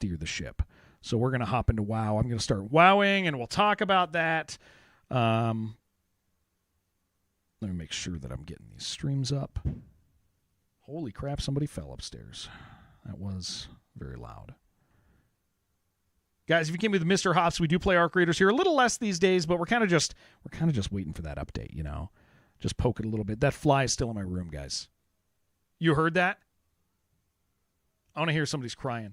steer the ship. So we're going to hop into WoW. I'm going to start wowing, and we'll talk about that. Let me make sure that I'm getting these streams up. Holy crap, somebody fell upstairs. That was very loud. Guys, if you came with Mr. Hops, we do play Arc Raiders here. A little less these days, but we're kind of just waiting for that update, you know. Just poke it a little bit. That fly is still in my room, guys. You heard that? I want to hear somebody's crying.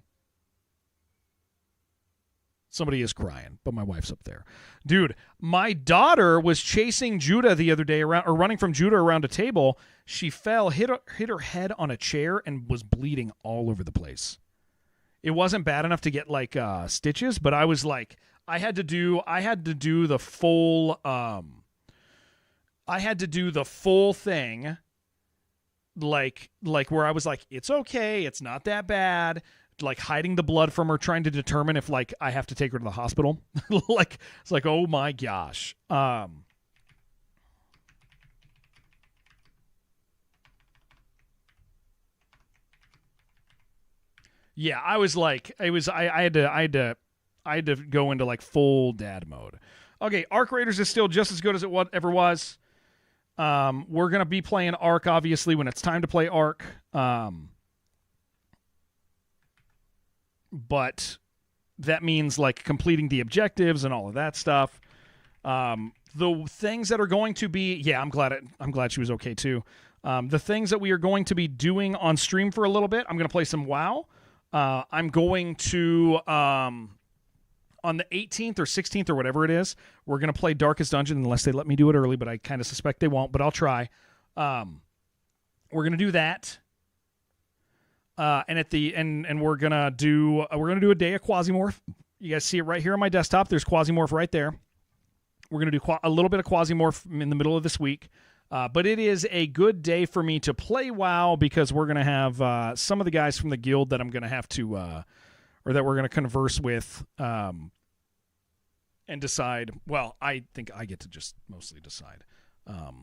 Somebody is crying, but my wife's up there. Dude, my daughter was chasing Judah the other day around, or running from Judah around a table. She fell, hit her head on a chair, and was bleeding all over the place. It wasn't bad enough to get like stitches, but I was like, I had to do the full thing, like where I was like, it's okay, it's not that bad. Like hiding the blood from her, trying to determine if like I have to take her to the hospital. Like it's like, oh my gosh. Yeah, I was like, I had to go into like full dad mode. Okay, Arc Raiders is still just as good as it ever was. We're gonna be playing Arc obviously when it's time to play Arc. But that means like completing the objectives and all of that stuff. The things that are going to be, yeah, I'm glad she was okay too. The things that we are going to be doing on stream for a little bit, I'm going to play some WoW. I'm going to, on the 18th or 16th or whatever it is, we're going to play Darkest Dungeon unless they let me do it early, but I kind of suspect they won't, but I'll try. We're going to do that. And at the and we're gonna do a day of Quasimorph. You guys see it right here on my desktop. There's Quasimorph right there. We're gonna do a little bit of Quasimorph in the middle of this week, but it is a good day for me to play WoW because we're gonna have some of the guys from the guild that I'm gonna have to, or that we're gonna converse with, and decide. Well, I think I get to just mostly decide. I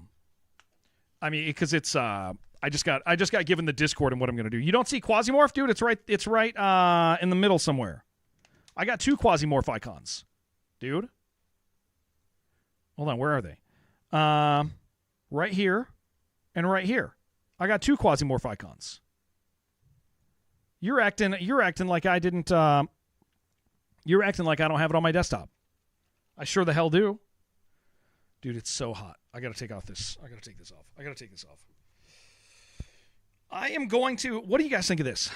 mean, because it's I just got given the Discord and what I'm gonna do. You don't see Quasimorph, dude? It's right in the middle somewhere. I got 2 Quasimorph icons, dude. Hold on, where are they? Right here and right here. I got 2 Quasimorph icons. You're acting like I didn't. You're acting like I don't have it on my desktop. I sure the hell do. Dude, it's so hot. I gotta take this off. I am going to. What do you guys think of this?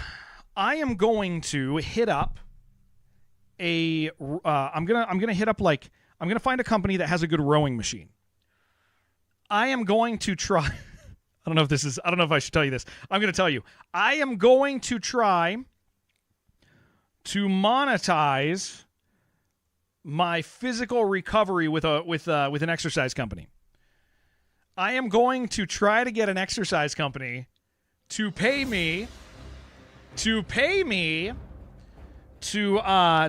I am going to hit up a. I'm gonna hit up like. I'm gonna find a company that has a good rowing machine. I am going to try. I don't know if I should tell you this. I'm gonna tell you. I am going to try to monetize my physical recovery with an exercise company. I am going to try to get an exercise company to pay me to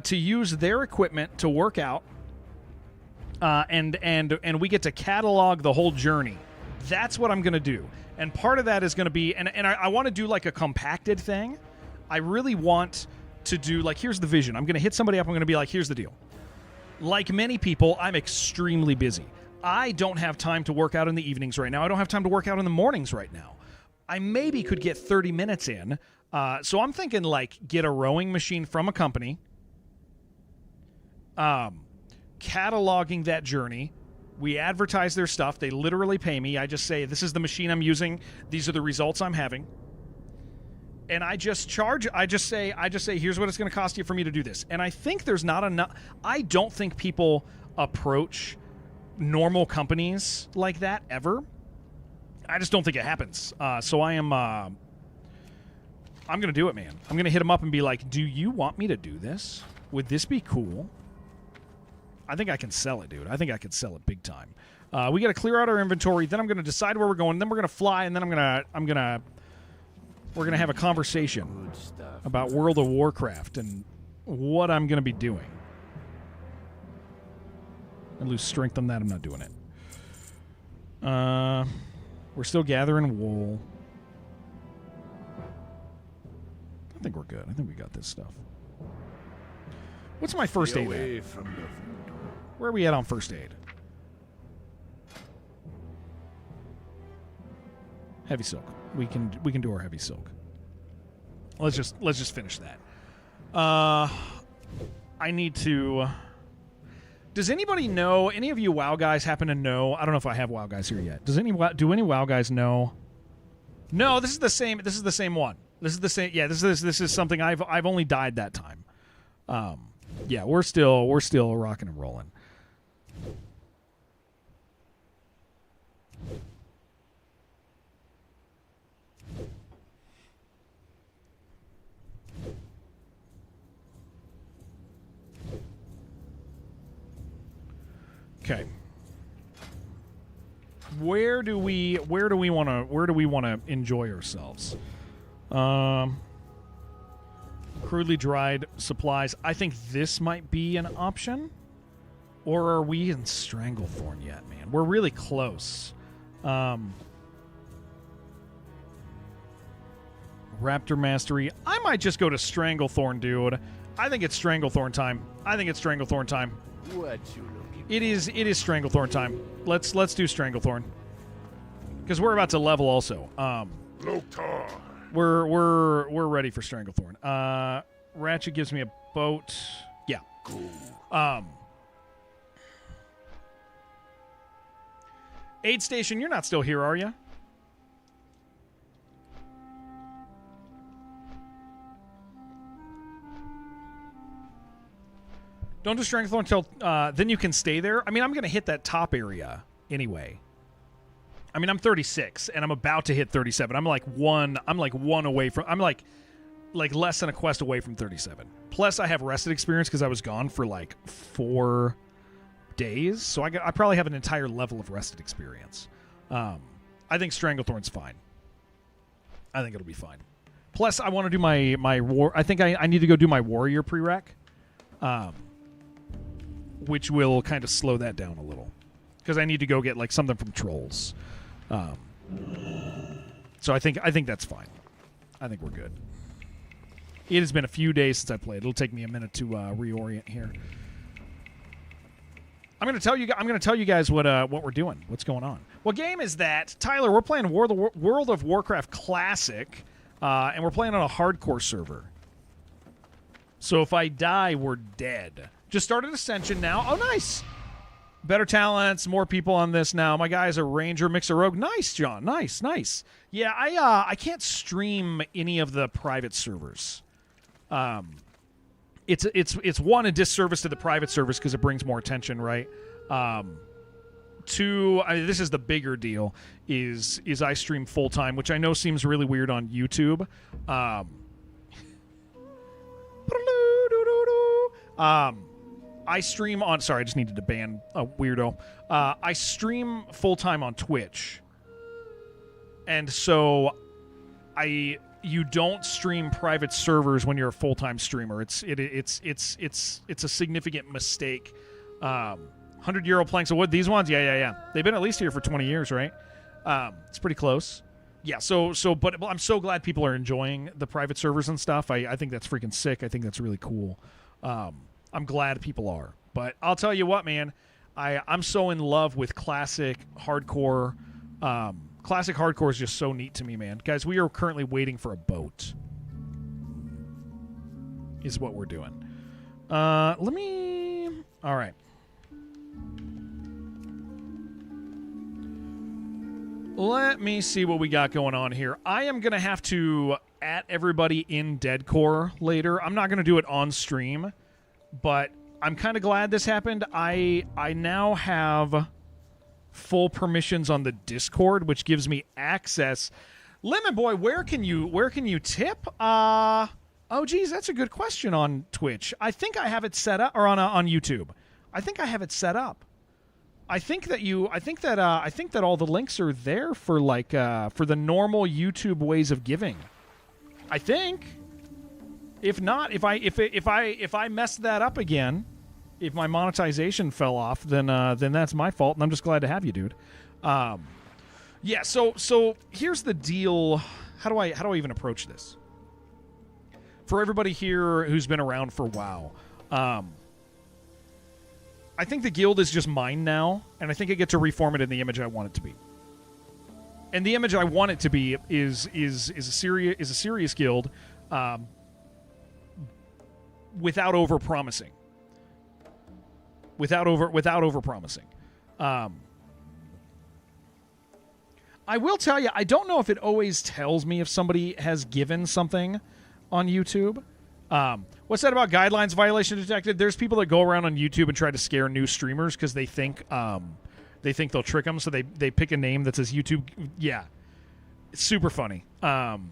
use their equipment to work out, and we get to catalog the whole journey. That's what I'm going to do. And part of that is going to be, and I want to do like a compacted thing. I really want to do, like, here's the vision. I'm going to hit somebody up. I'm going to be like, here's the deal. Like many people, I'm extremely busy. I don't have time to work out in the evenings right now. I don't have time to work out in the mornings right now. I maybe could get 30 minutes in. So I'm thinking, like, get a rowing machine from a company, cataloging that journey. We advertise their stuff. They literally pay me. I just say, this is the machine I'm using. These are the results I'm having. And I just charge. I just say, here's what it's going to cost you for me to do this. And I think there's not enough. I don't think people approach normal companies like that ever. I just don't think it happens. So I'm going to do it, man. I'm going to hit them up and be like, do you want me to do this? Would this be cool? I think I can sell it, dude. I think I could sell it big time. We got to clear out our inventory. Then I'm going to decide where we're going. Then we're going to fly, and then we're going to have a conversation about World of Warcraft and what I'm going to be doing. I lose strength on that. I'm not doing it. We're still gathering wool. I think we're good. I think we got this stuff. What's my first aid at? Where are we at on first aid? Heavy silk. We can do our heavy silk. Let's just finish that. I need to. Does anybody know? Any of you WoW guys happen to know? I don't know if I have WoW guys here yet. Do any WoW guys know? No, this is the same. This is the same one. This is the same. Yeah, this is something I've only died that time. Yeah, we're still rocking and rolling. Okay. Where do we want to enjoy ourselves? Crudely dried supplies. I think this might be an option. Or are we in Stranglethorn yet, man? We're really close. Raptor Mastery. I might just go to Stranglethorn, dude. I think it's Stranglethorn time. What you looking? It is Stranglethorn time. Let's do Stranglethorn. Because we're about to level also. We're ready for Stranglethorn. Ratchet gives me a boat. Yeah. Aid station, you're not still here, are you? Don't do Stranglethorn until then you can stay there. I mean, I'm going to hit that top area anyway. I mean, I'm 36 and I'm about to hit 37. I'm like one away from. I'm like less than a quest away from 37. Plus, I have rested experience because I was gone for like 4 days, so I probably have an entire level of rested experience. I think Stranglethorn's fine. I think it'll be fine. Plus, I want to do my war. I think I need to go do my warrior prereq, which will kind of slow that down a little because I need to go get like something from trolls. So I think that's fine. I think we're good. It has been a few days since I played. It'll take me a minute to reorient here. I'm going to tell you guys what we're doing. What's going on? What game is that? Tyler, we're playing World of Warcraft Classic, and we're playing on a hardcore server. So if I die, we're dead. Just started Ascension now. Oh, nice. Better talents, more people on this now. My guy's a ranger, mixer, rogue. Nice, John. Nice. Yeah, I can't stream any of the private servers. It's one, a disservice to the private servers because it brings more attention, right? Two, this is the bigger deal, is I stream full time, which I know seems really weird on YouTube. I stream on. Sorry, I just needed to ban a weirdo. I stream full time on Twitch, and so you don't stream private servers when you're a full time streamer. It's a significant mistake. 100-year-old planks of wood. These ones, yeah. They've been at least here for 20 years, right? It's pretty close. Yeah. But I'm so glad people are enjoying the private servers and stuff. I think that's freaking sick. I think that's really cool. I'm glad people are. But I'll tell you what, man. I'm so in love with classic hardcore. Classic hardcore is just so neat to me, man. Guys, we are currently waiting for a boat. Is what we're doing. All right. Let me see what we got going on here. I am going to have to at everybody in Deadcore later. I'm not going to do it on stream, but I'm kind of glad this happened. I now have full permissions on the Discord, which gives me access. Lemon Boy, where can you tip? Oh geez, that's a good question on Twitch. I think I have it set up, or on YouTube. I think I have it set up. I think that all the links are there for for the normal YouTube ways of giving. I think. If not, if I messed that up again, if my monetization fell off, then that's my fault, and I'm just glad to have you, dude. Yeah. So here's the deal. How do I even approach this? For everybody here who's been around for WoW, I think the guild is just mine now, and I think I get to reform it in the image I want it to be. And the image I want it to be is a serious guild, without overpromising. Without overpromising. I will tell you, I don't know if it always tells me if somebody has given something on YouTube. What's that about guidelines violation detected? There's people that go around on YouTube and try to scare new streamers because they think they'll trick them, so they pick a name that says YouTube. Yeah, it's super funny. And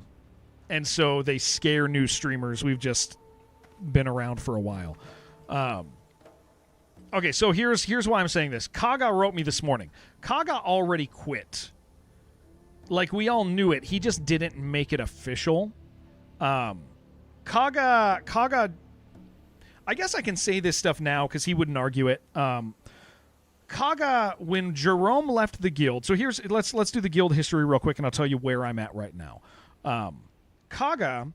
so they scare new streamers. We've just been around for a while. Okay, so here's why I'm saying this. Kaga wrote me this morning. Kaga already quit. Like, we all knew it. He just didn't make it official. Kaga, I guess I can say this stuff now because he wouldn't argue it. Kaga, when Jerome left the guild, so let's do the guild history real quick, and I'll tell you where I'm at right now. Kaga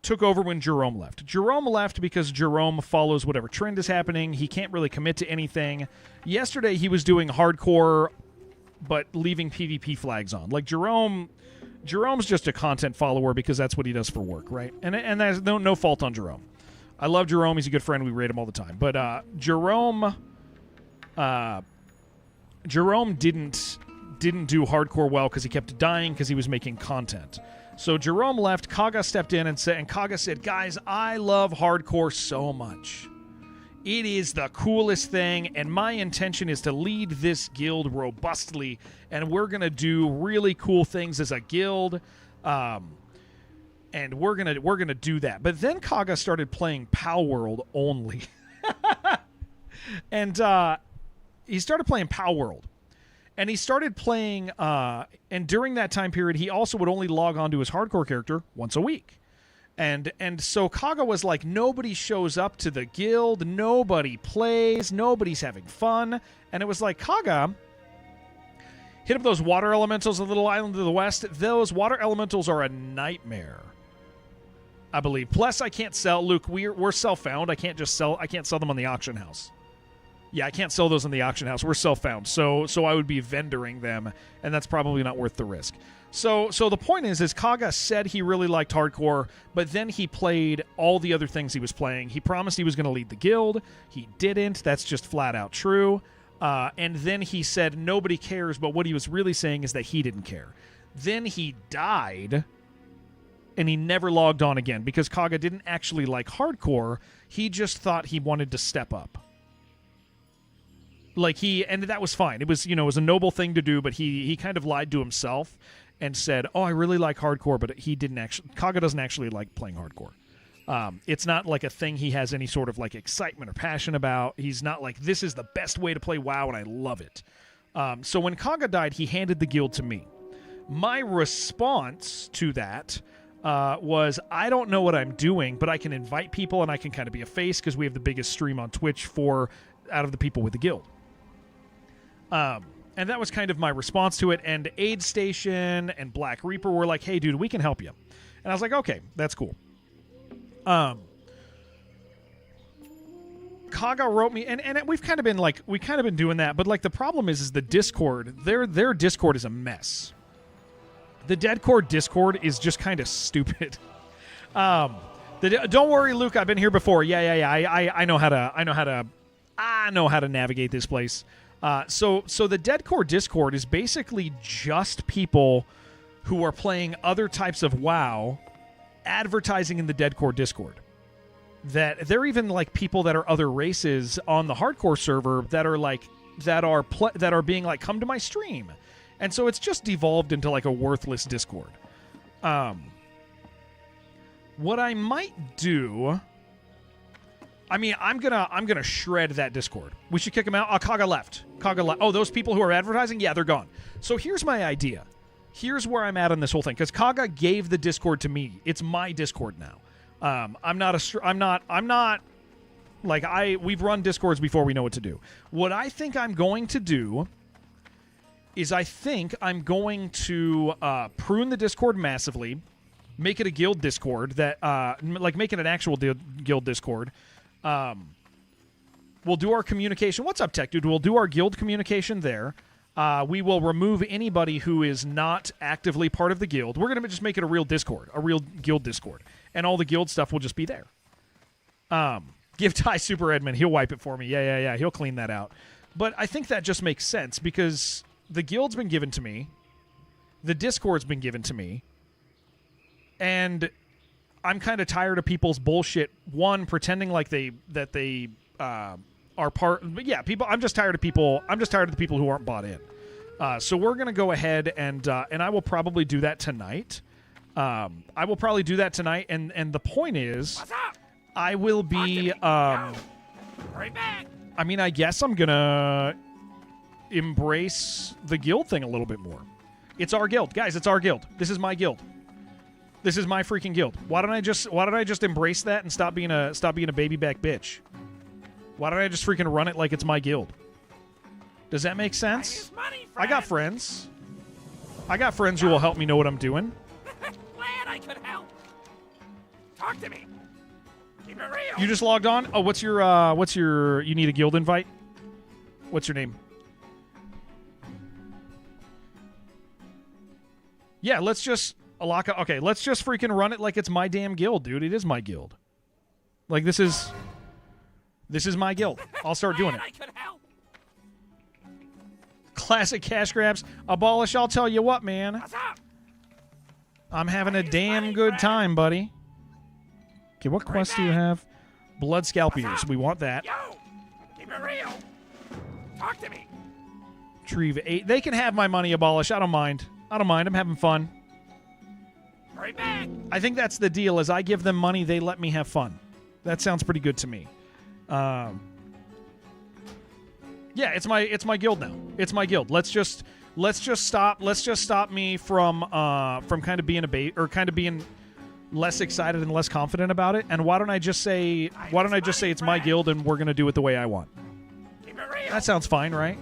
took over when Jerome left. Jerome left because Jerome follows whatever trend is happening. He can't really commit to anything. Yesterday he was doing hardcore, but leaving PvP flags on. Like, Jerome's just a content follower because that's what he does for work, right? And there's no fault on Jerome. I love Jerome. He's a good friend. We rate him all the time. But Jerome didn't do hardcore well because he kept dying because he was making content. So Jerome left. Kaga stepped in and Kaga said, guys, I love hardcore so much. It is the coolest thing, and my intention is to lead this guild robustly, and we're going to do really cool things as a guild, and we're gonna do that. But then Kaga started playing Pal World only. And he started playing Pal World. And he started playing, and during that time period, he also would only log on to his hardcore character once a week. And so Kaga was like, nobody shows up to the guild, nobody plays, nobody's having fun. And it was like, Kaga, hit up those water elementals on Little Island to the west. Those water elementals are a nightmare, I believe. Plus, I can't sell, Luke, we're self-found. I can't sell them on the auction house. Yeah, I can't sell those in the auction house. We're self-found, so I would be vendoring them, and that's probably not worth the risk. So the point is Kaga said he really liked hardcore, but then he played all the other things he was playing. He promised he was going to lead the guild. He didn't. That's just flat out true. And then he said nobody cares, but what he was really saying is that he didn't care. Then he died, and he never logged on again because Kaga didn't actually like hardcore. He just thought he wanted to step up. And that was fine. It was, it was a noble thing to do, but he kind of lied to himself and said, "Oh, I really like hardcore," but Kaga doesn't actually like playing hardcore. It's not like a thing he has any sort of like excitement or passion about. He's not like, this is the best way to play WoW and I love it. So when Kaga died, he handed the guild to me. My response to that was, I don't know what I'm doing, but I can invite people and I can kind of be a face because we have the biggest stream on Twitch out of the people with the guild. And that was kind of my response to it. And Aid Station and Black Reaper were like, "Hey, dude, we can help you." And I was like, "Okay, that's cool." Kaga wrote me, and we've kind of been doing that. But like, the problem is the Discord. Their Discord is a mess. The Deadcore Discord is just kind of stupid. Don't worry, Luke. I've been here before. Yeah. I know how to navigate this place. So the Deadcore Discord is basically just people who are playing other types of WoW, advertising in the Deadcore Discord. That they're even like people that are other races on the hardcore server that are being like, come to my stream, and so it's just devolved into like a worthless Discord. What I might do. I mean, I'm gonna shred that Discord. We should kick them out. Kaga left. Oh, those people who are advertising, yeah, they're gone. So here's my idea. Here's where I'm at on this whole thing, because Kaga gave the Discord to me. It's my Discord now. We've run Discords before. We know what to do. What I think I'm going to do is I'm going to prune the Discord massively, make it a guild Discord make it an actual guild Discord. We'll do our communication. What's up, Tech Dude? We'll do our guild communication there. We will remove anybody who is not actively part of the guild. We're going to just make it a real Discord, a real guild Discord. And all the guild stuff will just be there. Give Ty Super Edmund. He'll wipe it for me. Yeah. He'll clean that out. But I think that just makes sense because the guild's been given to me. The Discord's been given to me. And I'm kind of tired of people's bullshit. One, pretending like they are part. But yeah, people. I'm just tired of people. I'm just tired of the people who aren't bought in. So we're gonna go ahead and I will probably do that tonight. I will probably do that tonight. And the point is, I will be. I mean, I guess I'm gonna embrace the guild thing a little bit more. It's our guild, guys. It's our guild. This is my guild. This is my freaking guild. Why don't I just embrace that and stop being a baby back bitch? Why don't I just freaking run it like it's my guild? Does that make sense? I got friends. I got friends who will help me know what I'm doing. Glad I could help. Talk to me. Keep it real. You just logged on? Oh, what's your you need a guild invite? What's your name? Yeah, let's just Alaka. Okay, let's just freaking run it like it's my damn guild, dude. It is my guild. Like this is my guild. I'll start doing it. I could help. Classic cash grabs. Abolish, I'll tell you what, man. What's up? I'm having a damn good time, buddy. Okay, what quest do you have? Blood Scalp Eaters. We want that. Yo, keep it real. Talk to me. Retrieve 8. They can have my money, Abolish. I don't mind. I'm having fun. Right back. I think that's the deal. Is I give them money, they let me have fun. That sounds pretty good to me. Yeah, it's my guild now. It's my guild. Let's just stop me from kind of being being less excited and less confident about it. And why don't I just say it's my guild and we're gonna do it the way I want? Keep it real. That sounds fine, right?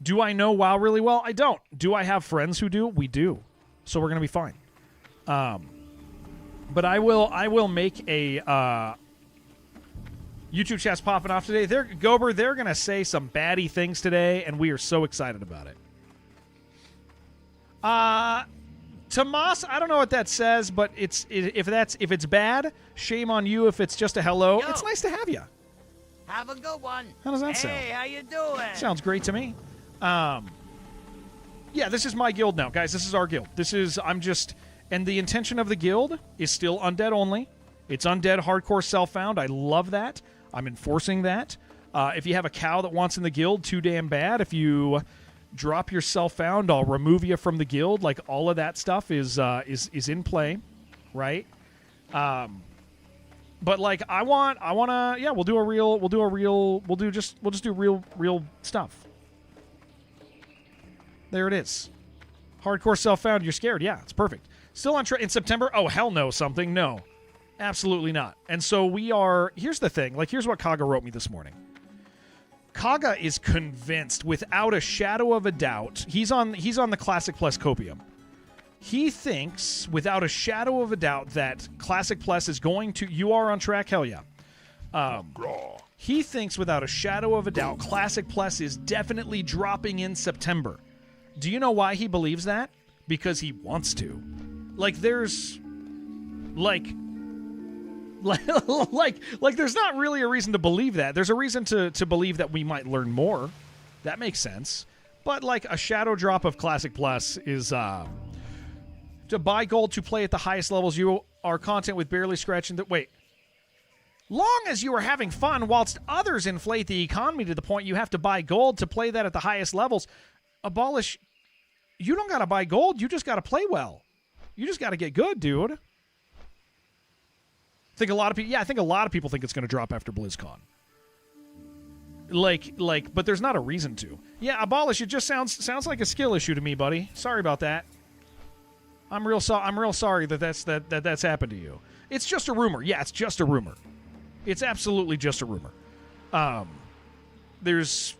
Do I know WoW really well? I don't. Do I have friends who do? We do. So we're gonna be fine. But I will make a YouTube chat's popping off today. They're going to say some baddie things today, and we are so excited about it. Tomas, I don't know what that says, but if it's bad, shame on you. If it's just a hello, it's nice to have you. Have a good one. How does that sound? Hey, how you doing? Sounds great to me. Yeah, this is my guild now, guys. This is our guild. And the intention of the guild is still undead only. It's undead hardcore self-found. I love that. I'm enforcing that. If you have a cow that wants in the guild, too damn bad. If you drop your self-found, I'll remove you from the guild. Like all of that stuff is in play, right? But like we'll just do real stuff. There it is. Hardcore self-found. You're scared. Yeah, it's perfect. Still on in September? Oh, hell no, something. No. Absolutely not. And so we are... Here's the thing. Like, here's what Kaga wrote me this morning. Kaga is convinced, without a shadow of a doubt... He's on the Classic Plus Copium. He thinks, without a shadow of a doubt, that Classic Plus is going to... You are on track? Hell yeah. He thinks, without a shadow of a doubt, Classic Plus is definitely dropping in September. Do you know why he believes that? Because he wants to. Like, there's... Like, there's not really a reason to believe that. There's a reason to believe that we might learn more. That makes sense. But, like, a shadow drop of Classic Plus is, to buy gold to play at the highest levels, you are content with barely scratching the... Wait. Long as you are having fun, whilst others inflate the economy to the point you have to buy gold to play that at the highest levels, Abolish... You don't gotta buy gold, you just gotta play well. You just gotta get good, dude. I think a lot of people think it's gonna drop after BlizzCon. But there's not a reason to. Yeah, Abolish, it just sounds like a skill issue to me, buddy. Sorry about that. I'm real sorry that's happened to you. It's just a rumor. Yeah, it's just a rumor. It's absolutely just a rumor. It's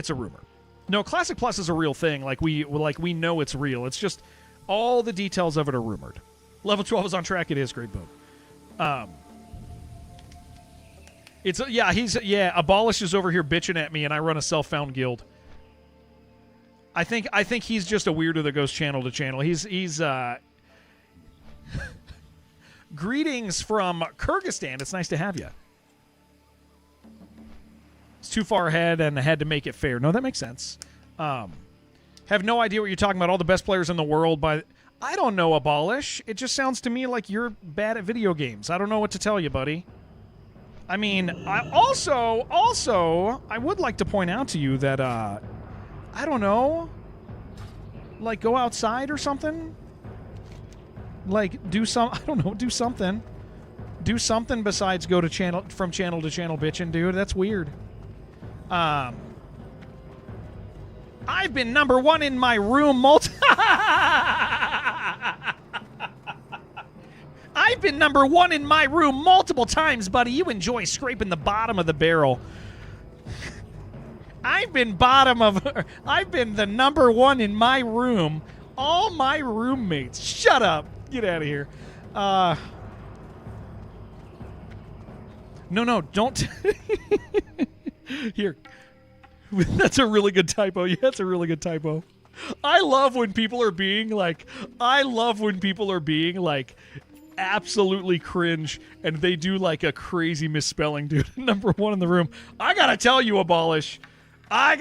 a rumor. No, Classic Plus is a real thing. We know it's real. It's just all the details of it are rumored. Level 12 is on track. It is. Great boom. It's Abolish is over here bitching at me, and I run a self-found guild. I think he's just a weirdo that goes channel to channel. He's greetings from Kyrgyzstan. It's nice to have you. It's too far ahead and had to make it fair. No, that makes sense. Have no idea what you're talking about. All the best players in the world. I don't know, Abolish. It just sounds to me like you're bad at video games. I don't know what to tell you, buddy. I mean, I would like to point out to you that, I don't know, like go outside or something. Like do something. Do something besides go to from channel to channel bitching, dude. That's weird. I've been number one in my room I've been number one in my room multiple times, buddy. You enjoy scraping the bottom of the barrel. I've been the number one in my room. All my roommates. Shut up. Get out of here. No, don't. Here. That's a really good typo. Yeah, that's a really good typo. I love when people are being like absolutely cringe and they do like a crazy misspelling, dude. Number one in the room. I gotta tell you, Abolish. I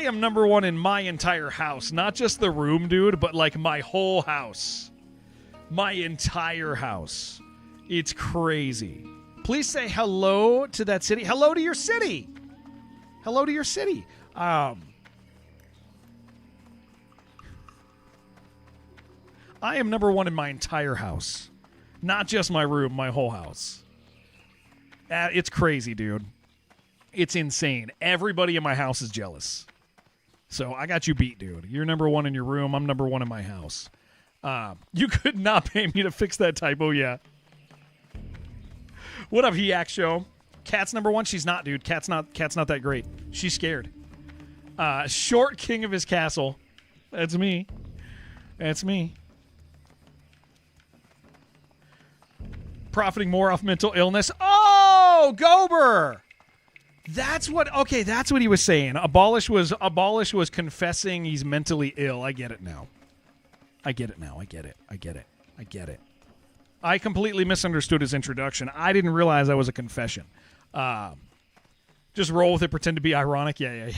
am number one in my entire house. Not just the room, dude, but like my whole house. My entire house. It's crazy. Please say hello to that city. Hello to your city. Hello to your city. I am number one in my entire house. Not just my room, my whole house. It's crazy, dude. It's insane. Everybody in my house is jealous. So I got you beat, dude. You're number one in your room. I'm number one in my house. You could not pay me to fix that typo yet. What up, Hiak Show? Cat's number one? She's not, dude. Cat's not that great. She's scared. Short king of his castle. That's me. That's me. Profiting more off mental illness. Oh, Gober! That's what he was saying. Abolish was confessing he's mentally ill. I get it now. I get it. I completely misunderstood his introduction. I didn't realize that was a confession. Just roll with it, pretend to be ironic. Yeah.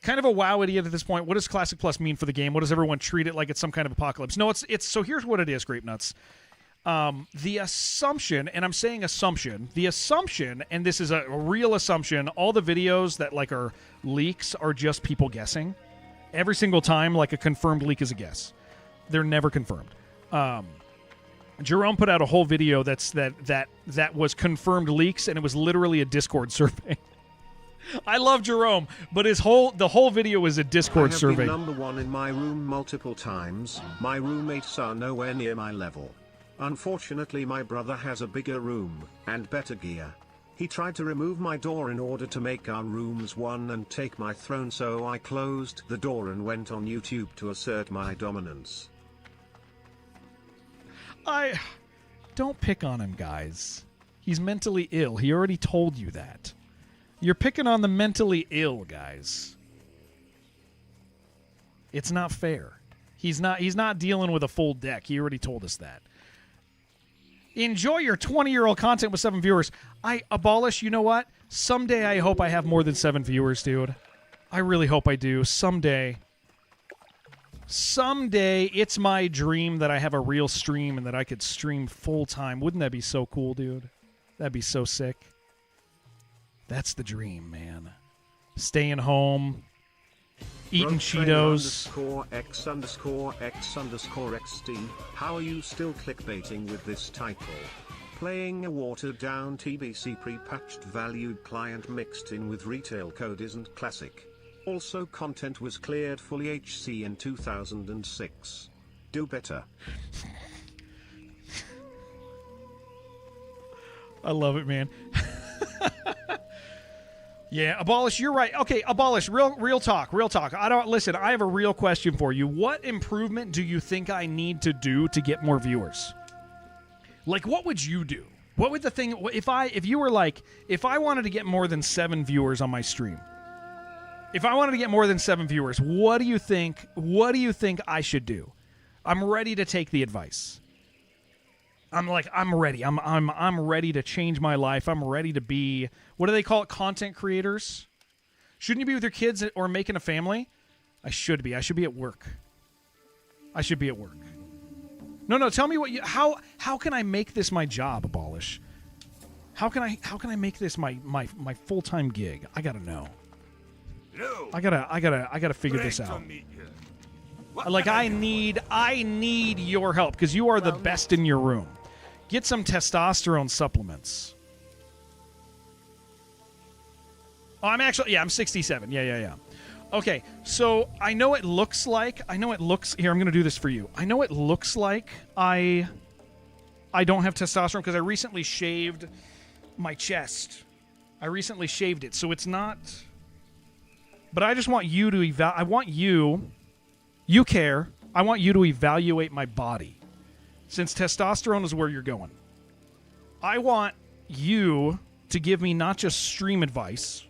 Kind of a wow idiot at this point. What does Classic Plus mean for the game? What does everyone treat it like it's some kind of apocalypse? No, it's so here's what it is, Grape Nuts. The assumption, and I'm saying assumption, and this is a real assumption, all the videos that like are leaks are just people guessing. Every single time, like a confirmed leak is a guess. They're never confirmed. Jerome put out a whole video that was confirmed leaks, and it was literally a Discord survey. I love Jerome, but the whole video is a Discord survey. I have been number one in my room multiple times. My roommates are nowhere near my level. Unfortunately, my brother has a bigger room and better gear. He tried to remove my door in order to make our rooms one and take my throne, so I closed the door and went on YouTube to assert my dominance. Don't pick on him, guys. He's mentally ill. He already told you that. You're picking on the mentally ill, guys. It's not fair. He's not dealing with a full deck. He already told us that. Enjoy your 20-year-old content with 7 viewers. Abolish, you know what? Someday I hope I have more than 7 viewers, dude. I really hope I do. Someday, it's my dream that I have a real stream and that I could stream full-time. Wouldn't that be so cool, dude? That'd be so sick. That's the dream, man. Staying home, eating Cheetos. _X_X_XD. How are you still clickbaiting with this title? Playing a watered-down TBC pre-patched valued client mixed in with retail code isn't classic. Also, content was cleared fully HC in 2006. Do better. I love it, man. Yeah, Abolish, you're right. Okay, Abolish, real talk. I have a real question for you. What improvement do you think I need to do to get more viewers? Like, what would you do? What would the thing, if you were like, if I wanted to get more than 7 viewers on my stream, if I wanted to get more than 7 viewers, what do you think I should do? I'm ready to take the advice. I'm ready. I'm ready to change my life. I'm ready to be, what do they call it? Content creators? Shouldn't you be with your kids or making a family? I should be. I should be at work. No, tell me how can I make this my job, Abolish? How can I make this my full-time gig? I gotta know. No. I gotta figure this out. Like, I need your help because you are the best in your room. Get some testosterone supplements. Oh, I'm 67. Yeah. Okay, so I know it looks, here, I'm going to do this for you. I know it looks like I don't have testosterone because I recently shaved my chest. I recently shaved it, so it's not, but I just want you to you care. I want you to evaluate my body. Since testosterone is where you're going, I want you to give me not just stream advice,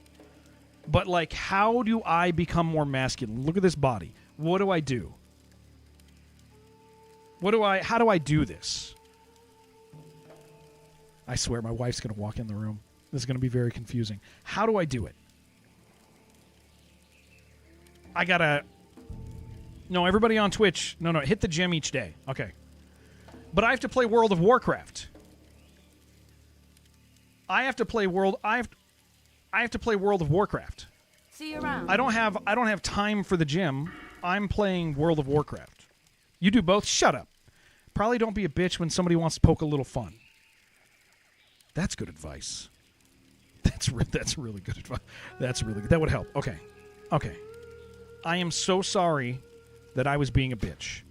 but like, how do I become more masculine? Look at this body. What do I do? How do I do this? I swear my wife's going to walk in the room. This is going to be very confusing. How do I do it? No, everybody on Twitch. No, hit the gym each day. Okay. But I have to play World of Warcraft. I have to play World of Warcraft. See you around. I don't have time for the gym. I'm playing World of Warcraft. You do both? Shut up. Probably don't be a bitch when somebody wants to poke a little fun. That's good advice. That's really good advice. That's really good. That would help. Okay. I am so sorry that I was being a bitch.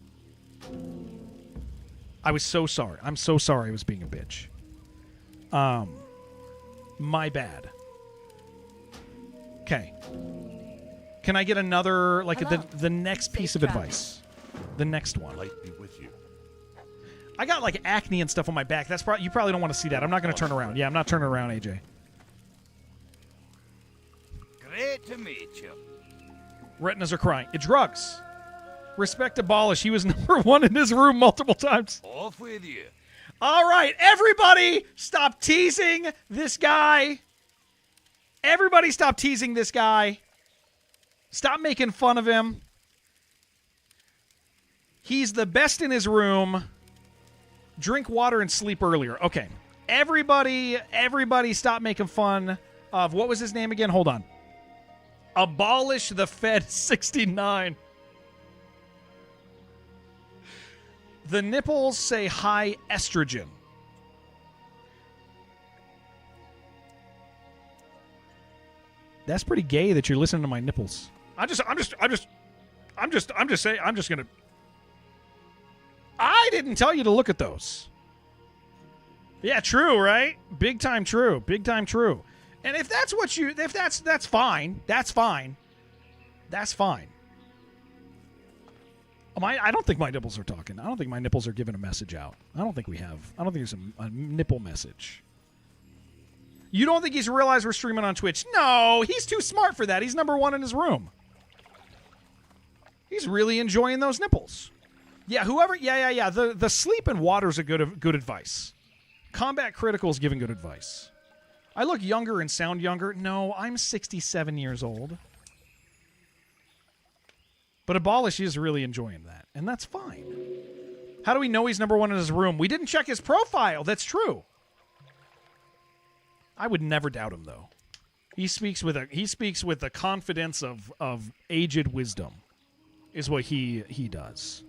I was so sorry. I'm so sorry I was being a bitch. My bad. Okay. Can I get another, the next piece of advice? The next one. Light be with you. I got like acne and stuff on my back. You probably don't want to see that. I'm not going to turn around. Yeah, I'm not turning around, AJ. Great to meet you. Retinas are crying. It's drugs. Respect Abolish. He was number 1 in his room multiple times. Off with you. All right, everybody, stop teasing this guy. Everybody stop teasing this guy. Stop making fun of him. He's the best in his room. Drink water and sleep earlier. Okay. Everybody stop making fun of, what was his name again? Hold on. Abolish the Fed 69. The nipples say high estrogen. That's pretty gay that you're listening to my nipples. I'm just saying, I'm just gonna. I didn't tell you to look at those. Yeah, true, right? Big time true. And if that's what you, that's fine. That's fine. I don't think my nipples are talking. I don't think my nipples are giving a message out. I don't think there's a nipple message. You don't think he's realized we're streaming on Twitch? No, he's too smart for that. He's number 1 in his room. He's really enjoying those nipples. Yeah, whoever. Yeah. The sleep and water's a good advice. Combat Critical's giving good advice. I look younger and sound younger. No, I'm 67 years old. But Abolish is really enjoying that, and that's fine. How do we know he's number 1 in his room? We didn't check his profile. That's true. I would never doubt him, though. He speaks with the confidence of aged wisdom, is what he does.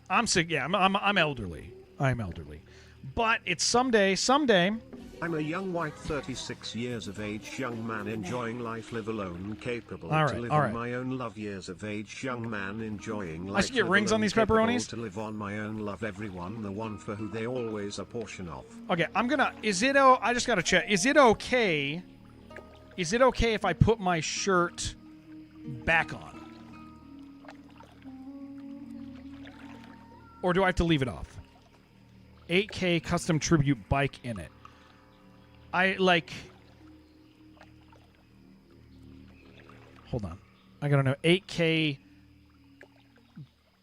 I'm sick. Yeah, I'm elderly. I'm elderly, but it's someday. I'm a young white 36 years of age young man enjoying life, live alone, capable All to right, live all on right. my own love, years of age young man enjoying life. I should get live rings on alone, these capable pepperonis? to live on my own, love everyone, the one for who they always a portion of. Okay, I just gotta check. Is it okay if I put my shirt back on? Or do I have to leave it off? 8K custom tribute bike in it. Hold on. I gotta know. 8K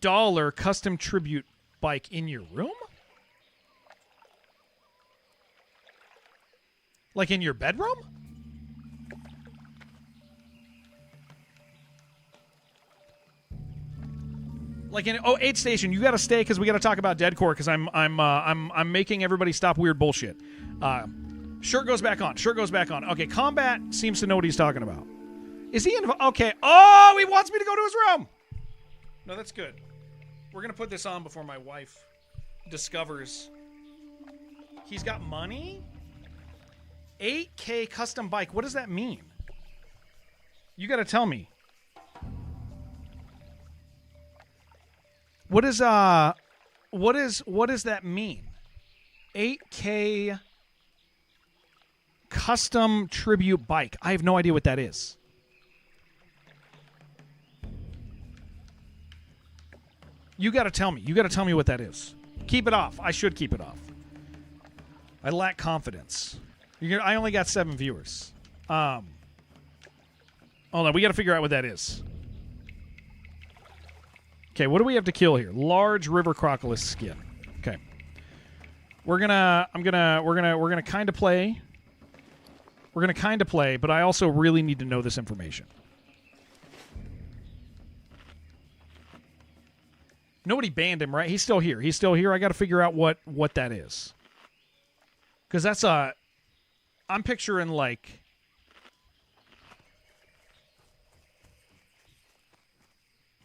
dollar custom tribute bike in your room? Like in your bedroom? Like in 8 Station, you got to stay because we got to talk about Deadcore because I'm making everybody stop weird bullshit. Shirt goes back on. Shirt goes back on. Okay, Combat seems to know what he's talking about. Is he in? Okay. Oh, he wants me to go to his room. No, that's good. We're gonna put this on before my wife discovers he's got money. 8K custom bike. What does that mean? You got to tell me. What does that mean? 8K custom tribute bike. I have no idea what that is. You got to tell me. You got to tell me what that is. Keep it off. I should keep it off. I lack confidence. I only got 7 viewers. Hold on. We got to figure out what that is. Okay, what do we have to kill here? Large river crocodile skin. Okay. We're gonna kind of play. We're gonna kind of play, but I also really need to know this information. Nobody banned him, right? He's still here. He's still here. I got to figure out what that is. Because that's I'm picturing like.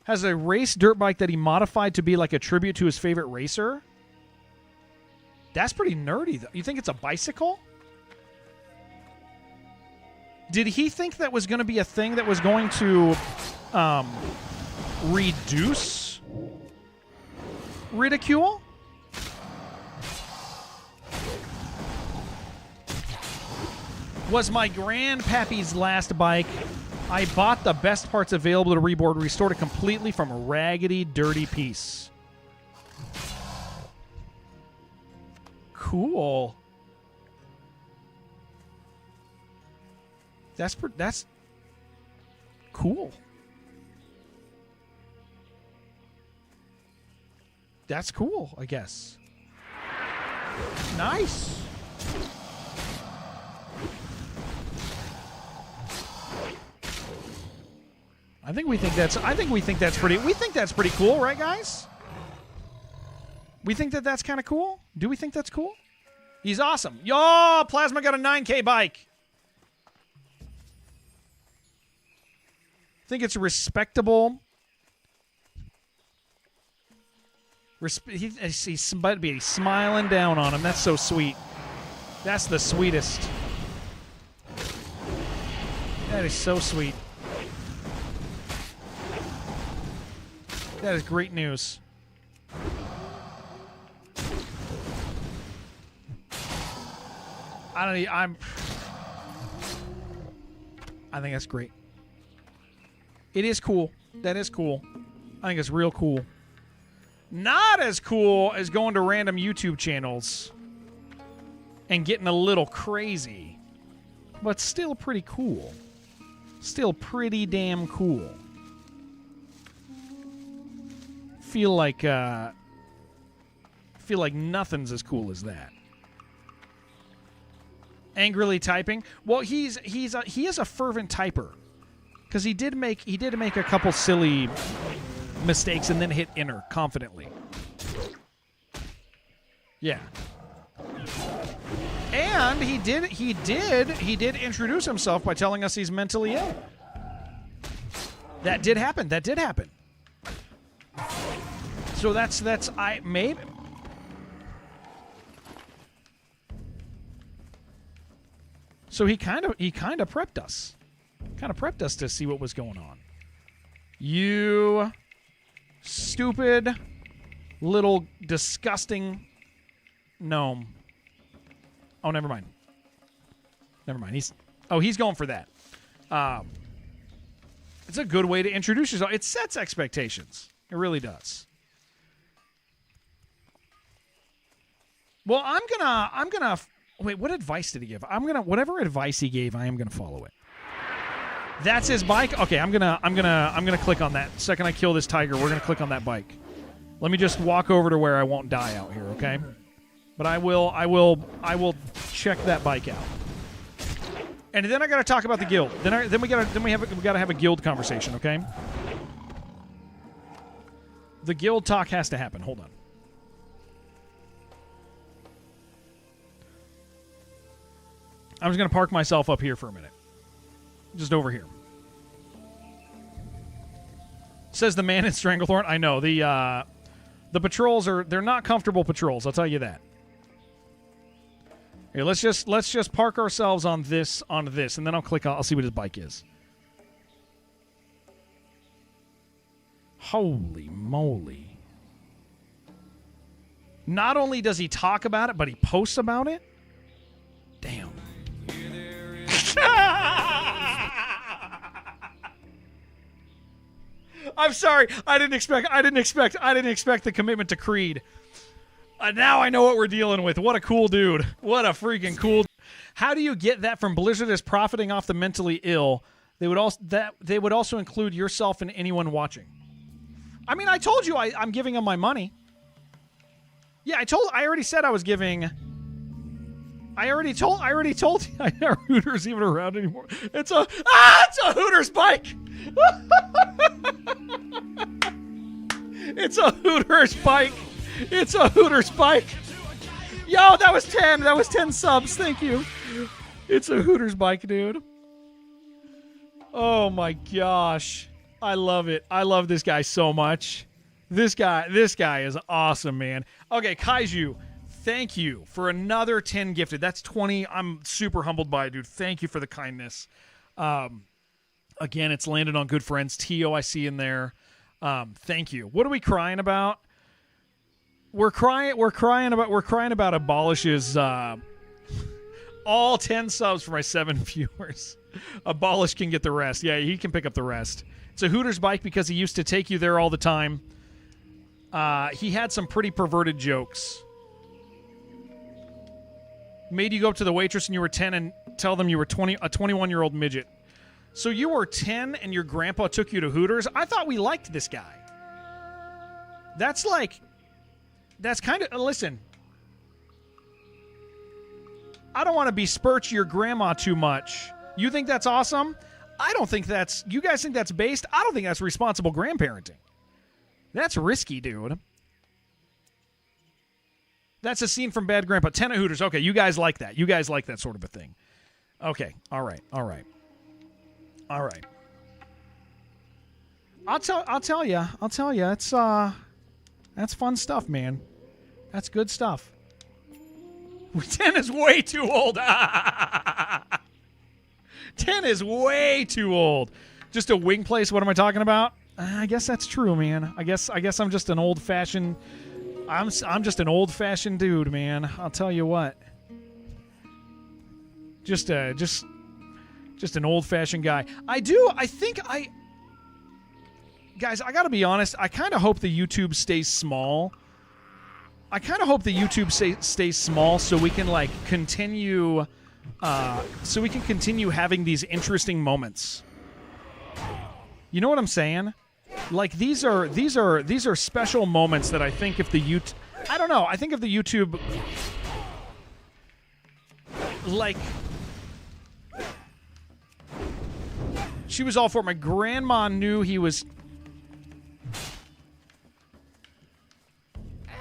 Has a race dirt bike that he modified to be like a tribute to his favorite racer. That's pretty nerdy, though. You think it's a bicycle? Did he think that was going to be a thing that was going to reduce ridicule? Was my grandpappy's last bike. I bought the best parts available to reboard, restored it completely from a raggedy, dirty piece. Cool. That's cool. That's cool, I guess. Nice. I think we think that's pretty cool, right, guys? We think that's kind of cool? Do we think that's cool? He's awesome. Yo, Plasma got a 9K bike. Think it's respectable. He's smiling down on him. That's so sweet. That's the sweetest. That is so sweet. That is great news. I think that's great. It is cool. That is cool. I think it's real cool. Not as cool as going to random YouTube channels and getting a little crazy, but still pretty cool. Still pretty damn cool. Feel like nothing's as cool as that. Angrily typing. Well, he is a fervent typer because he did make a couple silly mistakes and then hit enter confidently. Yeah. And he did introduce himself by telling us he's mentally ill. That did happen. So that's maybe. So he kind of prepped us. Kind of prepped us to see what was going on. You stupid little disgusting gnome. Oh, never mind. He's going for that. It's a good way to introduce yourself. It sets expectations. It really does. Well, I'm gonna wait. What advice did he give? Whatever advice he gave, I am gonna follow it. That's his bike. Okay, I'm gonna click on that. Second I kill this tiger, we're gonna click on that bike. Let me just walk over to where I won't die out here, okay? But I will check that bike out. And then I gotta talk about the guild. Then we gotta have a guild conversation, okay? The guild talk has to happen. Hold on. I'm just gonna park myself up here for a minute. Just over here. Says the man in Stranglethorn. I know the patrols they're not comfortable patrols. I'll tell you that. Here, let's just park ourselves on this, and then I'll see what his bike is. Holy moly! Not only does he talk about it, but he posts about it. Damn. I'm sorry. I didn't expect the commitment to Creed. Now I know what we're dealing with. What a cool dude. What a freaking cool. How do you get that from Blizzard is profiting off the mentally ill? They would also include yourself and anyone watching. I mean, I told you I'm giving them my money. Yeah, I already said I was giving. I already told you. Are Hooters even around anymore? It's a Hooters bike. It's a Hooters bike. It's a Hooters bike. Yo, that was 10. That was 10 subs. Thank you. It's a Hooters bike, dude. Oh my gosh. I love it. I love this guy so much. This guy is awesome, man. Okay, Kaiju, thank you for another 10 gifted. That's 20. I'm super humbled by it, dude. Thank you for the kindness. Again, it's landed on good friends. Tio, I see in there. Thank you. What are we crying about? We're crying about Abolish's all 10 subs for my 7 viewers. Abolish can get the rest. Yeah, he can pick up the rest. It's a Hooters bike because he used to take you there all the time. He had some pretty perverted jokes. Made you go up to the waitress and you were 10 and tell them you were a 21-year-old midget. So you were 10 and your grandpa took you to Hooters? I thought we liked this guy. That's kind of... Listen. I don't want to besmirch your grandma too much. You think that's awesome? I don't think that's... You guys think that's based? I don't think that's responsible grandparenting. That's risky, dude. That's a scene from Bad Grandpa. 10 at Hooters. Okay, you guys like that. You guys like that sort of a thing. Okay, all right. I'll tell you. It's that's fun stuff, man. That's good stuff. 10 is way too old. 10 is way too old. Just a wing place. What am I talking about? I guess that's true, man. I guess I'm just an old-fashioned. I'm just an old-fashioned dude, man. I'll tell you what. Just an old-fashioned guy. Guys, I gotta be honest. I kind of hope the YouTube stays small. I kind of hope the YouTube stays small so we can continue. So we can continue having these interesting moments. You know what I'm saying? Like these are special moments that I think if the YouTube, I don't know. I think if the YouTube, she was all for it. My grandma knew he was.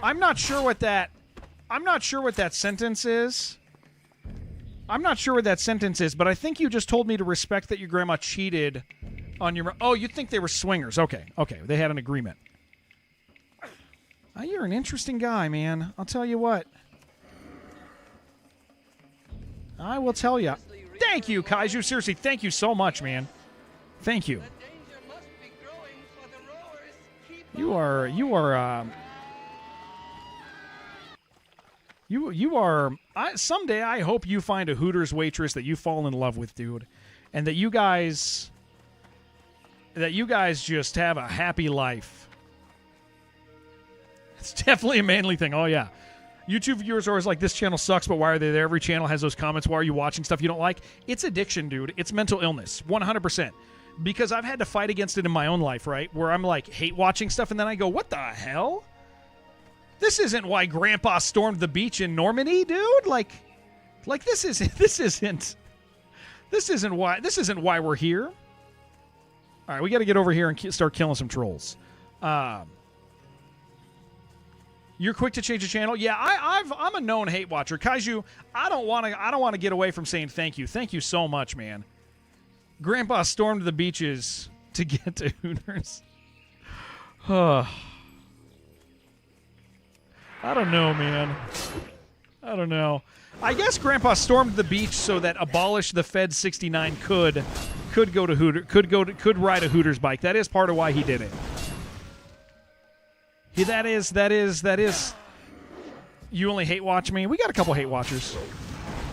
I'm not sure what that sentence is. But I think you just told me to respect that your grandma cheated on your... Oh, you think they were swingers. Okay. They had an agreement. You're an interesting guy, man. I'll tell you what. I will tell you. Thank you, Kaiju. Seriously, thank you so much, man. Thank you. You are someday I hope you find a Hooters waitress that you fall in love with, dude, and that you guys just have a happy life. It's definitely a manly thing. Oh yeah, YouTube viewers are always like, this channel sucks, but why are they there? Every channel has those comments. Why are you watching stuff you don't like? It's addiction, dude. It's mental illness, 100%. Because I've had to fight against it in my own life, right? Where I'm like, hate watching stuff, and then I go, what the hell? This isn't why Grandpa stormed the beach in Normandy, dude. Like this isn't why we're here. All right, we got to get over here and start killing some trolls. You're quick to change the channel. Yeah, I'm a known hate watcher. Kaiju, I don't want to get away from saying thank you. Thank you so much, man. Grandpa stormed the beaches to get to Hooters. I don't know, man. I don't know. I guess Grandpa stormed the beach so that Abolish the Fed 69 could go to Hooter, could ride a Hooters bike. That is part of why he did it. That is. You only hate watch me. We got a couple hate watchers.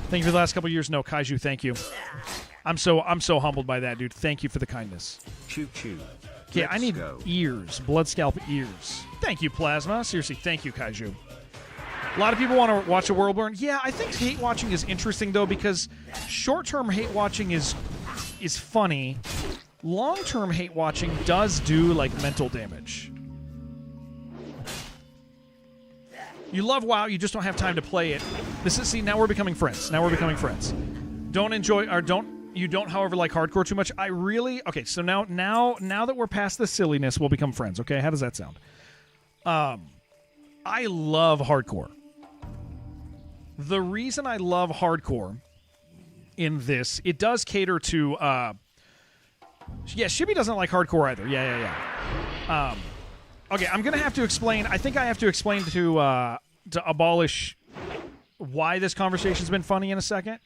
Thank you for the last couple years. No, Kaiju, thank you. I'm so humbled by that, dude. Thank you for the kindness. Choo choo. Yeah, I need go. ears. Blood scalp ears. Thank you, Plasma. Seriously, thank you, Kaiju. A lot of people want to watch a world burn. Yeah, I think hate watching is interesting, though, because short-term hate watching is funny. Long-term hate watching does do, like, mental damage. You love WoW, you just don't have time to play it. Now we're becoming friends. You don't, however, like hardcore too much. Okay, so now that we're past the silliness, we'll become friends, okay? How does that sound? I love hardcore. The reason I love hardcore in this, it does cater to, Shibby doesn't like hardcore either. Yeah. Okay, I'm going to have to explain, I think I have to explain to Abolish why this conversation's been funny in a second.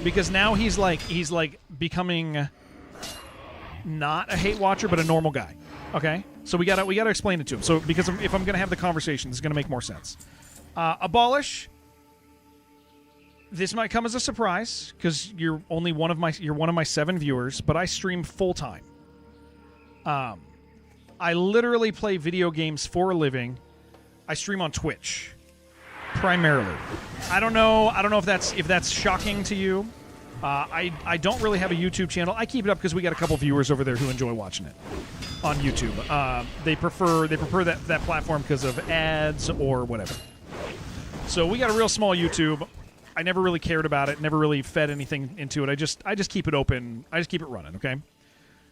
Because now he's like becoming not a hate watcher, but a normal guy. Okay? So we gotta explain it to him. So because if I'm gonna have the conversation, this is gonna make more sense. Abolish. This might come as a surprise because you're one of my 7 viewers, but I stream full time. I literally play video games for a living. I stream on Twitch, primarily. I don't know if that's shocking to you. I don't really have a YouTube channel. I keep it up because we got a couple viewers over there who enjoy watching it on YouTube. They prefer that platform because of ads or whatever. So we got a real small YouTube. I never really cared about it. Never really fed anything into it. I just keep it open. I just keep it running. Okay.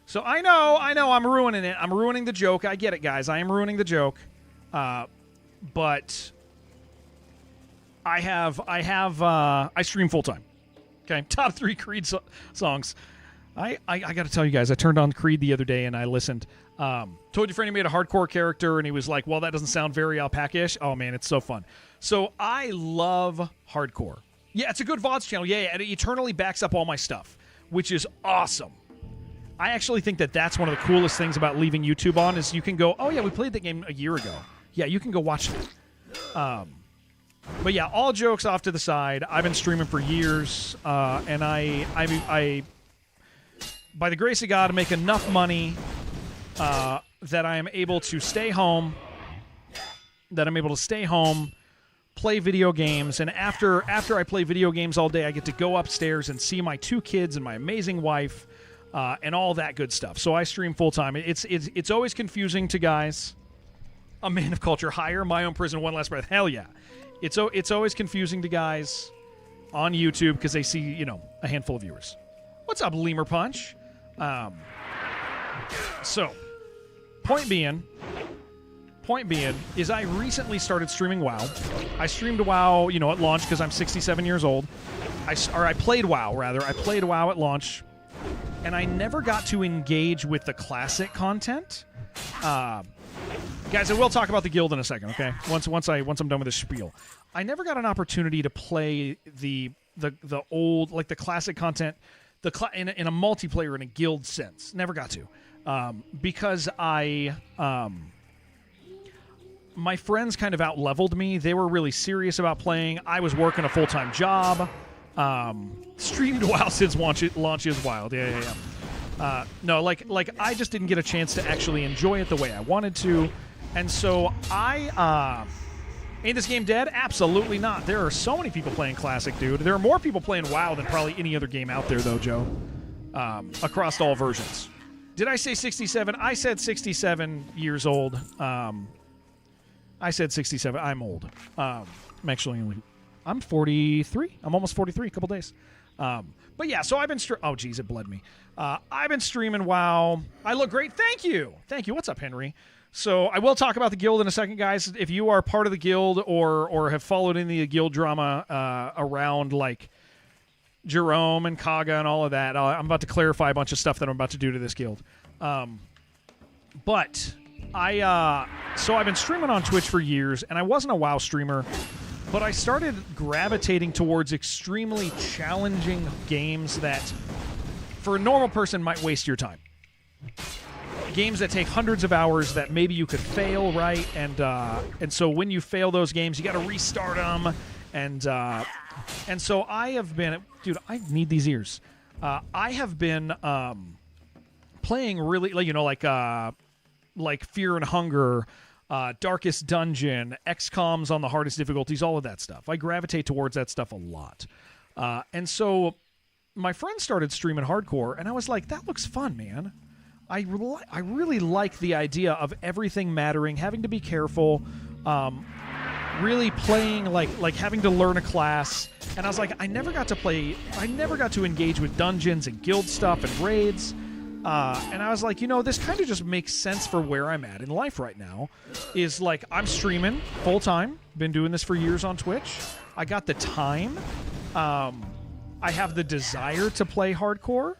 So I know, I'm ruining it. I'm ruining the joke. I get it, guys. I am ruining the joke. But I stream full time. Okay, top 3 Creed songs. I got to tell you guys, I turned on Creed the other day and I listened. Told your friend he made a hardcore character and he was like, well, that doesn't sound very alpaca-ish. Oh man, it's so fun. So I love hardcore. Yeah, it's a good VODs channel. Yeah, and it eternally backs up all my stuff, which is awesome. I actually think that's one of the coolest things about leaving YouTube on is you can go, oh yeah, we played that game a year ago. Yeah, you can go watch it. But yeah, all jokes off to the side. I've been streaming for years, and I, by the grace of God, make enough money that I am able to stay home. Play video games, and after I play video games all day, I get to go upstairs and see my 2 kids and my amazing wife, and all that good stuff. So I stream full time. It's always confusing to guys. A man of culture, hire my own prison, one last breath. Hell yeah. It's always confusing to guys on YouTube because they see, a handful of viewers. What's up, Lemur Punch? So, point being is I recently started streaming WoW. I streamed WoW, at launch because I'm 67 years old. I played WoW, rather. I played WoW at launch, and I never got to engage with the classic content. Guys, I will talk about the guild in a second, okay? Once I'm done with this spiel. I never got an opportunity to play the old, like the classic content, in a multiplayer in a guild sense. Never got to. Because my friends kind of out-leveled me. They were really serious about playing. I was working a full-time job. Streamed WoW since launch is wild. Yeah. No, like I just didn't get a chance to actually enjoy it the way I wanted to. And so I Ain't this game dead? Absolutely not. There are so many people playing Classic, dude. There are more people playing WoW than probably any other game out there, though, Joe. Across all versions. Did I say 67? I said 67 years old. I said 67. I'm old. I'm actually I'm 43. I'm almost 43. A couple days. But yeah, so I've been oh geez, it bled me. I've been streaming WoW. I look great. Thank you. What's up, Henry? So I will talk about the guild in a second, guys. If you are part of the guild or have followed any of the guild drama around like Jerome and Kaga and all of that, I'm about to clarify a bunch of stuff that I'm about to do to this guild. But so I've been streaming on Twitch for years, and I wasn't a WoW streamer. But I started gravitating towards extremely challenging games that, for a normal person, might waste your time. Games that take hundreds of hours that maybe you could fail, right? And so when you fail those games, you got to restart them. And so I have been, dude, I need these ears. I have been playing really, like Fear and Hunger. Darkest Dungeon, XCOMs on the hardest difficulties, all of that stuff. I gravitate towards that stuff a lot. And so my friend started streaming hardcore, and I was like, that looks fun, man. I really like the idea of everything mattering, having to be careful, really playing like having to learn a class. And I was like, I never got to engage with dungeons and guild stuff and raids. And I was like, this kind of just makes sense for where I'm at in life right now. Is like I'm streaming full time. Been doing this for years on Twitch. I got the time. I have the desire to play hardcore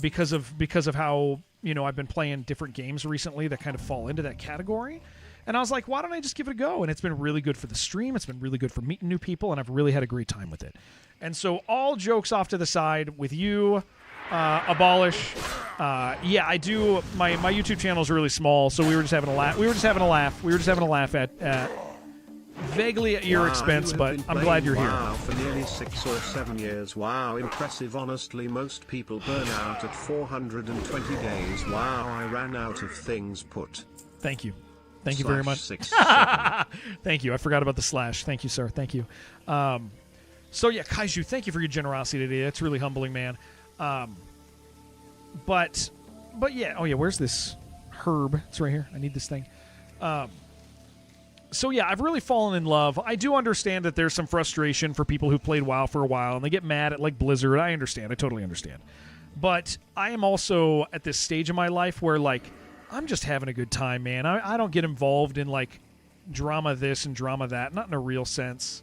because of how I've been playing different games recently that kind of fall into that category. And I was like, why don't I just give it a go? And it's been really good for the stream. It's been really good for meeting new people, and I've really had a great time with it. And so all jokes off to the side with you. Abolish. Yeah, I do. My YouTube channel is really small, so we were just having a laugh. We were just having a laugh at vaguely at your expense, but I'm glad you're here. Wow, for nearly 6 or 7 years. Wow, impressive. Honestly, most people burn out at 420 days. Wow, I ran out of things put. Thank you. Thank you very much. Thank you. I forgot about the slash. Thank you, sir. Thank you. So yeah, Kaiju, thank you for your generosity today. That's really humbling, man. But yeah, oh yeah, where's this herb? It's right here. I need this thing. So yeah, I've really fallen in love. I do understand that there's some frustration for people who've played WoW for a while and they get mad at like Blizzard. I understand. I totally understand. But I am also at this stage of my life where like I'm just having a good time, man. I don't get involved in like drama this and drama that, not in a real sense.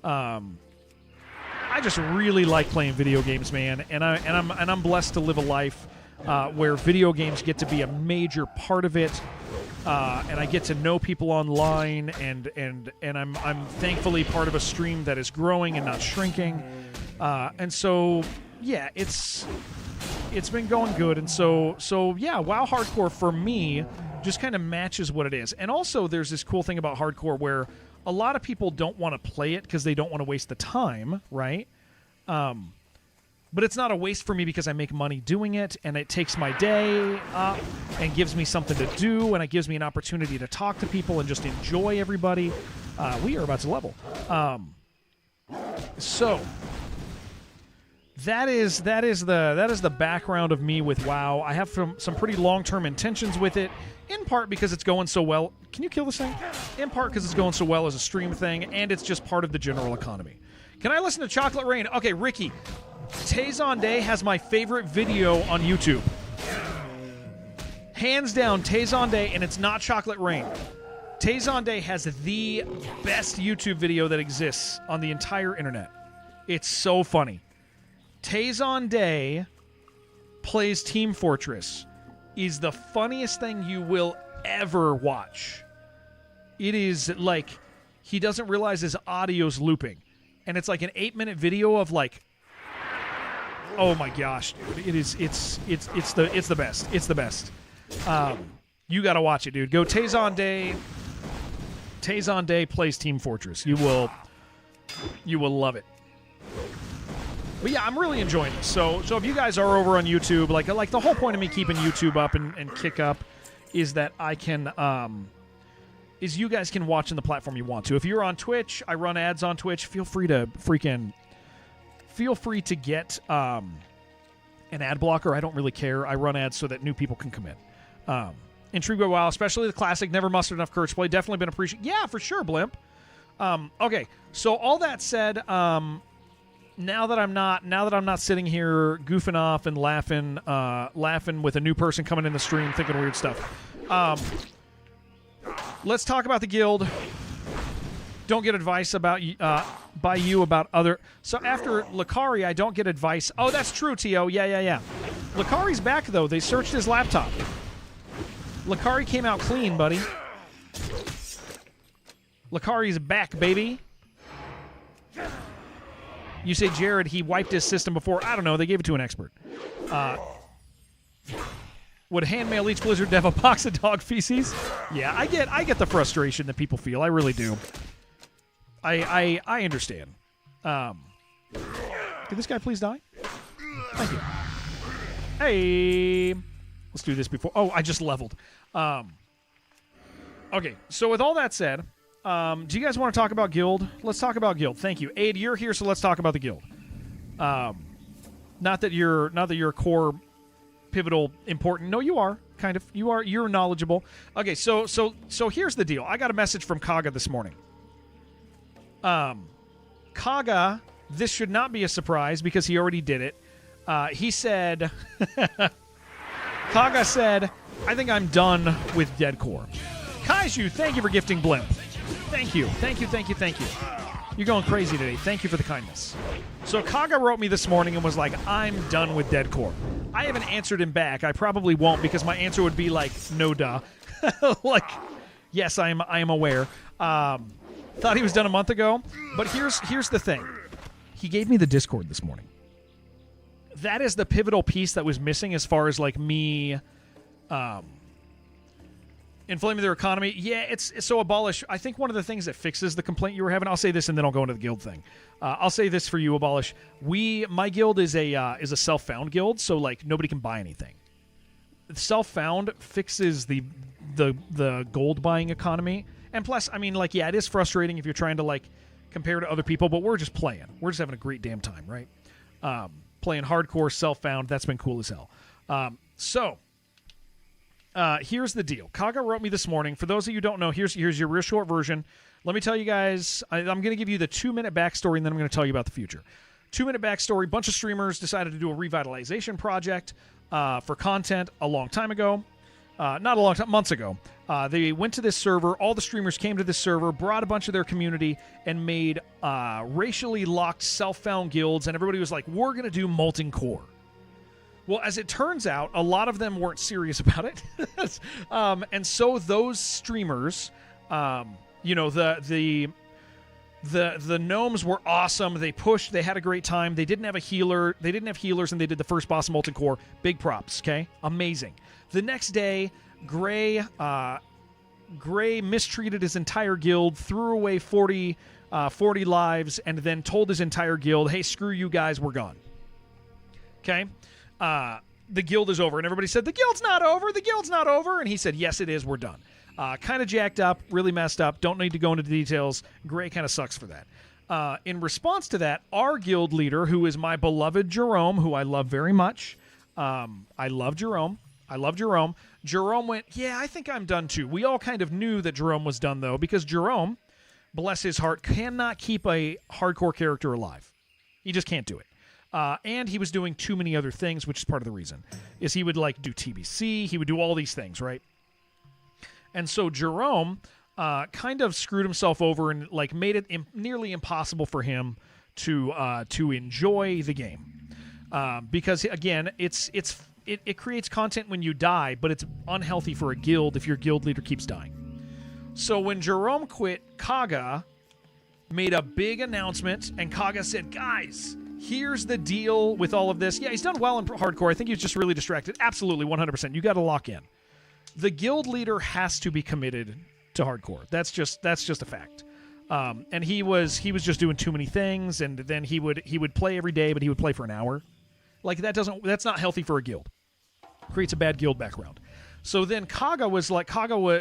I just really like playing video games, man, and I'm blessed to live a life where video games get to be a major part of it, and I get to know people online, and I'm thankfully part of a stream that is growing and not shrinking, and so yeah, it's been going good, and so yeah, WoW Hardcore for me just kind of matches what it is, and also there's this cool thing about hardcore where a lot of people don't want to play it because they don't want to waste the time, right? But it's not a waste for me because I make money doing it, and it takes my day up and gives me something to do, and it gives me an opportunity to talk to people and just enjoy everybody. We are about to level. So that is the background of me with WoW. I have some pretty long-term intentions with it. In part because it's going so well. Can you kill this thing? In part because it's going so well as a stream thing, and it's just part of the general economy. Can I listen to Chocolate Rain? Okay, Ricky. Tazon Day has my favorite video on YouTube. Hands down, Tazon Day, and it's not Chocolate Rain. Tazon Day has the best YouTube video that exists on the entire internet. It's so funny. Tazon Day plays Team Fortress is the funniest thing you will ever watch. It is like he doesn't realize his audio's looping. And it's like an 8-minute video of like, oh my gosh, dude. It's the best. It's the best. You gotta watch it, dude. Go Tazon Day. Tazon Day plays Team Fortress. You will love it. But yeah, I'm really enjoying this. So if you guys are over on YouTube, like the whole point of me keeping YouTube up and Kick up is that I can is you guys can watch on the platform you want to. If you're on Twitch, I run ads on Twitch. Feel free to get an ad blocker. I don't really care. I run ads so that new people can come in. Intrigued by WoW, especially the classic. Never mustered enough courage to play. Definitely been appreciated. Yeah, for sure, Blimp. Okay, so all that said, now that I'm not sitting here goofing off and laughing with a new person coming in the stream thinking weird stuff. Let's talk about the guild. Don't get advice about by you about other. So after Lakari, I don't get advice. Oh, that's true, Tio. Yeah. Lakari's back though. They searched his laptop. Lakari came out clean, buddy. Lakari's back, baby. You say, Jared, he wiped his system before. I don't know. They gave it to an expert. Would handmail each Blizzard dev a box of dog feces? Yeah, I get the frustration that people feel. I really do. I understand. Can this guy please die? Thank you. Hey. Let's do this before. Oh, I just leveled. Okay, so with all that said, do you guys want to talk about guild? Let's talk about guild. Thank you. Aid, you're here, so let's talk about the guild. Not that you're core pivotal important. No, you are. Kind of. You're knowledgeable. Okay, so here's the deal. I got a message from Kaga this morning. Kaga, this should not be a surprise because he already did it. He said Kaga said, I think I'm done with Deadcore. Kaiju, thank you for gifting Blimp. Thank you. You're going crazy today. Thank you for the kindness. So Kaga wrote me this morning and was like, I'm done with Deadcore. I haven't answered him back. I probably won't because my answer would be like, no duh. Like, yes, I am aware. Thought he was done a month ago. But here's the thing. He gave me the Discord this morning. That is the pivotal piece that was missing as far as like me inflaming their economy. Yeah, it's so Abolish. I think one of the things that fixes the complaint you were having, I'll say this and then I'll go into the guild thing. I'll say this for you, Abolish. My guild is a self-found guild, so like nobody can buy anything. Self-found fixes the gold buying economy. And plus, I mean, like, yeah, it is frustrating if you're trying to like compare to other people, but we're just playing. We're just having a great damn time, right? Playing hardcore self-found. That's been cool as hell. Here's the deal. Kaga wrote me this morning. For those of you who don't know, here's your real short version. Let me tell you guys, I'm going to give you the 2-minute backstory, and then I'm going to tell you about the future. 2-minute backstory. Bunch of streamers decided to do a revitalization project for content a long time ago. Not a long time, months ago. They went to this server. All the streamers came to this server, brought a bunch of their community, and made racially locked self-found guilds, and everybody was like, we're going to do Molten Core. Well, as it turns out, a lot of them weren't serious about it. And so those streamers, the gnomes were awesome. They pushed. They had a great time. They didn't have a healer. They didn't have healers, and they did the first boss of Molten Core. Big props, okay? Amazing. The next day, Gray mistreated his entire guild, threw away 40 lives, and then told his entire guild, hey, screw you guys, we're gone. Okay? The guild is over. And everybody said, the guild's not over. And he said, yes, it is. We're done. Kind of jacked up, really messed up. Don't need to go into the details. Gray kind of sucks for that. In response to that, our guild leader, who is my beloved Jerome, who I love very much. I love Jerome. Jerome went, yeah, I think I'm done too. We all kind of knew that Jerome was done, though, because Jerome, bless his heart, cannot keep a hardcore character alive. He just can't do it. And he was doing too many other things, which is part of the reason, is he would like do TBC, he would do all these things, right? And so Jerome kind of screwed himself over and like made it nearly impossible for him to enjoy the game. Because again, it creates content when you die, but it's unhealthy for a guild if your guild leader keeps dying. So when Jerome quit, Kaga made a big announcement, and Kaga said, guys, here's the deal with all of this. Yeah, he's done well in hardcore. I think he's just really distracted. Absolutely, 100%. You got to lock in. The guild leader has to be committed to hardcore. That's just a fact. And he was just doing too many things, and then he would play every day, but he would play for an hour. Like that's not healthy for a guild. Creates a bad guild background. So then Kaga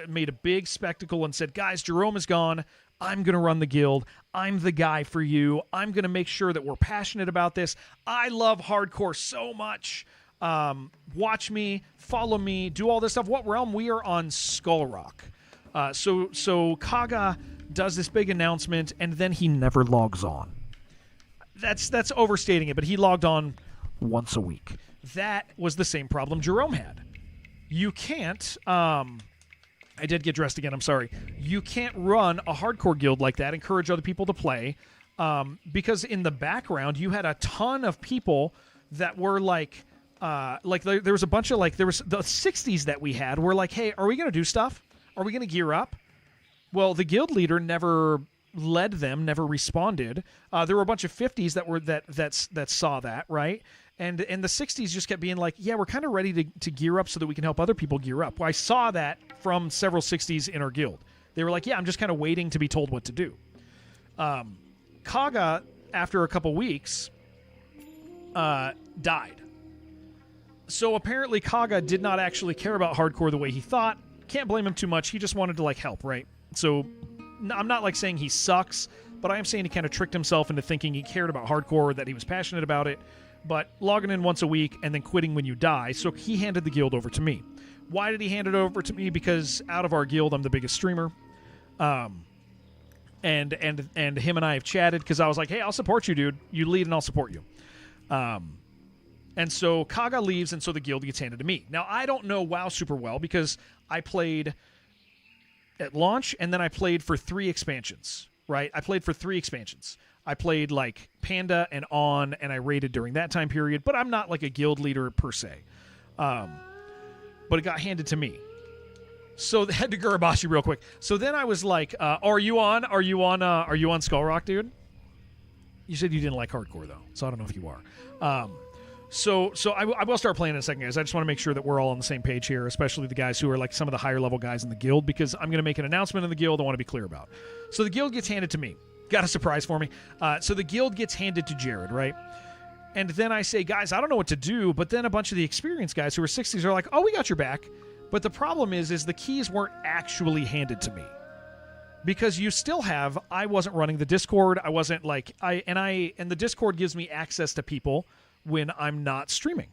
made a big spectacle and said, guys, Jerome is gone. I'm going to run the guild. I'm the guy for you. I'm going to make sure that we're passionate about this. I love hardcore so much. Watch me, follow me, do all this stuff. What realm? We are on Skull Rock. So Kaga does this big announcement, and then he never logs on. That's overstating it, but he logged on once a week. That was the same problem Jerome had. You can't, I did get dressed again, I'm sorry. You can't run a hardcore guild like that, encourage other people to play, because in the background, you had a ton of people that were like there was a bunch of, there was the 60s that we had were like, hey, are we going to do stuff? Are we going to gear up? Well, the guild leader never led them, never responded. There were a bunch of 50s that saw that, right? And the 60s just kept being like, yeah, we're kind of ready to gear up so that we can help other people gear up. Well, I saw that from several 60s in our guild. They were like, yeah, I'm just kind of waiting to be told what to do. Kaga, after a couple weeks, died. So apparently Kaga did not actually care about hardcore the way he thought. Can't blame him too much. He just wanted to, help, right? So I'm not, saying he sucks, but I am saying he kind of tricked himself into thinking he cared about hardcore, that he was passionate about it. But logging in once a week and then quitting when you die, so he handed the guild over to me. Why did he hand it over to me? Because out of our guild, I'm the biggest streamer. And him and I have chatted because I was like, hey, I'll support you, dude. You lead and I'll support you. And so Kaga leaves, and so the guild gets handed to me. Now, I don't know WoW super well because I played at launch, and then I played for 3 expansions, right? I played for 3 expansions. I played Panda and On, and I raided during that time period, but I'm not a guild leader per se. But it got handed to me. So head to Gurabashi real quick. So then I was like, are you on Skull Rock, dude? You said you didn't like hardcore though, so I don't know if you are. So I will start playing in a second, guys. I just want to make sure that we're all on the same page here, especially the guys who are some of the higher level guys in the guild, because I'm going to make an announcement in the guild I want to be clear about. So the guild gets handed to me. Got a surprise for me. So the guild gets handed to Jared, right? And then I say, guys, I don't know what to do, but then a bunch of the experienced guys who are 60s are like, oh, we got your back. But the problem is the keys weren't actually handed to me. Because you still have, I wasn't running the Discord. I wasn't and the Discord gives me access to people when I'm not streaming.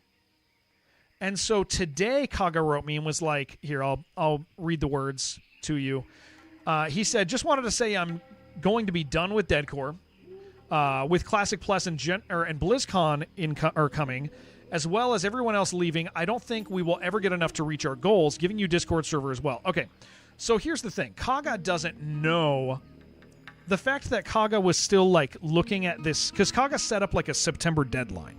And so today Kaga wrote me and was like, here, I'll read the words to you. He said, just wanted to say I'm going to be done with Deadcore, with Classic Plus and BlizzCon coming, as well as everyone else leaving. I don't think we will ever get enough to reach our goals, giving you Discord server as well. Okay, so here's the thing. Kaga doesn't know the fact that Kaga was still looking at this, because Kaga set up a September deadline.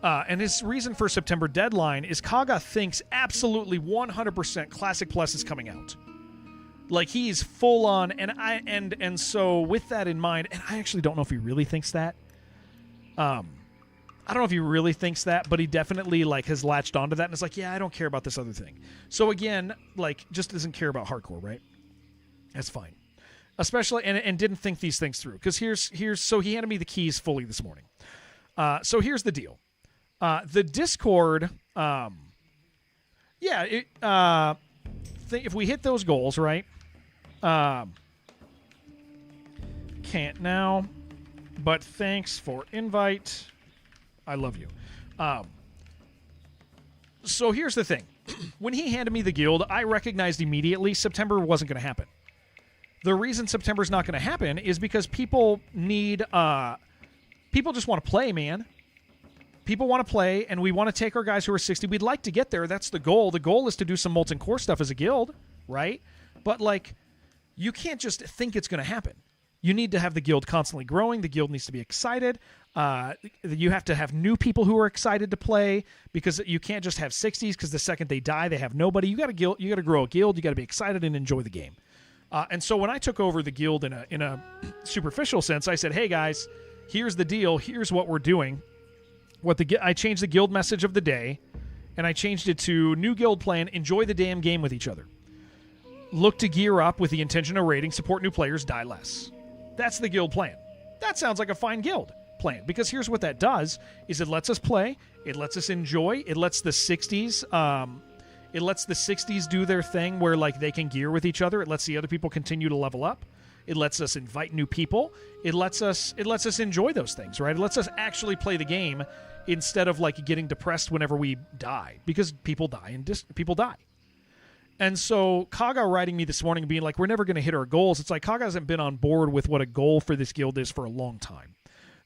And his reason for September deadline is Kaga thinks absolutely 100% Classic Plus is coming out. He's full on, and so with that in mind, and I actually don't know if he really thinks that. I don't know if he really thinks that, but he definitely has latched onto that and is like, yeah, I don't care about this other thing. So again, just doesn't care about hardcore, right? That's fine. Especially and didn't think these things through. Because so he handed me the keys fully this morning. So here's the deal. The Discord, if we hit those goals, right? Can't now, but thanks for invite. I love you. So here's the thing. When he handed me the guild, I recognized immediately September wasn't going to happen. The reason September's not going to happen is because people need, people just want to play, man. People want to play, and we want to take our guys who are 60. We'd like to get there. That's the goal. The goal is to do some Molten Core stuff as a guild, right? But, you can't just think it's going to happen. You need to have the guild constantly growing. The guild needs to be excited. You have to have new people who are excited to play, because you can't just have 60s, because the second they die, they have nobody. You got to grow a guild. You got to be excited and enjoy the game. And so when I took over the guild in a superficial sense, I said, hey, guys, here's the deal. Here's what we're doing. I changed the guild message of the day, and I changed it to new guild plan, enjoy the damn game with each other. Look to gear up with the intention of raiding, support new players, die less. That's the guild plan. That sounds like a fine guild plan, because here's what that does, is it lets us play, it lets us enjoy, it lets the 60s It lets the 60s do their thing where like they can gear with each other. It lets the other people continue to level up. It lets us invite new people. It lets us enjoy those things, right? It lets us actually play the game instead of like getting depressed whenever we die, because people die and people die. And so Kaga writing me this morning being like, we're never going to hit our goals. It's like Kaga hasn't been on board with what a goal for this guild is for a long time.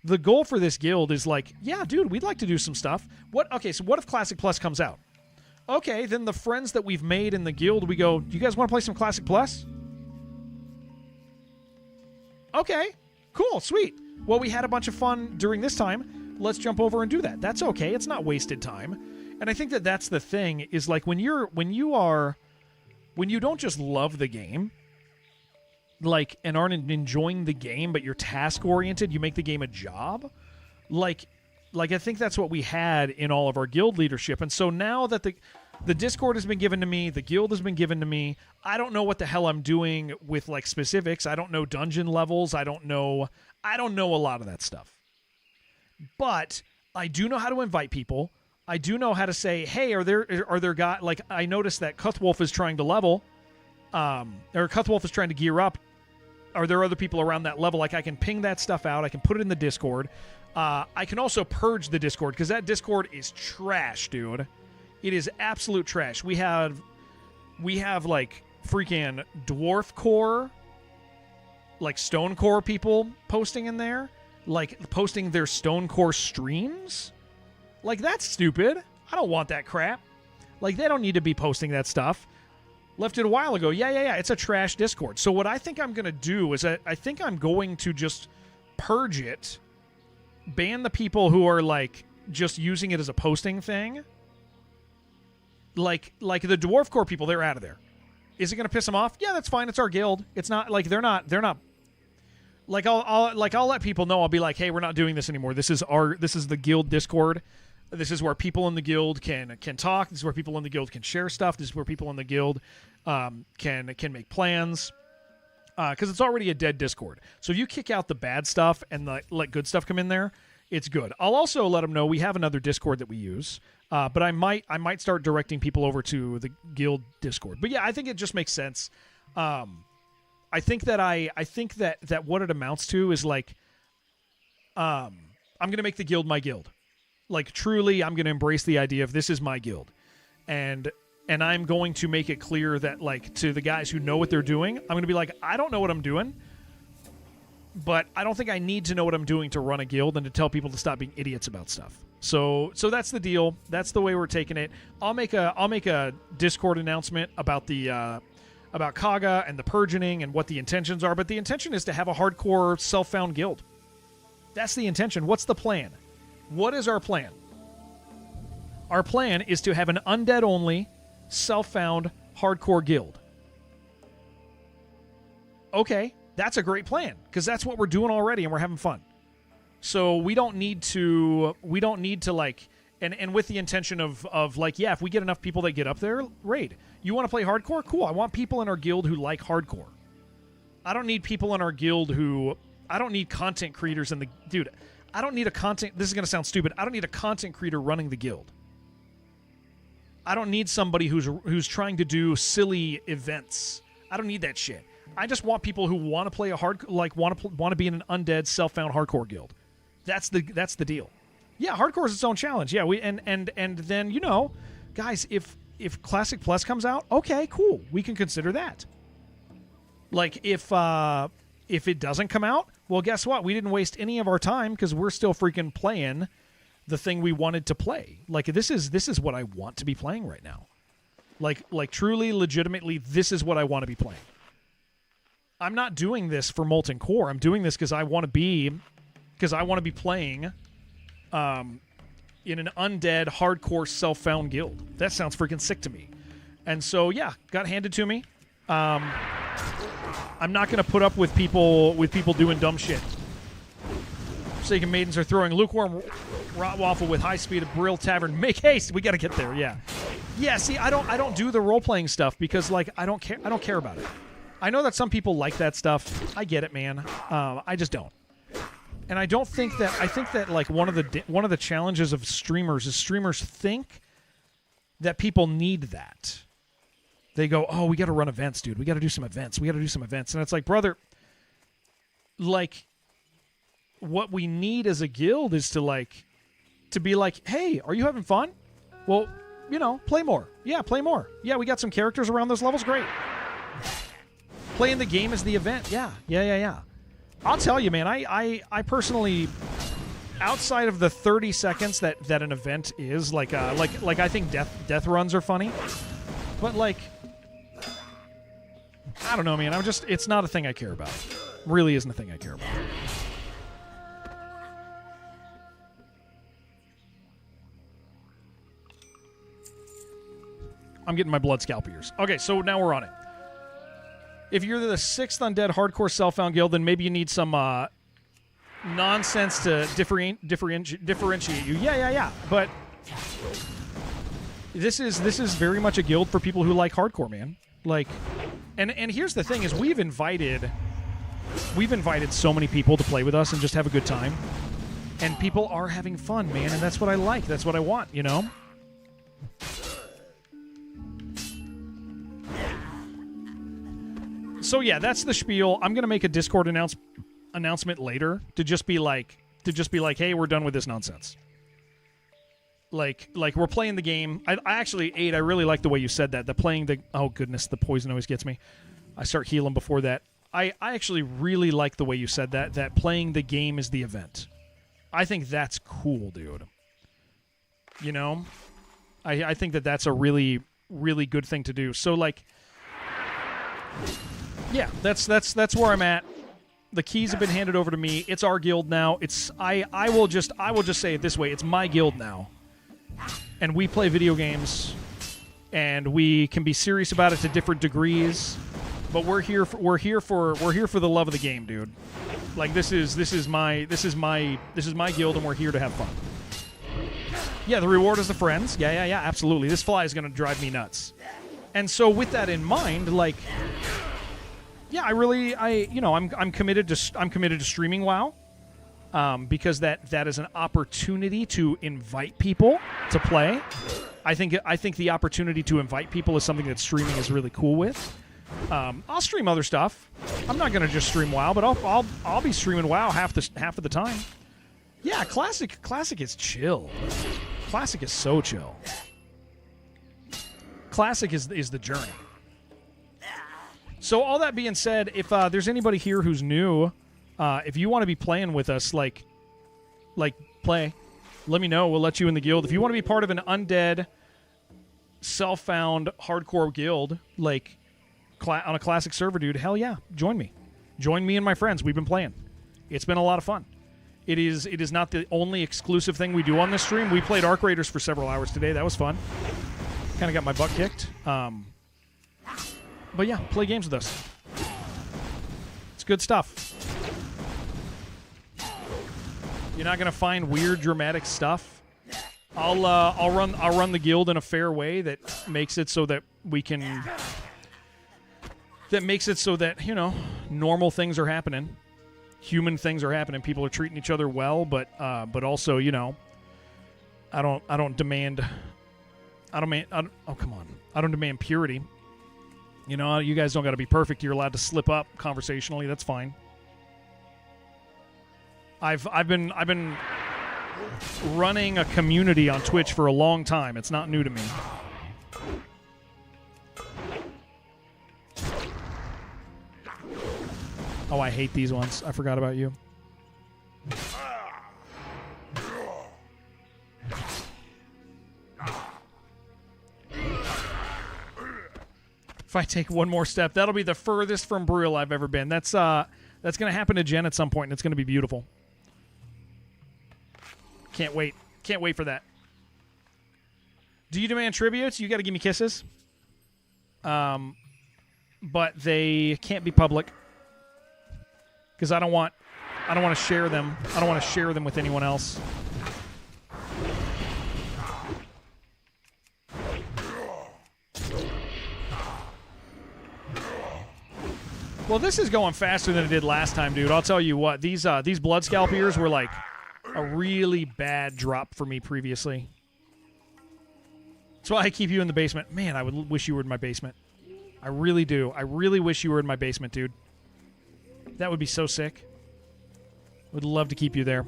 The goal for this guild is like, yeah, dude, we'd like to do some stuff. Okay, so what if Classic Plus comes out? Okay, then the friends that we've made in the guild, we go, do you guys want to play some Classic Plus? Okay, cool, sweet. Well, we had a bunch of fun during this time. Let's jump over and do that. That's okay. It's not wasted time. And I think that that's the thing is like when you don't just love the game, like, and aren't enjoying the game, but you're task oriented, you make the game a job. Like I think that's what we had in all of our guild leadership. And so now that the Discord has been given to me, the guild has been given to me, I don't know what the hell I'm doing with like specifics. I don't know dungeon levels. I don't know a lot of that stuff. But I do know how to invite people. I do know how to say, hey, are there guys, like I noticed that Cuthwolf is trying to level, or Cuthwolf is trying to gear up. Are there other people around that level? Like I can ping that stuff out. I can put it in the Discord. I can also purge the Discord because that Discord is trash, dude. It is absolute trash. We have like freaking dwarf core, like stone core people posting in there, like posting their stone core streams. Like that's stupid. I don't want that crap. Like they don't need to be posting that stuff. Left it a while ago. Yeah. It's a trash Discord. So what I think I'm going to do is I think I'm going to just purge it, ban the people who are like just using it as a posting thing. Like the dwarf core people, they're out of there. Is it going to piss them off? Yeah, that's fine. It's our guild. It's not like they're not like I'll let people know. I'll be like, hey, we're not doing this anymore. This is the guild Discord. This is where people in the guild can talk. This is where people in the guild can share stuff. This is where people in the guild can make plans. Because it's already a dead Discord. So if you kick out the bad stuff and let good stuff come in there, it's good. I'll also let them know we have another Discord that we use. But I might start directing people over to the guild Discord. But yeah, I think it just makes sense. I think that what it amounts to is like, I'm going to make the guild my guild. Like truly, I'm going to embrace the idea of this is my guild, and I'm going to make it clear that like to the guys who know what they're doing, I'm going to be like, I don't know what I'm doing, but I don't think I need to know what I'm doing to run a guild and to tell people to stop being idiots about stuff. So that's the deal. That's the way we're taking it. I'll make a Discord announcement about about Kaga and the purging and what the intentions are. But the intention is to have a hardcore self-found guild. That's the intention. What's the plan? What is our plan? Our plan is to have an undead-only, self-found, hardcore guild. Okay, that's a great plan, because that's what we're doing already, and we're having fun. So we don't need to like, and with the intention of like, yeah, if we get enough people that get up there, raid. You want to play hardcore? Cool. I want people in our guild who like hardcore. I don't need people in our guild I don't need content creators in the, dude, I don't need this is going to sound stupid. I don't need a content creator running the guild. I don't need somebody who's trying to do silly events. I don't need that shit. I just want people who want to play want to be in an undead self-found hardcore guild. That's the deal. Yeah, hardcore is its own challenge. Yeah, and then guys, if Classic Plus comes out, okay, cool, we can consider that. Like if it doesn't come out, well, guess what? We didn't waste any of our time because we're still freaking playing the thing we wanted to play. Like this is what I want to be playing right now. Like truly, legitimately, this is what I want to be playing. I'm not doing this for Molten Core. I'm doing this because I want to be playing in an undead, hardcore, self-found guild. That sounds freaking sick to me. And so, yeah, got handed to me. I'm not going to put up with people doing dumb shit. Forsaken Maidens are throwing lukewarm rot waffle with high speed at Brill Tavern. Make haste. We got to get there. Yeah. Yeah, see, I don't do the role-playing stuff because like I don't care about it. I know that some people like that stuff. I get it, man. I just don't. And I think that like one of the challenges of streamers is streamers think that people need that. They go, oh, we got to run events, dude. We got to do some events. We got to do some events. And it's like, brother, like, what we need as a guild is to be like, hey, are you having fun? Well, you know, play more. Yeah, play more. Yeah, we got some characters around those levels. Great. Playing the game is the event. Yeah. I'll tell you, man, I personally, outside of the 30 seconds that an event is, like I think death runs are funny, but like, I don't know, man. It's not a thing I care about. Really isn't a thing I care about. I'm getting my blood scalp ears. Okay, so now we're on it. If you're the 6th undead hardcore self-found guild, then maybe you need some nonsense to differentiate you. Yeah. But this is very much a guild for people who like hardcore, man. Like, and here's the thing: is we've invited so many people to play with us and just have a good time, and people are having fun, man. And that's what I like. That's what I want, you know. So yeah, that's the spiel. I'm gonna make a Discord announcement later to just be like, hey, we're done with this nonsense. Like we're playing the game. I actually, Aid, I really like the way you said that. Oh goodness, the poison always gets me. I start healing before that. I actually really like the way you said that. That playing the game is the event. I think that's cool, dude. You know, I think that's a really, really good thing to do. So like. Yeah, that's where I'm at. The keys have been handed over to me. It's our guild now. I will just say it this way. It's my guild now. And we play video games, and we can be serious about it to different degrees, but we're here for the love of the game, dude. Like this is my guild, and we're here to have fun. Yeah, the reward is the friends. Yeah, absolutely. This fly is going to drive me nuts. And so with that in mind, like, yeah, I'm committed to streaming WoW, because that is an opportunity to invite people to play. I think the opportunity to invite people is something that streaming is really cool with. I'll stream other stuff. I'm not gonna just stream WoW, but I'll be streaming WoW half of the time. Yeah, classic is chill. Classic is so chill. Classic is the journey. So all that being said, if there's anybody here who's new, if you want to be playing with us, like play, let me know. We'll let you in the guild. If you want to be part of an undead, self-found, hardcore guild, like on a classic server, dude, hell yeah, join me. Join me and my friends. We've been playing. It's been a lot of fun. It is not the only exclusive thing we do on this stream. We played Arc Raiders for several hours today. That was fun. Kind of got my butt kicked. But yeah, play games with us. It's good stuff. You're not gonna find weird, dramatic stuff. I'll run the guild in a fair way that makes it so that we can. That makes it so that, you know, normal things are happening, human things are happening. People are treating each other well, but also, you know, I don't demand purity. You know, you guys don't got to be perfect. You're allowed to slip up conversationally. That's fine. I've been running a community on Twitch for a long time. It's not new to me. Oh, I hate these ones. I forgot about you. If I take one more step, that'll be the furthest from Brule I've ever been. That's going to happen to Jen at some point, and it's going to be beautiful. Can't wait. Can't wait for that. Do you demand tributes? You got to give me kisses. But they can't be public because I don't want to share them. I don't want to share them with anyone else. Well, this is going faster than it did last time, dude. I'll tell you what. These blood scalp ears were like a really bad drop for me previously. That's why I keep you in the basement. Man, I would wish you were in my basement. I really do. I really wish you were in my basement, dude. That would be so sick. Would love to keep you there.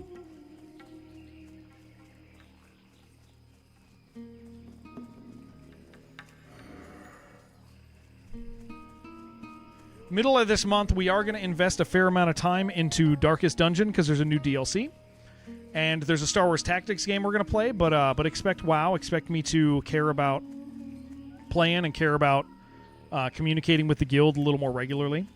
Middle of this month, we are going to invest a fair amount of time into Darkest Dungeon because there's a new DLC. And there's a Star Wars Tactics game we're going to play, but expect WoW. Expect me to care about playing and care about communicating with the guild a little more regularly.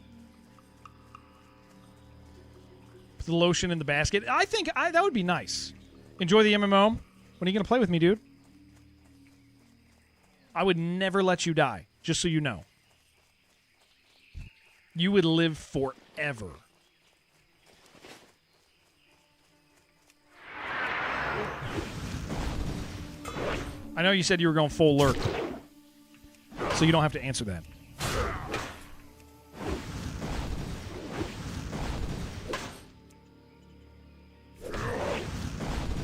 Put the lotion in the basket. I think that would be nice. Enjoy the MMO. When are you going to play with me, dude? I would never let you die, just so you know. You would live forever. I know you said you were going full lurk, so you don't have to answer that.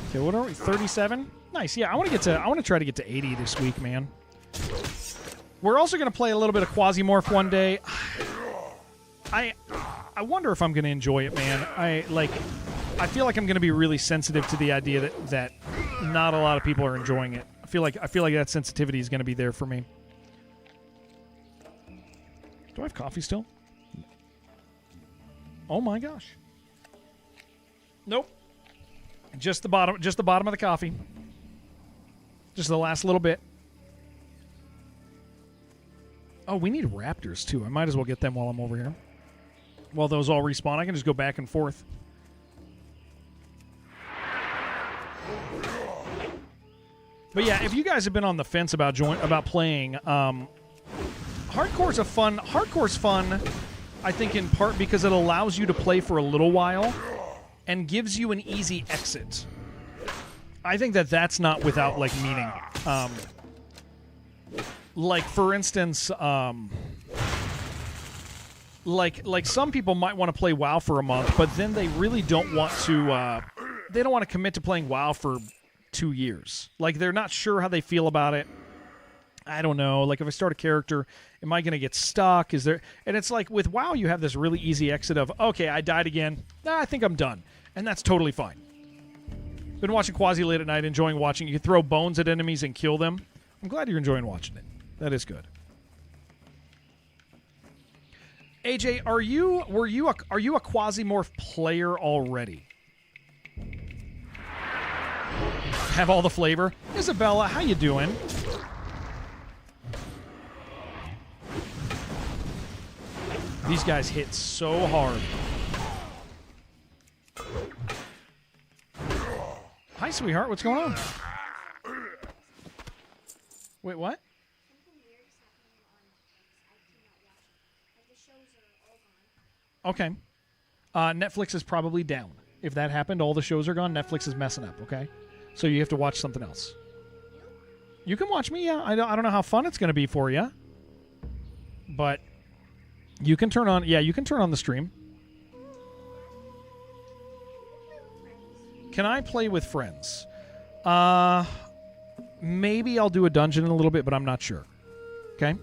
Okay, what are we? 37? Nice. Yeah, I want to try to get to 80 this week, man. We're also going to play a little bit of Quasimorph one day. I wonder if I'm going to enjoy it, man. I feel like I'm going to be really sensitive to the idea that not a lot of people are enjoying it. I feel like that sensitivity is going to be there for me. Do I have coffee still? Oh my gosh. Nope. Just the bottom of the coffee. Just the last little bit. Oh, we need raptors too. I might as well get them while I'm over here. While those all respawn, I can just go back and forth. But yeah, if you guys have been on the fence about playing, hardcore's fun. Hardcore's fun, I think, in part because it allows you to play for a little while and gives you an easy exit. I think that's not without meaning. Like for instance, like some people might want to play WoW for a month, but then they really don't want to. They don't want to commit to playing WoW for 2 years. Like, they're not sure how they feel about it. I don't know. Like, if I start a character, am I going to get stuck? Is there... And it's like, with WoW, you have this really easy exit of, okay, I died again. I think I'm done. And that's totally fine. Been watching Quasi late at night, enjoying watching. You can throw bones at enemies and kill them. I'm glad you're enjoying watching it. That is good. AJ, are you a Quasimorph player already? Have all the flavor. Isabella, how you doing? These guys hit so hard. Hi, sweetheart. What's going on? Wait, what? Okay. Netflix is probably down. If that happened, all the shows are gone. Netflix is messing up, okay? So you have to watch something else. You can watch me, yeah. I don't know how fun it's going to be for you. But you can turn on... Yeah, you can turn on the stream. Can I play with friends? Maybe I'll do a dungeon in a little bit, but I'm not sure. Okay?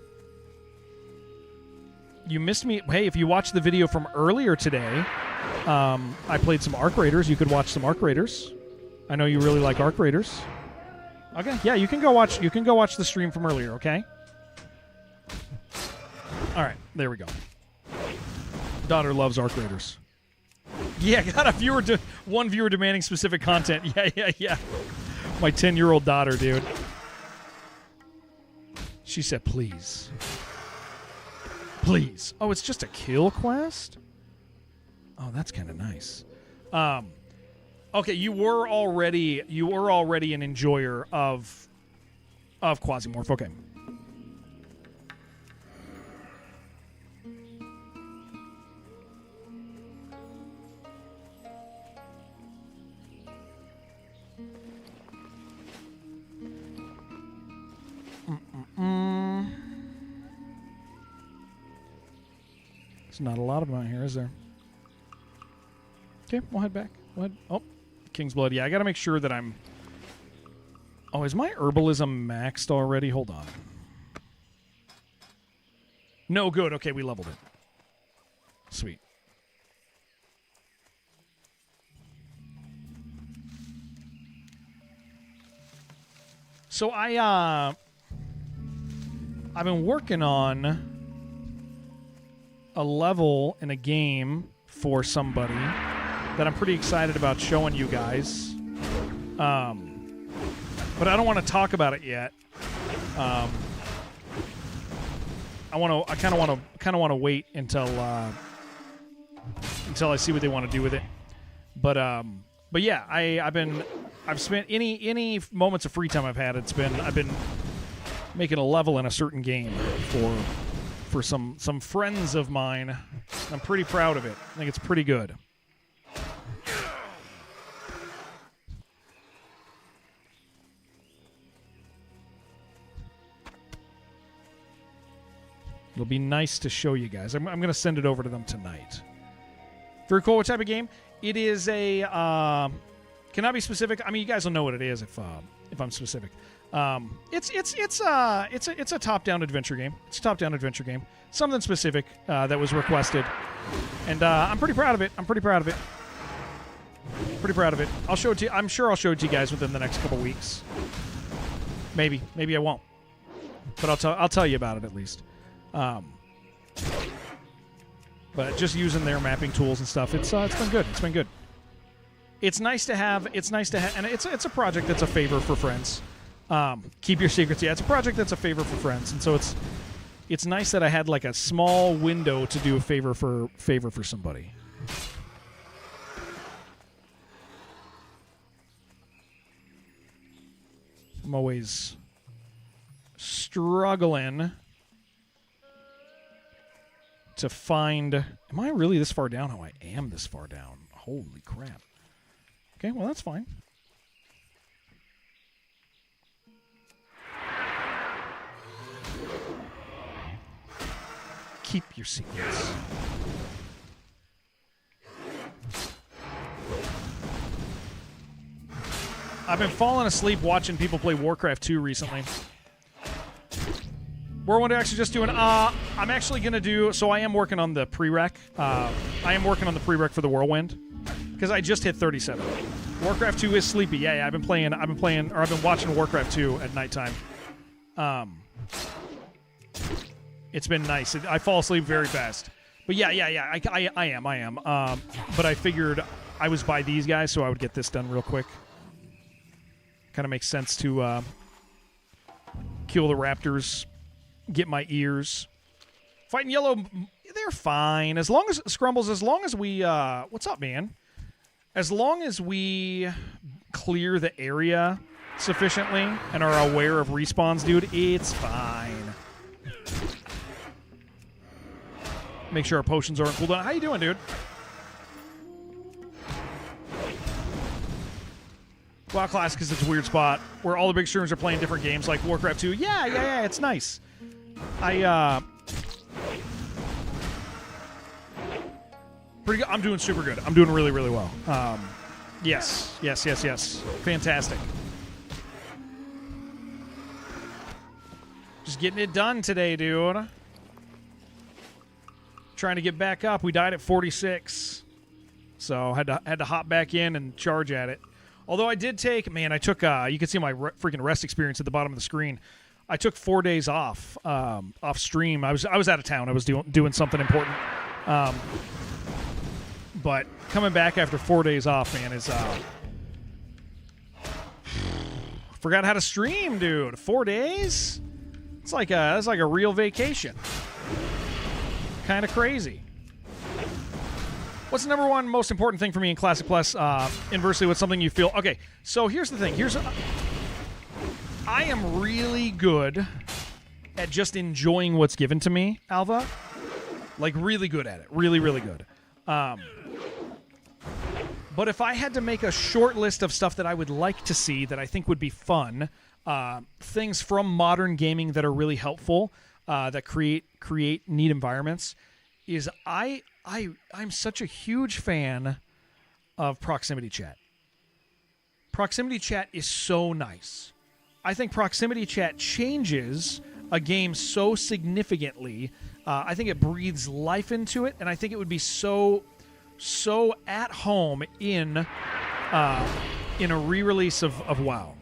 You missed me. Hey, if you watched the video from earlier today, I played some Arc Raiders. You could watch some Arc Raiders. I know you really like Arc Raiders. Okay, yeah, you can go watch the stream from earlier, okay? All right, there we go. Daughter loves Arc Raiders. Yeah, got one viewer demanding specific content. Yeah. My 10-year-old daughter, dude. She said, please. Please. Oh, it's just a kill quest? Oh, that's kind of nice. Okay, you were already an enjoyer of Quasimorph. Okay. There's not a lot of them out here, is there? Okay, we'll head back. We'll head. Oh, King's Blood. Yeah, I got to make sure that I'm Oh, is my herbalism maxed already? Hold on. No, good. Okay, we leveled it. Sweet. So I've been working on a level in a game for somebody that I'm pretty excited about showing you guys. But I don't want to talk about it yet. I kind of want to wait until I see what they want to do with it. But yeah, I've spent any moments of free time I've had. I've been making a level in a certain game for some friends of mine. I'm pretty proud of it. I think it's pretty good. It'll be nice to show you guys. I'm going to send it over to them tonight. Very cool. What type of game? It is a cannot be specific. I mean, you guys will know what it is if I'm specific. It's a top-down adventure game. It's a top-down adventure game. Something specific that was requested, and I'm pretty proud of it. Pretty proud of it. I'll show it to you. I'm sure I'll show it to you guys within the next couple weeks. Maybe I won't, but I'll tell you about it at least. But just using their mapping tools and stuff, it's been good. It's been good. It's nice to have, and it's a project that's a favor for friends. Keep your secrets. Yeah, it's a project that's a favor for friends, and so it's nice that I had like a small window to do a favor for somebody. I'm always struggling to find. Am I really this far down? Oh, I am this far down. Holy crap. Okay, well, that's fine. Keep your secrets. I've been falling asleep watching people play Warcraft 2 recently. We're going to actually just doing. I'm actually going to do. So I am working on the prereq. I am working on the prereq for the Whirlwind because I just hit 37. Warcraft 2 is sleepy. Yeah, I've been watching Warcraft 2 at nighttime. It's been nice. I fall asleep very fast. But yeah. I am. But I figured I was by these guys, so I would get this done real quick. Kind of makes sense to kill the raptors, get my ears. Fighting yellow, they're fine. As long as, Scrumbles, as long as we, what's up, man? As long as we clear the area sufficiently and are aware of respawns, dude, it's fine. Make sure our potions aren't cooldown. How you doing, dude? WoW Classic is a weird spot where all the big streamers are playing different games like Warcraft 2. Yeah, it's nice. Pretty good. I'm doing super good. I'm doing really, really well. Yes. Fantastic. Just getting it done today, dude. Trying to get back up. We died at 46. So had to hop back in and charge at it. Although I did take, I took, you can see my freaking rest experience at the bottom of the screen. I took 4 days off stream. I was out of town. I was doing something important. But coming back after 4 days off, man, is forgot how to stream, dude. 4 days? That's like a real vacation. Kind of crazy. What's the number one most important thing for me in Classic Plus? Inversely, what's something you feel? Okay, so here's the thing. I am really good at just enjoying what's given to me, Alva. Like, really good at it. Really, really good. But if I had to make a short list of stuff that I would like to see that I think would be fun, things from modern gaming that are really helpful, that create neat environments, is I'm such a huge fan of proximity chat. Proximity chat is so nice. I think proximity chat changes a game so significantly. I think it breathes life into it, and I think it would be so at home in a re-release of WoW,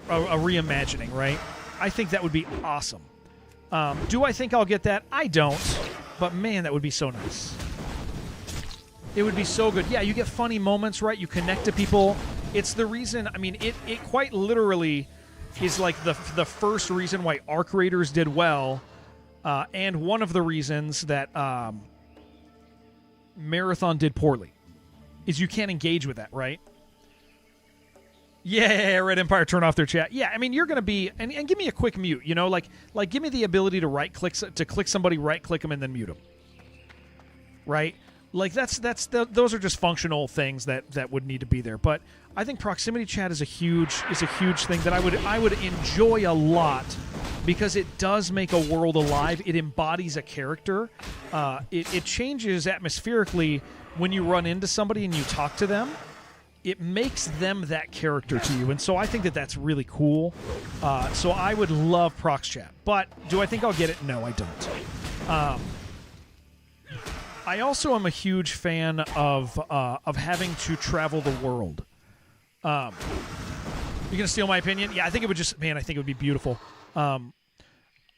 a reimagining, right? I think that would be awesome. Do I think I'll get that? I don't, but man, that would be so nice. It would be so good. Yeah, you get funny moments, right? You connect to people. It's the reason, I mean, it quite literally is like the first reason why Arc Raiders did well, and one of the reasons that Marathon did poorly, is you can't engage with that, right? Yeah, Red Empire turn off their chat. Yeah, I mean, you're going to be, and give me a quick mute, you know, like give me the ability to click somebody, right-click them, and then mute them, right? Like those are just functional things that would need to be there. But I think proximity chat is a huge thing that I would enjoy a lot, because it does make a world alive. It embodies a character. It changes atmospherically when you run into somebody and you talk to them. It makes them that character to you, and so I think that's really cool. So I would love prox chat, but do I think I'll get it? No, I don't. I also am a huge fan of having to travel the world. You're gonna steal my opinion? Yeah, I think it would just, man, I think it would be beautiful. I'm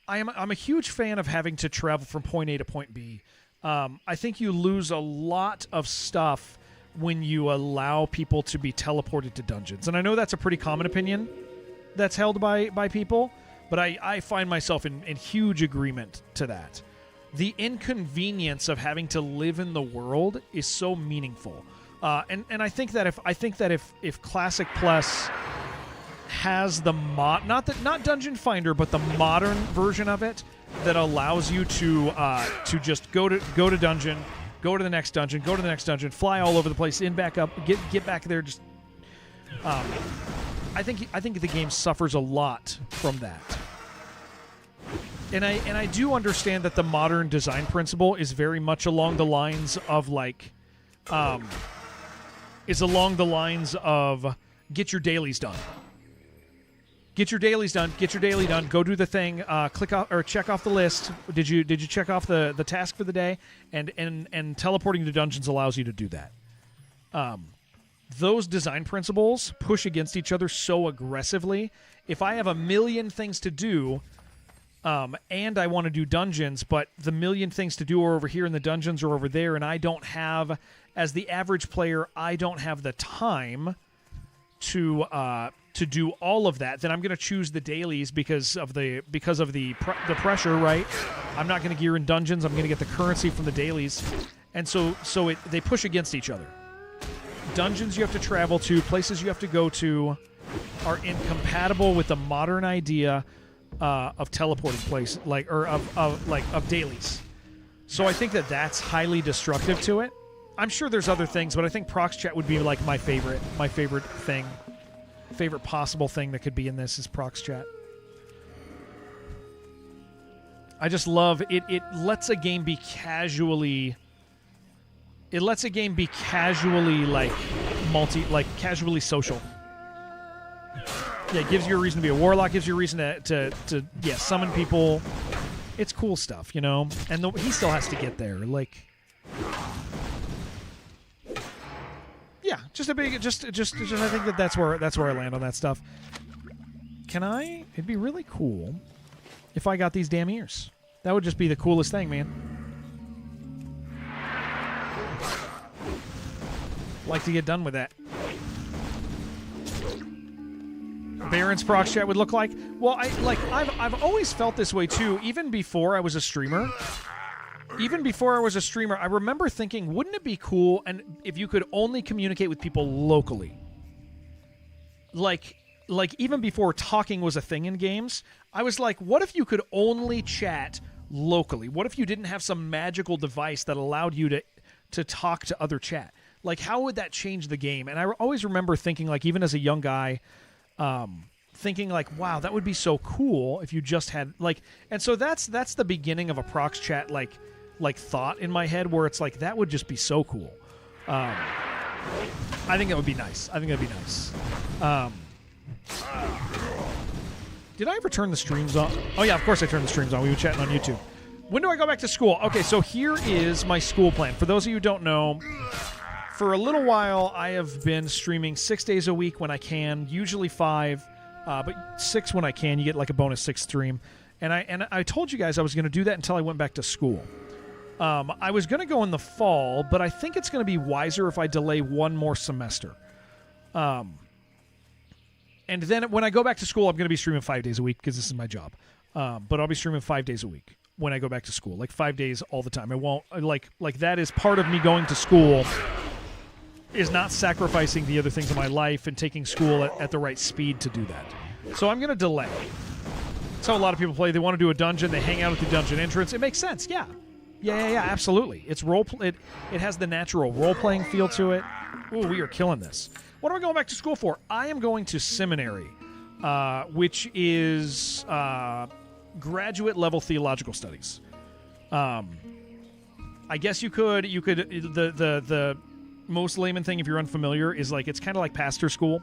a huge fan of having to travel from point A to point B. I think you lose a lot of stuff when you allow people to be teleported to dungeons. And I know that's a pretty common opinion that's held by people, but I find myself in huge agreement to that. The inconvenience of having to live in the world is so meaningful. And I think that if Classic Plus has the not Dungeon Finder, but the modern version of it that allows you to just go to dungeon, go to the next dungeon, go to the next dungeon, fly all over the place, back up, get back there. Just, I think the game suffers a lot from that, and I do understand that the modern design principle is very much along the lines of get your dailies done. Get your dailies done. Get your daily done. Go do the thing. Click off or check off the list. Did you check off the task for the day? And teleporting to dungeons allows you to do that. Those design principles push against each other so aggressively. If I have a million things to do, and I want to do dungeons, but the million things to do are over here and the dungeons are over there, and I don't have, as the average player, I don't have the time to do all of that, then I'm going to choose the dailies because of the pressure, right? I'm not going to gear in dungeons. I'm going to get the currency from the dailies, and so they push against each other. Dungeons you have to travel to, places you have to go to, are incompatible with the modern idea of teleporting place, of dailies. So I think that's highly destructive to it. I'm sure there's other things, but I think prox chat would be like my favorite thing. Favorite possible thing that could be in this is prox chat. I just love it. It lets a game be casually casually social. Yeah, it gives you a reason to be a warlock, gives you a reason to summon people. It's cool stuff, you know? And he still has to get there. Yeah, just I think that's where I land on that stuff. It'd be really cool if I got these damn ears. That would just be the coolest thing, man. Like to get done with that. Baron's prox chat would look like? Well, I've always felt this way too, even before I was a streamer. I remember thinking, wouldn't it be cool and if you could only communicate with people locally? Like even before talking was a thing in games, I was like, what if you could only chat locally? What if you didn't have some magical device that allowed you to talk to other chat? Like, how would that change the game? And I always remember thinking, like, even as a young guy, thinking like, wow, that would be so cool if you just had and so that's the beginning of a prox chat like thought in my head, where it's like, that would just be so cool. I think that would be nice. Did I ever turn the streams on? Oh, yeah, of course I turned the streams on. We were chatting on YouTube. When do I go back to school? Okay, so here is my school plan. For those of you who don't know, for a little while, I have been streaming 6 days a week when I can, usually 5, but 6 when I can. You get like a bonus 6 stream. And I told you guys I was going to do that until I went back to school. I was going to go in the fall, but I think it's going to be wiser if I delay one more semester. And then when I go back to school, I'm going to be streaming 5 days a week because this is my job. But I'll be streaming 5 days a week when I go back to school, like 5 days all the time. I won't like that is part of me going to school. Is not sacrificing the other things in my life and taking school at the right speed to do that. So I'm going to delay. That's how a lot of people play. They want to do a dungeon. They hang out at the dungeon entrance. It makes sense. Yeah, absolutely. It's it has the natural role-playing feel to it. Ooh, we are killing this. What am I going back to school for? I am going to seminary, which is graduate-level theological studies. I guess you could the most layman thing, if you're unfamiliar, is like it's kind of like pastor school.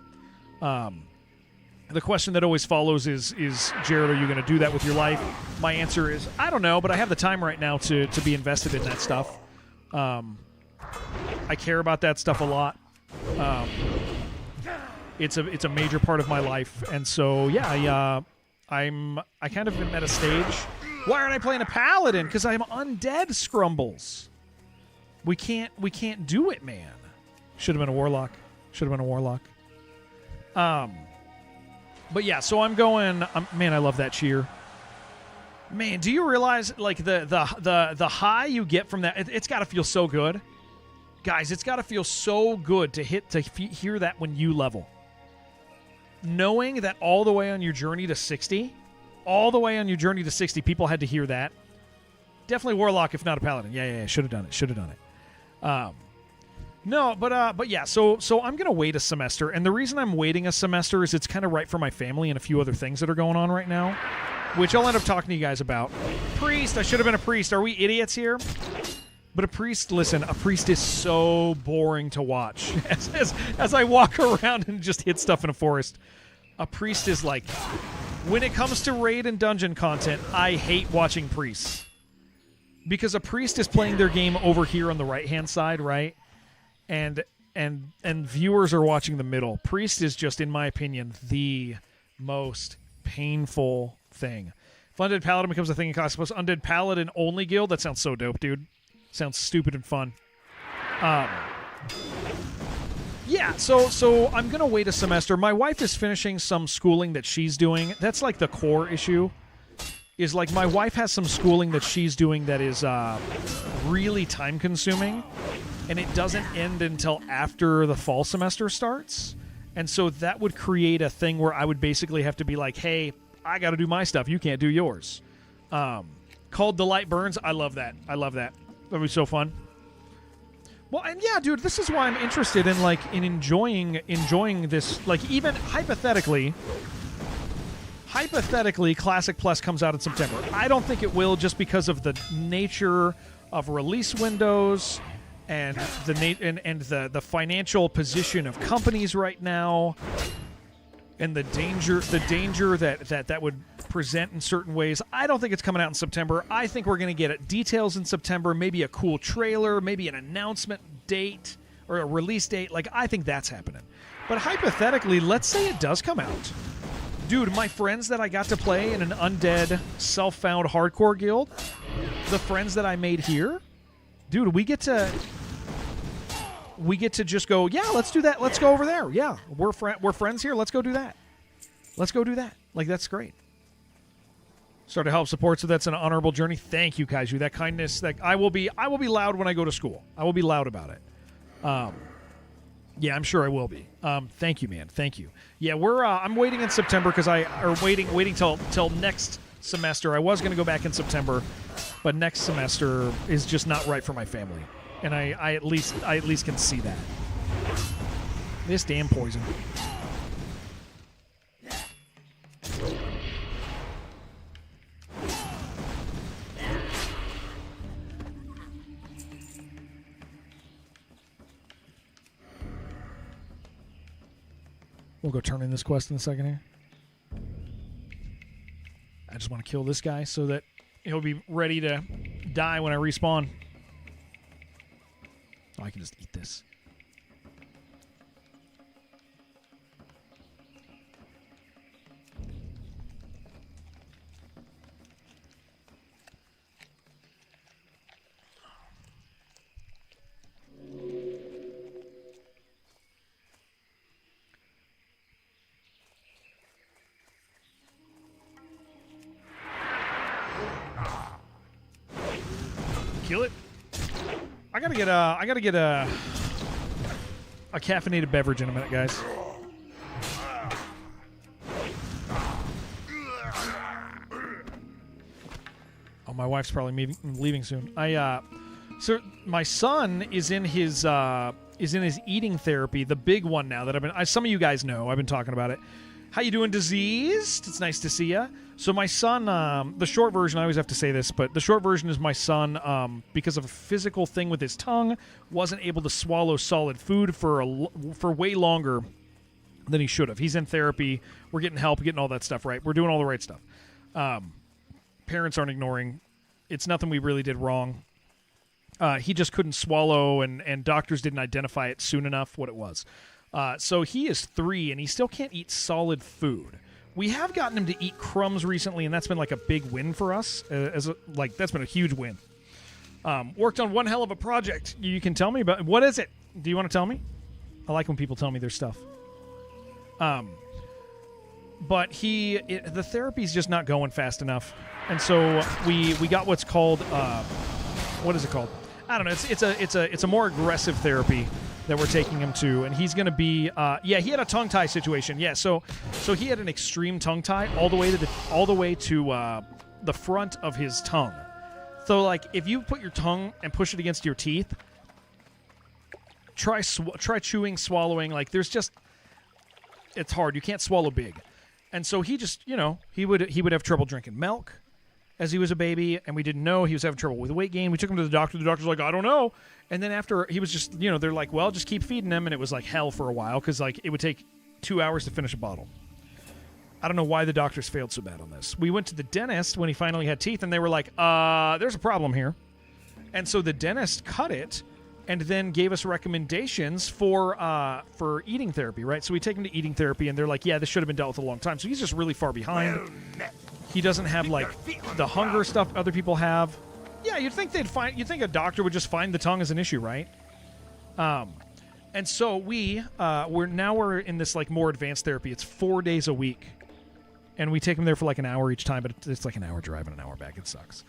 The question that always follows is Jared, are you going to do that with your life? My answer is I don't know, but I have the time right now to be invested in that stuff. I care about that stuff a lot. It's a major part of my life, and so yeah, I kind of am at a stage. Why aren't I playing a paladin? Because I'm undead, Scrumbles. We can't do it, man. Should have been a warlock. But yeah, so I'm going. Man, I love that cheer. Man, do you realize like the high you get from that? It's got to feel so good, guys. It's got to feel so good to hear that when you level. Knowing that all the way on your journey to 60, people had to hear that. Definitely warlock, if not a paladin. Yeah. Should have done it. No, but yeah. So I'm gonna wait a semester, and the reason I'm waiting a semester is it's kind of right for my family and a few other things that are going on right now, which I'll end up talking to you guys about. Priest, I should have been a priest. Are we idiots here? But a priest is so boring to watch. As I walk around and just hit stuff in a forest, a priest is like, when it comes to raid and dungeon content, I hate watching priests. Because a priest is playing their game over here on the right-hand side, right? And viewers are watching the middle. Priest is just, in my opinion, the most painful thing. If Undead Paladin becomes a thing in Cosmos, Undead Paladin only guild, that sounds so dope, dude. Sounds stupid and fun. Yeah, so I'm going to wait a semester. My wife is finishing some schooling that she's doing. That's like the core issue. Is like my wife has some schooling that she's doing that is really time-consuming, and it doesn't end until after the fall semester starts. And so that would create a thing where I would basically have to be like, hey, I got to do my stuff. You can't do yours. Called The Light Burns. I love that. That'd be so fun. Well, and yeah, dude, this is why I'm interested in enjoying this. Like, even hypothetically, Classic Plus comes out in September. I don't think it will, just because of the nature of release windows and the financial position of companies right now, and the danger that would present in certain ways. I don't think it's coming out in September. I think we're going to get details in September, maybe a cool trailer, maybe an announcement date or a release date. Like, I think that's happening. But hypothetically, let's say it does come out. Dude, my friends that I got to play in an undead self-found hardcore guild, the friends that I made here, dude, we get to just go, yeah, let's do that. Let's go over there. Yeah, we're friends here. Let's go do that. Like, that's great. Start to help support, so that's an honorable journey. Thank you, Kaiju. That kindness. That I will be loud when I go to school. I will be loud about it. Yeah, I'm sure I will be. Thank you, man. Thank you. Yeah, I'm waiting in September waiting till next semester. I was going to go back in September, but next semester is just not right for my family, and I at least can see that. This damn poison. We'll go turn in this quest in a second here. I just want to kill this guy so that he'll be ready to die when I respawn. Oh, I can just eat this. Kill it. I gotta get a caffeinated beverage in a minute, guys. Oh, my wife's probably leaving soon. So my son is in his eating therapy, the big one now that some of you guys know. I've been talking about it. How you doing, diseased? It's nice to see ya. So my son, the short version, I always have to say this, but the short version is my son, because of a physical thing with his tongue, wasn't able to swallow solid food for way longer than he should have. He's in therapy. We're getting help, getting all that stuff right. We're doing all the right stuff. Parents aren't ignoring. It's nothing we really did wrong. He just couldn't swallow, and doctors didn't identify it soon enough what it was. So he is 3, and he still can't eat solid food. We have gotten him to eat crumbs recently, and that's been like a big win for us. That's been a huge win. Worked on one hell of a project. You can tell me about what is it? Do you want to tell me? I like when people tell me their stuff. But the therapy's just not going fast enough, and so we got what's called what is it called? I don't know. It's a more aggressive therapy that we're taking him to, and he's going to be he had a tongue tie situation. Yeah, so he had an extreme tongue tie all the way to the front of his tongue. So like if you put your tongue and push it against your teeth, try chewing, swallowing, like it's hard. You can't swallow big. And so he just, he would have trouble drinking milk as he was a baby, and we didn't know. He was having trouble with weight gain. We took him to the doctor. The doctor's like, I don't know. And then after, he was just, they're like, well, just keep feeding him. And it was like hell for a while because like it would take 2 hours to finish a bottle. I don't know why the doctors failed so bad on this. We went to the dentist when he finally had teeth, and they were like, there's a problem here. And so the dentist cut it and then gave us recommendations for eating therapy, right? So we take him to eating therapy, and they're like, yeah, this should have been dealt with a long time. So he's just really far behind. He doesn't have like the hunger stuff other people have. Yeah, you'd think a doctor would just find the tongue as an issue, right? And so we're in this like more advanced therapy. It's 4 days a week, and we take him there for like an hour each time, but it's like an hour drive and an hour back. It sucks.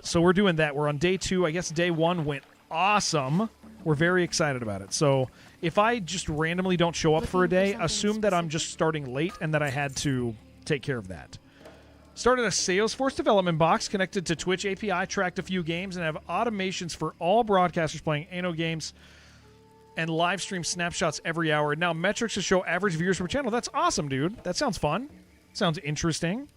So we're doing that. We're on day 2. I guess day 1 went awesome. We're very excited about it. So if I just randomly don't show up for a day, assume that I'm just starting late and that I had to take care of that. Started a Salesforce development box connected to Twitch API, tracked a few games, and have automations for all broadcasters playing Anno games and live stream snapshots every hour. And now metrics to show average viewers per channel. That's awesome, dude. That sounds fun. Sounds interesting.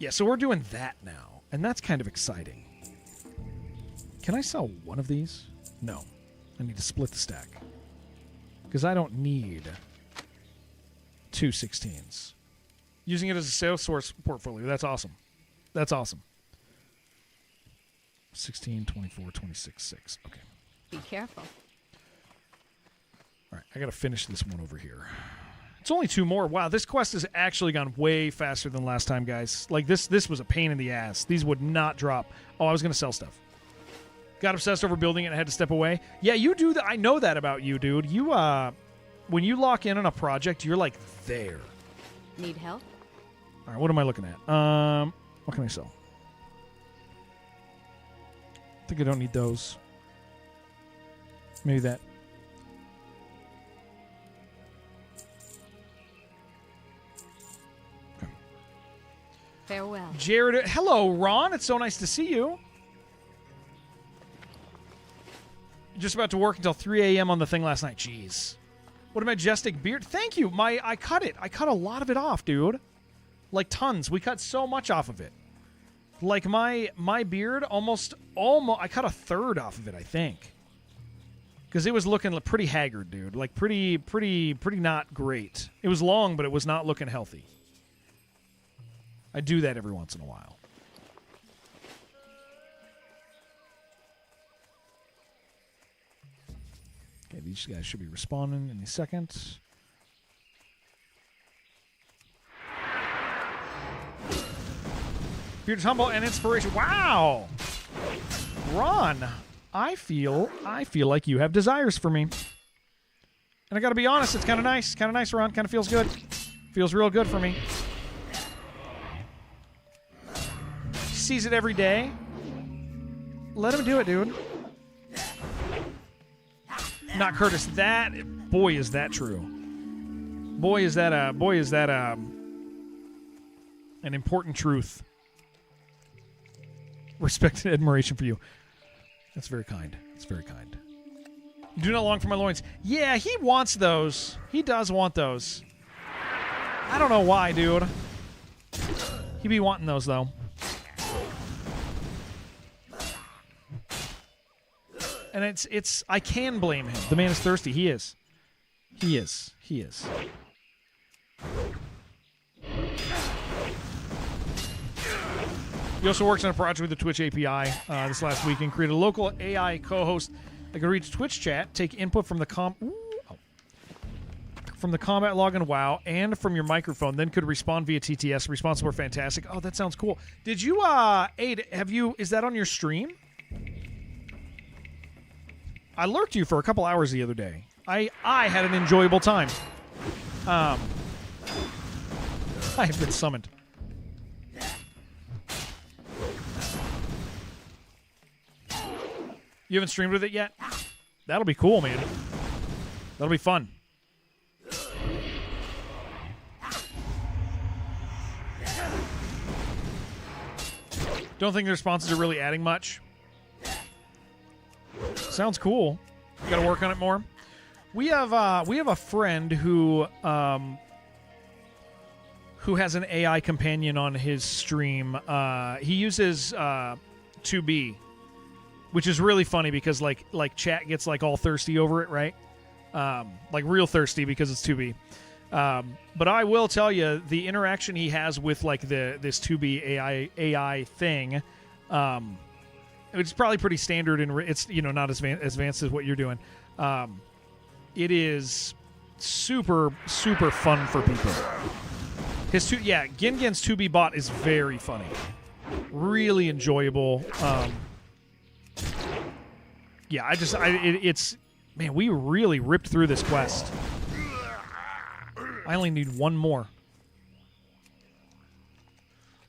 Yeah, so we're doing that now, and that's kind of exciting. Can I sell one of these? No. I need to split the stack. Because I don't need 2 16s. Using it as a Salesforce portfolio. That's awesome. That's awesome. 16, 24, 26, 6. Okay. Be careful. All right, I got to finish this one over here. It's only 2 more. Wow, this quest has actually gone way faster than last time, guys. Like, this was a pain in the ass. These would not drop. Oh, I was going to sell stuff. Got obsessed over building it and had to step away. Yeah, you do that. I know that about you, dude. You, when you lock in on a project, you're, like, there. Need help? All right, what am I looking at? What can I sell? I think I don't need those. Maybe that. Okay. Farewell. Jared, hello, Ron. It's so nice to see you. Just about to work until 3 a.m. on the thing last night. Jeez. What a majestic beard. Thank you. I cut it. I cut a lot of it off, dude. Like tons. We cut so much off of it. Like my beard almost I cut a third off of it, I think. Because it was looking pretty haggard, dude. Like pretty not great. It was long, but it was not looking healthy. I do that every once in a while. Okay, these guys should be respawning any second. Beard's humble and inspiration. Wow, Ron, I feel like you have desires for me, and I got to be honest, it's kind of nice. Kind of nice, Ron. Kind of feels good. Feels real good for me. Sees it every day. Let him do it, dude. Not Curtis. That boy, is that true? Boy, is that an important truth. Respect and admiration for you. That's very kind. That's very kind. Do not long for my loins. Yeah, he wants those. He does want those. I don't know why, dude. He be wanting those, though. And it's I can blame him. The man is thirsty. He is. He is. He is. He also works on a project with the Twitch API this last week and created a local AI co-host that could reach Twitch chat, take input from the combat log in WoW and from your microphone, then could respond via TTS. Responses were fantastic. Oh, that sounds cool. Did you, Aid, is that on your stream? I lurked you for a couple hours the other day. I had an enjoyable time. I have been summoned. You haven't streamed with it yet? That'll be cool, man. That'll be fun. Don't think the responses are really adding much. Sounds cool. Got to work on it more. We have a friend who has an AI companion on his stream. He uses 2B, which is really funny because like chat gets like all thirsty over it, right? Like real thirsty because it's 2B. But I will tell you, the interaction he has with like this 2B AI thing, it's probably pretty standard and it's not as advanced as what you're doing. It is super fun for people. Gingen's 2B bot is very funny, really enjoyable. Man, we really ripped through this quest. I only need one more.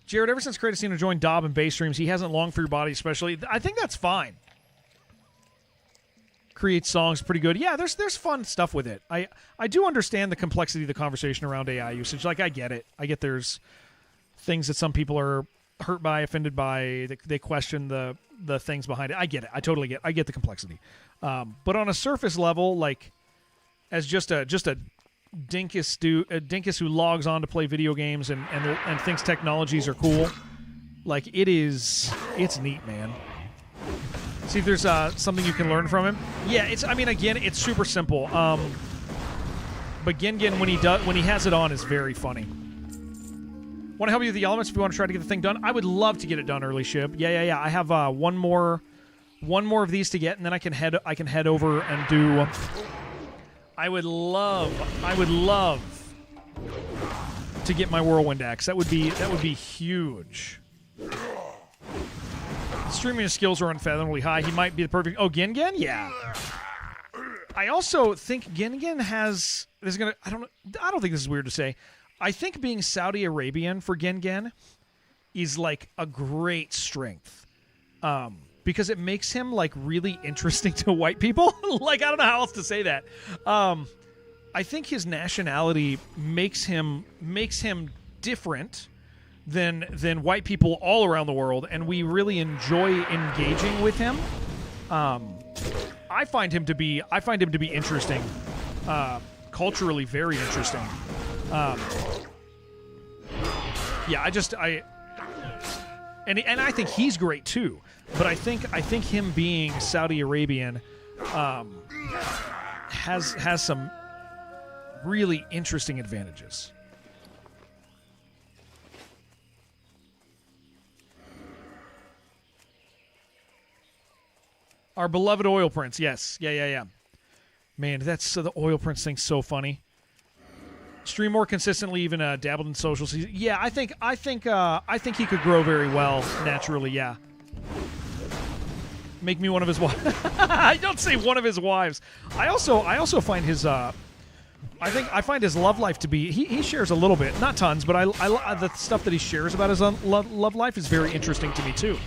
Jared, ever since Kratos joined Dob and Bay streams, he hasn't longed for your body, especially. I think that's fine. Creates songs pretty good. Yeah, there's fun stuff with it. I do understand the complexity of the conversation around AI usage. Like, I get it. I get there's things that some people are hurt by, offended by. They question the things behind it. I get it. I totally get. I get the complexity. But on a surface level, like as just a dinkus who logs on to play video games and thinks technologies are cool, like it's neat, man. See if there's something you can learn from him. Yeah, it's super simple. But Gingen when he has it on is very funny. Want to help you with the elements if you want to try to get the thing done? I would love to get it done early, Shib. Yeah. I have one more of these to get, and then I can head over and do. I would love to get my Whirlwind Axe. That would be huge. Streaming skills are unfathomably high. He might be the perfect. Oh, Gingen? Yeah. I also think Gingen has. I don't think this is weird to say. I think being Saudi Arabian for Gingen is like a great strength. Because it makes him like really interesting to white people. Like, I don't know how else to say that. I think his nationality makes him different than white people all around the world, and we really enjoy engaging with him. I find him to be interesting, culturally very interesting. And I think he's great too. But I think him being Saudi Arabian has some really interesting advantages. Our beloved oil prince. Yes. Yeah. Man, that's the oil prince thing's so funny. Stream more consistently, even dabbled in social season. Yeah, I think he could grow very well naturally. Yeah. Make me one of his wives. I don't say one of his wives. I also find his I find his love life to be he shares a little bit, not tons, but I the stuff that he shares about his love life is very interesting to me too.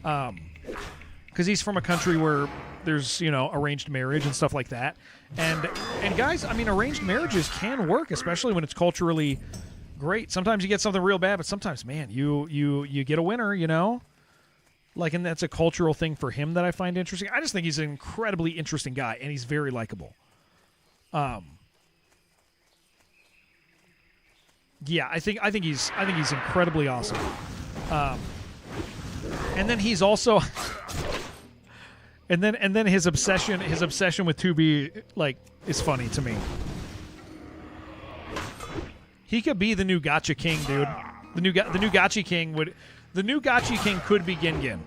Because he's from a country where there's arranged marriage and stuff like that, and guys, I mean, arranged marriages can work, especially when it's culturally great. Sometimes you get something real bad, but sometimes, man, you get a winner, Like, and that's a cultural thing for him that I find interesting. I just think he's an incredibly interesting guy, and he's very likable. Yeah, I think he's incredibly awesome. And then he's also, and then his obsession with 2B is funny to me. He could be the new Gacha King, dude. The new Gacha King would. The new Gachi King could be Gin.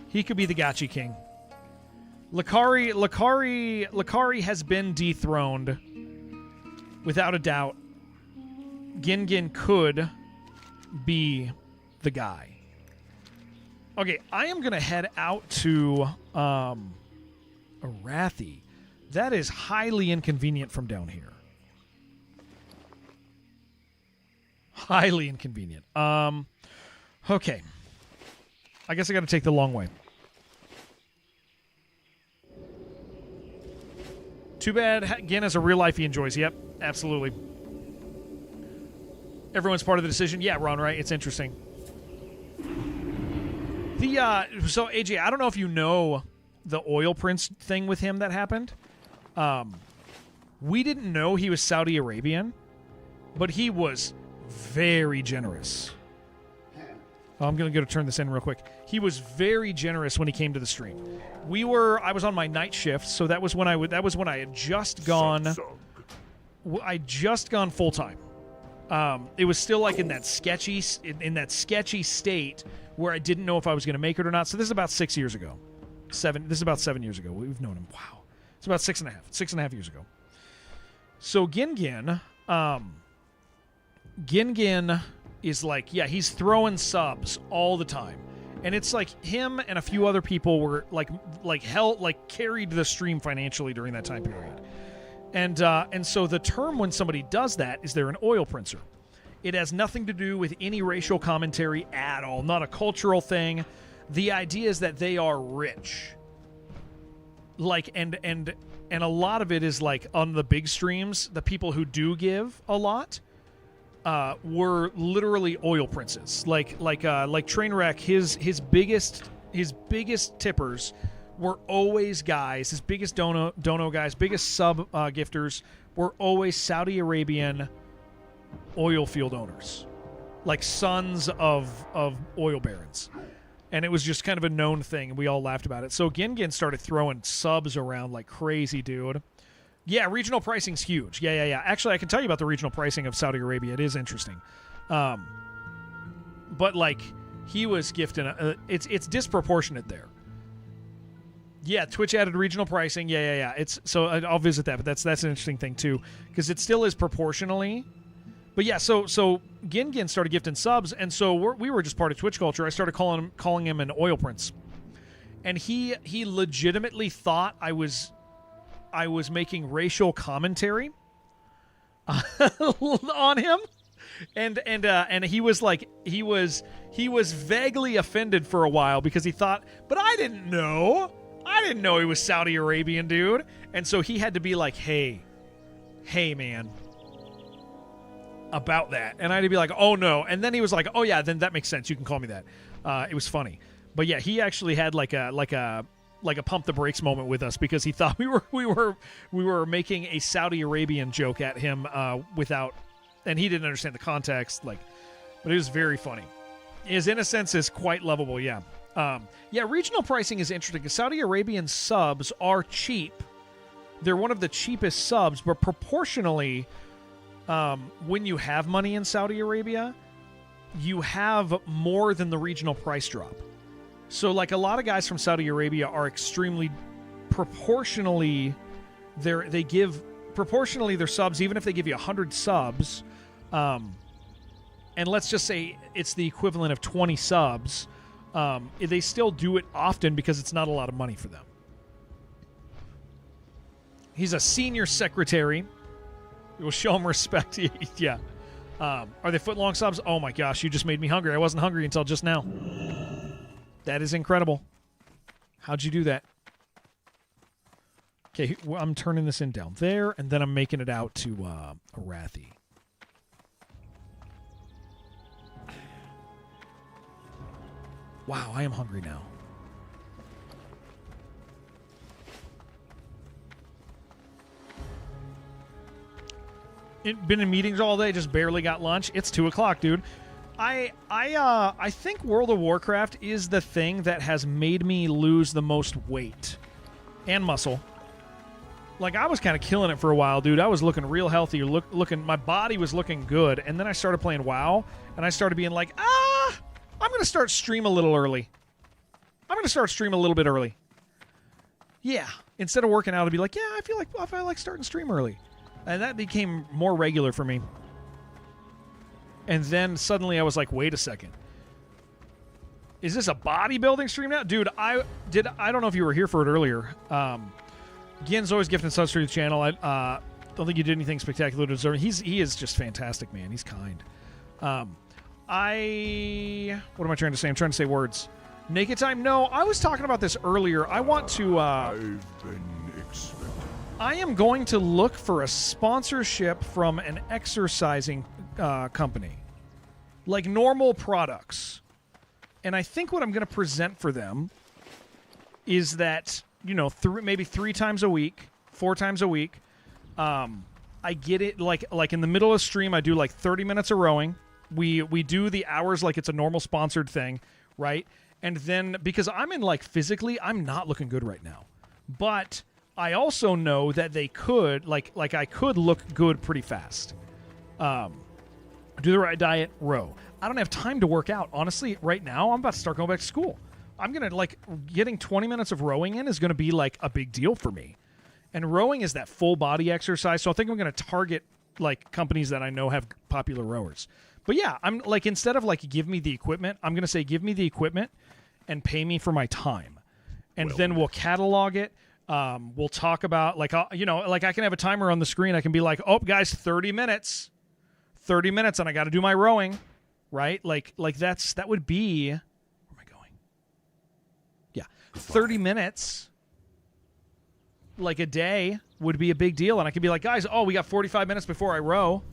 He could be the Gachi King. Lakari has been dethroned. Without a doubt. Gin could be the guy. Okay, I am going to head out to Arathi. That is highly inconvenient from down here. Highly inconvenient. Okay. I guess I got to take the long way. Too bad Gin has a real life he enjoys. Yep, absolutely. Everyone's part of the decision. Yeah, Ron, right? It's interesting. So AJ, I don't know if you know the oil prince thing with him that happened. We didn't know he was Saudi Arabian, but he was very generous. I'm going to go to turn this in real quick. He was very generous when he came to the stream. I was on my night shift, so that was when I had just gone. I'd just gone full time. It was still like in that sketchy state where I didn't know if I was going to make it or not. So this is about 6 years ago. This is about 7 years ago. We've known him. Wow. It's about 6.5 years ago. So Gin is like, yeah, he's throwing subs all the time. And it's like him and a few other people were carried the stream financially during that time period. And so the term when somebody does that is they're an oil princer. It has nothing to do with any racial commentary at all, not a cultural thing. The idea is that they are rich. Like, and a lot of it is like on the big streams, the people who do give a lot were literally oil princes. Like Trainwreck, his biggest tippers were always guys. His biggest dono guys, biggest sub gifters were always Saudi Arabian oil field owners, like sons of oil barons. And it was just kind of a known thing, and we all laughed about it. So Gin started throwing subs around like crazy, dude. Yeah, regional pricing's huge. Yeah. Actually, I can tell you about the regional pricing of Saudi Arabia. It is interesting. But like he was gifting it's disproportionate there. Yeah, Twitch added regional pricing. Yeah. It's so I'll visit that, but that's an interesting thing too, because it still is proportionally. But yeah, so Gin started gifting subs, and so we were just part of Twitch culture. I started calling him an oil prince, and he legitimately thought I was making racial commentary on him, and he was like he was vaguely offended for a while because he thought, but I didn't know he was Saudi Arabian, dude, and so he had to be like, hey man, about that. And I had to be like, oh no. And then he was like, oh yeah, then that makes sense, you can call me that. It was funny. But yeah, he actually had like a pump the brakes moment with us because he thought we were making a Saudi Arabian joke at him without, and he didn't understand the context, but it was very funny. His innocence is quite lovable. Yeah. Regional pricing is interesting because Saudi Arabian subs are cheap. They're one of the cheapest subs, but proportionally, when you have money in Saudi Arabia, you have more than the regional price drop. So, like, a lot of guys from Saudi Arabia are extremely proportionally, they give proportionally their subs, even if they give you 100 subs, and let's just say it's the equivalent of 20 subs, they still do it often because it's not a lot of money for them. He's a senior secretary. We'll show him respect. Yeah. Are they foot-long subs? Oh, my gosh, you just made me hungry. I wasn't hungry until just now. That is incredible. How'd you do that? Okay, I'm turning this in down there, and then I'm making it out to Arathi. Wow, I am hungry now. Been in meetings all day, just barely got lunch. It's 2 o'clock, dude. I think World of Warcraft is the thing that has made me lose the most weight and muscle. Like, I was kind of killing it for a while, dude. I was looking real healthy. My body was looking good, and then I started playing WoW, and I started being like, I'm going to start stream a little early. I'm going to start stream a little bit early. Yeah. Instead of working out, I'd be like, yeah, I feel like starting stream early. And that became more regular for me. And then suddenly I was like, wait a second. Is this a bodybuilding stream now? Dude, I don't know if you were here for it earlier. Gien's always gifting subs through the channel. I don't think you did anything spectacular to deserve. He is just fantastic, man. He's kind. What am I trying to say? I'm trying to say words. Naked time? No, I was talking about this earlier. I want to... I've been expecting. I am going to look for a sponsorship from an exercising company. Like normal products. And I think what I'm going to present for them is that, maybe 3 times a week, 4 times a week, I get it, like in the middle of stream, I do like 30 minutes of rowing. We do the hours like it's a normal sponsored thing, right? And then, because I'm in, like, physically, I'm not looking good right now. But I also know that they could, like I could look good pretty fast. Do the right diet, row. I don't have time to work out. Honestly, right now, I'm about to start going back to school. I'm going to, getting 20 minutes of rowing in is going to be, a big deal for me. And rowing is that full body exercise, so I think I'm going to target, companies that I know have popular rowers. But yeah, I'm, instead of, give me the equipment, I'm going to say give me the equipment and pay me for my time. And then we'll catalog it. We'll talk about, I can have a timer on the screen. I can be like, oh, guys, 30 minutes. 30 minutes, and I got to do my rowing, right? That would be... Where am I going? Yeah. 30 minutes, a day, would be a big deal. And I could be like, guys, we got 45 minutes before I row.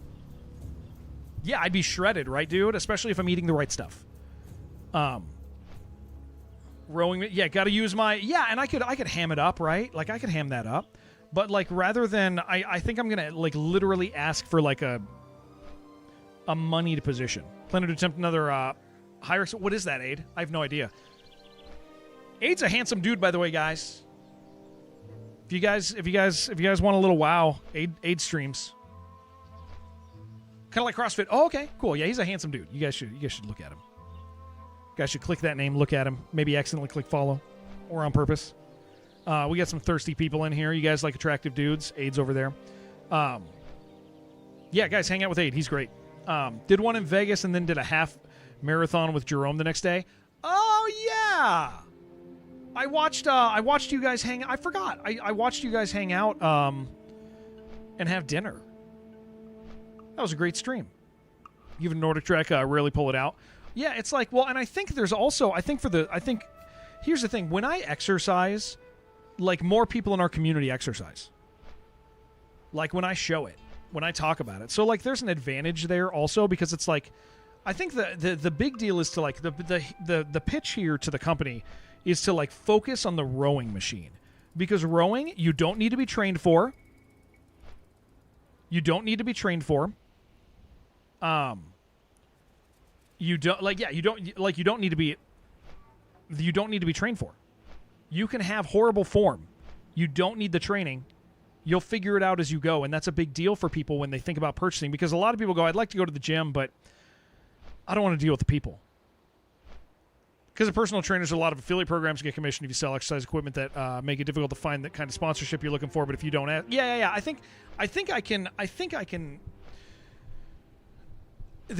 Yeah, I'd be shredded, right, dude? Especially if I'm eating the right stuff. Rowing, yeah, got to use my... Yeah, and I could ham it up, right? I could ham that up. But, rather than... I think I'm going to, literally ask for, a moneyed position. Plan to attempt another higher... What is that, Aid? I have no idea. Aid's a handsome dude, by the way, guys. If you guys want a little wow, Aid streams. Kind of like CrossFit. Oh, okay, cool. Yeah, he's a handsome dude. You guys should look at him. You guys should click that name, look at him. Maybe accidentally click follow, or on purpose. We got some thirsty people in here. You guys like attractive dudes. Aid's over there. Yeah, guys, hang out with Aid. He's great. Did one in Vegas and then did a half marathon with Jerome the next day. Oh yeah, I watched you guys hang. I forgot. I watched you guys hang out and have dinner. That was a great stream. Even Nordic Trek rarely pull it out. Yeah, it's and I think there's also here's the thing. When I exercise, more people in our community exercise. When I show it. When I talk about it. So, there's an advantage there also because it's I think the big deal is to, the pitch here to the company is to, focus on the rowing machine. Because rowing, you don't need to be trained for. You don't need to be trained for. You don't, you don't need to be trained for. You can have horrible form. You don't need the training. You'll figure it out as you go, and that's a big deal for people when they think about purchasing, because a lot of people go, I'd like to go to the gym, but I don't want to deal with the people. Because of personal trainers, a lot of affiliate programs get commissioned if you sell exercise equipment that make it difficult to find that kind of sponsorship you're looking for. But if you don't ask, yeah. I think I can.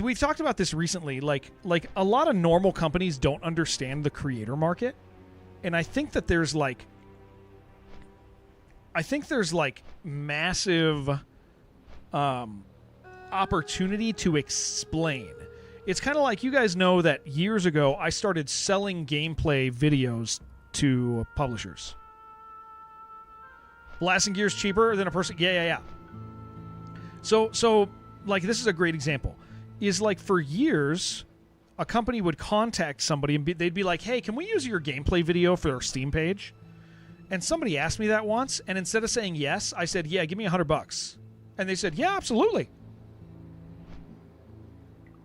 We've talked about this recently. Like a lot of normal companies don't understand the creator market, and I think that there's massive opportunity to explain. It's kind of like, you guys know that years ago I started selling gameplay videos to publishers. Blasting gear's cheaper than a person. Yeah. So like, this is a great example. Is like, for years, a company would contact somebody and they'd be like, hey, can we use your gameplay video for our Steam page? And somebody asked me that once, and instead of saying yes, I said, yeah, give me $100. And they said, yeah, absolutely.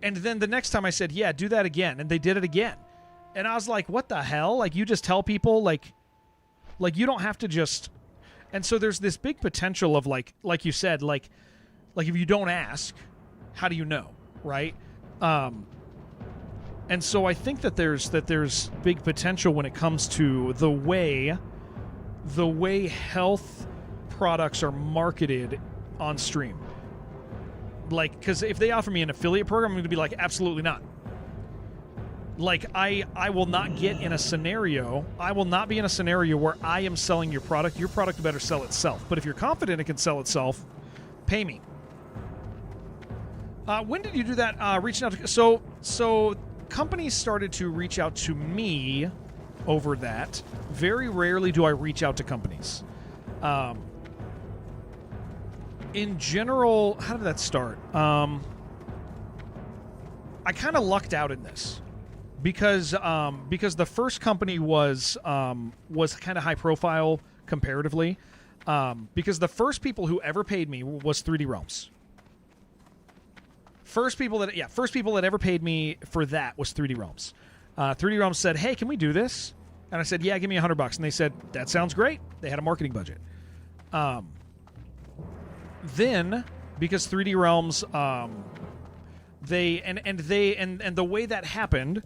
And then the next time I said, yeah, do that again. And they did it again. And I was like, what the hell? Like, you just tell people, like you don't have to just... And so there's this big potential of, like you said, like if you don't ask, how do you know, right? And so I think that there's big potential when it comes to the way health products are marketed on stream. Like, because if they offer me an affiliate program, I'm going to be like, absolutely not. Like, I will not get in a scenario. I will not be in a scenario where I am selling your product. Your product better sell itself. But if you're confident it can sell itself, pay me. When did you do that? Reaching out to... So companies started to reach out to me over that. Very rarely do I reach out to companies. In general, how did that start? I kind of lucked out in this because the first company was kind of high profile comparatively. Because the first people who ever paid me was 3D Realms. First people that ever paid me for that was 3D Realms. 3D Realms said, "Hey, can we do this?" And I said, "Yeah, give me $100." And they said, "That sounds great." They had a marketing budget. Then, because 3D Realms, the way that happened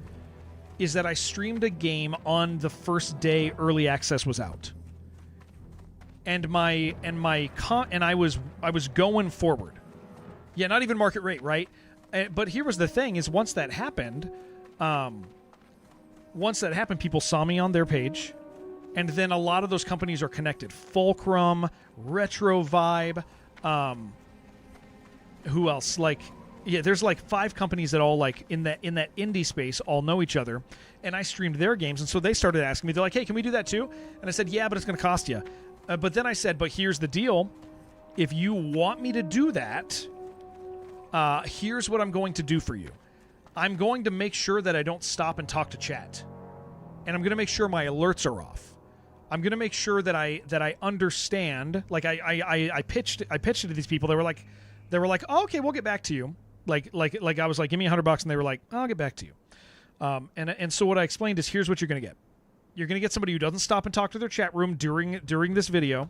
is that I streamed a game on the first day early access was out, and I was going forward. Yeah, not even market rate, right? But here was the thing: is once that happened, people saw me on their page. And then a lot of those companies are connected. Fulcrum, Retro Vibe, who else? There's like 5 companies that all, like, in that indie space all know each other. And I streamed their games, and so they started asking me. They're like, "Hey, can we do that too?" And I said, "Yeah, but it's going to cost you." But then I said, "But here's the deal: if you want me to do that, here's what I'm going to do for you. I'm going to make sure that I don't stop and talk to chat, and I'm going to make sure my alerts are off. I'm going to make sure that I understand." Like, I pitched it to these people. They were like, "Oh, okay, we'll get back to you." Like I was like, "Give me $100," and they were like, "I'll get back to you." And so what I explained is, here's what you're going to get. You're going to get somebody who doesn't stop and talk to their chat room during this video.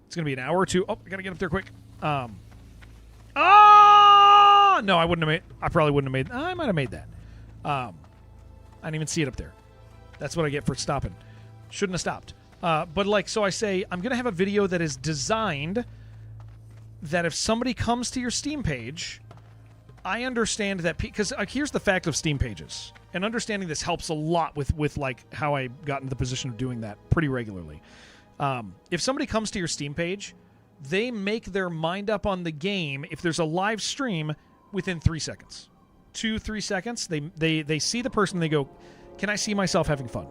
It's going to be an hour or two. Oh, I got to get up there quick. No, I wouldn't have made. I probably wouldn't have made. I might have made that. I didn't even see it up there. That's what I get for stopping. Shouldn't have stopped. But so I say, I'm going to have a video that is designed that if somebody comes to your Steam page, I understand that, because here's the fact of Steam pages, and understanding this helps a lot with like how I got in the position of doing that pretty regularly. If somebody comes to your Steam page, they make their mind up on the game if there's a live stream within 3 seconds. 2-3 seconds, they see the person, they go, "Can I see myself having fun?"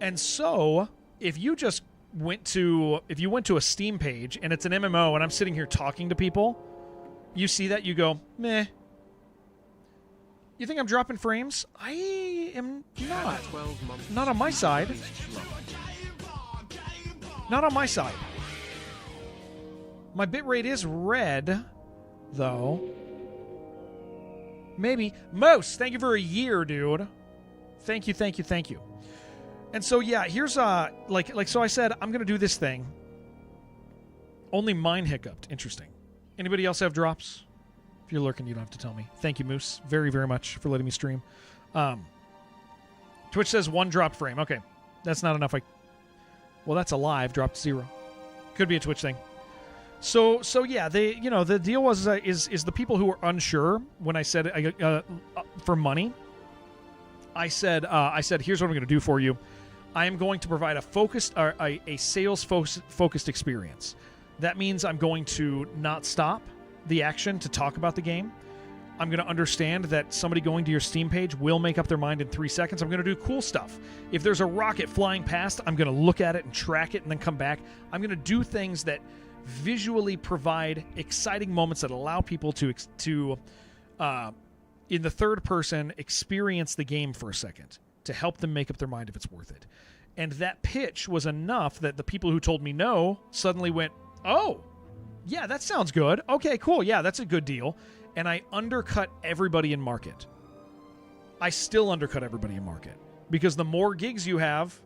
And so, if you went to a Steam page and it's an MMO and I'm sitting here talking to people, you see that, you go, "Meh. You think I'm dropping frames? I am not. Not on my side. Not on my side. My bitrate is red, though. Maybe. Most, thank you for a year, dude. Thank you. And so, yeah, here's, so I said, I'm going to do this thing. Only mine hiccuped. Interesting. Anybody else have drops? If you're lurking, you don't have to tell me. Thank you, Moose, very, very much for letting me stream. Twitch says 1 dropped frame. Okay. That's not enough. Well, that's a live. Dropped 0. Could be a Twitch thing. So yeah, the deal was is the people who were unsure when I said for money. I said here's what I'm going to do for you. I am going to provide a sales focused experience. That means I'm going to not stop the action to talk about the game. I'm going to understand that somebody going to your Steam page will make up their mind in 3 seconds. I'm going to do cool stuff. If there's a rocket flying past, I'm going to look at it and track it and then come back. I'm going to do things that visually provide exciting moments that allow people to in the third person, experience the game for a second to help them make up their mind if it's worth it. And that pitch was enough that the people who told me no suddenly went, oh, yeah, that sounds good. Okay, cool. Yeah, that's a good deal. And I undercut everybody in market. I still undercut everybody in market because the more gigs you have,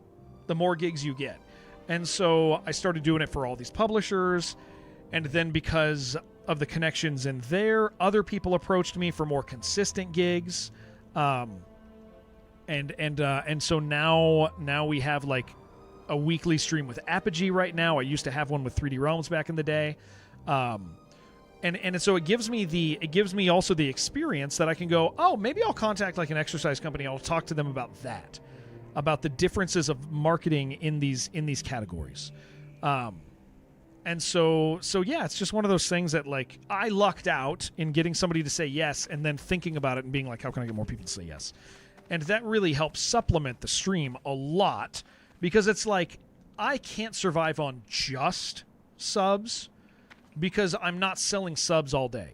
the more gigs you get. And so I started doing it for all these publishers. And then because of the connections in there, other people approached me for more consistent gigs. And so now we have like a weekly stream with Apogee right now. I used to have one with 3D Realms back in the day. And so it gives me also the experience that I can go, oh, maybe I'll contact like an exercise company. I'll talk to them about that, about the differences of marketing in these categories. And so yeah, it's just one of those things that like I lucked out in getting somebody to say yes and then thinking about it and being like, how can I get more people to say yes? And that really helps supplement the stream a lot because it's like I can't survive on just subs because I'm not selling subs all day.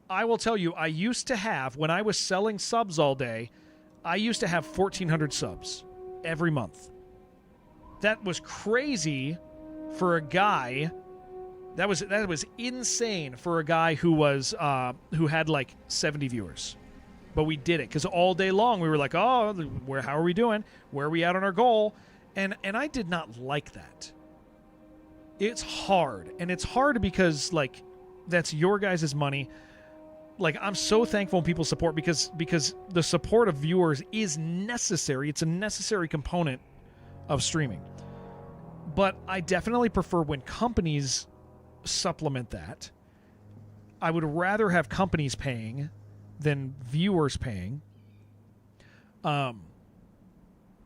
I will tell you, I used to have, when I was selling subs all day, I used to have 1,400 subs every month. That was crazy for a guy. That was insane for a guy who had like 70 viewers. But we did it because all day long we were like, oh, how are we doing? Where are we at on our goal? And I did not like that. It's hard. And it's hard because like that's your guys' money. Like I'm so thankful when people support because the support of viewers is necessary. It's a necessary component of streaming. But I definitely prefer when companies supplement that. I would rather have companies paying than viewers paying.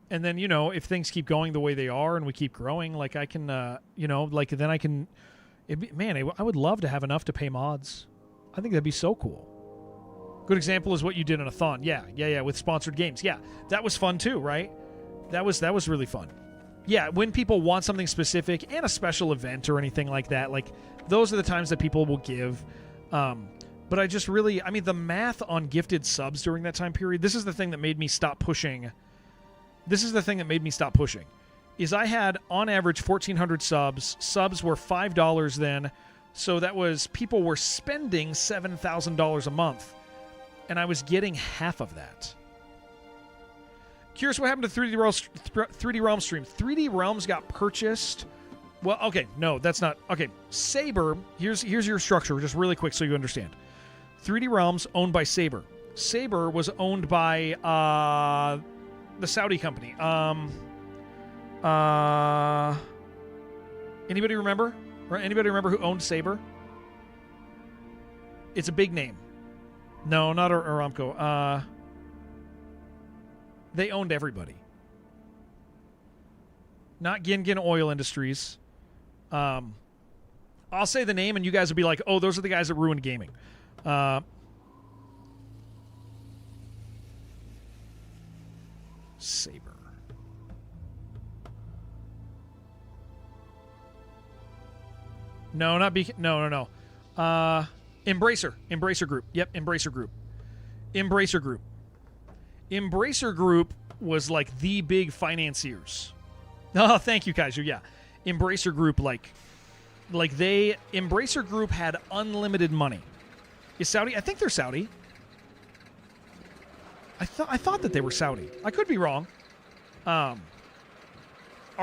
And then, if things keep going the way they are and we keep growing, like I can, then I can, I would love to have enough to pay mods. I think that'd be so cool. Good example is what you did on a thon. Yeah, with sponsored games. Yeah, that was fun too, right? That was really fun. Yeah, when people want something specific and a special event or anything like that, like those are the times that people will give. But I just really, the math on gifted subs during that time period, this is the thing that made me stop pushing. Is I had on average 1,400 subs. Subs were $5 then. So that was, people were spending $7,000 a month. And I was getting half of that. Curious what happened to 3D Realms stream. 3D Realms got purchased. Well, okay, no, that's not. Okay, Saber, here's your structure, just really quick so you understand. 3D Realms owned by Saber. Saber was owned by the Saudi company. Anybody remember? Anybody remember who owned Saber? It's a big name. No, not Aramco. They owned everybody. Not Gingin Oil Industries. I'll say the name and you guys will be like, oh, those are the guys that ruined gaming. Saber. No, not B. No. Embracer Group. Yep, Embracer Group. Embracer Group was like the big financiers. Oh, thank you, Kaiju. Yeah. Embracer Group, Embracer Group had unlimited money. Is Saudi? I think they're Saudi. I thought that they were Saudi. I could be wrong. Are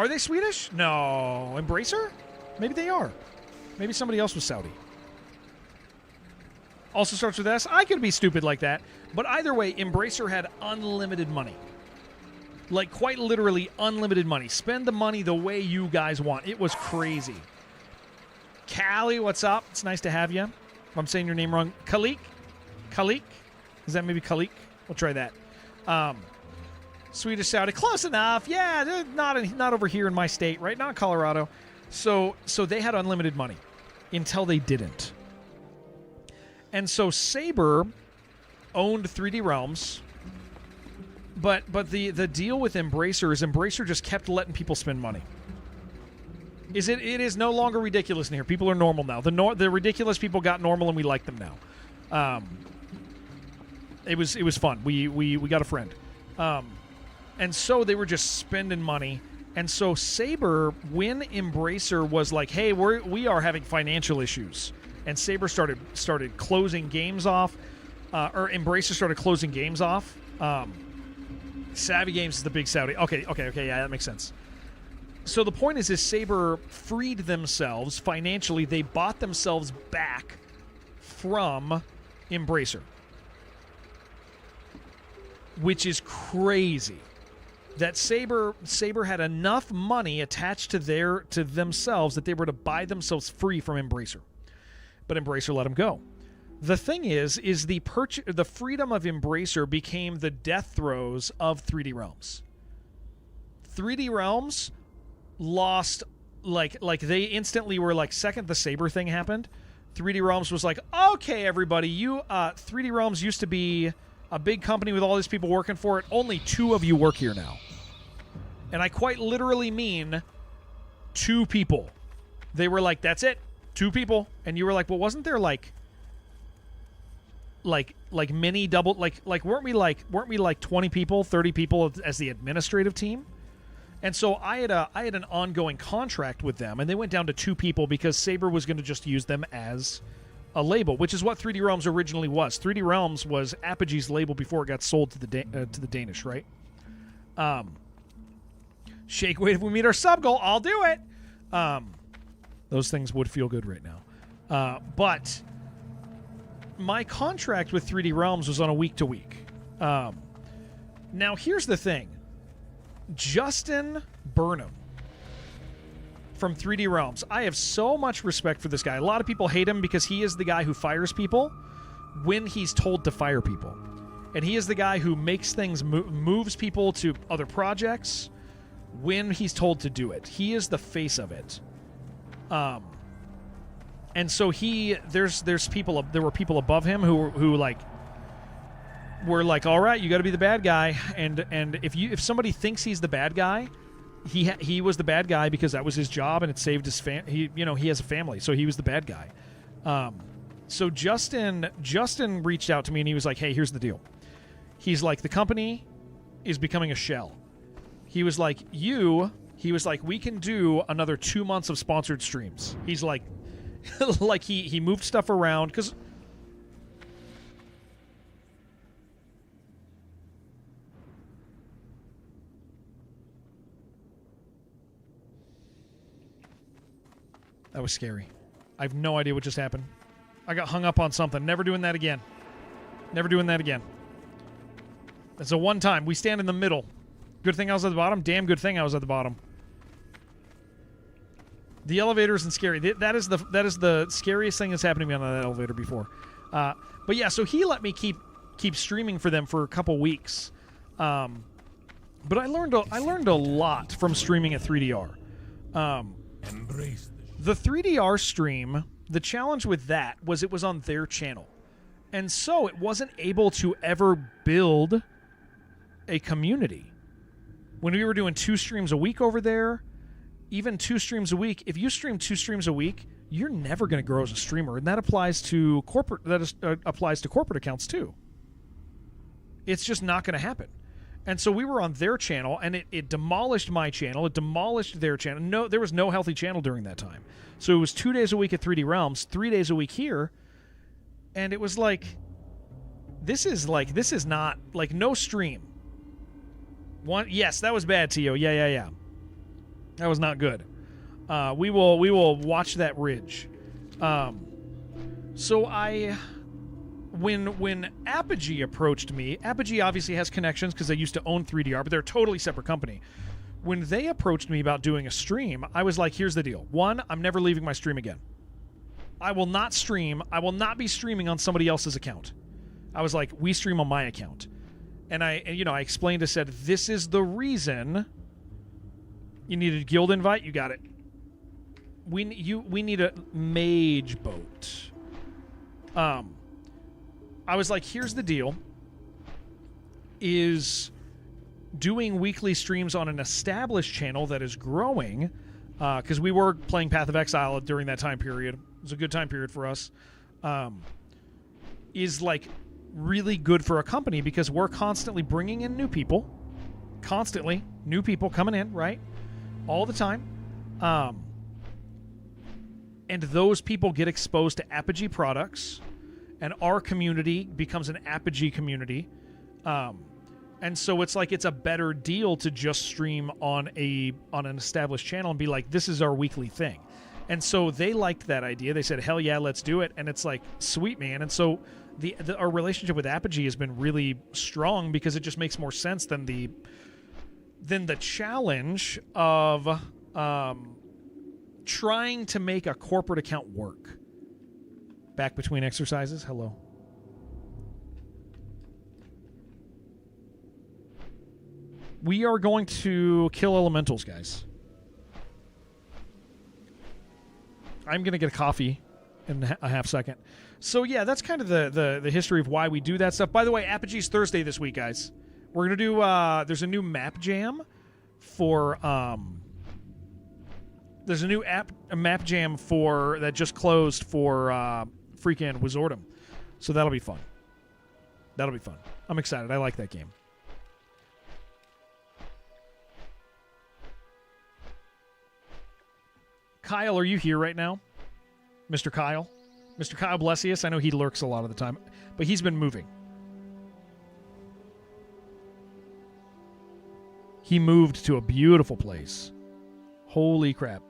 they Swedish? No. Embracer? Maybe they are. Maybe somebody else was Saudi. Also starts with S. I could be stupid like that. But either way, Embracer had unlimited money. Like, quite literally unlimited money. Spend the money the way you guys want. It was crazy. Callie, what's up? It's nice to have you. If I'm saying your name wrong. Kalik? Is that maybe Kalik? We'll try that. Swedish Saudi. Close enough. Yeah, they're not over here in my state, right? Not Colorado. So they had unlimited money until they didn't. And so Saber owned 3D Realms. But the deal with Embracer is Embracer just kept letting people spend money. It is no longer ridiculous in here. People are normal now. The ridiculous people got normal and we like them now. It was fun. We got a friend. And so they were just spending money. And so Saber, when Embracer was like, hey, we are having financial issues, and Saber started closing games off, or Embracer started closing games off. Savvy Games is the big Saudi. Okay, yeah, that makes sense. So the point is Saber freed themselves financially. They bought themselves back from Embracer, which is crazy. That Saber had enough money attached to themselves that they were to buy themselves free from Embracer, but Embracer let them go. The thing is the freedom of Embracer became the death throes of 3D Realms. 3D Realms lost, like they instantly were like, second the Saber thing happened, 3D Realms was like, okay, everybody, 3D Realms used to be a big company with all these people working for it. Only 2 of you work here now. And I quite literally mean 2 people. They were like, that's it, 2 people. And you were like, well, wasn't there like mini double, weren't we like 20 people, 30 people as the administrative team? And so I had an ongoing contract with them, and they went down to 2 people because Saber was going to just use them as a label, which is what 3D Realms originally was. 3D Realms was Apogee's label before it got sold to the Danish, right? Shake weight if we meet our sub goal. I'll do it. Those things would feel good right now. But my contract with 3D Realms was on a week-to-week. Now, here's the thing. Justin Burnham from 3D Realms. I have so much respect for this guy. A lot of people hate him because he is the guy who fires people when he's told to fire people. And he is the guy who makes things, moves people to other projects when he's told to do it. He is the face of it. And so there's people, there were people above him who like, were like, all right, you got to be the bad guy, and if somebody thinks he's the bad guy, he was the bad guy because that was his job and it saved his he has a family, so he was the bad guy. So Justin reached out to me and he was like, hey, here's the deal. He's like, the company is becoming a shell. He was like, we can do another 2 months of sponsored streams. He's like, like he moved stuff around because. That was scary. I have no idea what just happened. I got hung up on something. Never doing that again. Never doing that again. It's a one time. We stand in the middle. Good thing I was at the bottom. Damn good thing I was at the bottom. The elevator isn't scary. That is the scariest thing that's happened to me on that elevator before. But yeah, so he let me keep streaming for them for a couple weeks. But I learned a lot from streaming at 3DR. Embrace The 3DR stream, the challenge with that was it was on their channel. And so it wasn't able to ever build a community. When we were doing 2 streams a week over there, even 2 streams a week, if you stream 2 streams a week, you're never going to grow as a streamer. And that applies to corporate accounts too. It's just not going to happen. And so we were on their channel, and it demolished my channel. It demolished their channel. No, there was no healthy channel during that time. So it was 2 days a week at 3D Realms, 3 days a week here, and it was like, this is not like no stream. Yes, that was bad, Tio. Yeah. That was not good. We will watch that ridge. So when Apogee approached me, Apogee obviously has connections because they used to own 3DR, but they're a totally separate company. When they approached me about doing a stream, I was like, here's the deal. One, I'm never leaving my stream again. I will not stream. I will not be streaming on somebody else's account. I was like, we stream on my account. And I explained, I said, this is the reason you need a guild invite. You got it. We need a mage boat. I was like, here's the deal. Is doing weekly streams on an established channel that is growing, because we were playing Path of Exile during that time period. It was a good time period for us. Is like really good for a company because we're constantly bringing in new people. Constantly. New people coming in, right? All the time. And those people get exposed to Apogee products, and our community becomes an Apogee community. And so it's like it's a better deal to just stream on an established channel and be like, this is our weekly thing. And so they liked that idea. They said, hell yeah, let's do it. And it's like, sweet, man. And so our relationship with Apogee has been really strong because it just makes more sense than the challenge of trying to make a corporate account work. Back between exercises, hello. We are going to kill elementals, guys. I'm going to get a coffee in a half second. So, yeah, that's kind of the history of why we do that stuff. By the way, Apogee's Thursday this week, guys. We're going to do... there's a new map jam for... there's a new map jam for that just closed for freaking Wizardom. So that'll be fun. That'll be fun. I'm excited. I like that game. Kyle, are you here right now? Mr. Kyle? Mr. Kyle Blessius? I know he lurks a lot of the time, but he's been moving. He moved to a beautiful place. Holy crap.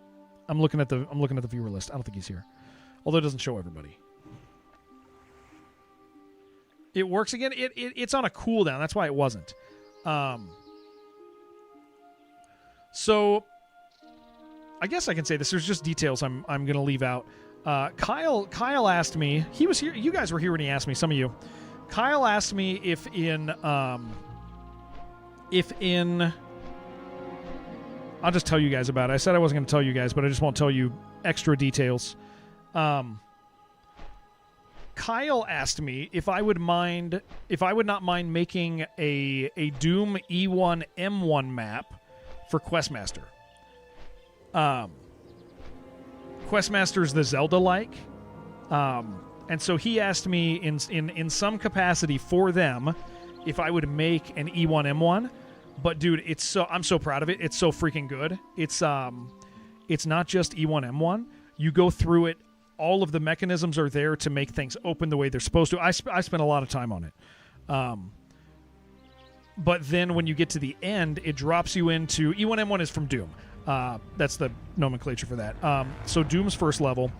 I'm looking at the viewer list. I don't think he's here. Although it doesn't show everybody. It works again. It's on a cooldown. That's why it wasn't. So I guess I can say this. There's just details I'm going to leave out. Kyle asked me. He was here. You guys were here when he asked me. Some of you. Kyle asked me if in I'll just tell you guys about it. I said I wasn't going to tell you guys, but I just won't tell you extra details. Kyle asked me if I would not mind making a Doom E1 M1 map for Questmaster. Questmaster is the Zelda-like, and so he asked me in some capacity for them if I would make an E1 M1. But dude, I'm so proud of it. It's so freaking good. It's not just E1 M1. You go through it. All of the mechanisms are there to make things open the way they're supposed to. I spent a lot of time on it. But then when you get to the end, it drops you into E1 M1 is from Doom. That's the nomenclature for that. So Doom's first level.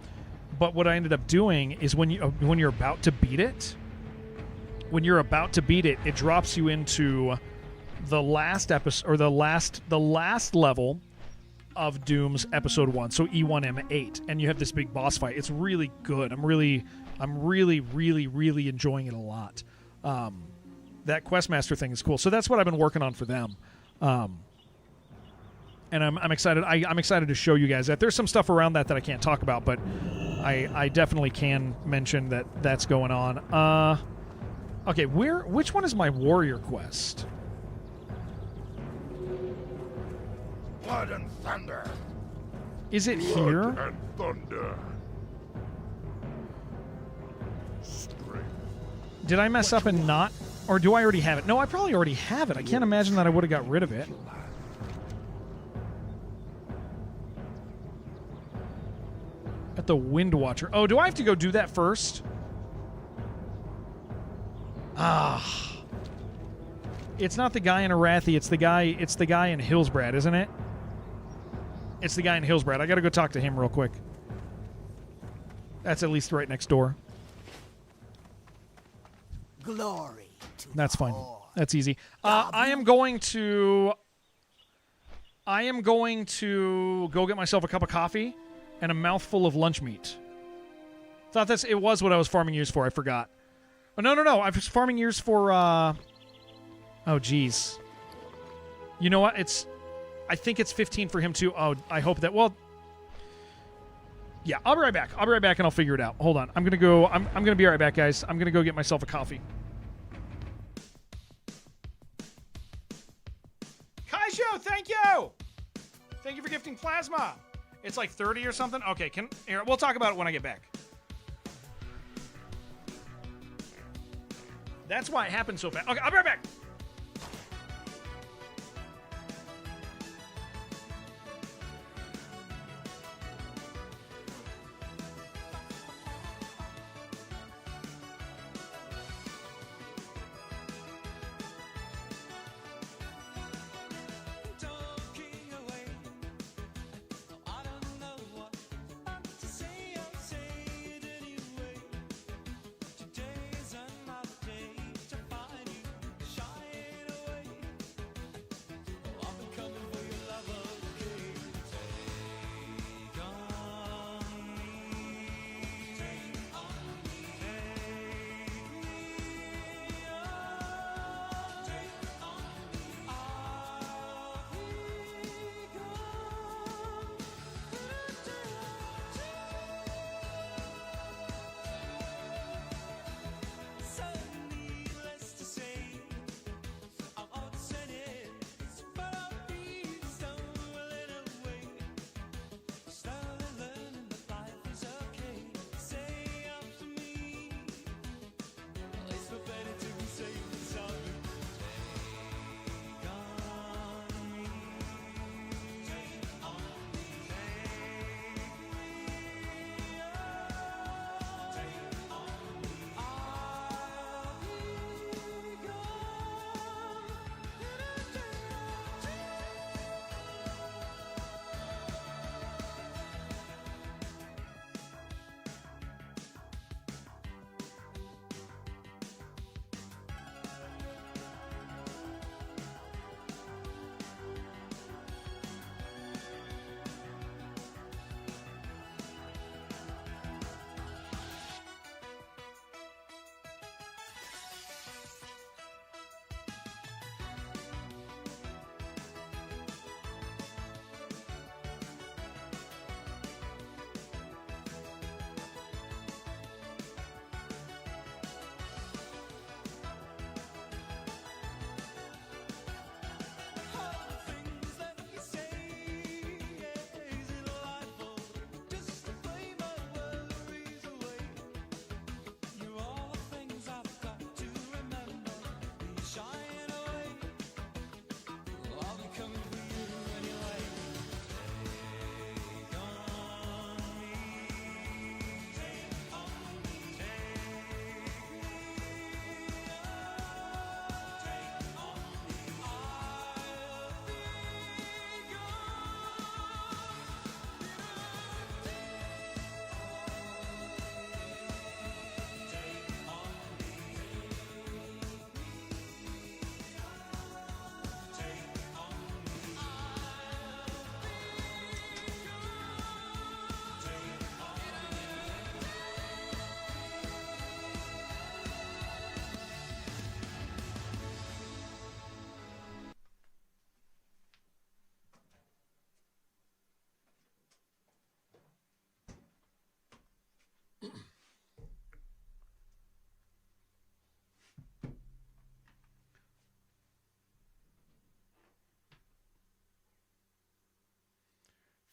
But what I ended up doing is when you're about to beat it, it drops you into the last episode, or the last level of Doom's episode 1, so E1M8, and you have this big boss fight. It's really good. I'm really enjoying it a lot. That Questmaster thing is cool. So that's what I've been working on for them. And I'm excited. I'm excited to show you guys that. There's some stuff around that I can't talk about, but I definitely can mention that that's going on. Okay, which one is my warrior quest? Blood and thunder. Is it here? Blood and thunder. Strength. Did I mess up and not? Or do I already have it? No, I probably already have it. I can't imagine that I would have got rid of it. At the Wind Watcher. Oh, do I have to go do that first? Ah. It's not the guy in Arathi. It's the guy in Hillsbrad, isn't it? It's the guy in Hillsbrad. I got to go talk to him real quick. That's at least right next door. Glory to That's the fine. Horde. That's easy. I am going to go get myself a cup of coffee and a mouthful of lunch meat. Thought it was what I was farming years for. I forgot. Oh, no. I was farming years for, oh, geez. You know what? I think it's 15 for him, too. Oh, I hope that, well, yeah, I'll be right back. I'll be right back, and I'll figure it out. Hold on. I'm going to be right back, guys. I'm going to go get myself a coffee. Kaiju, thank you! Thank you for gifting plasma. It's like 30 or something? Okay, here, we'll talk about it when I get back. That's why it happened so fast. Okay, I'll be right back.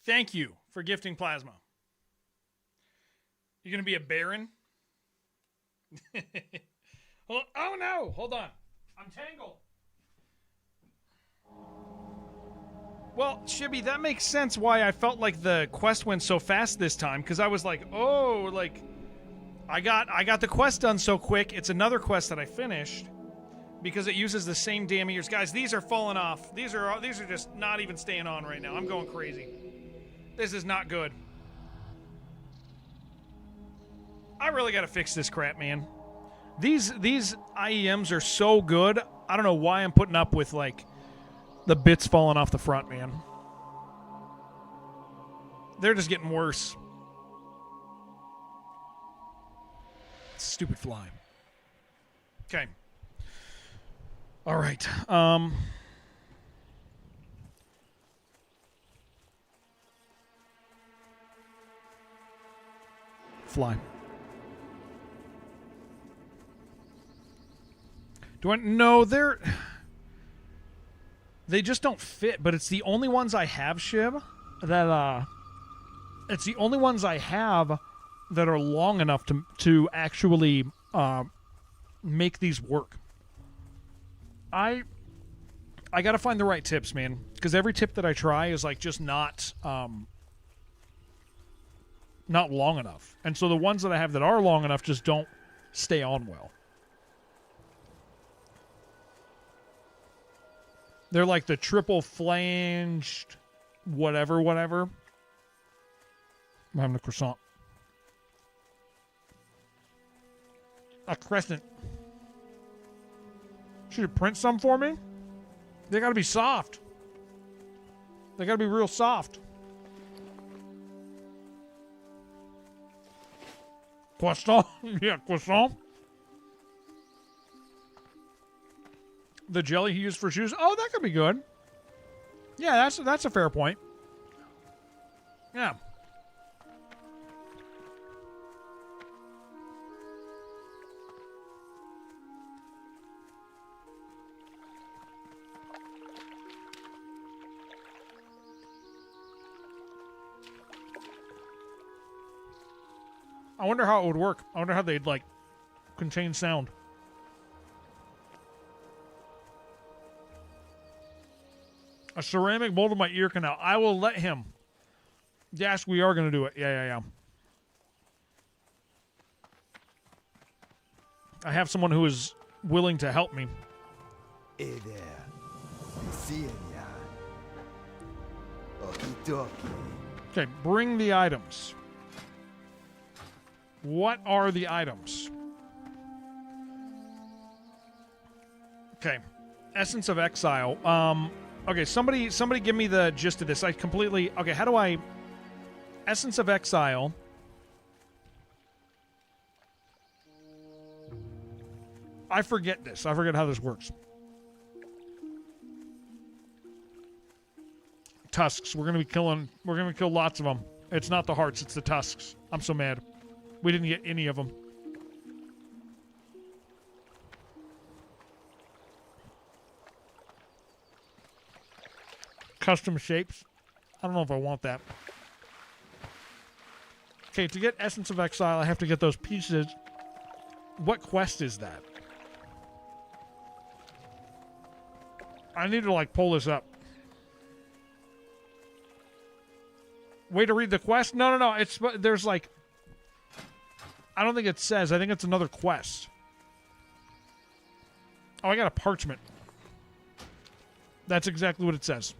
Thank you for gifting plasma. You're going to be a baron? Oh no, hold on. I'm tangled. Well, Shibby, that makes sense why I felt like the quest went so fast this time, because I was like, oh, like, I got the quest done so quick. It's another quest that I finished because it uses the same damn ears. Guys, these are falling off. These are just not even staying on right now. I'm going crazy. This is not good. I really got to fix this crap, man. These IEMs are so good. I don't know why I'm putting up with, like, the bits falling off the front, man. They're just getting worse. Stupid fly. Okay. All right. Fly. Do I? No, they just don't fit. But it's the only ones I have, Shib. It's the only ones I have that are long enough to actually make these work. I got to find the right tips, man, because every tip that I try is like just not long enough, and so the ones that I have that are long enough just don't stay on well. They're like the triple flanged whatever. I'm having a croissant. A crescent. Should you print some for me? They gotta be soft. They gotta be real soft. Croissant? Yeah, croissant. The jelly he used for shoes? Oh, that could be good. Yeah, that's a fair point. Yeah. I wonder how it would work. I wonder how they'd, like, contain sound. A ceramic mold of my ear canal. I will let him. Yes, we are going to do it. Yeah. I have someone who is willing to help me. Hey there. You see him, yeah? Okie dokie. Okay, bring the items. What are the items? Okay. Essence of Exile. Okay, somebody give me the gist of this. I completely... Okay, how do I... Essence of Exile. I forget this. I forget how this works. Tusks. We're gonna kill lots of them. It's not the hearts, it's the tusks. I'm so mad. We didn't get any of them. Custom shapes. I don't know if I want that. Okay, to get Essence of Exile, I have to get those pieces. What quest is that? I need to, like, pull this up. Way to read the quest? No. There's, like... I don't think it says. I think it's another quest. Oh, I got a parchment. That's exactly what it says.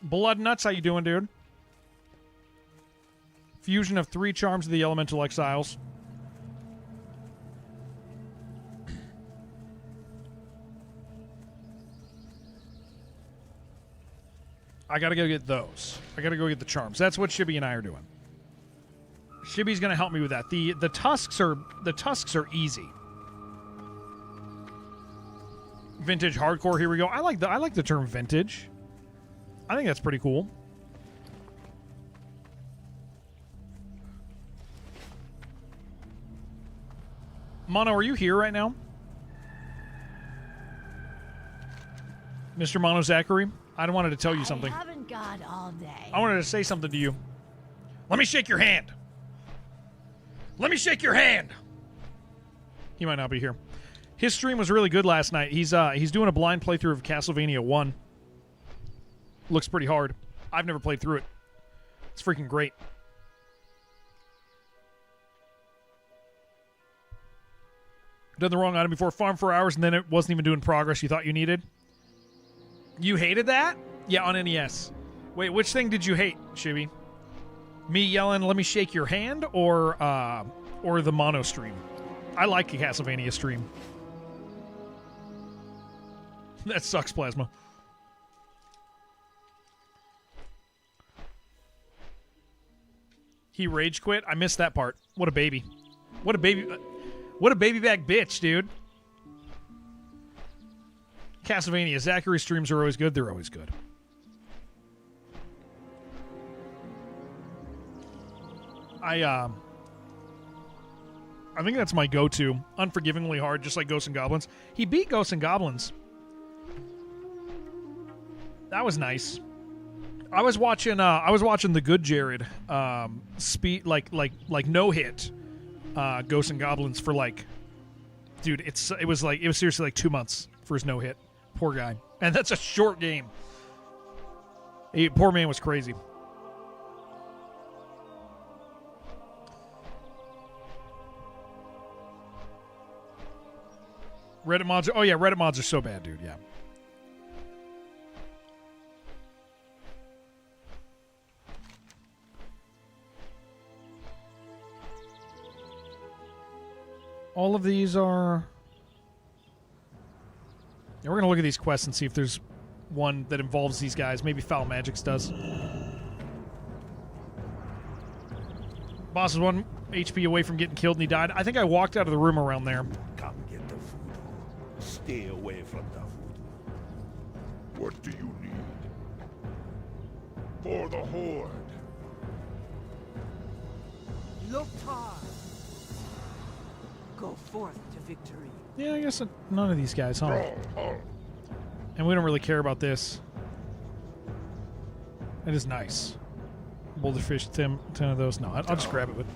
Blood Nuts, how you doing, dude? Fusion of 3 charms of the Elemental Exiles. I gotta go get those. I gotta go get the charms. That's what Shibby and I are doing. Shibby's gonna help me with that. The tusks are easy. Vintage hardcore. Here we go. I like the term vintage. I think that's pretty cool. Mono, are you here right now? Mr. Mono Zachary? I wanted to tell you something. I haven't got all day. I wanted to say something to you. Let me shake your hand. Let me shake your hand. He might not be here. His stream was really good last night. He's doing a blind playthrough of Castlevania 1. Looks pretty hard. I've never played through it. It's freaking great. Done the wrong item before. Farm for hours and then it wasn't even doing progress you thought you needed. You hated that? Yeah, on NES. Wait, which thing did you hate, Shibby? Me yelling, "Let me shake your hand," or the mono stream. I like a Castlevania stream. That sucks, Plasma. He rage quit. I missed that part. What a baby. What a baby. What a baby back bitch, dude. Castlevania. Zachary streams are always good. They're always good. I think that's my go-to. Unforgivingly hard, just like Ghosts and Goblins. He beat Ghosts and Goblins. That was nice. I was watching the good Jared speed like no hit Ghosts and Goblins for like, dude, it was seriously like 2 months for his no hit. Poor guy. And that's a short game. Poor man was crazy. Reddit mods. Oh yeah, Reddit mods are so bad, dude. Yeah. All of these are. Yeah, we're gonna look at these quests and see if there's one that involves these guys. Maybe Foul Magics does. Boss is 1 HP away from getting killed and he died. I think I walked out of the room around there. Come get the food. Stay away from the food. What do you need? For the Horde. Loktar! Go forth to victory. Yeah, I guess none of these guys, huh? And we don't really care about this. That is nice. Boulderfish, 10 of those. No, I'll just grab it with.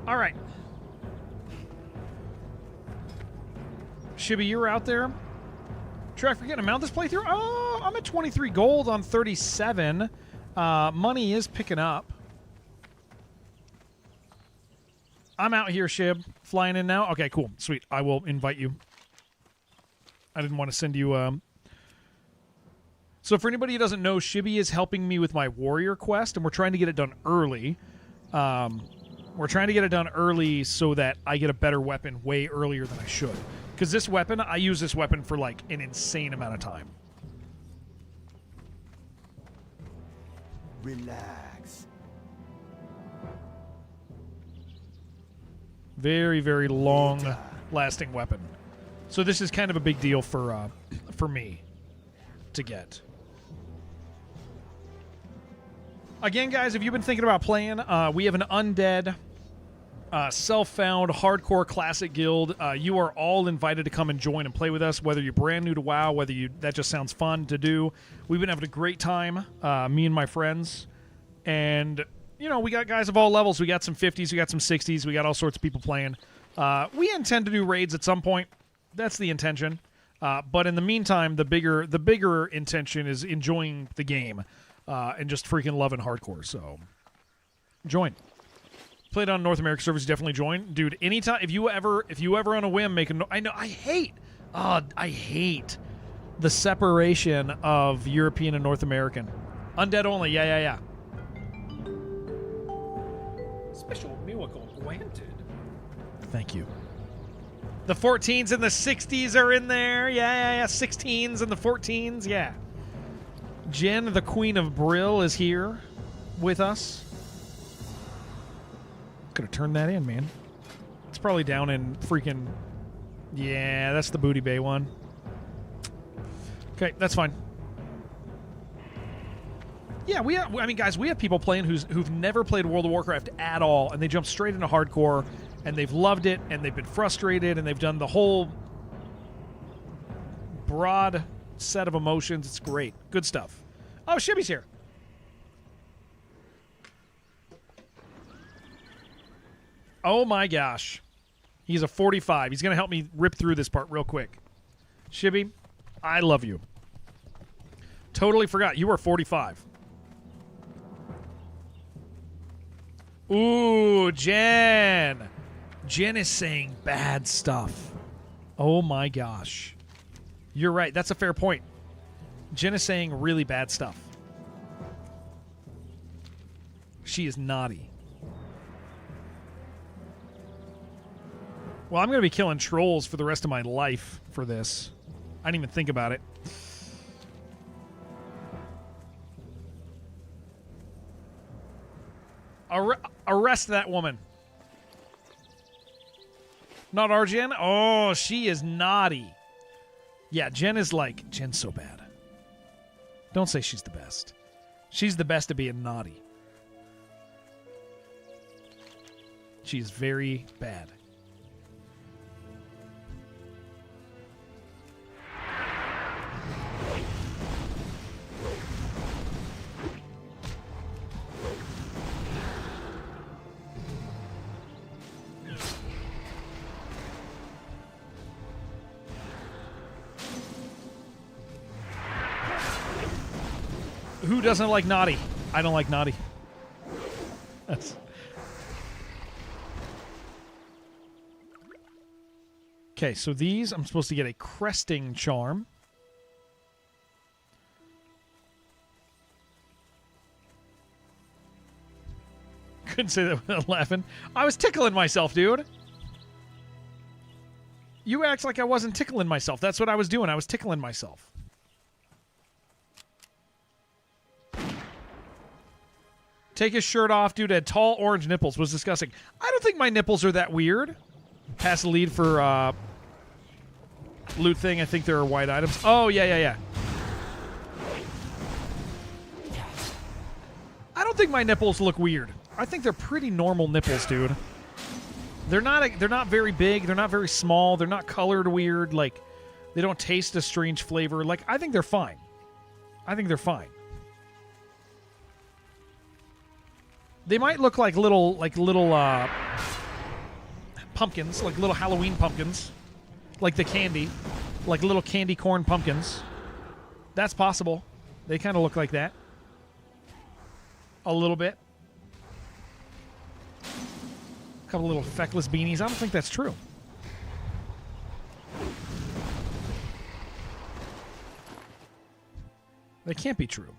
All right. Shibby, you're out there. Track for getting a mount this playthrough? Oh, I'm at 23 gold on 37. Money is picking up. I'm out here, Shib. Flying in now? Okay, cool. Sweet. I will invite you. I didn't want to send you... So for anybody who doesn't know, Shibby is helping me with my warrior quest, and we're trying to get it done early. We're trying to get it done early so that I get a better weapon way earlier than I should. Because this weapon, I use this weapon for like an insane amount of time. Relax. Very, very long-lasting weapon. So this is kind of a big deal for me to get. Again, guys, if you've been thinking about playing, we have an undead, self-found, hardcore classic guild. You are all invited to come and join and play with us, whether you're brand new to WoW, that just sounds fun to do. We've been having a great time, me and my friends. And, you know, we got guys of all levels. We got some 50s, we got some 60s, we got all sorts of people playing. We intend to do raids at some point. That's the intention. But in the meantime, the bigger intention is enjoying the game. And just freaking loving hardcore, so join. Played on North American servers, definitely join, dude. Anytime, if you ever on a whim make I hate the separation of European and North American. Undead only, yeah. Special miracle granted. Thank you. The 14s and the 60s are in there, yeah. 16s and the 14s, yeah. Jen, the Queen of Brill, is here with us. Could have turned that in, man. It's probably down in freaking... Yeah, that's the Booty Bay one. Okay, that's fine. Yeah, guys, we have people playing who've never played World of Warcraft at all, and they jump straight into hardcore, and they've loved it, and they've been frustrated, and they've done the whole broad set of emotions. It's great. Good stuff. Oh, Shibby's here. Oh my gosh. He's a 45. He's going to help me rip through this part real quick. Shibby, I love you. Totally forgot. You were 45. Ooh, Jen. Jen is saying bad stuff. Oh my gosh. You're right. That's a fair point. Jen is saying really bad stuff. She is naughty. Well, I'm going to be killing trolls for the rest of my life for this. I didn't even think about it. Arrest that woman. Not our Jen? Oh, she is naughty. Yeah, Jen's so bad. Don't say she's the best. She's the best at being naughty. She's very bad. Who doesn't like naughty? I don't like naughty. That's... Okay, so these, I'm supposed to get a cresting charm. Couldn't say that without laughing. I was tickling myself, dude. You act like I wasn't tickling myself. That's what I was doing. I was tickling myself. Take his shirt off. Dude had tall orange nipples. Was disgusting. I don't think my nipples are that weird. Pass the lead for loot thing. I think there are white items. Oh, yeah. I don't think my nipples look weird. I think they're pretty normal nipples, dude. They're not very big. They're not very small. They're not colored weird. Like, they don't taste a strange flavor. Like, I think they're fine. They might look like little pumpkins, like little Halloween pumpkins, like the candy, like little candy corn pumpkins. That's possible. They kind of look like that. A little bit. A couple little feckless beanies. I don't think that's true. They can't be true.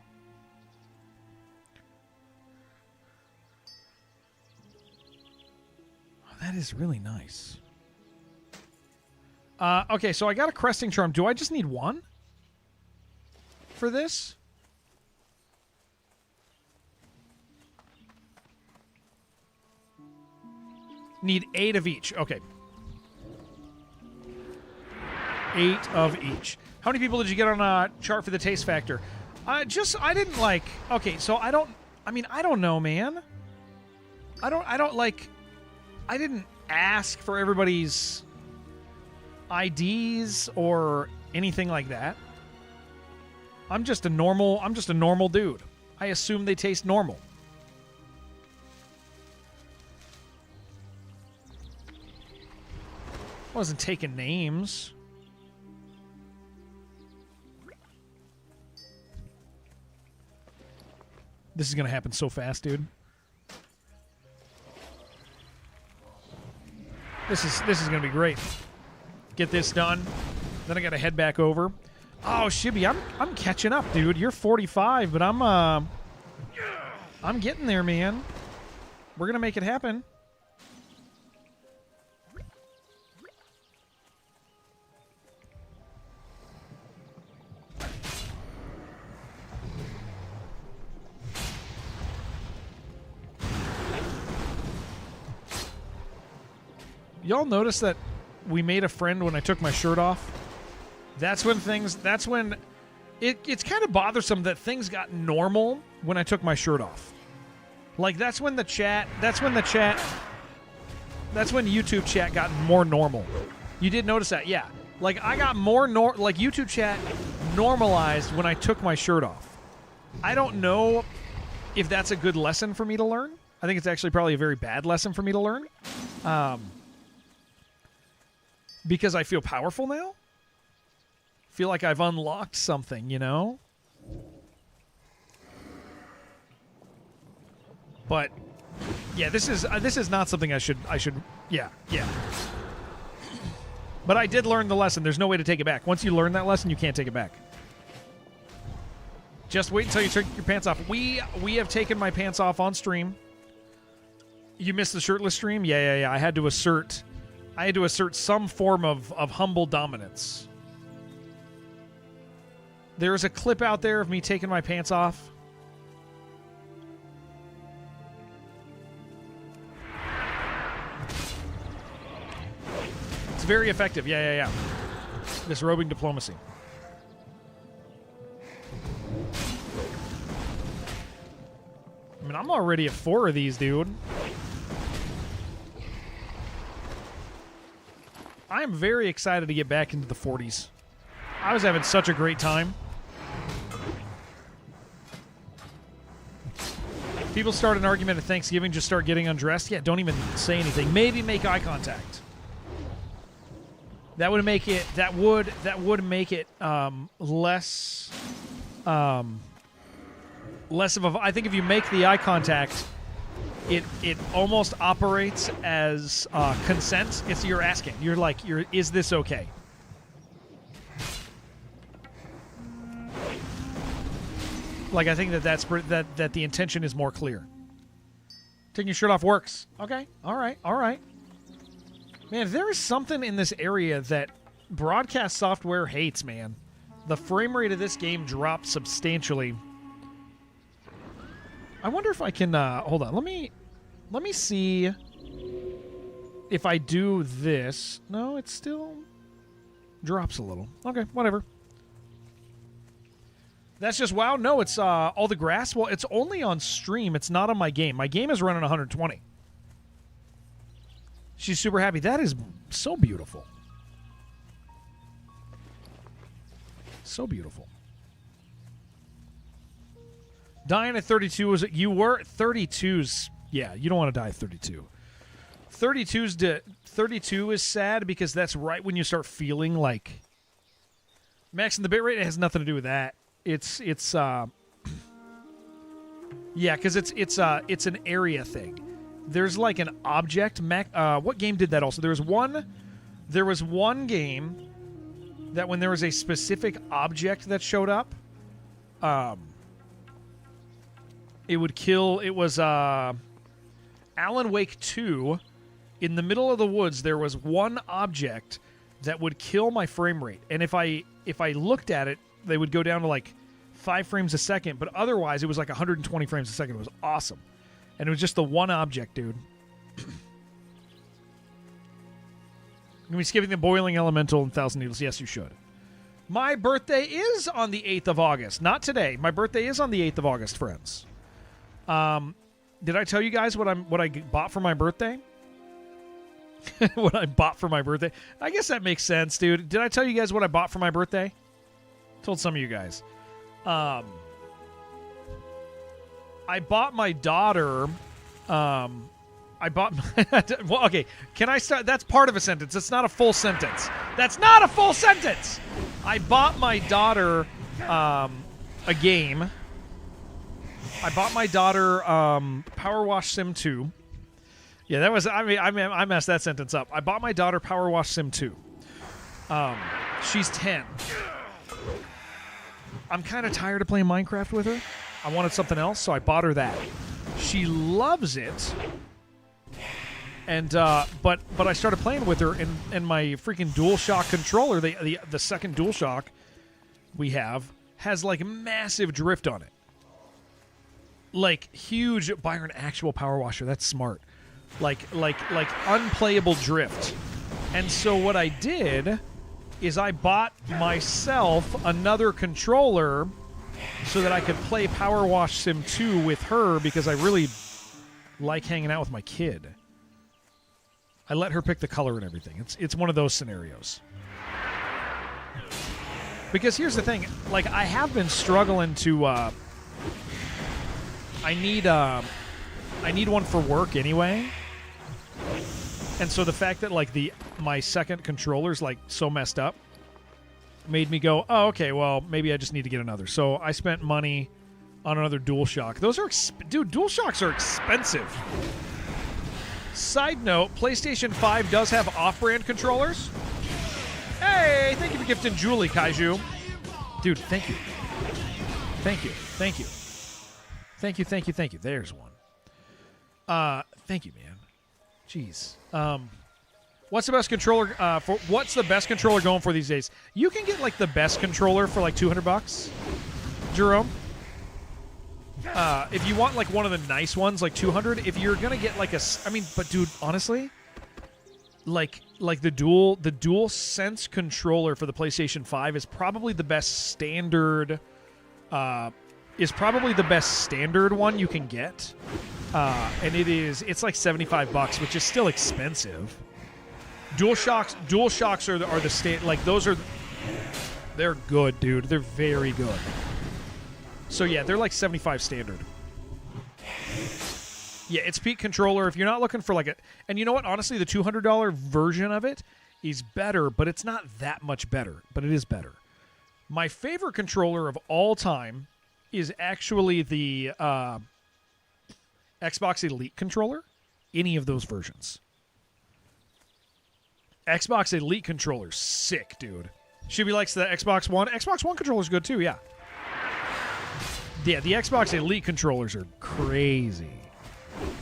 That is really nice. Okay, so I got a cresting charm. Do I just need one for this? Need 8 of each. Okay. 8 of each. How many people did you get on a chart for the taste factor? I didn't like... Okay, so I don't know, man. I didn't ask for everybody's IDs or anything like that. I'm just a normal dude. I assume they taste normal. I wasn't taking names. This is going to happen so fast, dude. This is going to be great. Get this done. Then I got to head back over. Oh, Shibby, I'm catching up, dude. You're 45, but I'm getting there, man. We're going to make it happen. Y'all notice that we made a friend when I took my shirt off? It's kind of bothersome that things got normal when I took my shirt off. Like, that's when YouTube chat got more normal. You did notice that, yeah. Like, I got more, YouTube chat normalized when I took my shirt off. I don't know if that's a good lesson for me to learn. I think it's actually probably a very bad lesson for me to learn. Because I feel powerful now. Feel like I've unlocked something, you know? But yeah, this is not something I should yeah. But I did learn the lesson. There's no way to take it back. Once you learn that lesson, you can't take it back. Just wait until you take your pants off. We have taken my pants off on stream. You missed the shirtless stream? Yeah. I had to assert I had to assert some form of humble dominance. There is a clip out there of me taking my pants off. It's very effective. Yeah. Disrobing diplomacy. I mean, I'm already at 4 of these, dude. I am very excited to get back into the 40s. I was having such a great time. People start an argument at Thanksgiving, just start getting undressed. Yeah, don't even say anything. Maybe make eye contact. That would make it. That would make it less. Less of a. I think if you make the eye contact, it almost operates as consent. It's you're asking. You're like, is this okay? Like, I think that the intention is more clear. Taking your shirt off works. Okay. All right. Man, there is something in this area that broadcast software hates, man. The frame rate of this game dropped substantially. I wonder if I can hold on. Let me see if I do this. No, it still drops a little. Okay, whatever. That's just WoW? No, it's all the grass. Well, it's only on stream. It's not on my game. My game is running 120. She's super happy. That is so beautiful. So beautiful. Dying at 32 was you were 32's. Yeah, you don't want to die at 32. 32 is sad because that's right when you start feeling like maxing the bitrate. It has nothing to do with that. It's yeah, because it's an area thing. There's like an object. What game did that also? There was one game that when there was a specific object that showed up, it would kill. It was Alan Wake 2. In the middle of the woods, there was one object that would kill my frame rate, and if I looked at it, they would go down to like 5 frames a second, but otherwise it was like 120 frames a second. It was awesome. And it was just the one object, dude. Are we skipping the boiling elemental and 1,000 needles? Yes, you should. My birthday is on the 8th of August. Not today. My birthday is on the 8th of August, friends. Did I tell you guys what I bought for my birthday? What I bought for my birthday? I guess that makes sense, dude. Did I tell you guys what I bought for my birthday? Told some of you guys. I bought my daughter. Well, okay. Can I start? That's part of a sentence. It's not a full sentence. That's not a full sentence. I bought my daughter a game. I bought my daughter Power Wash Sim 2. Yeah, that was. I messed that sentence up. I bought my daughter Power Wash Sim 2. She's 10. I'm kind of tired of playing Minecraft with her. I wanted something else, so I bought her that. She loves it. And but I started playing with her, and my freaking DualShock controller, the second DualShock we have, has like massive drift on it. Like huge. Buy her an actual power washer. That's smart. Like unplayable drift. And so what I did is I bought myself another controller so that I could play Power Wash Sim 2 with her because I really like hanging out with my kid. I let her pick the color and everything. It's one of those scenarios. Because here's the thing, like I have been struggling to I need one for work anyway. And so the fact that like my second controller's like so messed up made me go, oh, okay, well, maybe I just need to get another. So I spent money on another DualShock. Those are dude, DualShocks are expensive. Side note, PlayStation 5 does have off-brand controllers. Hey, thank you for gifting Julie, Kaiju. Dude, thank you. Thank you. Thank you. Thank you, thank you, thank you. There's one. Thank you, man. Jeez. What's the best controller what's the best controller going for these days? You can get like the best controller for like $200, Jerome. If you want like one of the nice ones, like $200. If you're gonna get like but dude, honestly, like the dual sense controller for the PlayStation 5 is probably the best standard. Is probably the best standard one you can get, and it's like $75, which is still expensive. DualShocks are the like those are, they're good, dude. They're very good. So yeah, they're like 75 standard. Yeah, it's peak controller. If you're not looking for like and you know what? Honestly, the $200 version of it is better, but it's not that much better. But it is better. My favorite controller of all time is actually the Xbox Elite controller. Any of those versions. Xbox Elite controller's sick, dude. Shibby likes the Xbox One. Xbox One controller's good too, yeah. Yeah, the Xbox Elite controllers are crazy.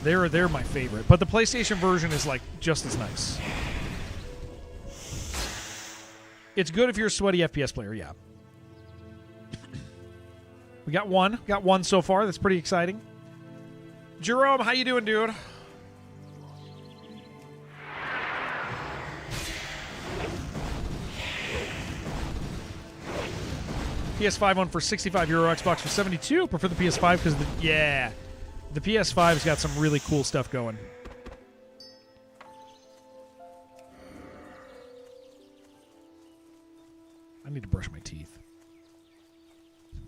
They're my favorite. But the PlayStation version is like just as nice. It's good if you're a sweaty FPS player, yeah. We got one. Got one so far. That's pretty exciting. Jerome, how you doing, dude? PS5 one for €65, Xbox for 72. Prefer the PS5 because the PS5's got some really cool stuff going. I need to brush my teeth.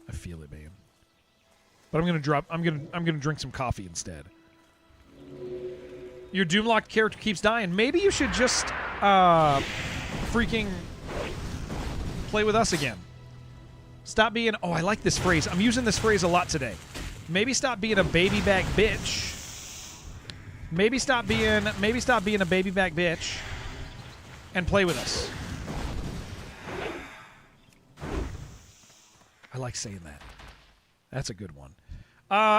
I feel it, man. But I'm gonna drink some coffee instead. Your Doomlocked character keeps dying. Maybe you should just freaking play with us again. Stop being... Oh, I like this phrase. I'm using this phrase a lot today. Maybe stop being a baby back bitch. Maybe stop being a baby back bitch and play with us. I like saying that. That's a good one.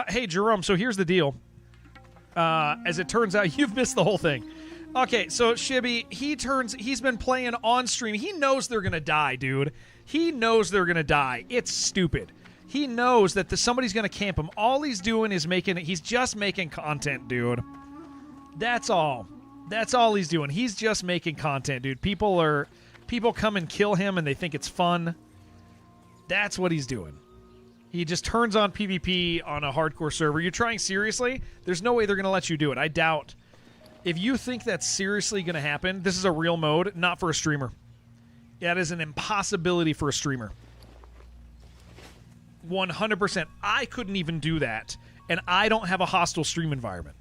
Hey, Jerome, so here's the deal. As it turns out, you've missed the whole thing. Okay, so Shibby, he's been playing on stream. He knows they're going to die, dude. He knows they're going to die. It's stupid. He knows that somebody's going to camp him. All he's doing is he's just making content, dude. That's all. That's all he's doing. He's just making content, dude. People come and kill him and they think it's fun. That's what he's doing. He just turns on PvP on a hardcore server. You're trying seriously? There's no way they're going to let you do it. I doubt. If you think that's seriously going to happen, this is a real mode, not for a streamer. That is an impossibility for a streamer. 100%. I couldn't even do that, and I don't have a hostile stream environment.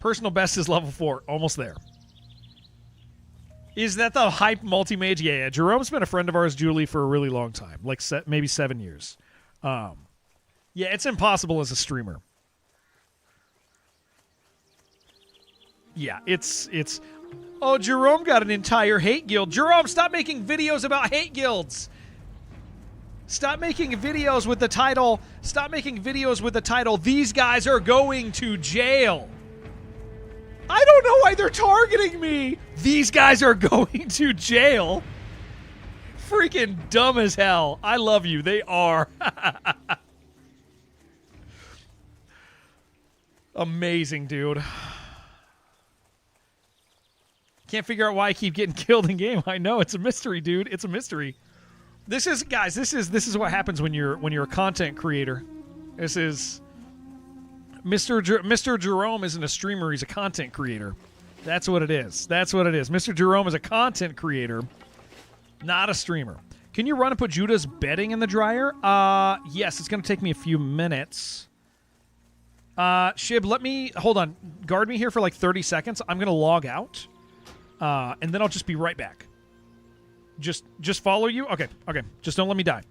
Personal best is level 4. Almost there. Is that the hype multi-mage? Yeah. Jerome's been a friend of ours, Julie, for a really long time. Like maybe 7 years. Yeah, it's impossible as a streamer. Yeah, it's... Oh, Jerome got an entire hate guild. Jerome, stop making videos about hate guilds. Stop making videos with the title... Stop making videos with the title, These Guys Are Going to Jail. I don't know why they're targeting me. These guys are going to jail. Freaking dumb as hell. I love you. They are. Amazing, dude. Can't figure out why I keep getting killed in game. I know, it's a mystery, dude. It's a mystery. This is what happens when you're a content creator. This is Mr. Jerome isn't a streamer, he's a content creator. That's what it is. That's what it is. Mr. Jerome is a content creator, not a streamer. Can you run and put Judah's bedding in the dryer? Yes, it's going to take me a few minutes. Shib, hold on. Guard me here for like 30 seconds. I'm going to log out. And then I'll just be right back. Just follow you? Okay. Just don't let me die.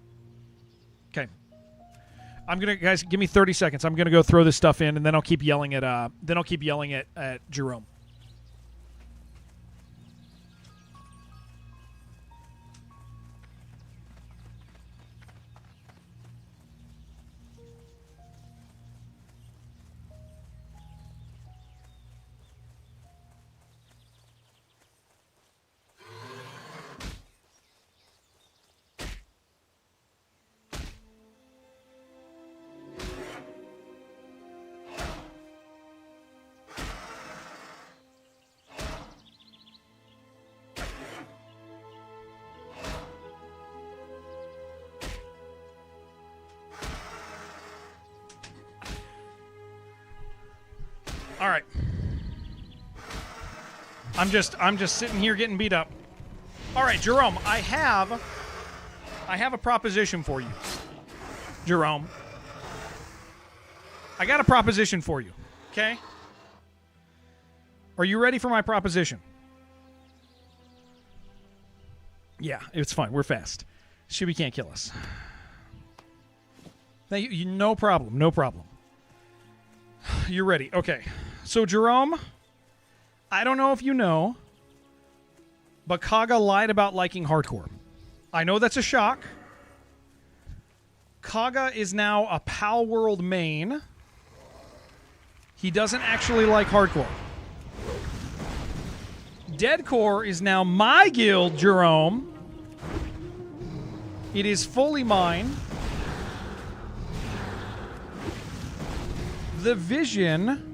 Okay. Guys, give me 30 seconds. I'm gonna go throw this stuff in, and then I'll keep yelling at Jerome. All right. I'm just sitting here getting beat up. All right, Jerome, I have a proposition for you. Jerome. I got a proposition for you. Okay? Are you ready for my proposition? Yeah, it's fine. We're fast. Shuby can't kill us. No problem. No problem. You're ready. Okay. So, Jerome, I don't know if you know, but Kaga lied about liking hardcore. I know that's a shock. Kaga is now a Pal World main. He doesn't actually like hardcore. Deadcore is now my guild, Jerome. It is fully mine. The Vision...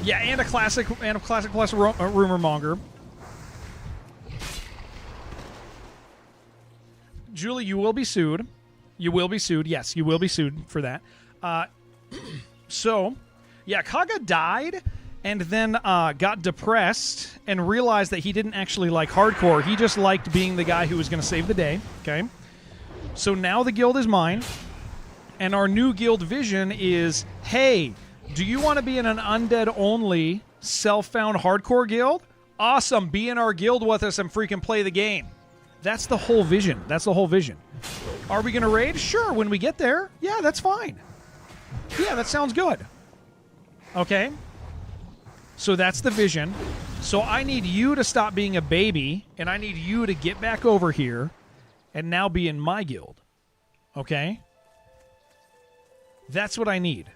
Yeah, and a classic plus rumor monger. Julie, you will be sued. You will be sued. Yes, you will be sued for that. So, yeah, Kaga died and then got depressed and realized that he didn't actually like hardcore. He just liked being the guy who was going to save the day. Okay. So now the guild is mine. And our new guild vision is, hey, do you want to be in an undead-only, self-found hardcore guild? Awesome, be in our guild with us and freaking play the game. That's the whole vision. That's the whole vision. Are we going to raid? Sure, when we get there. Yeah, that's fine. Yeah, that sounds good. Okay. So that's the vision. So I need you to stop being a baby, and I need you to get back over here and now be in my guild. Okay? That's what I need.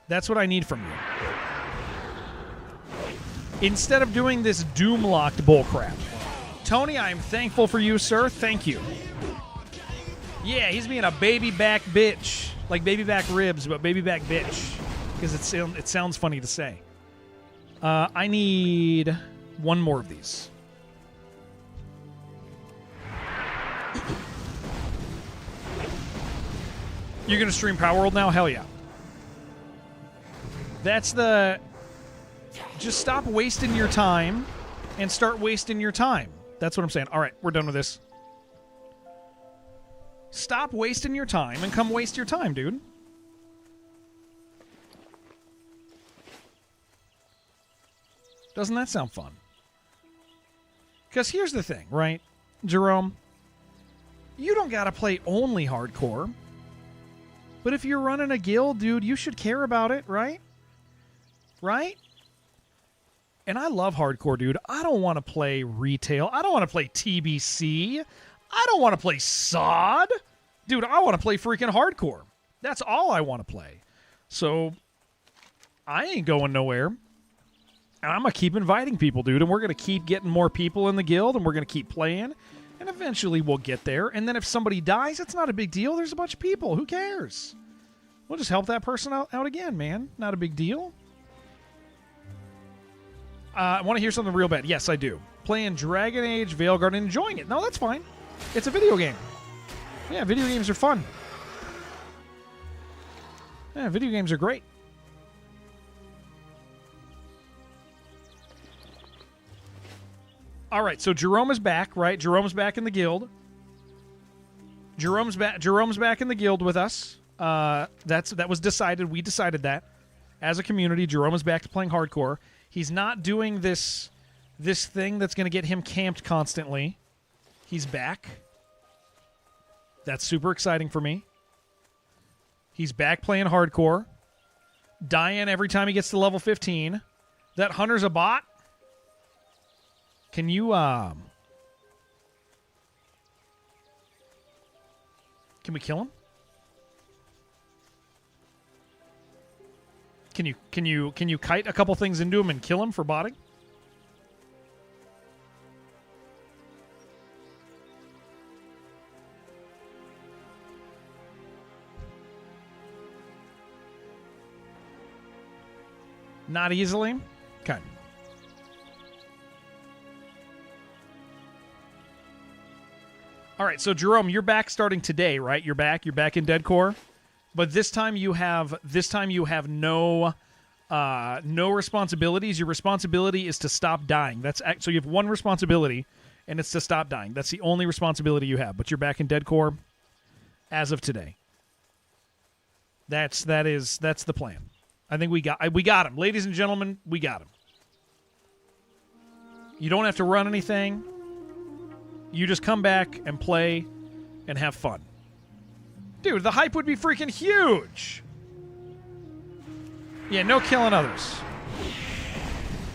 That's what I need from you. Instead of doing this doom-locked bullcrap. Tony, I am thankful for you, sir. Thank you. Yeah, he's being a baby back bitch. Like baby back ribs, but baby back bitch. Because it sounds funny to say. I need one more of these. You're going to stream Power World now? Hell yeah. That's the... Just stop wasting your time and start wasting your time. That's what I'm saying. All right, we're done with this. Stop wasting your time and come waste your time, dude. Doesn't that sound fun? Because here's the thing, right, Jerome? You don't got to play only hardcore. But if you're running a guild, dude, you should care about it, right? Right? And I love hardcore, dude. I don't want to play retail. I don't want to play TBC. I don't want to play SOD. Dude, I want to play freaking hardcore. That's all I want to play. So, I ain't going nowhere. And I'm going to keep inviting people, dude. And we're going to keep getting more people in the guild. And we're going to keep playing. And eventually we'll get there. And then if somebody dies, it's not a big deal. There's a bunch of people. Who cares? We'll just help that person out again, man. Not a big deal. I want to hear something real bad. Yes, I do. Playing Dragon Age, Veilguard, and enjoying it. No, that's fine. It's a video game. Yeah, video games are fun. Yeah, video games are great. All right, so Jerome is back, right? Jerome's back in the guild. Jerome's back in the guild with us. That was decided. We decided that as a community. Jerome is back to playing hardcore. He's not doing this thing that's going to get him camped constantly. He's back. That's super exciting for me. He's back playing hardcore. Dying every time he gets to level 15. That hunter's a bot. Can you can we kill him? Can you kite a couple things into him and kill him for botting? Not easily? Okay. All right, so Jerome, you're back starting today, right? You're back in Deadcore. But this time you have no No responsibilities. Your responsibility is to stop dying. So you have one responsibility, and it's to stop dying. That's the only responsibility you have. But you're back in Dead Core as of today. That's the plan. I think we got him. Ladies and gentlemen, we got him. You don't have to run anything. You just come back and play and have fun. Dude, the hype would be freaking huge. Yeah, no killing others.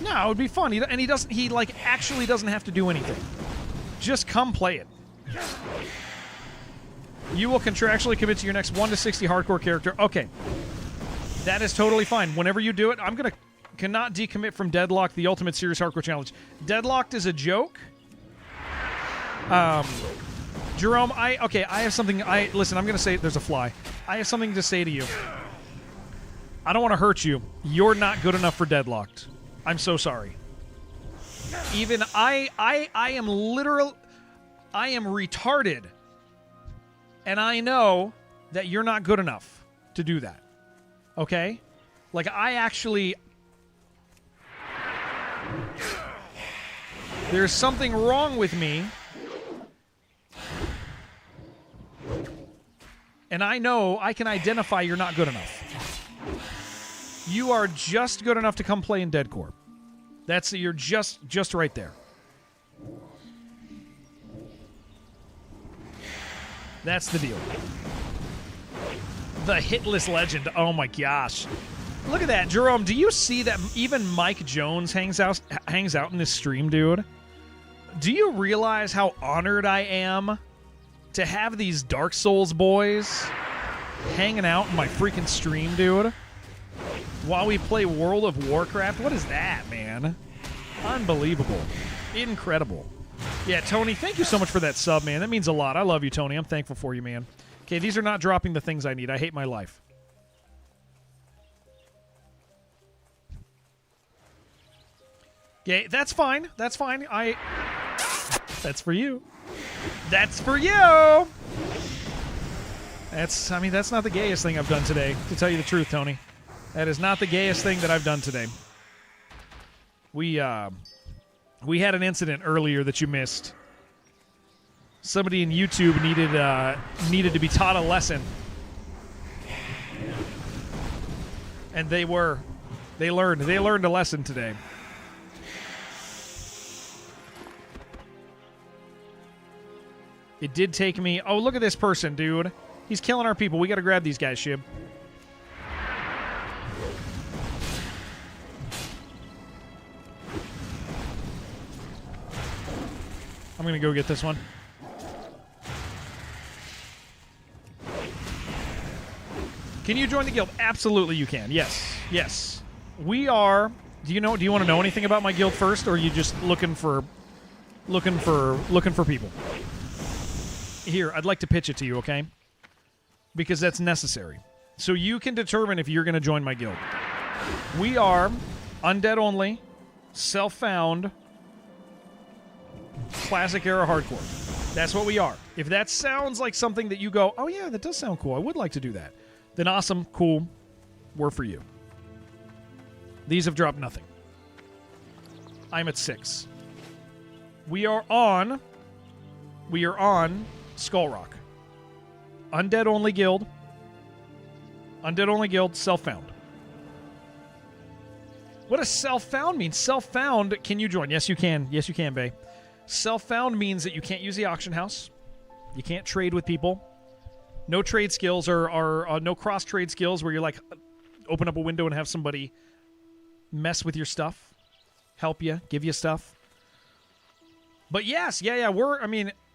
No, it would be fun. He actually doesn't have to do anything. Just come play it. You will contractually commit to your next 1 to 60 hardcore character. Okay. That is totally fine. Whenever you do it, I'm going to cannot decommit from Deadlocked, the Ultimate Series Hardcore Challenge. Deadlocked is a joke. Jerome, I have something. Listen, I'm going to say there's a fly. I have something to say to you. I don't want to hurt you. You're not good enough for Deadlocked. I'm so sorry. Even I am retarded. And I know that you're not good enough to do that. Okay? Like, there's something wrong with me. And I know I can identify you're not good enough. You are just good enough to come play in Dead Core. You're just right there. That's the deal. The hitless legend. Oh my gosh. Look at that. Jerome, do you see that even Mike Jones hangs out in this stream, dude? Do you realize how honored I am to have these Dark Souls boys hanging out in my freaking stream, dude? While we play World of Warcraft? What is that, man? Unbelievable. Incredible. Yeah, Tony, thank you so much for that sub, man. That means a lot. I love you, Tony. I'm thankful for you, man. Okay, these are not dropping the things I need. I hate my life. Okay, that's fine. That's fine. That's for you. That's for you! That's not the gayest thing I've done today, to tell you the truth, Tony. That is not the gayest thing that I've done today. We had an incident earlier that you missed. Somebody in YouTube needed to be taught a lesson. And they learned a lesson today. It did take me... Oh, look at this person, dude. He's killing our people. We got to grab these guys, Shib. I'm going to go get this one. Can you join the guild? Absolutely you can. Yes. Yes. We are... Do you want to know anything about my guild first, or are you just looking for people? Here, I'd like to pitch it to you, okay? Because that's necessary. So you can determine if you're going to join my guild. We are undead only, self-found, classic era hardcore. That's what we are. If that sounds like something that you go, oh yeah, that does sound cool, I would like to do that, then awesome, cool, we're for you. These have dropped nothing. I'm at 6. We are on Skull Rock. Undead only guild. Undead only guild, self-found. What does self-found mean? Self-found, can you join? Yes, you can. Yes, you can, Bay. Self-found means that you can't use the auction house. You can't trade with people. No trade skills or no cross-trade skills where you're like, open up a window and have somebody mess with your stuff, help you, give you stuff. But yes,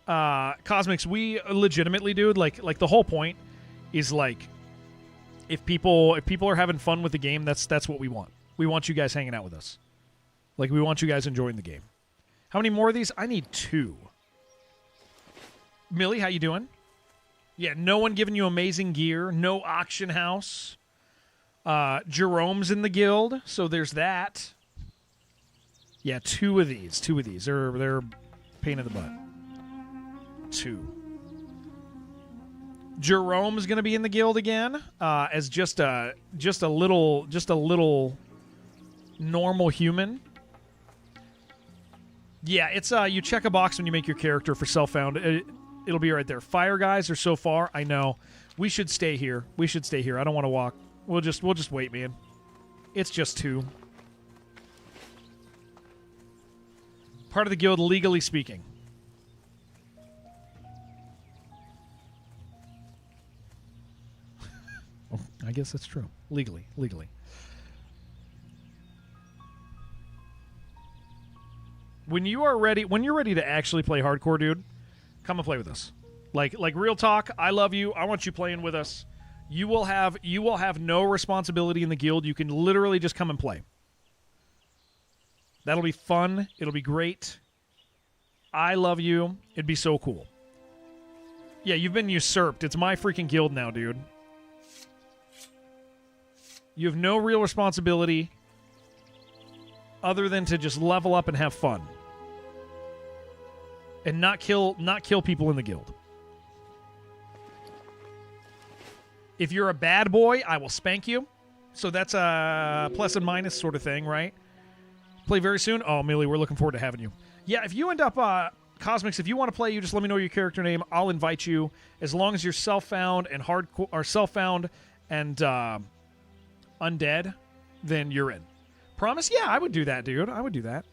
Cosmics, we legitimately, dude, like the whole point is like, if people are having fun with the game, that's what we want. We want you guys hanging out with us. Like, we want you guys enjoying the game. How many more of these? I need 2. Millie, how you doing? Yeah, no one giving you amazing gear. No auction house. Jerome's in the guild, so there's that. Yeah, 2 of these. 2 of these. They're pain in the butt. 2. Jerome's going to be in the guild again as just a little normal human. Yeah, it's you check a box when you make your character for self-found. It'll be right there. Fire guys are so far. I know. We should stay here. We should stay here. I don't want to walk. We'll just wait, man. It's just 2. Part of the guild, legally speaking. Oh, I guess that's true. Legally. When you're ready to actually play hardcore, dude, come and play with us. Like real talk, I love you. I want you playing with us. You will have no responsibility in the guild. You can literally just come and play. That'll be fun. It'll be great. I love you. It'd be so cool. Yeah, you've been usurped. It's my freaking guild now, dude. You have no real responsibility other than to just level up and have fun. And not kill people in the guild. If you're a bad boy, I will spank you. So that's a plus and minus sort of thing, right? Play very soon? Oh, Millie, we're looking forward to having you. Yeah, if you end up, Cosmics, if you want to play, you just let me know your character name. I'll invite you. As long as you're self-found and hardcore, or self-found and undead, then you're in. Promise? Yeah, I would do that, dude. I would do that.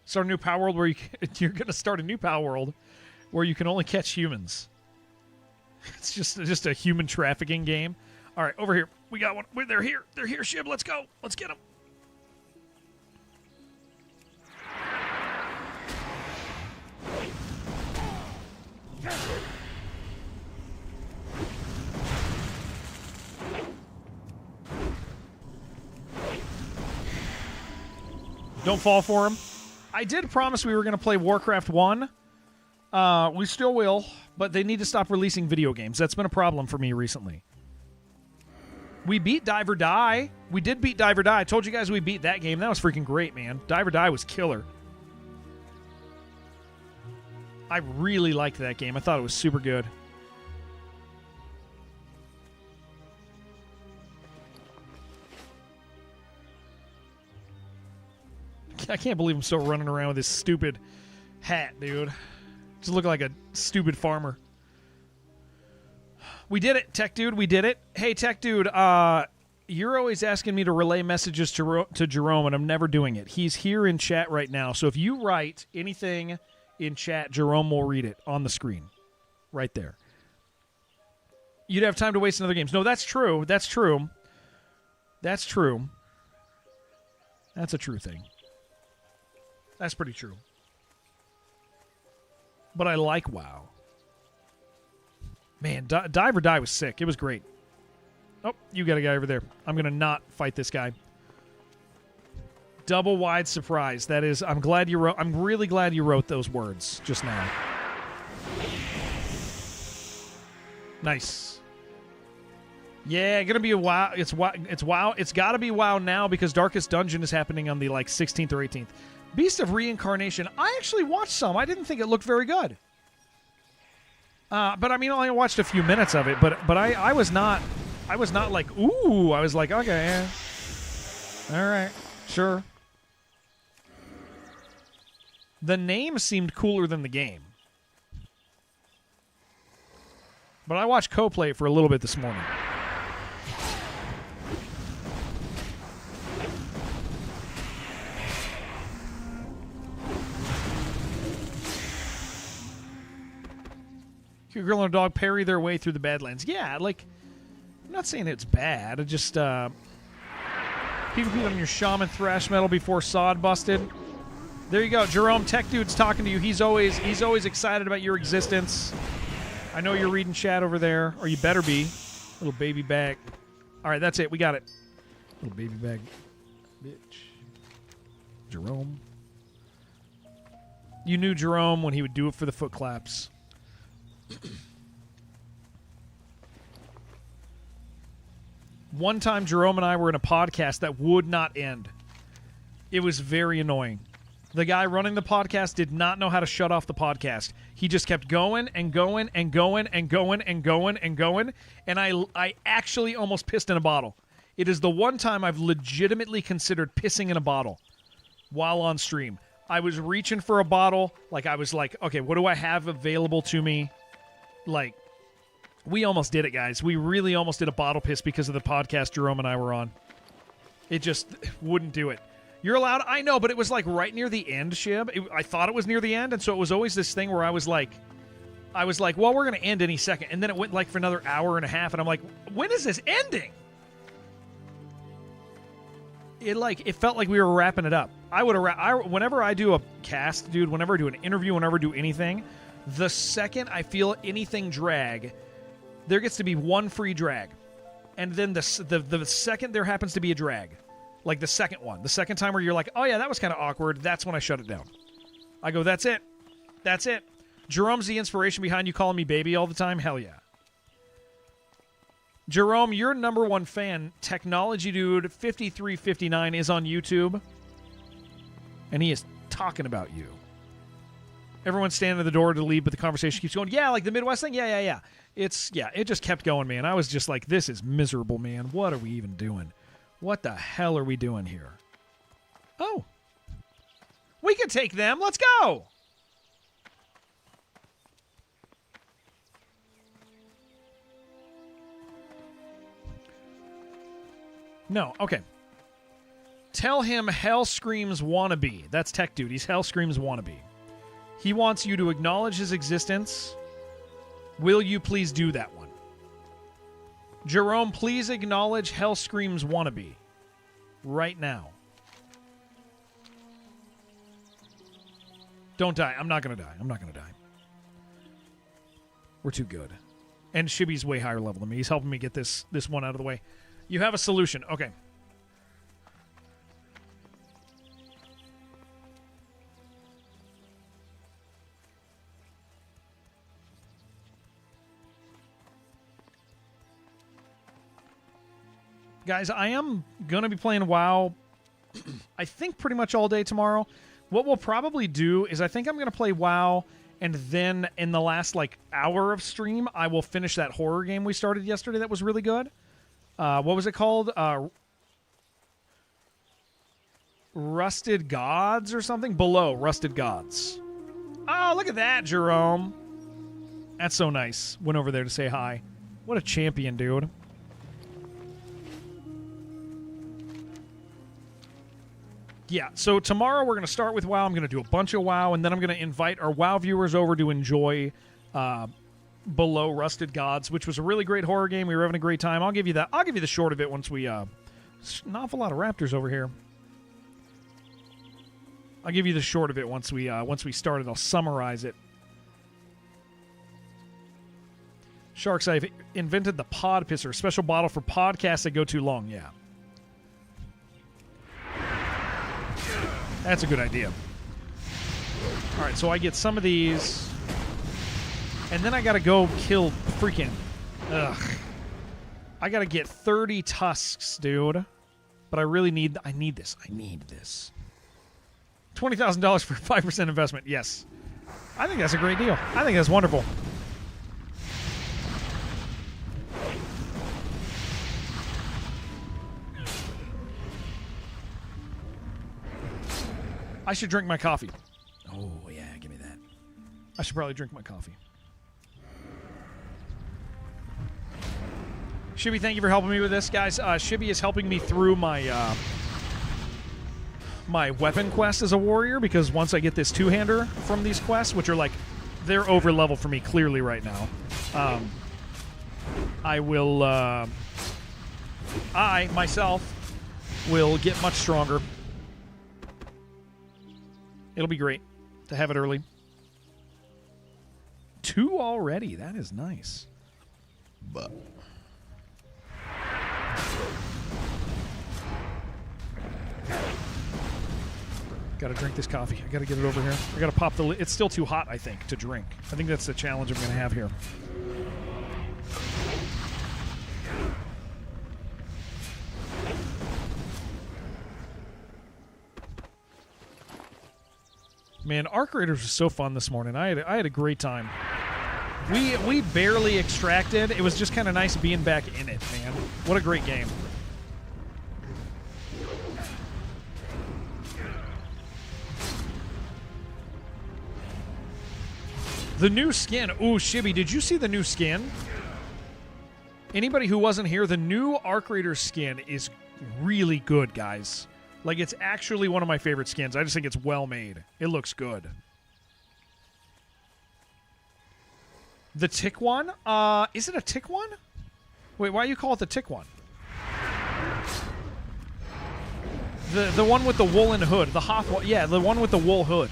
Start a new Power World where you're going to start a new Power World where you can only catch humans. It's just a human trafficking game. All right, over here. We got one. They're here. They're here, Shib. Let's go. Let's get them. Don't fall for him. I did promise we were going to play Warcraft 1. We still will, but they need to stop releasing video games. That's been a problem for me recently. We beat Dive or Die. We did beat Dive or Die. I told you guys we beat that game. That was freaking great, man. Dive or Die was killer. I really liked that game. I thought it was super good. I can't believe I'm still running around with this stupid hat, dude. Just look like a stupid farmer. We did it, Tech Dude. We did it. Hey, Tech Dude, you're always asking me to relay messages to Jerome, and I'm never doing it. He's here in chat right now, so if you write anything in chat, Jerome will read it on the screen. Right there. You'd have time to waste in other games. No, that's true. That's true. That's true. That's a true thing. That's pretty true. But I like WoW. Man, Dive or Die was sick. It was great. Oh, you got a guy over there. I'm going to not fight this guy. Double wide surprise. That is, I'm really glad you wrote those words just now. Nice. Yeah, gonna be a WoW. It's WoW. It's got to be WoW now because Darkest Dungeon is happening on the 16th or 18th. Beast of Reincarnation. I actually watched some. I didn't think it looked very good. But I mean, I only watched a few minutes of it. But I was not like, ooh. I was like, okay, yeah. All right, sure. The name seemed cooler than the game. But I watched co-play for a little bit this morning. A girl and a dog parry their way through the Badlands. Yeah, like, I'm not saying it's bad. It just, PvP on your shaman thrash metal before sod busted. There you go, Jerome. Tech Dude's talking to you. He's always excited about your existence. I know you're reading chat over there, or you better be. Little baby bag. All right, that's it. We got it. Little baby bag, bitch. Jerome. You knew Jerome when he would do it for the foot claps. One time Jerome and I were in a podcast that would not end. It was very annoying. The guy running the podcast did not know how to shut off the podcast. He just kept going and going and going and going and going and going, and I actually almost pissed in a bottle. It is the one time I've legitimately considered pissing in a bottle while on stream. I was reaching for a bottle. Like, I was like, okay, what do I have available to me? Like, we almost did it, guys. We really almost did a bottle piss because of the podcast Jerome and I were on. It just wouldn't do it. You're allowed? I know, but it was like right near the end, Shib. I thought it was near the end, and so it was always this thing where I was like, well, we're going to end any second. And then it went like for another hour and a half, and I'm like, when is this ending? It felt like we were wrapping it up. Whenever I do a cast, dude, whenever I do an interview, whenever I do anything, the second I feel anything drag, there gets to be one free drag. And then the second there happens to be a drag, like the second one, the second time where you're like, oh yeah, that was kind of awkward, that's when I shut it down. I go, that's it. That's it. Jerome's the inspiration behind you calling me baby all the time? Hell yeah. Jerome, your number one fan, Technology Dude 5359, is on YouTube, and he is talking about you. Everyone's standing at the door to leave, but the conversation keeps going. Yeah, like the Midwest thing? Yeah. It just kept going, man. I was just like, this is miserable, man. What are we even doing? What the hell are we doing here? Oh. We can take them. Let's go. No, okay. Tell him Hell Screams Wannabe. That's Tech Dude. He's Hell Screams Wannabe. He wants you to acknowledge his existence. Will you please do that one? Jerome, please acknowledge Hell Screams Wannabe. Right now. Don't die. I'm not going to die. We're too good. And Shibby's way higher level than me. He's helping me get this one out of the way. You have a solution. Okay. Guys, I am going to be playing WoW, I think pretty much all day tomorrow. What we'll probably do is I think I'm going to play WoW, and then in the last, hour of stream, I will finish that horror game we started yesterday that was really good. What was it called? Rusted Gods or something? Below Rusted Gods. Oh, look at that, Jerome. That's so nice. Went over there to say hi. What a champion, dude. Yeah, so tomorrow we're going to start with WoW. I'm going to do a bunch of WoW, and then I'm going to invite our WoW viewers over to enjoy Below Rusted Gods, which was a really great horror game. We were having a great time. I'll give you that. I'll give you the short of it once we... an awful lot of raptors over here. I'll give you the short of it once we start it. I'll summarize it. Sharks, I've invented the pod pisser, a special bottle for podcasts that go too long. Yeah. That's a good idea. All right, so I get some of these, and then I got to go kill freaking... Ugh. I got to get 30 tusks, dude. But I really need... I need this. $20,000 for 5% investment. Yes. I think that's a great deal. I think that's wonderful. I should drink my coffee. Oh, yeah, give me that. I should probably drink my coffee. Shibby, thank you for helping me with this, guys. Shibby is helping me through my my weapon quest as a warrior, because once I get this two-hander from these quests, which are they're over level for me clearly right now, I will, I myself will get much stronger. It'll be great to have it early. 2 already. That is nice. But got to drink this coffee. I got to get it over here. I got to pop the lid. It's still too hot, I think, to drink. I think that's the challenge I'm going to have here. Man, Arc Raiders was so fun this morning. I had a great time. We barely extracted. It was just kind of nice being back in it, man. What a great game. The new skin. Ooh, Shibby, did you see the new skin? Anybody who wasn't here, the new Arc Raider skin is really good, guys. Like, it's actually one of my favorite skins. I just think it's well made. It looks good. The tick one? Is it a tick one? Wait, why do you call it the tick one? The one with the woolen hood. The Hoth one. Yeah, the one with the wool hood.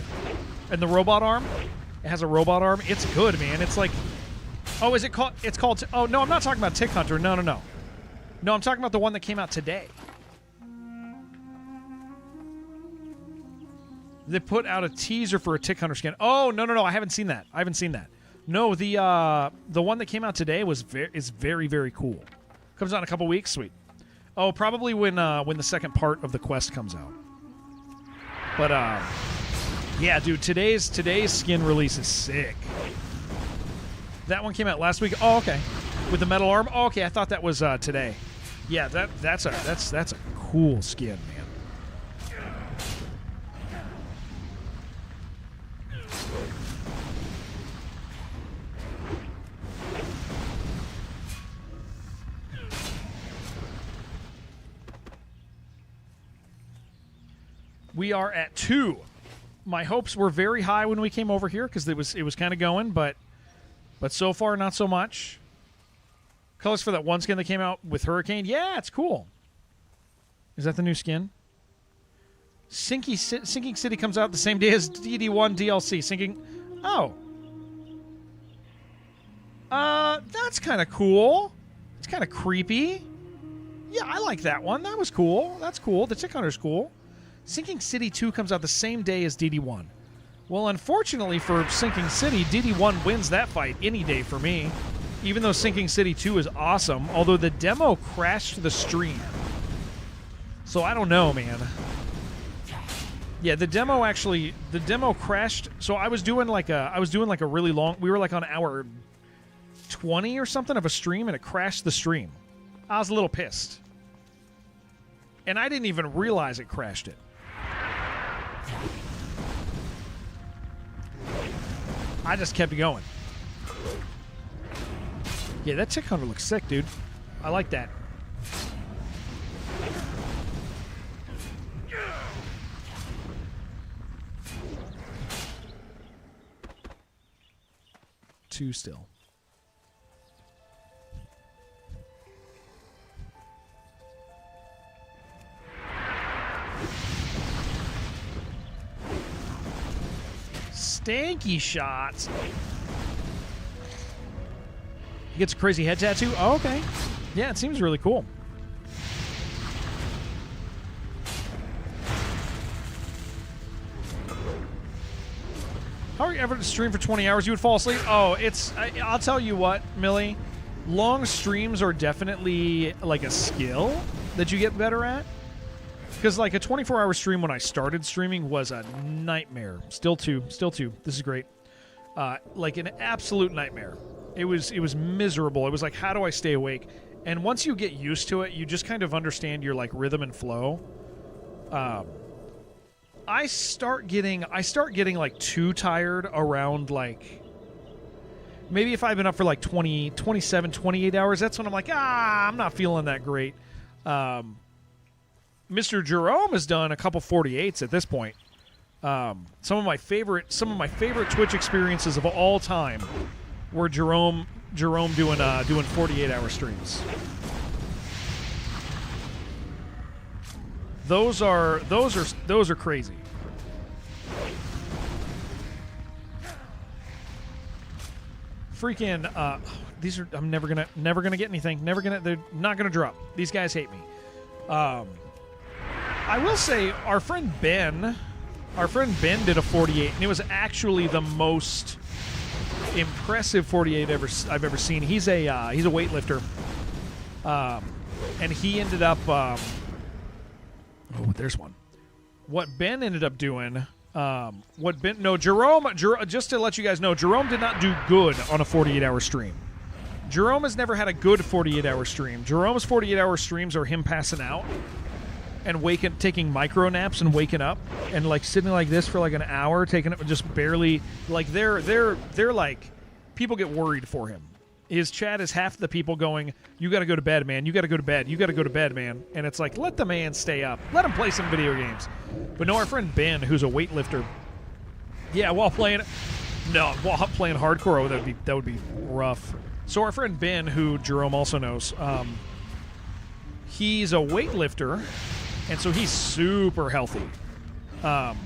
And the robot arm. It has a robot arm. It's good, man. It's like... Oh, is it called... It's called... Oh, no, I'm not talking about Tick Hunter. No. No, I'm talking about the one that came out today. They put out a teaser for a Tick Hunter skin. Oh, no. I haven't seen that. No, the one that came out today is very, very cool. Comes out in a couple weeks. Sweet. Oh, probably when the second part of the quest comes out. But yeah, dude, today's skin release is sick. That one came out last week. Oh, okay. With the metal arm. Oh, okay, I thought that was today. Yeah, that's a cool skin, man. We are at 2. My hopes were very high when we came over here because it was kind of going, but so far not so much. Colors for that one skin that came out with Hurricane. Yeah, it's cool. Is that the new skin? Sinking City comes out the same day as DD1 DLC. Sinking. Oh. That's kind of cool. It's kind of creepy. Yeah, I like that one. That was cool. That's cool. The Tick Hunter's cool. Sinking City 2 comes out the same day as DD1. Well, unfortunately for Sinking City, DD1 wins that fight any day for me, even though Sinking City 2 is awesome, although the demo crashed the stream. So I don't know, man. Yeah, the demo crashed. So I was doing like a really long, we were like on hour 20 or something of a stream, and it crashed the stream. I was a little pissed. And I didn't even realize it crashed it. I just kept going. Yeah, that Tick Hunter looks sick, dude. I like that. Two still. Stanky shots. He gets a crazy head tattoo. Oh, okay. Yeah, it seems really cool. How are you ever to stream for 20 hours? You would fall asleep? Oh, I'll tell you what, Millie. Long streams are definitely like a skill that you get better at. Because like a 24-hour stream when I started streaming was a nightmare. Still two. This is great. Like an absolute nightmare. It was miserable. It was like, how do I stay awake? And once you get used to it, you just kind of understand your like rhythm and flow. I start getting like too tired around like maybe if I've been up for like 20, 27, 28 hours, that's when I'm like, I'm not feeling that great. Mr. Jerome has done a couple 48s at this point. Some of my favorite Twitch experiences of all time were Jerome doing 48-hour streams. Those are crazy. Freaking these are I'm never gonna get anything. They're not gonna drop. These guys hate me. I will say our friend Ben did a 48, and it was actually the most impressive 48 I've ever seen. He's a weightlifter, and he ended up. Oh, there's one. What Ben ended up doing. Jerome. Just to let you guys know, Jerome did not do good on a 48-hour stream. Jerome has never had a good 48-hour stream. Jerome's 48-hour streams are him passing out. and taking micro naps and waking up and like sitting like this for like an hour, taking it just barely, like they're like, people get worried for him. His chat is half the people going, "You got to go to bed, man. You got to go to bed. You got to go to bed, man." And it's like, let the man stay up. Let him play some video games. But no, our friend Ben, who's a weightlifter, yeah, while playing hardcore, oh, that would be rough. So our friend Ben, who Jerome also knows, he's a weightlifter, and so he's super healthy. And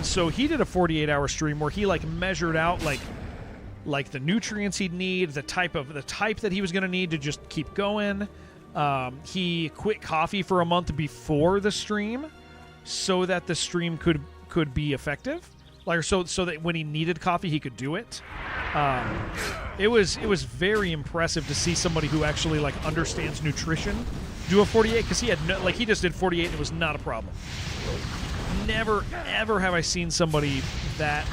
so he did a 48-hour stream where he like measured out like the nutrients he'd need, the type that he was going to need to just keep going. He quit coffee for a month before the stream so that the stream could be effective. Like so that when he needed coffee, he could do it. It was very impressive to see somebody who actually like understands nutrition do a 48, because he just did 48 and it was not a problem. Never ever have I seen somebody that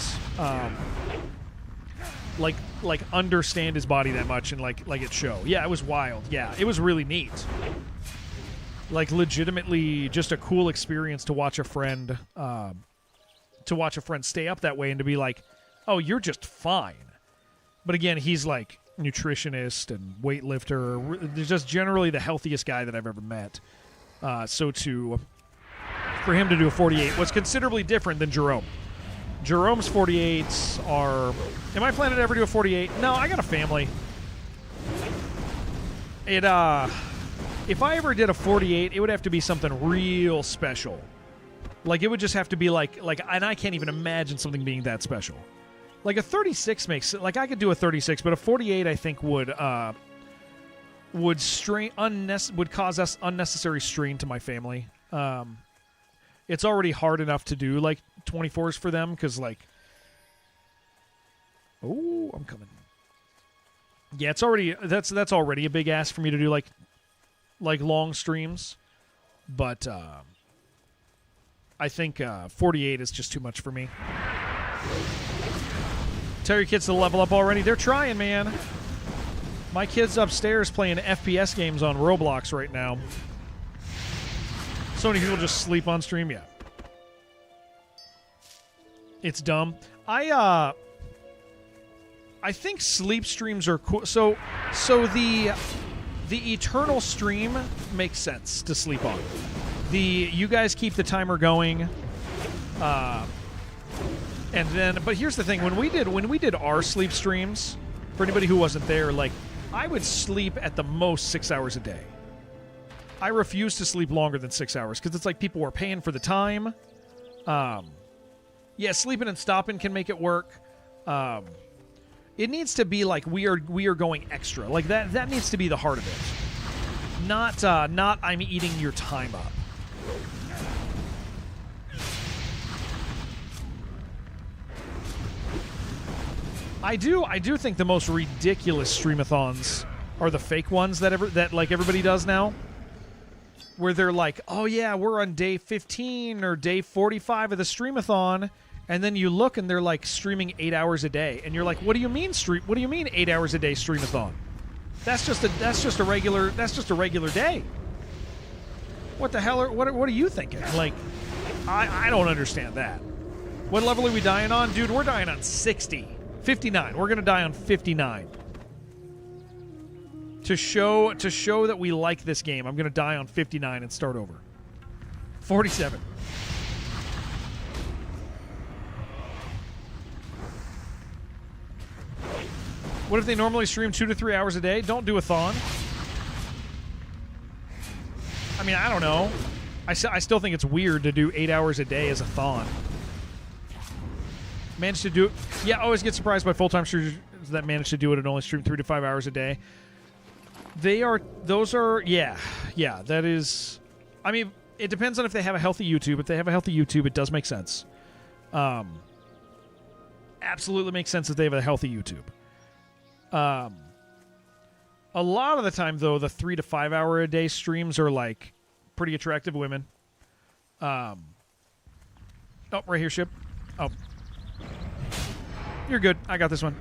like understand his body that much and like it show. Yeah, it was wild. Yeah, it was really neat. Like legitimately just a cool experience to watch a friend stay up that way and to be like, "Oh, you're just fine." But again, he's like nutritionist and weightlifter. There's just generally the healthiest guy that I've ever met. So for him to do a 48 was considerably different than Jerome. Jerome's 48s are... Am I planning to ever do a 48? No, I got a family. If I ever did a 48, it would have to be something real special. Like, it would just have to be like, and I can't even imagine something being that special. Like, a 36 makes... Like, I could do a 36, but a 48, I think, would cause us unnecessary strain to my family. It's already hard enough to do, like, 24s for them, because, like... Oh, I'm coming. Yeah, it's already... That's already a big ask for me to do, like long streams. But, I think 48 is just too much for me. Tell your kids to level up already. They're trying, man. My kid's upstairs playing FPS games on Roblox right now. So many people just sleep on stream. Yeah, it's dumb. I think sleep streams are cool. So the eternal stream makes sense to sleep on. You guys keep the timer going, and then. But here's the thing: when we did our sleep streams, for anybody who wasn't there, like I would sleep at the most 6 hours a day. I refuse to sleep longer than 6 hours because it's like people were paying for the time. Yeah, sleeping and stopping can make it work. It needs to be like we are going extra. Like that needs to be the heart of it. Not I'm eating your time up. I do think the most ridiculous streamathons are the fake ones that like everybody does now. Where they're like, oh yeah, we're on day 15 or day 45 of the streamathon, and then you look and they're like streaming 8 hours a day, and you're like, what do you mean 8 hours a day streamathon? That's just a regular day. What the hell what are you thinking? Like, I don't understand that. What level are we dying on? Dude, we're dying on 60. 59. We're gonna die on 59. To show that we like this game, I'm going to die on 59 and start over. 47. What if they normally stream 2 to 3 hours a day? Don't do a thon. I mean, I don't know. I still think it's weird to do 8 hours a day as a thon. Managed to do it. Yeah, I always get surprised by full-time streamers that manage to do it and only stream 3 to 5 hours a day. Yeah, that is, I mean, it depends on if they have a healthy YouTube. If they have a healthy YouTube, it does make sense. Absolutely makes sense if they have a healthy YouTube. A lot of the time, though, the 3 to 5 hour a day streams are, like, pretty attractive women. Oh, right here, ship. Oh. You're good. I got this one.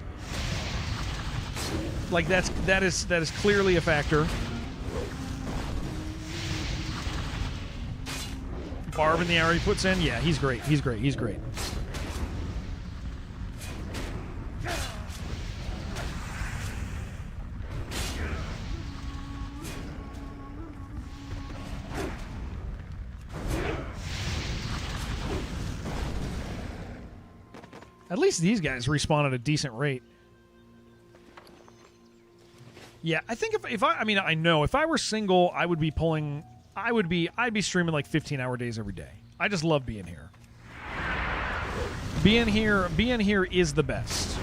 Like that is clearly a factor. barb and the arrow he puts in. Yeah, he's great. He's great. He's great. At least these guys respawn at a decent rate. Yeah, I think if I mean, I know if I were single, I would be pulling, I'd be streaming like 15-hour days every day. I just love being here. Being here is the best.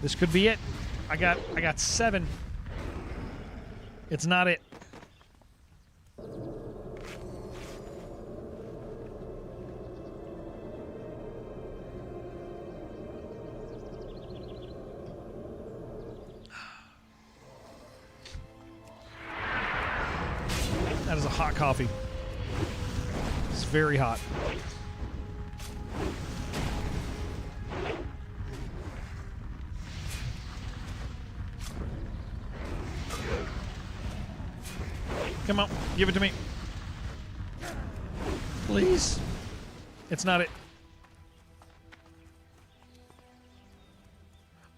This could be it. I got 7. It's not it. That is a hot coffee. It's very hot. Come on, give it to me. Please. It's not it.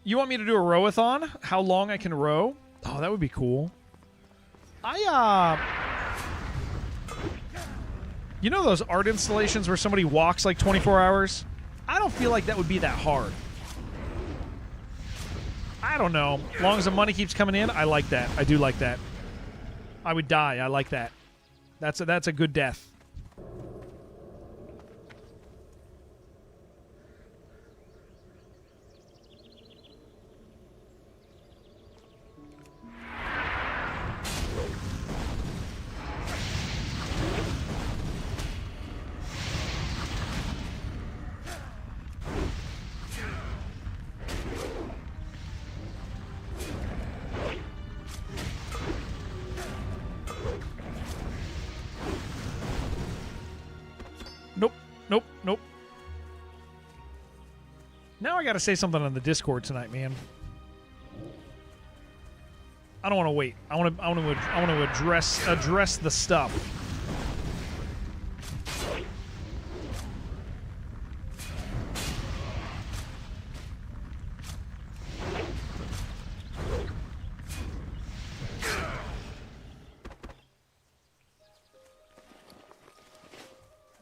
You want me to do a row-a-thon? How long I can row? Oh, that would be cool. You know those art installations where somebody walks like 24 hours? I don't feel like that would be that hard. I don't know. As long as the money keeps coming in, I like that. I do like that. I would die. I like that. That's a good death. Nope. Now I gotta say something on the Discord tonight, man. I don't want to wait. I want to address the stuff.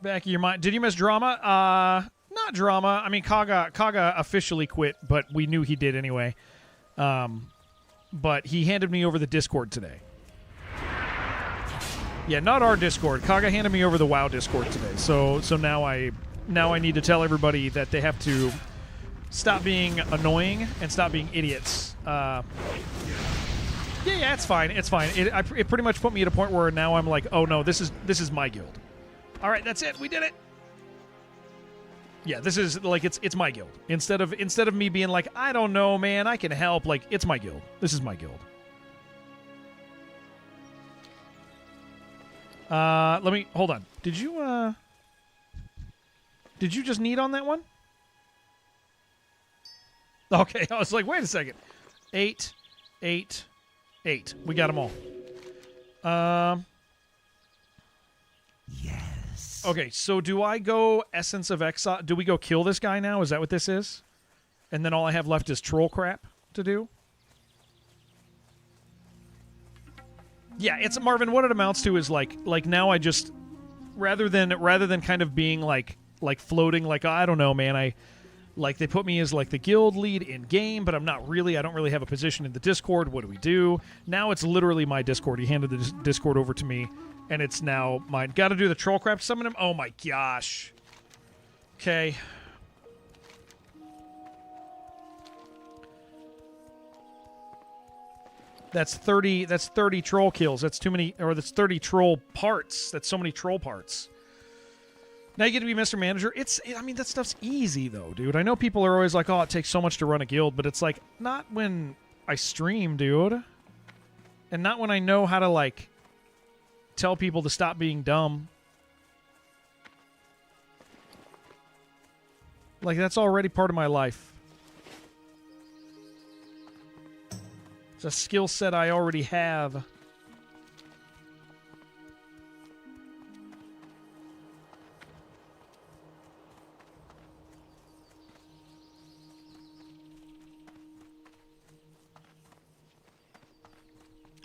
Back of your mind. Did you miss drama? Not drama. I mean, Kaga officially quit, but we knew he did anyway. But he handed me over the Discord today. Yeah, not our Discord. Kaga handed me over the WoW Discord today. So now I need to tell everybody that they have to stop being annoying and stop being idiots. Yeah, it's fine. It's fine. It pretty much put me at a point where now I'm like, oh no, this is my guild. All right, that's it. We did it. Yeah, this is like it's my guild. Instead of me being like, I don't know, man, I can help. Like, it's my guild. This is my guild. Let me hold on. Did you just need on that one? Okay, I was like, wait a second. 8, 8, 8. We got them all. Yes. Okay, so do I go Essence of Exile? Do we go kill this guy now? Is that what this is? And then all I have left is troll crap to do? Yeah, it's Marvin. What it amounts to is like now I just rather than kind of being like floating like I don't know, man. They put me as like the guild lead in game, but I'm not really. I don't really have a position in the Discord. What do we do? Now it's literally my Discord. He handed the Discord over to me. And it's now mine. Got to do the troll crap. Summon him. Oh my gosh. Okay. That's 30. That's 30 troll kills. That's too many. Or that's 30 troll parts. That's so many troll parts. Now you get to be Mr. Manager. I mean, that stuff's easy though, dude. I know people are always like, oh, it takes so much to run a guild, but it's like not when I stream, dude, and not when I know how to like tell people to stop being dumb. Like, that's already part of my life. It's a skill set I already have.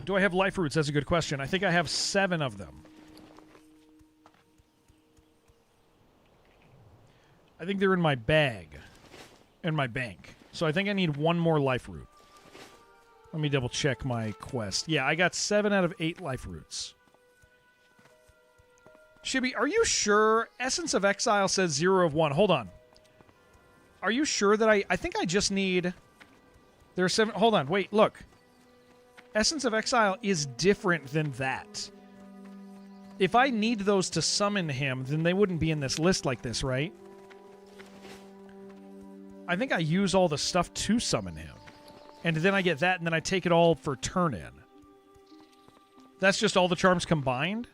Do I have life roots? That's a good question. I think I have 7 of them. I think they're in my bag. In my bank. So I think I need 1 more life root. Let me double check my quest. Yeah, I got 7 out of 8 life roots. Shibby, are you sure? Essence of Exile says 0 of 1. Hold on. Are you sure that I think I just need... There are 7... Hold on. Wait, look. Essence of Exile is different than that. If I need those to summon him, then they wouldn't be in this list like this, right? I think I use all the stuff to summon him. And then I get that, and then I take it all for turn-in. That's just all the charms combined?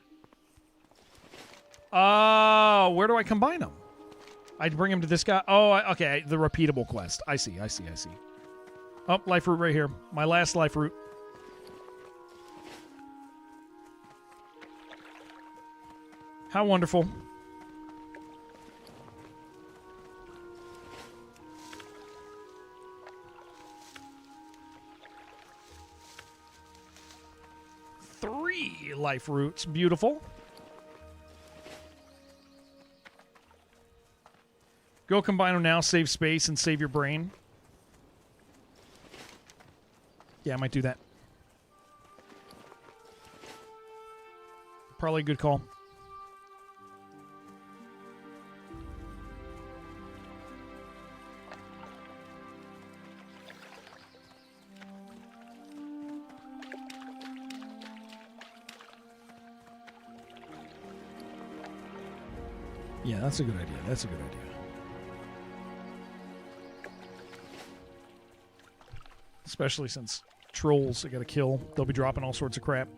Oh, where do I combine them? I'd bring him to this guy. Oh, okay, the repeatable quest. I see. Oh, life root right here. My last life root. How wonderful. Three life roots. Beautiful. Go combine them now, save space, and save your brain. Yeah, I might do that. Probably a good call. Yeah, that's a good idea. That's a good idea. Especially since trolls I gotta kill. They'll be dropping all sorts of crap.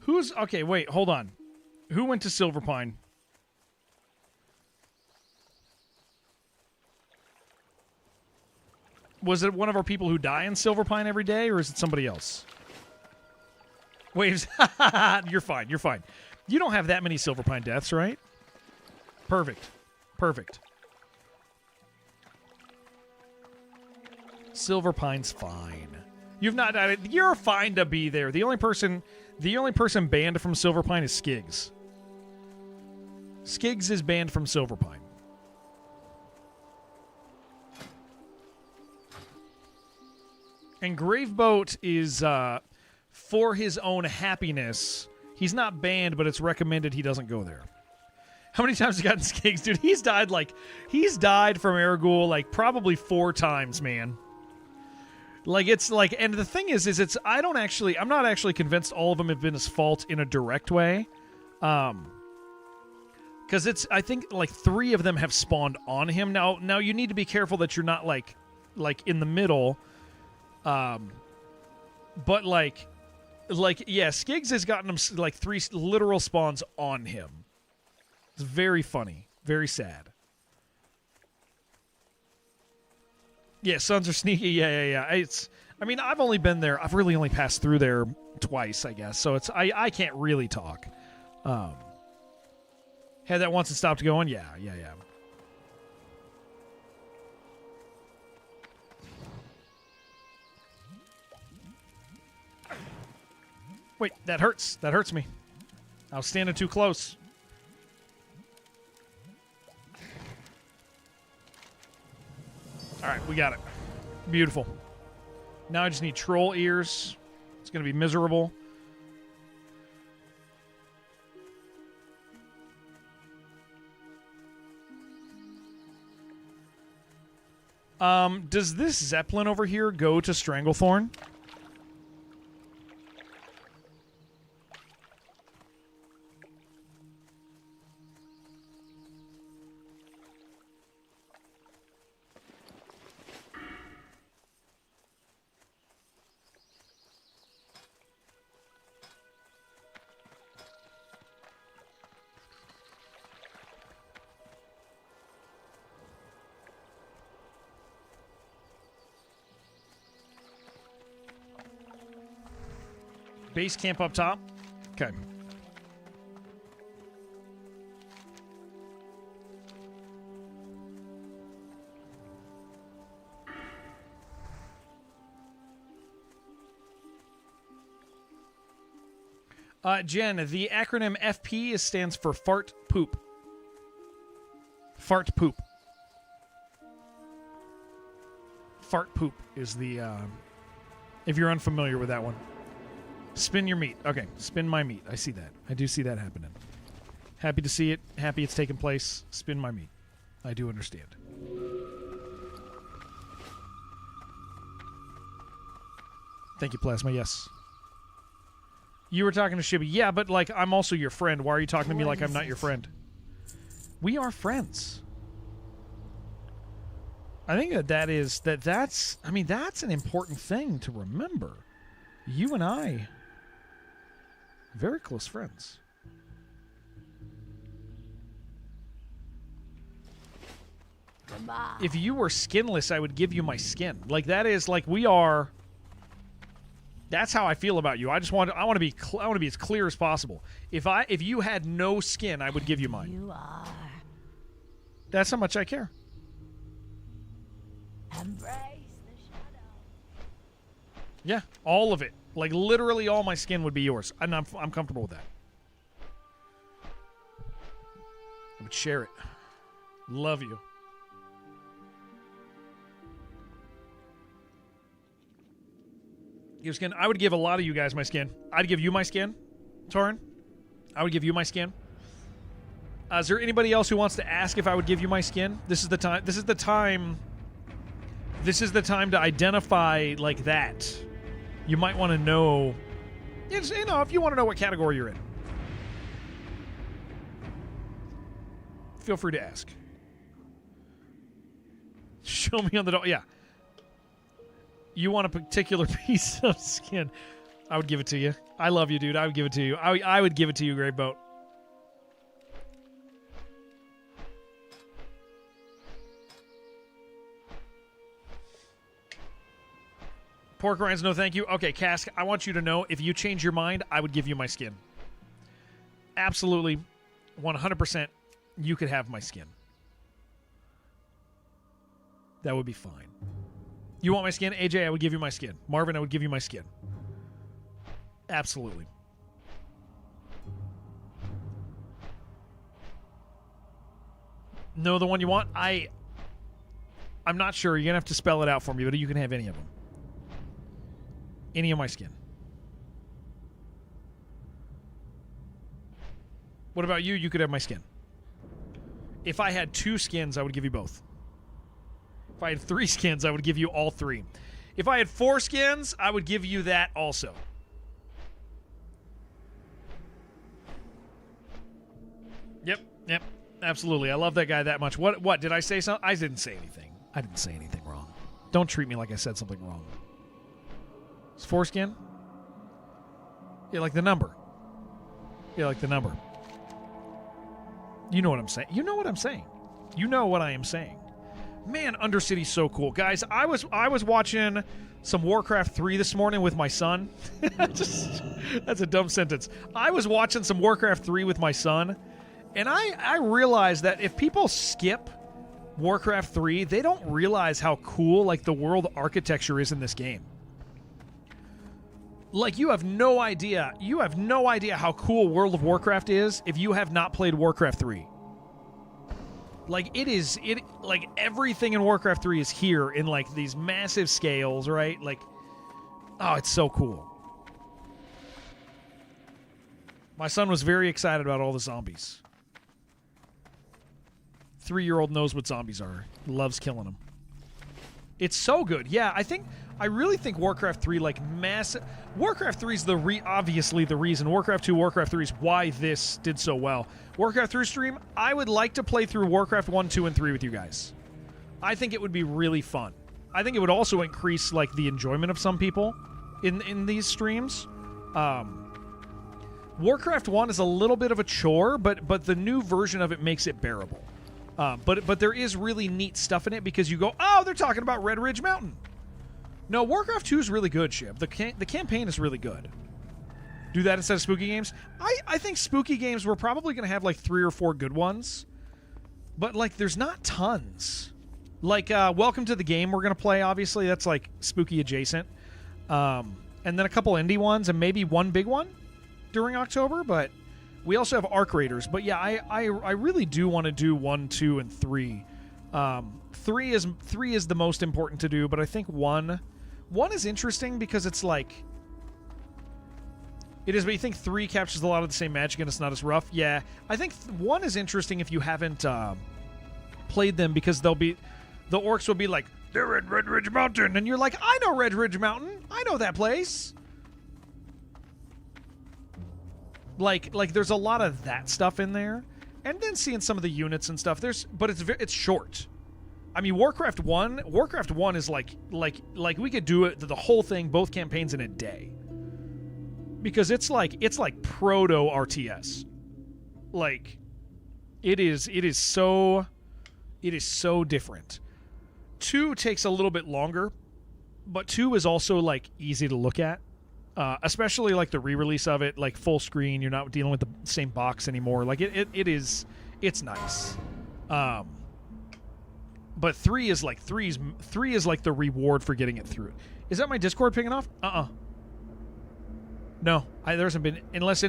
Who's... Okay, wait, hold on. Who went to Silverpine? Was it one of our people who die in Silverpine every day, or is it somebody else? Waves. You're fine. You're fine. You don't have that many Silverpine deaths, right? Perfect. Perfect. Silverpine's fine. You've not died. You're fine to be there. The only person banned from Silverpine is Skiggs. Skiggs is banned from Silverpine. And Graveboat is for his own happiness. He's not banned, but it's recommended he doesn't go there. How many times have you gotten Skiggs? Dude, he's died from Ergul like probably 4 times, man. Like, it's like, and the thing is it's, I'm not actually convinced all of them have been his fault in a direct way. Because I think like 3 of them have spawned on him. Now you need to be careful that you're not like in the middle. But like, yeah, Skiggs has gotten him like 3 literal spawns on him. It's very funny, very sad. Yeah, Suns are sneaky. Yeah. I mean, I've only been there. I've really only passed through there twice, I guess. So it's I can't really talk. Had that once and stopped going. Yeah. Wait, that hurts. That hurts me. I was standing too close. All right, we got it. Beautiful. Now I just need troll ears. It's going to be miserable. Does this Zeppelin over here go to Stranglethorn? Base camp up top. Okay. Jen, the acronym FP stands for fart poop. Fart poop. Fart poop is the, if you're unfamiliar with that one. Spin your meat. Okay, spin my meat. I see that. I do see that happening. Happy to see it. Happy it's taking place. Spin my meat. I do understand. Thank you, Plasma. Yes. You were talking to Shibby. Yeah, but, like, I'm also your friend. Why are you talking to me like I'm not your friend? We are friends. I think that's an important thing to remember. You and I, very close friends. If you were skinless, I would give you my skin. Like, that is, like, we are... That's how I feel about you. I want to be as clear as possible. If you had no skin, I would give you mine. You are. That's how much I care. Embrace the shadow. Yeah, all of it. Like, literally all my skin would be yours. And I'm comfortable with that. I would share it. Love you. Your skin. I would give a lot of you guys my skin. I'd give you my skin, Torin. I would give you my skin. Is there anybody else who wants to ask if I would give you my skin? This is the time. This is the time. This is the time to identify like that. You might want to know. If you want to know what category you're in, feel free to ask. Show me on the door. Yeah. You want a particular piece of skin, I would give it to you. I love you, dude. I would give it to you. I would give it to you, Great Boat. Pork rinds, no thank you. Okay, Cask, I want you to know, if you change your mind, I would give you my skin. Absolutely, 100%, you could have my skin. That would be fine. You want my skin? AJ, I would give you my skin. Marvin, I would give you my skin. Absolutely. No, the one you want? I'm not sure. You're going to have to spell it out for me, but you can have any of them. Any of my skin. What about you? You could have my skin. If I had 2 skins, I would give you both. If I had 3 skins, I would give you all 3. If I had 4 skins, I would give you that also. Yep, absolutely. I love that guy that much. What did I say something? I didn't say anything. I didn't say anything wrong. Don't treat me like I said something wrong. It's 4 skin? Yeah, like the number. Yeah, like the number. You know what I'm saying. You know what I'm saying. You know what I am saying. Man, Undercity's so cool. Guys, I was watching some Warcraft 3 this morning with my son. That's a dumb sentence. I was watching some Warcraft 3 with my son, and I realized that if people skip Warcraft 3, they don't realize how cool, like, the world architecture is in this game. Like, you have no idea. You have no idea how cool World of Warcraft is if you have not played Warcraft 3. Like, like, everything in Warcraft 3 is here in, like, these massive scales, right? Like, oh, it's so cool. My son was very excited about all the zombies. 3-year-old knows what zombies are. Loves killing them. It's so good. Yeah, I really think Warcraft 3, like, massive... Warcraft 3 is obviously the reason. Warcraft 2, Warcraft 3 is why this did so well. Warcraft 3 stream, I would like to play through Warcraft 1, 2, and 3 with you guys. I think it would be really fun. I think it would also increase, like, the enjoyment of some people in these streams. Warcraft 1 is a little bit of a chore, but the new version of it makes it bearable. But there is really neat stuff in it because you go, oh, they're talking about Red Ridge Mountain. No, Warcraft 2 is really good, Shib. The campaign is really good. Do that instead of spooky games. I think spooky games, we're probably going to have like 3 or 4 good ones. But like there's not tons. Like Welcome to the Game we're going to play, obviously. That's like spooky adjacent. And then a couple indie ones and maybe one big one during October. But we also have Arc Raiders. But yeah, I really do want to do 1, 2, and 3. 3 is the most important to do, but I think 1 is interesting because it's like... It is, but you think 3 captures a lot of the same magic and it's not as rough? Yeah. I think 1 is interesting if you haven't played them because the orcs will be like, they're in Red Ridge Mountain. And you're like, I know Red Ridge Mountain. I know that place. Like there's a lot of that stuff in there. And then seeing some of the units and stuff. But it's short. I mean, Warcraft 1 is like we could do it, the whole thing, both campaigns in a day. Because it's like proto RTS. Like it is so different. 2 takes a little bit longer, but 2 is also like easy to look at. Especially like the re-release of it, like full screen, you're not dealing with the same box anymore. Like it's nice. But 3 is like the reward for getting it through. Is that my Discord picking off? No, there hasn't been, unless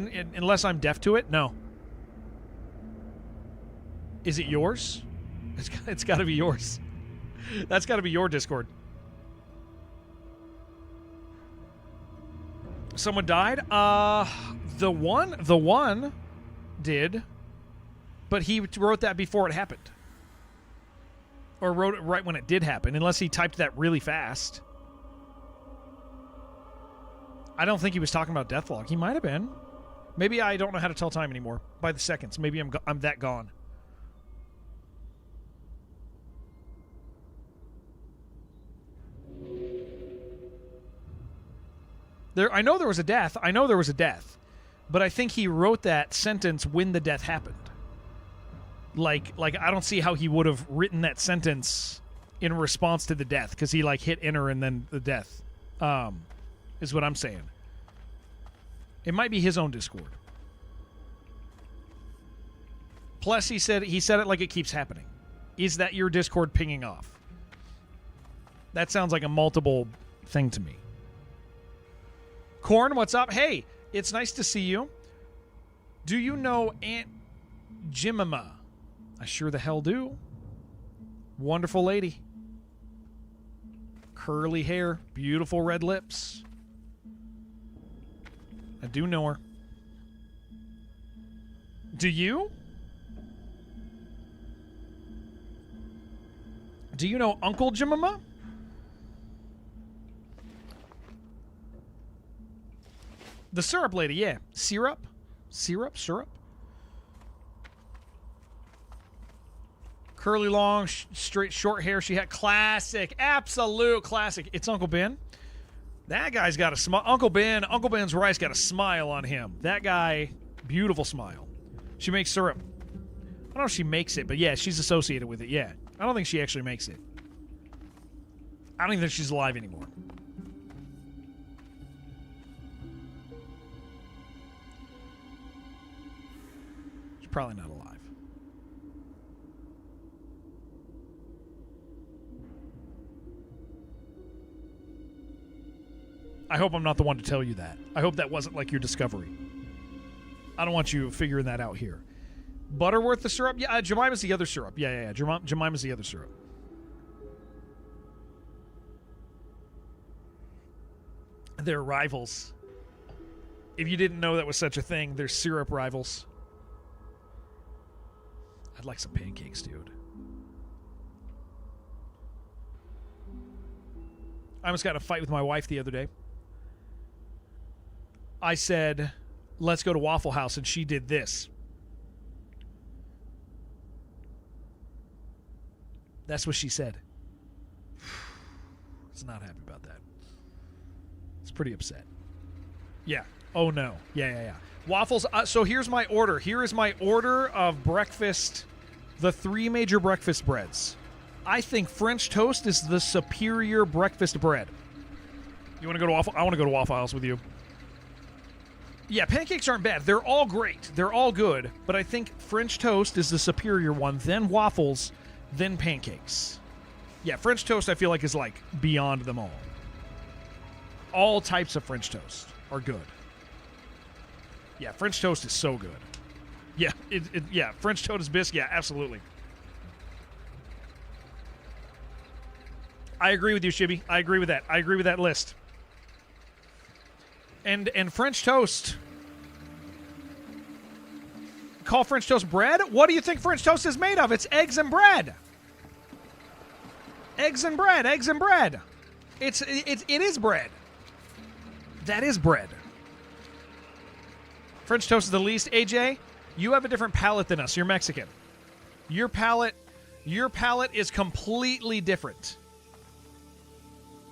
I'm deaf to it. No. Is it yours? It's got to be yours. That's got to be your Discord. Someone died. The one did, but he wrote that before it happened, or wrote it right when it did happen. Unless he typed that really fast. I don't think he was talking about Deathlog. He might have been. Maybe I don't know how to tell time anymore by the seconds. Maybe I'm that gone. I know there was a death. But I think he wrote that sentence when the death happened. Like I don't see how he would have written that sentence in response to the death, because he like hit enter and then the death. Is what I'm saying. It might be his own Discord. Plus, he said it like it keeps happening. Is that your Discord pinging off? That sounds like a multiple thing to me. Corn, what's up? Hey, it's nice to see you. Do you know Aunt Jemima? I sure the hell do. Wonderful lady. Curly hair, beautiful red lips. I do know her. Do you? Do you know Uncle Jemima? The syrup lady, yeah. Syrup? Curly, long, straight, short hair. She had classic, absolute classic. It's Uncle Ben. That guy's got a smile. Uncle Ben's rice got a smile on him. That guy, beautiful smile. She makes syrup. I don't know if she makes it, but yeah, she's associated with it, yeah. I don't think she actually makes it. I don't even think she's alive anymore. She's probably not alive. I hope I'm not the one to tell you that. I hope that wasn't like your discovery. I don't want you figuring that out here. Butterworth the syrup? Yeah, Jemima's the other syrup. Yeah. Jemima's the other syrup. They're rivals. If you didn't know that was such a thing, they're syrup rivals. I'd like some pancakes, dude. I almost got in a fight with my wife the other day. I said, let's go to Waffle House, and she did this. That's what she said. I was not happy about that. It's pretty upset. Yeah. Oh, no. Yeah. Waffles. So here's my order. Here is my order of breakfast, the 3 major breakfast breads. I think French toast is the superior breakfast bread. You want to go to Waffle? I want to go to Waffle House with you. Yeah, pancakes aren't bad. They're all great. They're all good. But I think French toast is the superior one, then waffles, then pancakes. Yeah, French toast I feel like is like beyond them all. All types of French toast are good. Yeah, French toast is so good. Yeah, yeah, French toast biscuit, yeah, absolutely. I agree with you, Shibby. I agree with that. I agree with that list. And French toast. Call French toast bread? What do you think French toast is made of? It's eggs and bread. Eggs and bread. Eggs and bread. It is bread. That is bread. French toast is the least. AJ, you have a different palate than us. You're Mexican. Your palate is completely different.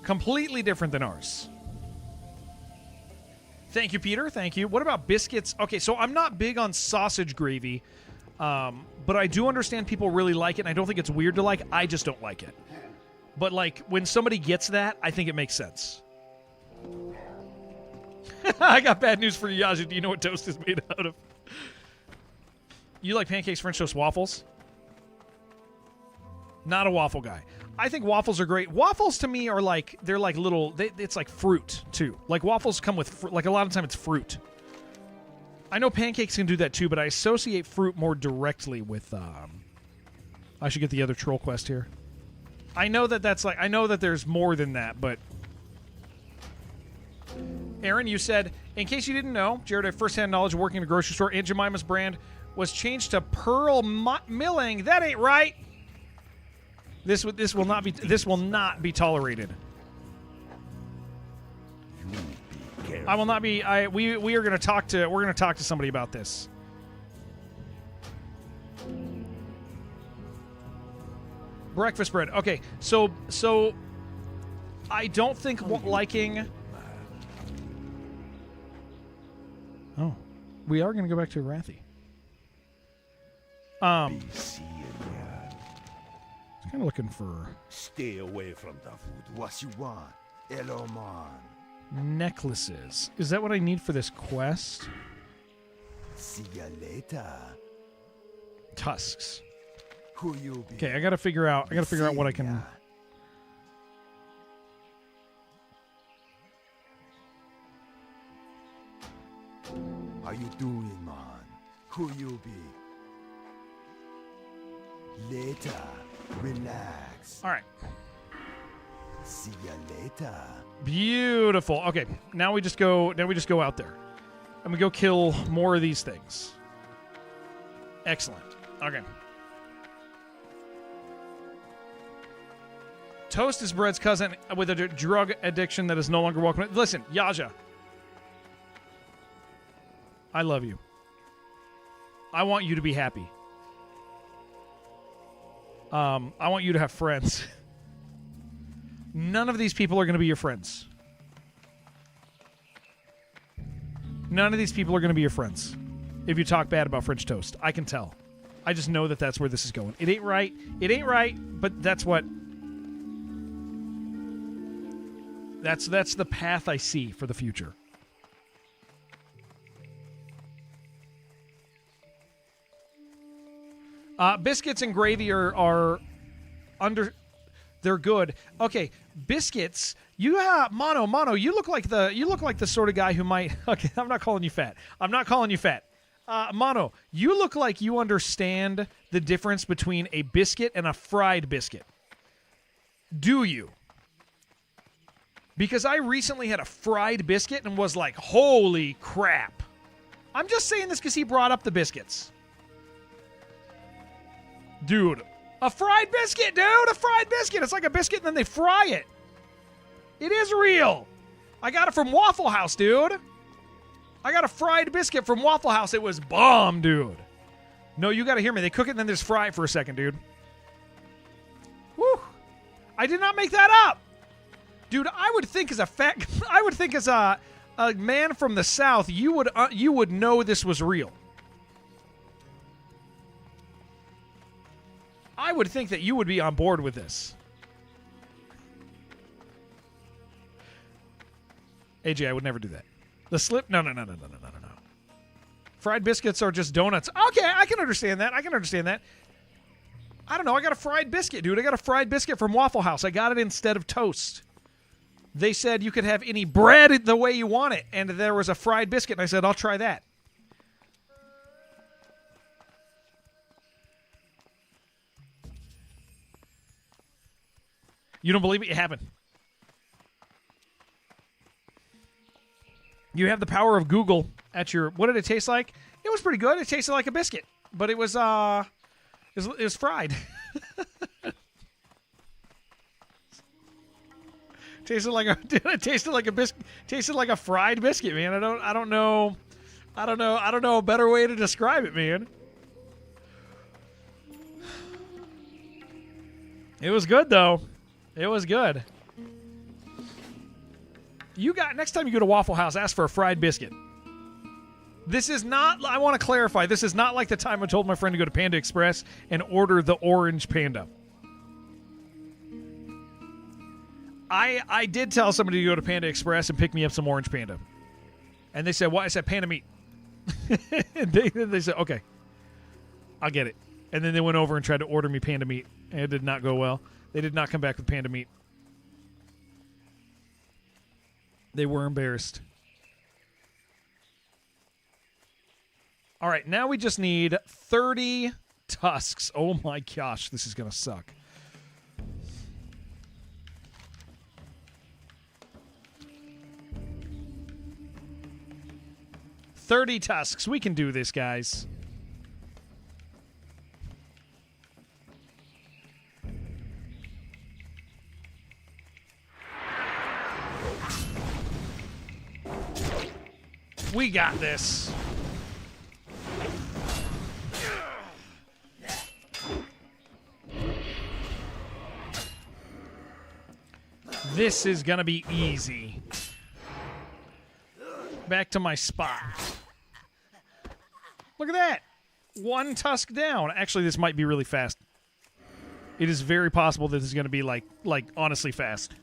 Completely different than ours. Thank you, Peter. Thank you. What about biscuits? Okay, so I'm not big on sausage gravy, but I do understand people really like it, and I don't think it's weird to like. I just don't like it. But, like, when somebody gets that, I think it makes sense. I got bad news for you, Yaji. Do you know what toast is made out of? You like pancakes, French toast, waffles? Not a waffle guy. I think waffles are great. Waffles to me are like, they're like little, it's like fruit too. Like waffles come with, like a lot of time it's fruit. I know pancakes can do that too, but I associate fruit more directly with, I should get the other troll quest here. I know that that's like, I know that there's more than that, but. Aaron, you said, in case you didn't know, Jared had first-hand knowledge of working in a grocery store. Aunt Jemima's brand was changed to Pearl Milling. That ain't right. This will not be tolerated. I will not be. We are going to talk to. We're going to talk to somebody about this. Breakfast bread. Okay, so I don't think liking. Oh, we are going to go back to Wrathy. Kind of looking for Stay away from the food. What you want? Hello, man. necklaces. Is that what I need for this quest? See ya later. Tusks. Who you be? Okay, I gotta figure out what I can. Ya. How you doing, man? Who you be? Later. Relax. All right. See ya later. Beautiful. Okay, now we just go out there. And we go kill more of these things. Excellent. Okay. Toast is bread's cousin with a drug addiction that is no longer welcome. Listen, Yaja. I love you. I want you to be happy. I want you to have friends. None of these people are going to be your friends. None of these people are going to be your friends if you talk bad about French toast. I can tell. I just know that that's where this is going. It ain't right. It ain't right, but that's what... That's the path I see for the future. Biscuits and gravy are under... They're good. Okay, biscuits. Mono. You look like the sort of guy who might. Okay, I'm not calling you fat. Mono, you look like you understand the difference between a biscuit and a fried biscuit. Do you? Because I recently had a fried biscuit and was like, holy crap. I'm just saying this because he brought up the biscuits. Dude. A fried biscuit, dude! A fried biscuit! It's like a biscuit and then they fry it. It is real. I got it from Waffle House, dude. I got a fried biscuit from Waffle House. It was bomb, dude. No, you gotta hear me. They cook it and then just fry it for a second, dude. Whew. I did not make that up. Dude, I would think as a man from the South, you would know this was real. I would think that you would be on board with this. AJ, I would never do that. The slip? No. Fried biscuits are just donuts. Okay, I can understand that. I don't know. I got a fried biscuit, dude. I got a fried biscuit from Waffle House. I got it instead of toast. They said you could have any bread the way you want it, and there was a fried biscuit, and I said, I'll try that. You don't believe it? It happened. You have the power of Google at your... What did it taste like? It was pretty good. It tasted like a biscuit, but it was fried. Tasted like a biscuit. Tasted like a fried biscuit, man. I don't know a better way to describe it, man. It was good though. It was good. Next time you go to Waffle House, ask for a fried biscuit. This is not, I want to clarify, this is not like the time I told my friend to go to Panda Express and order the orange panda. I did tell somebody to go to Panda Express and pick me up some orange panda. And they said, what? I said, panda meat. And they said, okay, I'll get it. And then they went over and tried to order me panda meat. And it did not go well. They did not come back with panda meat. They were embarrassed. All right, now we just need 30 tusks. Oh my gosh, this is going to suck. $30 tusks. We can do this, guys. We got this. This is going to be easy. Back to my spot. Look at that. One tusk down. Actually, this might be really fast. It is very possible that this is going to be like honestly fast.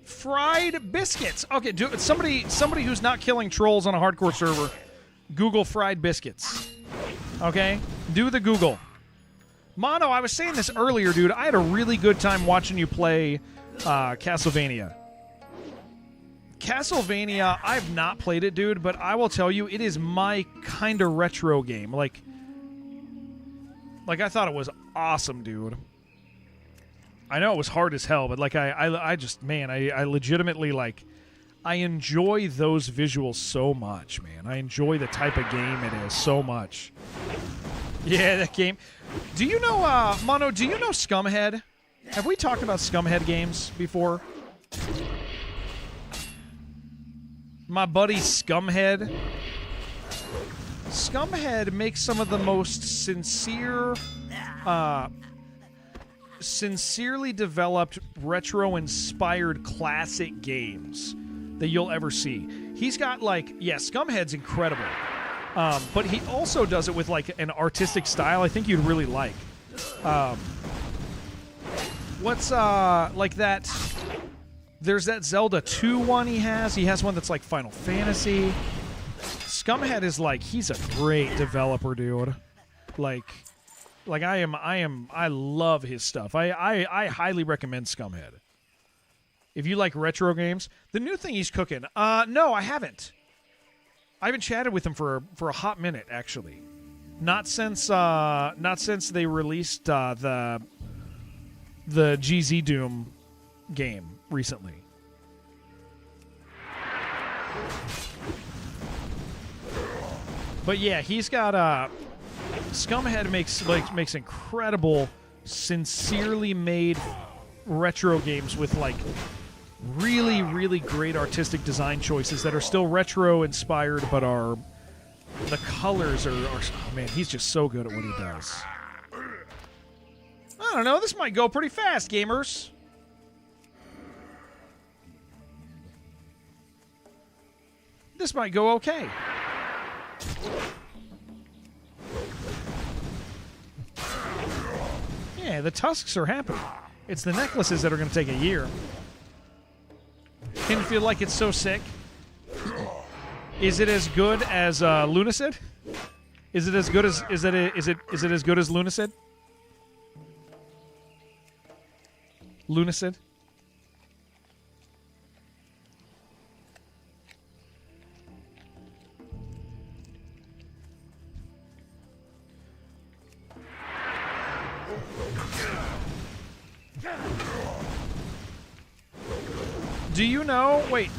Fried biscuits. Okay, somebody who's not killing trolls on a hardcore server, Google fried biscuits. Okay? Do the Google. Mono, I was saying this earlier, dude. I had a really good time watching you play Castlevania. Castlevania, I've not played it, dude, but I will tell you, it is my kind of retro game. Like I thought it was awesome, dude. I know it was hard as hell, but like I just, man, I legitimately like, I enjoy those visuals so much, man. I enjoy the type of game it is so much. Yeah, that game. Do you know, Mono, do you know Scumhead? Have we talked about Scumhead games before? My buddy Scumhead. Scumhead makes some of the most sincerely developed, retro-inspired classic games that you'll ever see. He's got, like, yeah, Scumhead's incredible. But he also does it with, like, an artistic style I think you'd really like. What's, like that... There's that Zelda 2 one he has. He has one that's like Final Fantasy. Scumhead is like, he's a great developer, dude. Like I love his stuff. I highly recommend Scumhead. If you like retro games, the new thing he's cooking. No, I haven't. I haven't chatted with him for a hot minute, actually. Not since they released the GZ Doom game recently. But yeah, he's got Scumhead makes incredible, sincerely made retro games with like really, really great artistic design choices that are still retro inspired, but are the colors are oh man, he's just so good at what he does. I don't know, this might go pretty fast, gamers. This might go okay. Yeah, the tusks are happy. It's the necklaces that are going to take a year. Can you feel like it's so sick? Is it as good as Lunacid? Is it as good as is it as good as Lunacid? Lunacid? Do you know? Wait.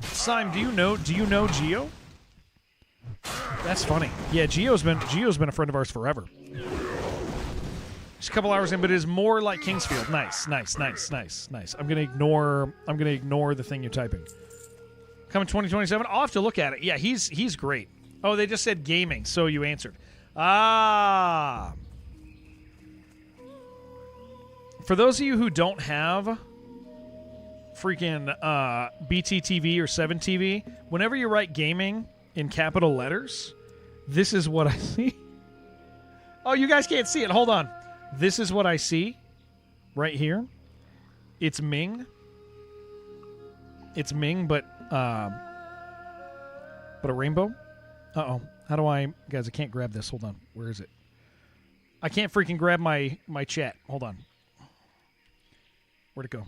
Sime, do you know Geo? That's funny. Yeah, Geo's been a friend of ours forever. Just a couple hours in, but it is more like Kingsfield. Nice. I'm gonna ignore the thing you're typing. Coming 2027. I'll have to look at it. Yeah, he's great. Oh, they just said gaming, so you answered. Ah. For those of you who don't have freaking BTTV or 7TV, whenever you write gaming in capital letters, this is what I see. Oh, you guys can't see it. Hold on. This is what I see right here. It's Ming. It's Ming, but a rainbow. Uh-oh. How do I... Guys, I can't grab this. Hold on. Where is it? I can't freaking grab my chat. Hold on. Where'd it go?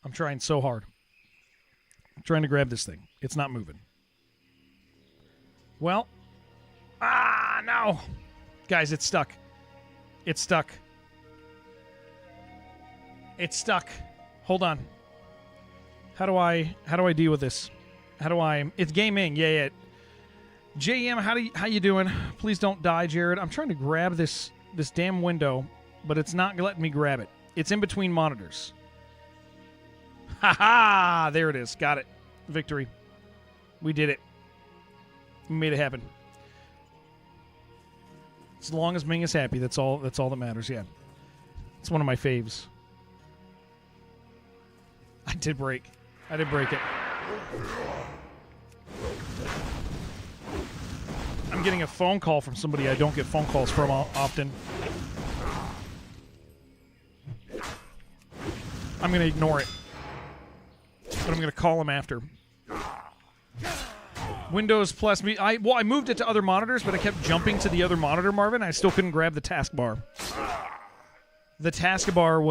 I'm trying so hard. I'm trying to grab this thing. It's not moving. Well. No. Guys, it's stuck. It's stuck. It's stuck. Hold on. How do I deal with this? It's gaming. Yeah. JM, how you doing? Please don't die, Jared. I'm trying to grab this damn window, but it's not letting me grab it. It's in between monitors. Ha! There it is. Got it. Victory. We did it. We made it happen. As long as Ming is happy, that's all that matters, yeah. It's one of my faves. I did break it. I'm getting a phone call from somebody I don't get phone calls from often. I'm going to ignore it. But I'm going to call him after. Windows plus me. I moved it to other monitors, but I kept jumping to the other monitor, Marvin. I still couldn't grab the taskbar. The taskbar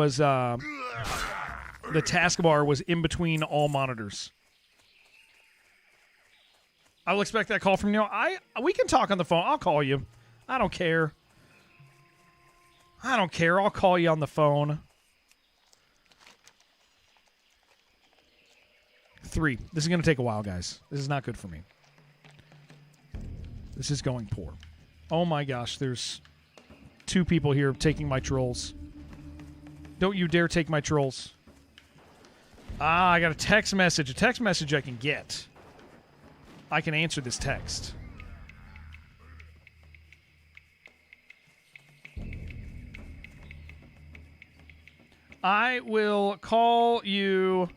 was in between all monitors. I'll expect that call from you. We can talk on the phone. I'll call you. I don't care. I'll call you on the phone. 3. This is going to take a while, guys. This is not good for me. This is going poor. Oh my gosh, there's 2 people here taking my trolls. Don't you dare take my trolls. I got a text message. A text message I can get. I can answer this text. I will call you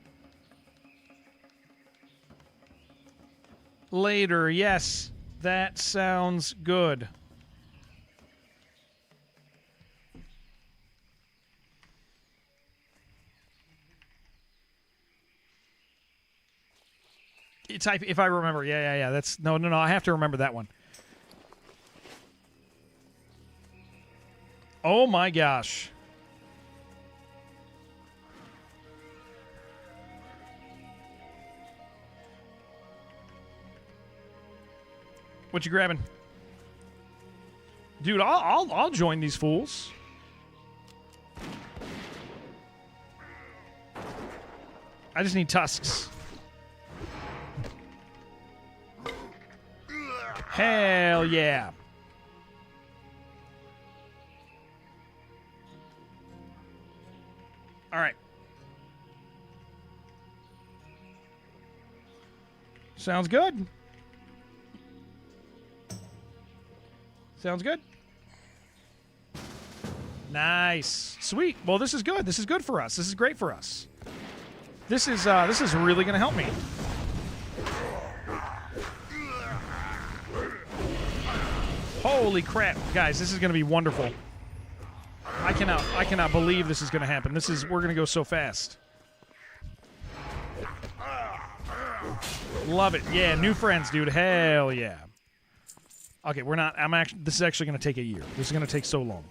later. Yes, that sounds good. Type if I remember. Yeah. That's no. I have to remember that one. Oh my gosh. What you grabbing? Dude, I'll join these fools. I just need tusks. Hell yeah. All right. Sounds good. Sounds good. Nice. Sweet. Well, this is good. This is good for us. This is great for us. This is really going to help me. Holy crap. Guys, this is going to be wonderful. cannot believe this is going to happen. We're going to go so fast. Love it. Yeah, new friends, dude. Hell yeah. Okay, this is actually going to take a year. This is going to take so long.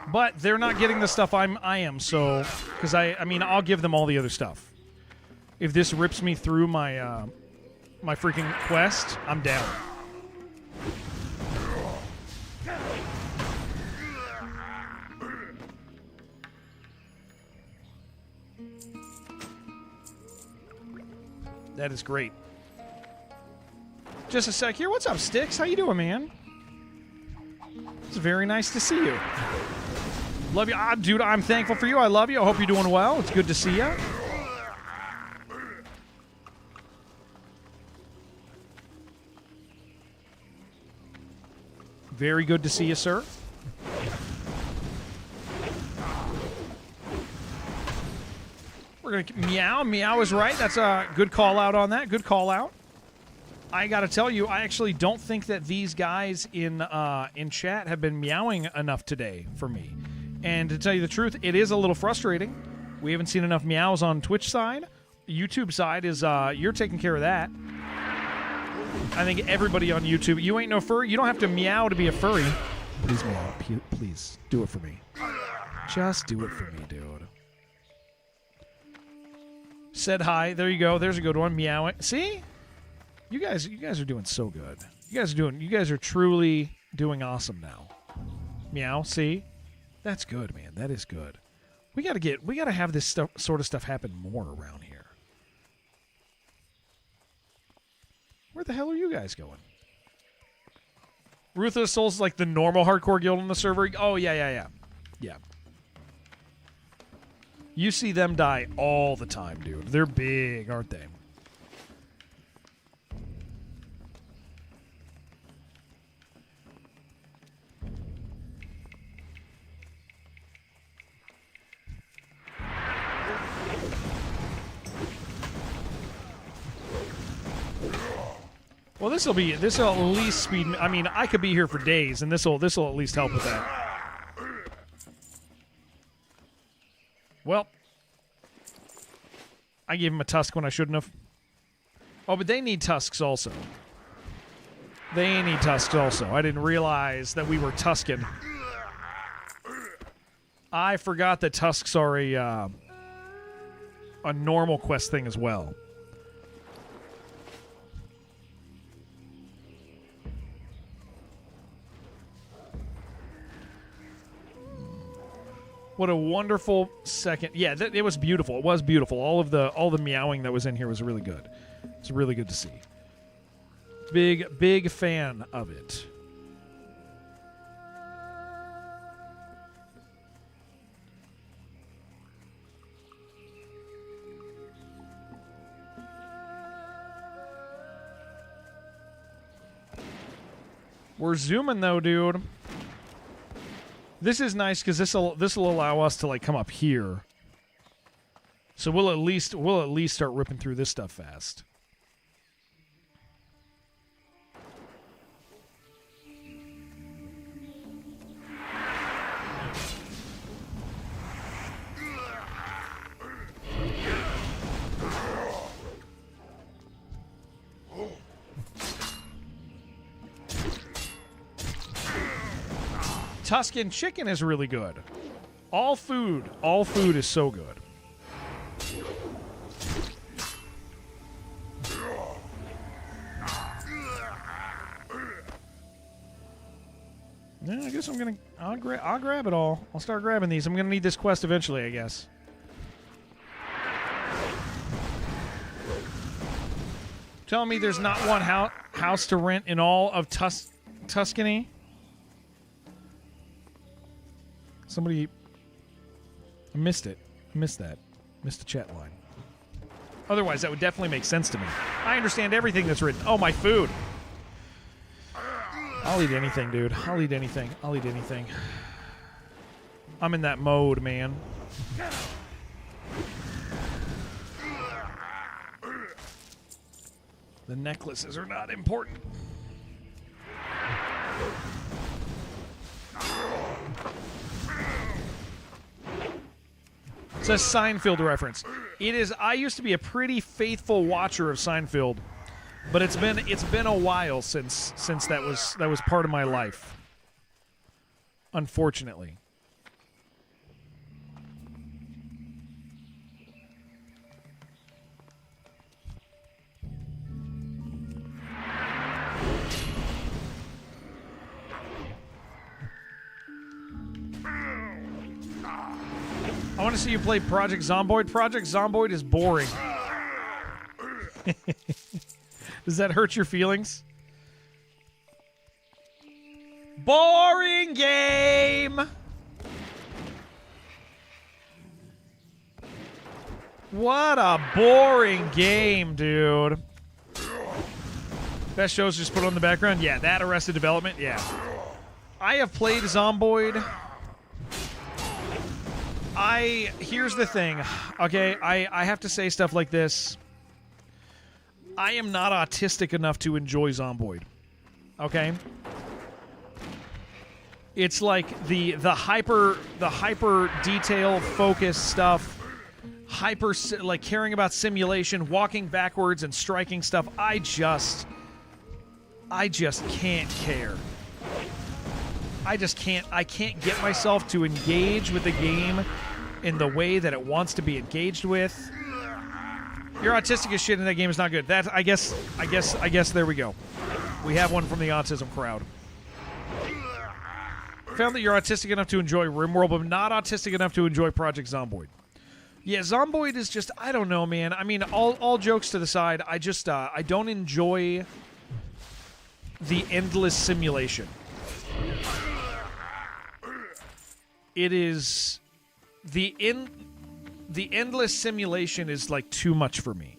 But they're not getting the stuff I am, so because I mean I'll give them all the other stuff. If this rips me through my my freaking quest, I'm down. That is great. Just a sec here. What's up, Sticks? How you doing, man? It's very nice to see you. Love you. Dude, I'm thankful for you. I love you. I hope you're doing well. It's good to see you. Very good to see you, sir. We're going to meow. Meow is right. That's a good call out on that. Good call out. I got to tell you, I actually don't think that these guys in chat have been meowing enough today for me. And to tell you the truth, it is a little frustrating. We haven't seen enough meows on Twitch side. YouTube side is you're taking care of that. I think everybody on YouTube, you ain't no furry. You don't have to meow to be a furry. Please meow. Please do it for me. Just do it for me, dude. Said hi. There you go. There's a good one. Meowing. See? You guys are doing so good. You guys are truly doing awesome now. Meow, see? That's good, man. That is good. We gotta have this sort of stuff happen more around here. Where the hell are you guys going? Ruthless Souls is like the normal hardcore guild on the server. Oh yeah. You see them die all the time, dude. They're big, aren't they? Well, this will at least speed me. I mean, I could be here for days, and this will at least help with that. Well, I gave him a tusk when I shouldn't have. Oh, but they need tusks also. They need tusks also. I didn't realize that we were tusking. I forgot that tusks are a normal quest thing as well. What a wonderful second. Yeah, it was beautiful. It was beautiful. All the meowing that was in here was really good. It's really good to see. Big fan of it. We're zooming though, dude. This is nice because this will allow us to like come up here. So we'll at least start ripping through this stuff fast. Tuscan chicken is really good. All food is so good. Yeah, I guess I'll grab it all. I'll start grabbing these. I'm gonna need this quest eventually, I guess. Telling me there's not one house to rent in all of Tuscany? Somebody... I missed it. I missed that. Missed the chat line. Otherwise, that would definitely make sense to me. I understand everything that's written. Oh, my food. I'll eat anything, dude. I'll eat anything. I'll eat anything. I'm in that mode, man. The necklaces are not important. It's a Seinfeld reference. It is. I used to be a pretty faithful watcher of Seinfeld, but it's been a while since that was part of my life. Unfortunately. I want to see you play Project Zomboid. Project Zomboid is boring. Does that hurt your feelings? Boring game! What a boring game, dude. Best shows just put on the background? Yeah, that Arrested Development? Yeah. I have played Zomboid. Here's the thing, okay? I have to say stuff like this. I am not autistic enough to enjoy Zomboid, okay? It's like the hyper detail focused stuff, like caring about simulation, walking backwards and striking stuff. I just can't care. I can't get myself to engage with the game in the way that it wants to be engaged with. You're autistic as shit and that game is not good. That I guess there we go. We have one from the autism crowd. Found that you're autistic enough to enjoy RimWorld, but not autistic enough to enjoy Project Zomboid. Yeah, Zomboid is just, I don't know, man. I mean, all jokes to the side, I just I don't enjoy the endless simulation. It is the endless simulation is like too much for me.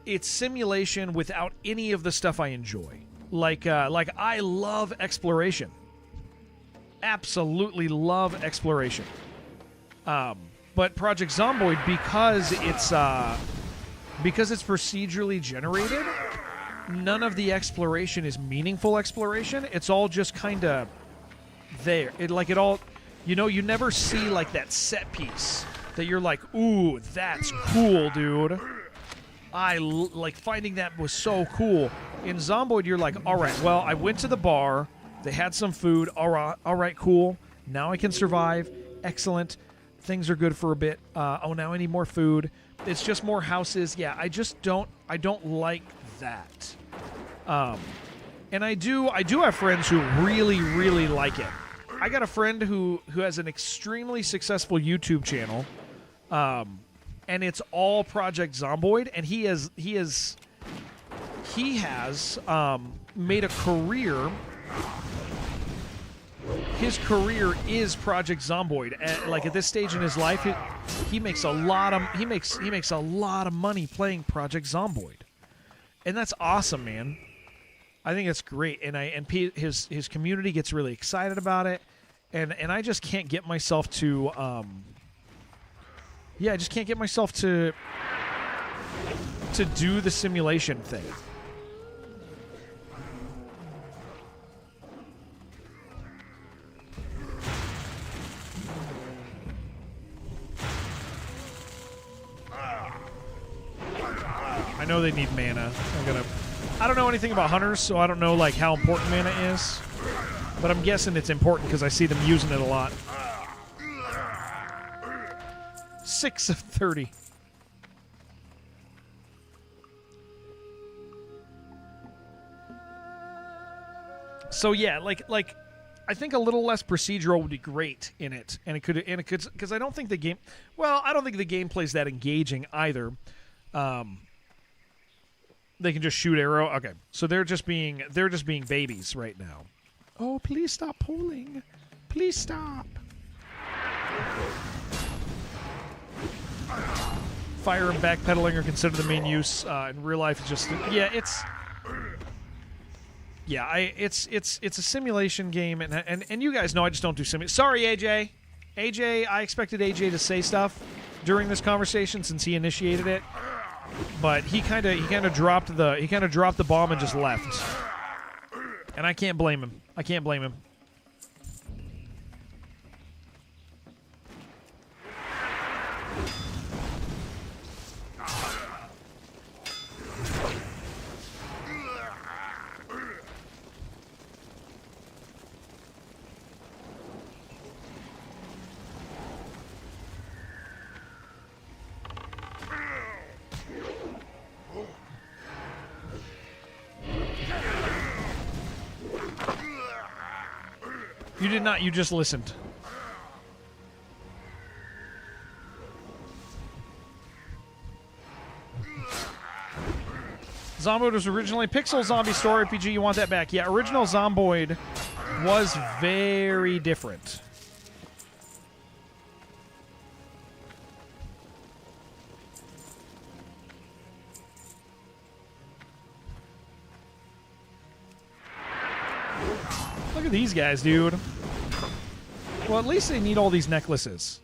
It's simulation without any of the stuff I enjoy. Like I love exploration. Absolutely love exploration. But Project Zomboid, because it's procedurally generated, none of the exploration is meaningful exploration. It's all just kind of there. You never see like that set piece that you're like, ooh, that's cool, dude. Like finding that was so cool. In Zomboid, you're like, all right, well, I went to the bar. They had some food. All right, cool. Now I can survive. Excellent. Things are good for a bit. Now I need more food. It's just more houses. Yeah, I don't like that. And I do have friends who really, really like it. I got a friend who has an extremely successful YouTube channel, and it's all Project Zomboid, and he has made a career. His career is Project Zomboid. Like at this stage in his life, he makes a lot of money playing Project Zomboid, and that's awesome, man. I think that's great, and his community gets really excited about it, and I just can't get myself to I just can't get myself to do the simulation thing. I know they need mana. I don't know anything about hunters, so I don't know like how important mana is. But I'm guessing it's important because I see them using it a lot. 6 of 30. So yeah, like I think a little less procedural would be great in it, and it could because I don't think the game. Well, I don't think the gameplay's that engaging either. They can just shoot arrow. Okay, so they're just being babies right now. Oh, please stop pulling. Please stop. Fire and backpedaling are considered the main use in real life. It's just it's a simulation game, and you guys know I just don't do simulation. Sorry, AJ. I expected AJ to say stuff. during this conversation since he initiated it, but he kind of dropped the bomb and just left. And I can't blame him. I can't blame him. You did not. You just listened. Zomboid was originally Pixel Zombie Story RPG. You want that back? Yeah, original Zomboid was very different. Look at these guys, dude. Well, at least they need all these necklaces.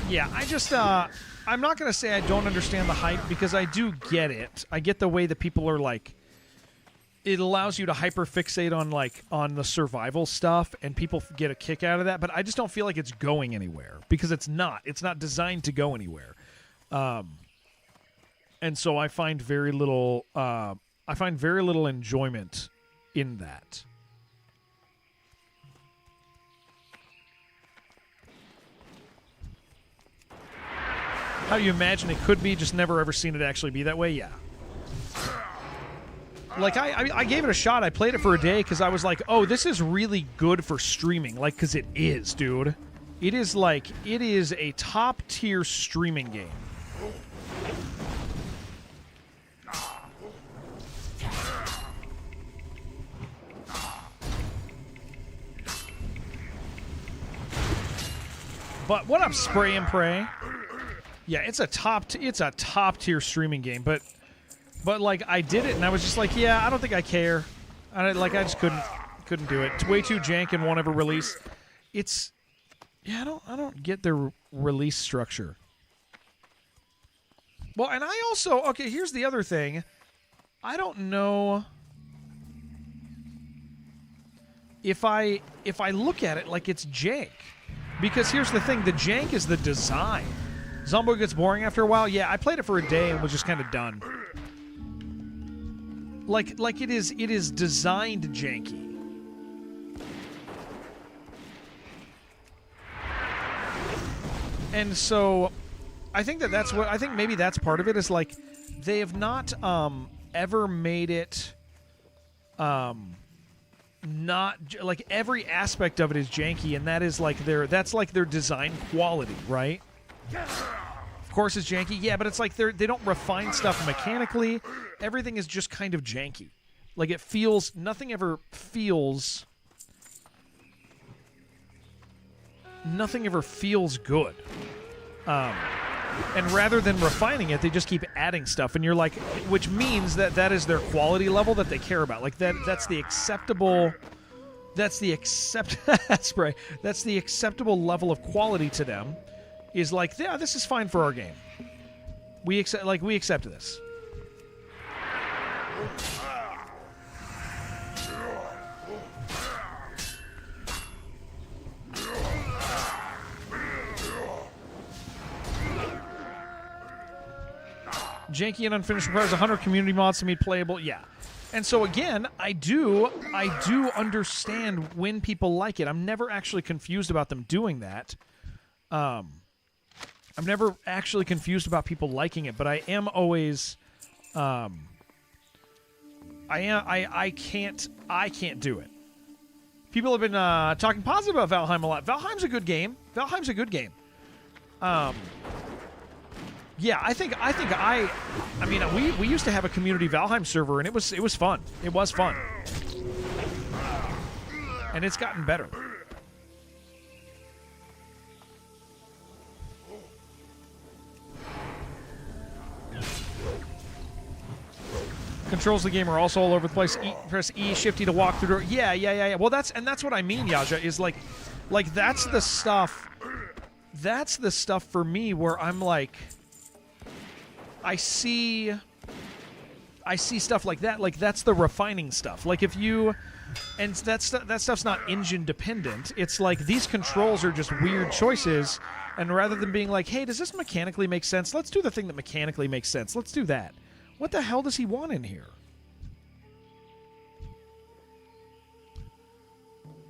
Yeah, I just, I'm not going to say I don't understand the hype because I do get it. I get the way that people are like, it allows you to hyper-fixate on, like, on the survival stuff, and people get a kick out of that, but I just don't feel like it's going anywhere because it's not. It's not designed to go anywhere. And so I find very little enjoyment in that. How you imagine it could be, just never ever seen it actually be that way, yeah. Like, I gave it a shot. I played it for a day because I was like, oh, this is really good for streaming. Like, because it is, dude. It is like, it is a top-tier streaming game. But what up, Spray and Pray? Yeah, it's a top tier streaming game, but like I did it and I was just like, yeah, I don't think I care. I just couldn't do it. It's way too jank and won't ever release. It's I don't get their release structure. Well, and I also, okay, here's the other thing. I don't know if I look at it like it's jank. Because here's the thing, the jank is the design. Zomboid gets boring after a while. Yeah, I played it for a day and was just kind of done. Like it is designed janky. And so I think maybe that's part of it is like they have not ever made it not like every aspect of it is janky, and that's like their design quality, right? Of course it's janky, yeah, but it's like they don't refine stuff mechanically. Everything is just kind of janky. Like nothing ever feels good. And rather than refining it, they just keep adding stuff, and you're like, which means that is their quality level that they care about. Like that's the acceptable level of quality to them. Is like, yeah, this is fine for our game. We accept this. Janky and unfinished requires 100 community mods to be playable. Yeah. And so again, I do understand when people like it. I'm never actually confused about them doing that. I'm never actually confused about people liking it, but I am always, I can't do it. People have been talking positive about Valheim a lot. Valheim's a good game. Yeah, I mean, we used to have a community Valheim server, and it was fun. It was fun, and it's gotten better. Controls of the game are also all over the place. Press E, shifty to walk through door. Yeah. Well, that's what I mean, Yaja, is like that's the stuff. That's the stuff for me where I'm like, I see stuff like that. Like that's the refining stuff. Like if you, and that stuff's not engine dependent. It's like these controls are just weird choices. And rather than being like, hey, does this mechanically make sense? Let's do the thing that mechanically makes sense. Let's do that. What the hell does he want in here?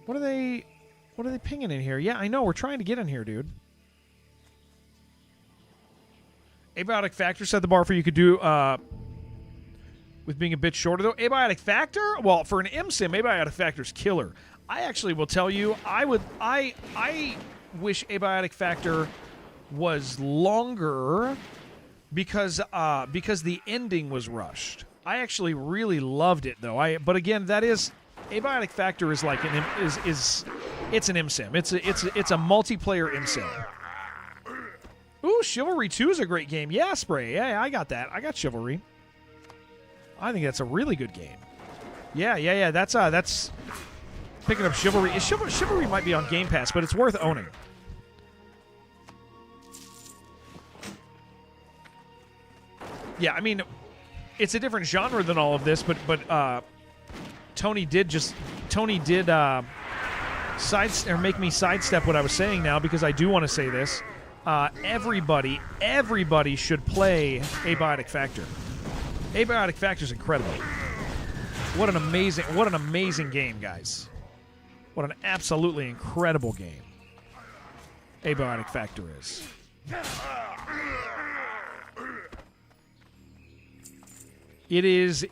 What are they pinging in here? Yeah, I know. We're trying to get in here, dude. Abiotic Factor set the bar for you could do with being a bit shorter, though. Abiotic Factor? Well, for an M-Sim, Abiotic Factor's killer. I actually will tell you, I wish Abiotic Factor was longer because the ending was rushed. I actually really loved it, though. But again, that is... Abiotic Factor is like it's an M-Sim. It's a multiplayer M-Sim. Ooh, Chivalry 2 is a great game. Yeah, Spray. Yeah, I got that. I got Chivalry. I think that's a really good game. Yeah. That's picking up Chivalry. Chivalry might be on Game Pass, but it's worth owning. Yeah, I mean, it's a different genre than all of this, but Tony did make me sidestep what I was saying now because I do want to say this. Everybody should play Abiotic Factor. Abiotic Factor is incredible. What an amazing game, guys. What an absolutely incredible game Abiotic Factor is. It is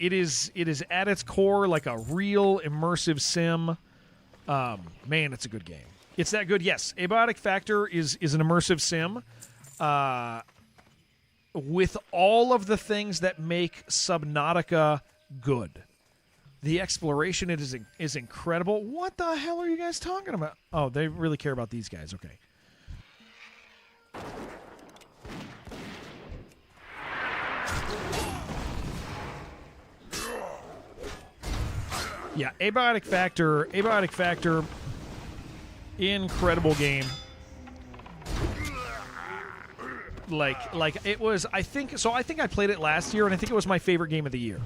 at its core like a real immersive sim. Man, it's a good game. It's that good. Yes, Abiotic Factor is an immersive sim with all of the things that make Subnautica good. The exploration is incredible. What the hell are you guys talking about? Oh, they really care about these guys. Okay. Yeah, Abiotic Factor, incredible game. Like it was. I think I played it last year, and I think it was my favorite game of the year.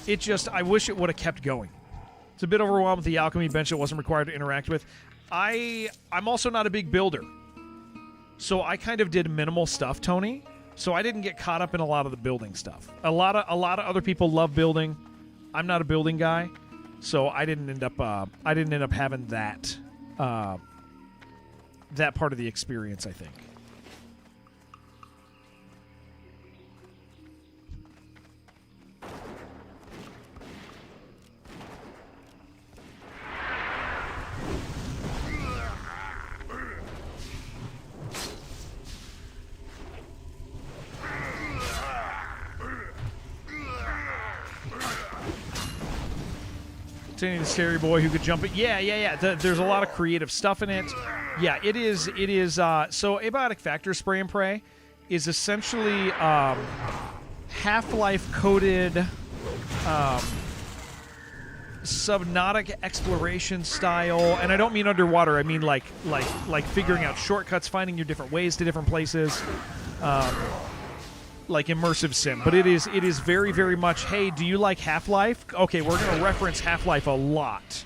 It just, I wish it would have kept going. It's a bit overwhelmed with the alchemy bench it wasn't required to interact with. I'm also not a big builder, so I kind of did minimal stuff, Tony. So I didn't get caught up in a lot of the building stuff. A lot of other people love building. I'm not a building guy, so I didn't end up having that that part of the experience, I think. The scary boy who could jump it. Yeah. There's a lot of creative stuff in it. Yeah, it is. So Abiotic Factor Spray and Pray is essentially Half-Life coded Subnautica exploration style, and I don't mean underwater. I mean like figuring out shortcuts, finding your different ways to different places. Like immersive sim, but it is very, very much, hey, do you like Half-Life? Okay, we're going to reference Half-Life a lot.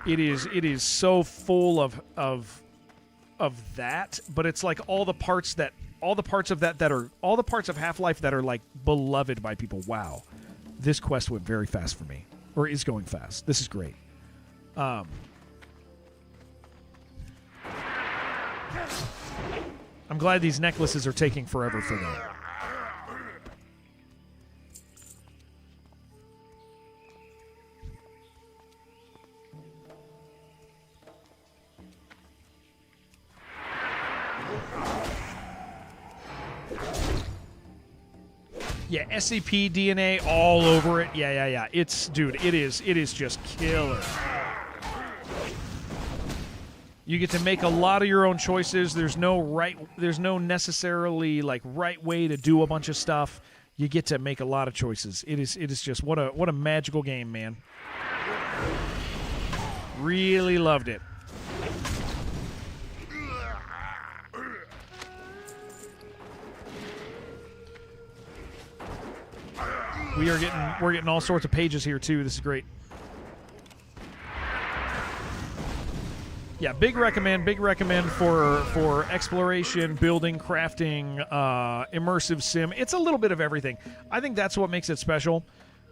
It is so full of that, but it's like all the parts of Half-Life that are like beloved by people. Wow, this quest went very fast for me, or is going fast. This is great. I'm glad these necklaces are taking forever for them. Yeah, SCP DNA all over it. Yeah. It is just killer. You get to make a lot of your own choices. There's no necessarily like right way to do a bunch of stuff. You get to make a lot of choices. It is just what a magical game, man. Really loved it. We're getting all sorts of pages here too. This is great. Yeah, big recommend for exploration, building, crafting, immersive sim. It's a little bit of everything. I think that's what makes it special,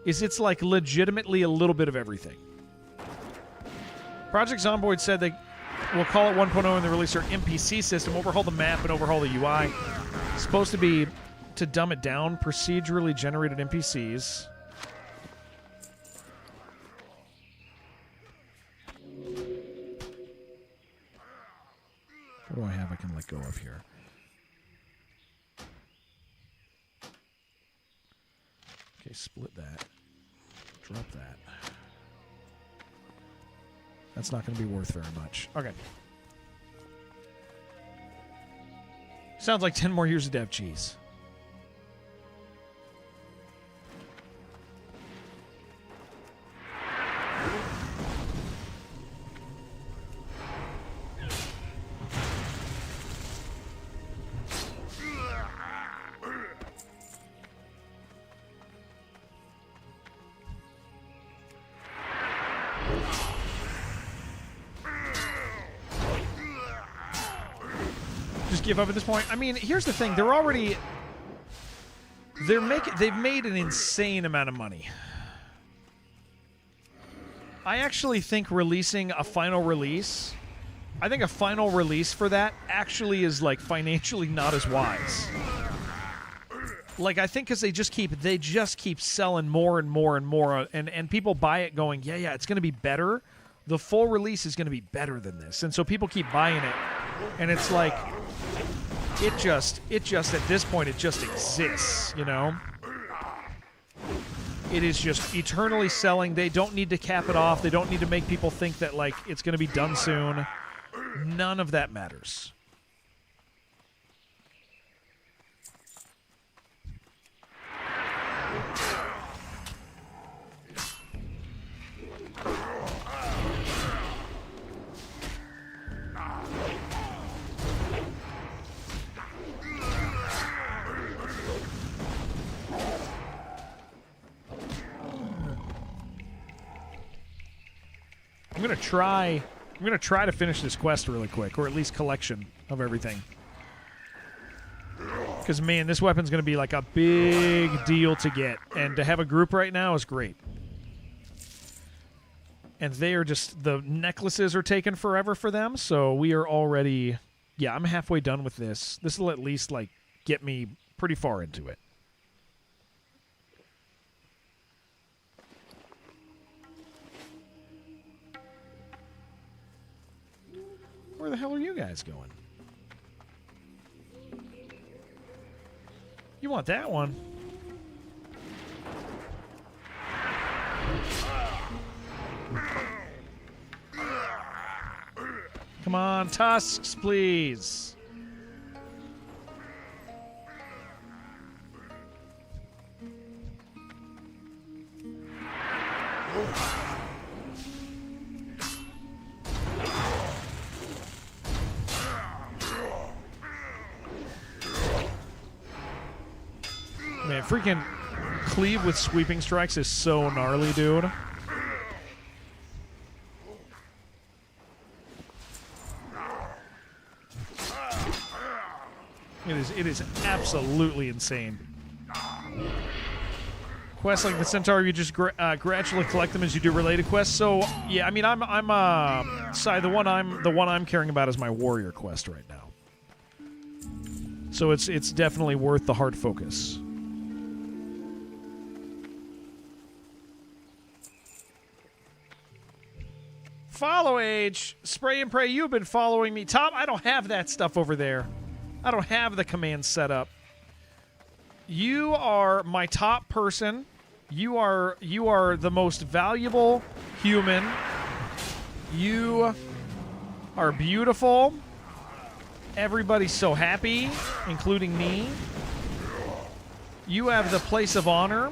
is it's like legitimately a little bit of everything. Project Zomboid said they will call it 1.0 when they release their NPC system, overhaul the map and overhaul the UI. It's supposed to be to dumb it down, procedurally generated NPCs. What do I have I can let go of here? Okay, split that. Drop that. That's not going to be worth very much. Okay. Sounds like 10 more years of dev cheese. Give up at this point. I mean, here's the thing. They've made an insane amount of money. I actually think releasing a final release, I think a final release for that actually is like financially not as wise. Like, I think because they just keep selling more and more and more, and people buy it going, yeah, it's going to be better. The full release is going to be better than this, and so people keep buying it, and it's like. It just at this point it just exists, you know? It is just eternally selling. They don't need to cap it off. They don't need to make people think that like it's going to be done soon. None of that matters. I'm gonna try to finish this quest really quick, or at least collection of everything. Because man, this weapon's gonna be like a big deal to get, and to have a group right now is great. And they are the necklaces are taking forever for them, so we are already, yeah, I'm halfway done with this. This will at least like get me pretty far into it. Where the hell are you guys going? You want that one? Come on, tusks, please. Man, freaking cleave with sweeping strikes is so gnarly, dude. It is absolutely insane. Quests like the Centaur, you just gradually collect them as you do related quests. So yeah, I mean, the one I'm caring about is my warrior quest right now. So it's definitely worth the hard focus. Follow age. Spray and pray. You've been following me. Tom, I don't have that stuff over there. I don't have the commands set up. You are my top person. You are the most valuable human. You are beautiful. Everybody's so happy, including me. You have the place of honor.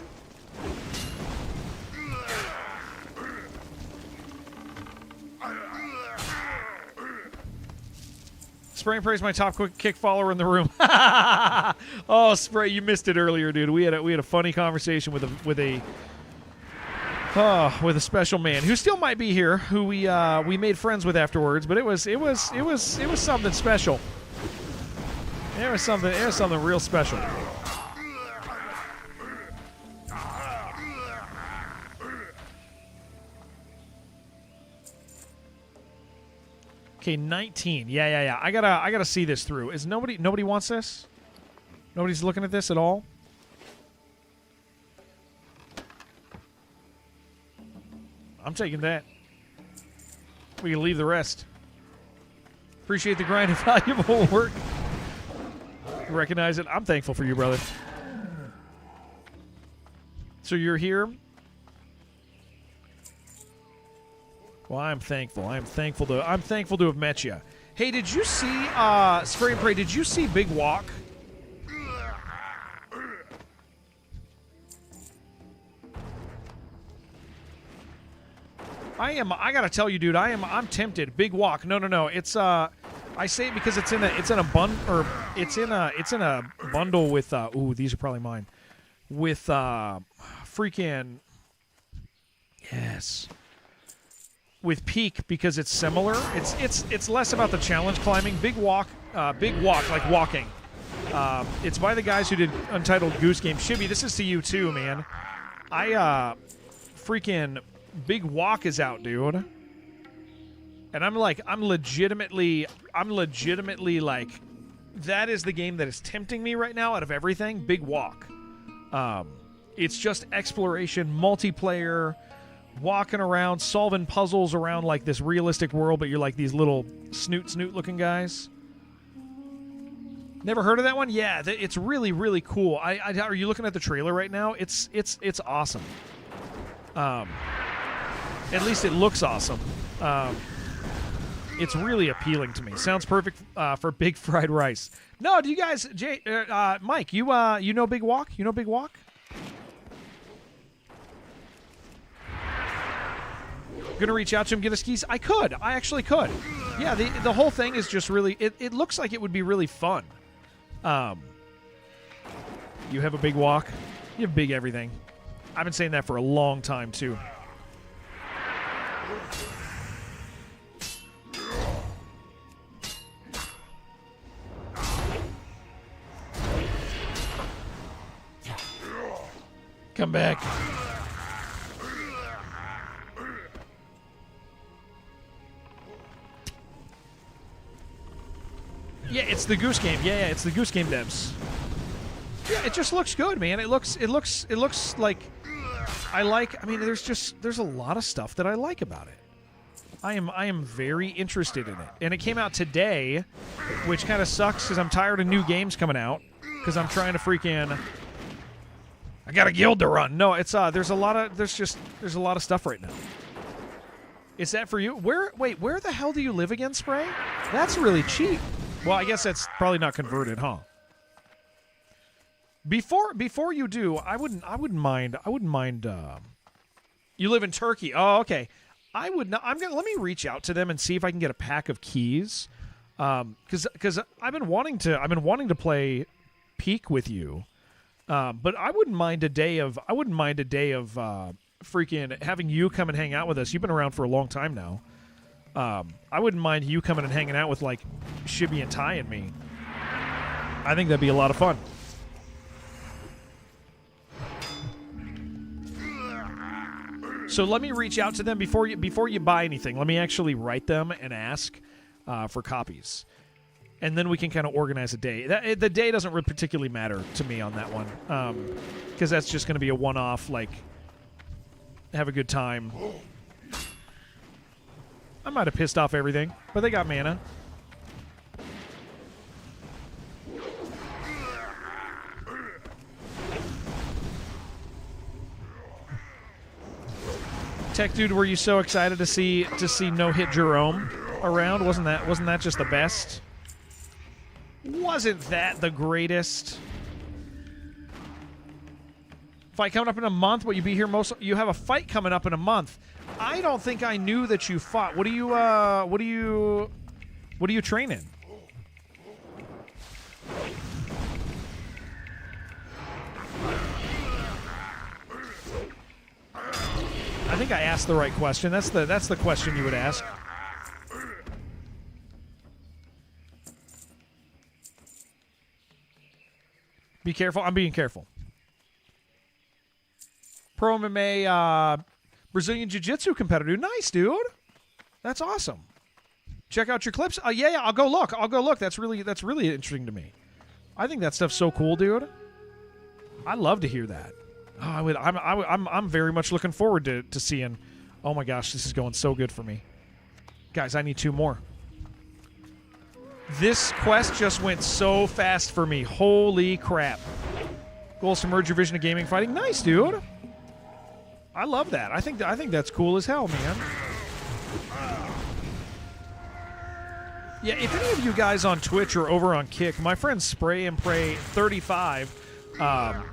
Spray and Pray's my top quick kick follower in the room. Oh, Spray, you missed it earlier, dude. We had a funny conversation with a special man who still might be here, who we made friends with afterwards. But it was something special. It was something real special. Okay, 19. Yeah. I gotta see this through. Is nobody wants this? Nobody's looking at this at all? I'm taking that. We can leave the rest. Appreciate the grind and valuable work. Recognize it. I'm thankful for you, brother. So you're here. Well, I'm thankful. I'm thankful to have met you. Hey, did you see Spray and Pray? Did you see Big Walk? I gotta tell you, dude. I'm tempted. Big Walk. No. It's I say it because it's in a bundle with ooh, these are probably mine. With freaking yes. With Peak because it's similar. It's less about the challenge climbing. Big Walk like walking. It's by the guys who did Untitled Goose Game. Shibby, this is to you too, man. Freaking Big Walk is out, dude. And I'm legitimately like, that is the game that is tempting me right now out of everything. Big Walk. It's just exploration, multiplayer, walking around, solving puzzles around like this realistic world, but you're like these little snoot looking guys. Never heard of that one? Yeah, it's really, really cool. Are you looking at the trailer right now? It's awesome. At least it looks awesome. It's really appealing to me. Sounds perfect for big fried rice. No, do you guys, Mike? You know Big Walk? You know Big Walk? Gonna reach out to him, get his keys? I actually could. Yeah, the whole thing is just really. It looks like it would be really fun. You have a big walk. You have big everything. I've been saying that for a long time too. Come back. Yeah, it's the Goose Game. Yeah, it's the Goose Game devs. Yeah, it just looks good, man. It looks like I mean, there's a lot of stuff that I like about it. I am very interested in it. And it came out today, which kind of sucks because I'm tired of new games coming out because I'm trying to freaking I got a guild to run. No, it's there's a lot of stuff right now. Is that for you? Where the hell do you live again, Spray? That's really cheap. Well, I guess that's probably not converted, huh? Before you do, I wouldn't mind. You live in Turkey. Oh, okay. Let me reach out to them and see if I can get a pack of keys. Because I've been wanting to play Peak with you. But I wouldn't mind a day of freaking having you come and hang out with us. You've been around for a long time now. I wouldn't mind you coming and hanging out with like Shibby and Ty and me. I think that'd be a lot of fun. So let me reach out to them before you buy anything. Let me actually write them and ask for copies. And then we can kind of organize a day. The day doesn't particularly matter to me on that one. Because that's just going to be a one-off, like, have a good time. I might have pissed off everything, but they got mana. Tech Dude, were you so excited to see No Hit Jerome? around? Wasn't that just the best? Wasn't that the greatest? Fight coming up in a month. Will you be here most? You have a fight coming up in a month. I don't think I knew that you fought. What are you training? I think I asked the right question. That's the question you would ask. Be careful. I'm being careful. Pro MMA Brazilian Jiu-Jitsu competitor. Nice, dude. That's awesome. Check out your clips. Yeah, I'll go look. That's really interesting to me. I think that stuff's so cool, dude. I love to hear that. Oh, I'm very much looking forward to seeing. Oh my gosh, this is going so good for me. Guys, I need 2 more. This quest just went so fast for me. Holy crap. Goals to merge your vision of gaming fighting. Nice, dude. I love that. I think that's cool as hell, man. Yeah, if any of you guys on Twitch or over on Kick, my friend Spray and Pray 35,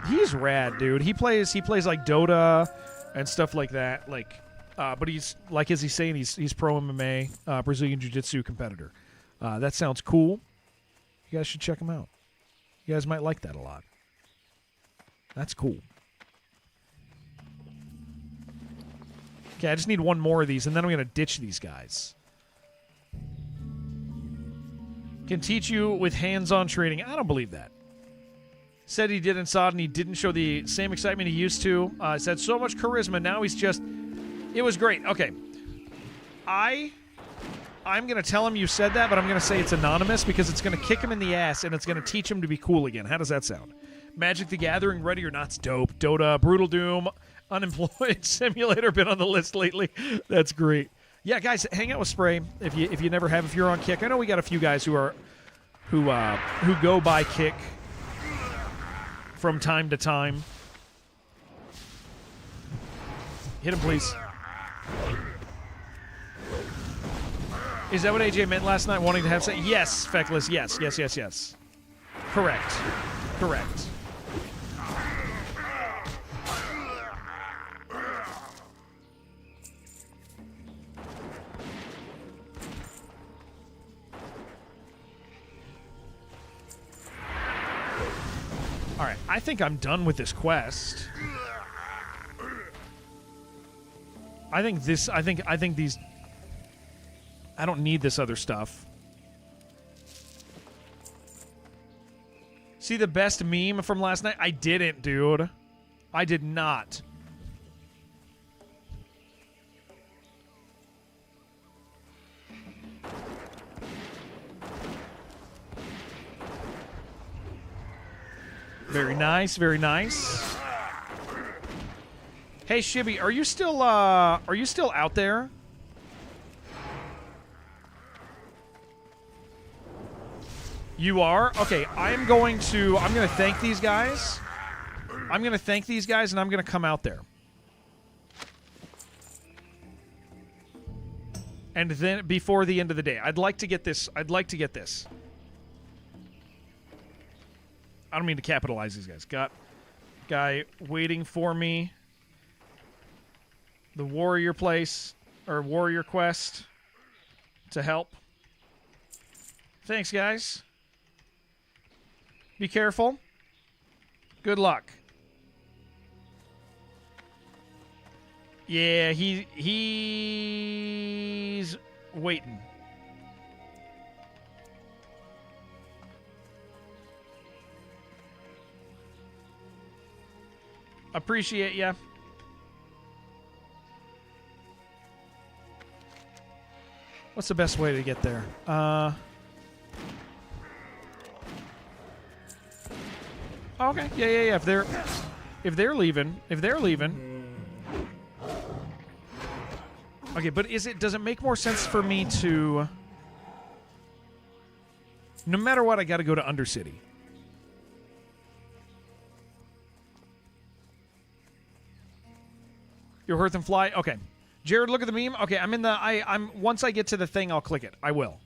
he's rad, dude. He plays like Dota and stuff like that. Like, but he's like, as he's saying, he's pro MMA, Brazilian Jiu-Jitsu competitor. That sounds cool. You guys should check him out. You guys might like that a lot. That's cool. Okay, I just need 1 more of these, and then I'm going to ditch these guys. Can teach you with hands-on training. I don't believe that. Said he did in SOD, and he didn't show the same excitement he used to. Said so much charisma. Now he's just... It was great. Okay. I'm going to tell him you said that, but I'm going to say it's anonymous because it's going to kick him in the ass, and it's going to teach him to be cool again. How does that sound? Magic the Gathering, Ready or Not's dope. Dota, Brutal Doom, Unemployed Simulator, been on the list lately. That's great. Yeah, guys, hang out with Spray if you never have. If you're on Kick, I know we got a few guys who go by Kick from time to time. Hit him, please. Is that what AJ meant last night? Wanting to have say yes, Feckless. Yes. Correct. All right, I think I'm done with this quest. I think these. I don't need this other stuff. See the best meme from last night? I didn't, dude. I did not. Very nice, very nice. Hey Shibby, are you still out there? You are? Okay, I'm going to thank these guys. And I'm going to come out there. And then before the end of the day, I'd like to get this. I don't mean to capitalize these guys. Got guy waiting for me. The warrior place or warrior quest to help. Thanks, guys. Be careful. Good luck. Yeah, he's waiting. Appreciate ya. What's the best way to get there? Okay. Yeah. If they're leaving. Okay, but does it make more sense for me to, no matter what, I got to go to Undercity? You're Hearth and Fly? Okay. Jared, look at the meme. Okay, I'm in the. I'm once I get to the thing, I'll click it. I will.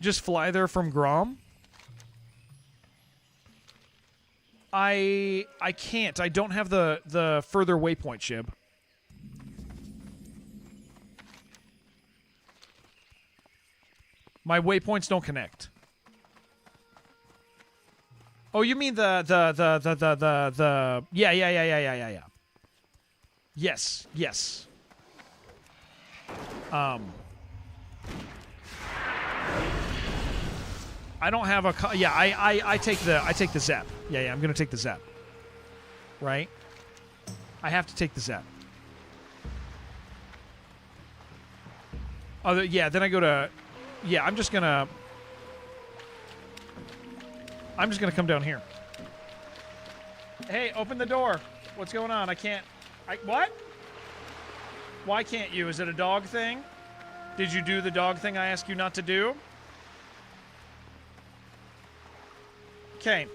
Just fly there from Grom. I can't. I don't have the further waypoint, Shib. My waypoints don't connect. Oh, you mean the yeah. Yes. I don't have a I take the zap. Yeah, I'm going to take the zap. Right? I have to take the zap. Oh, yeah, then I go to I'm just going to come down here. Hey, open the door. What's going on? I can't. What? Why can't you? Is it a dog thing? Did you do the dog thing I asked you not to do? Okay.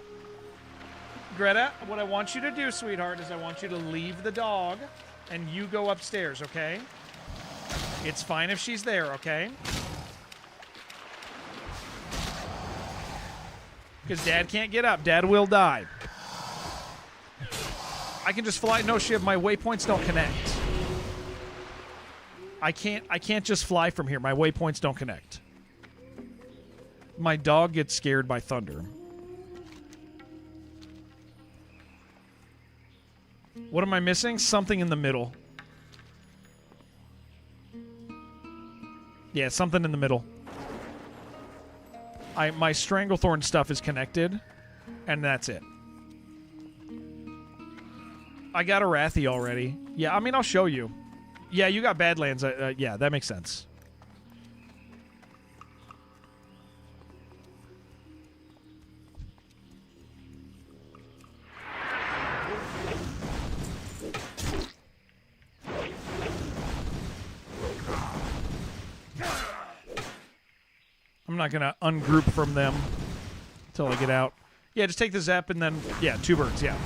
Greta, what I want you to do, sweetheart, is I want you to leave the dog and you go upstairs, okay? It's fine if she's there, okay? Because Dad can't get up. Dad will die. I can just fly. No, Shiv, my waypoints don't connect. I can't just fly from here. My waypoints don't connect. My dog gets scared by thunder. What am I missing? Something in the middle. Yeah, something in the middle. My Stranglethorn stuff is connected, and that's it. I got a Wrathy already. Yeah, I mean, I'll show you. Yeah, you got Badlands. Yeah, that makes sense. I'm not going to ungroup from them until I get out. Yeah, just take the zap and then, yeah, 2 birds, yeah.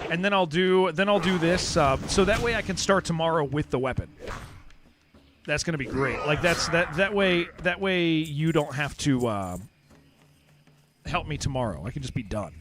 And then I'll do this, so that way I can start tomorrow with the weapon. That's going to be great. Like, that way you don't have to help me tomorrow. I can just be done.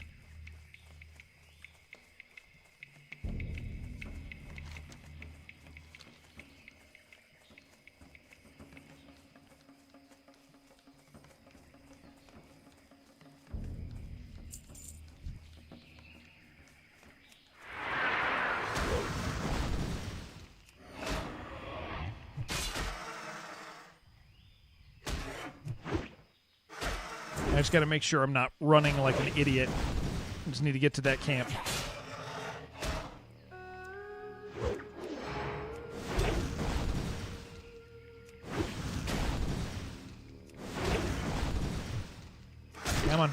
I just got to make sure I'm not running like an idiot. I just need to get to that camp. Come on.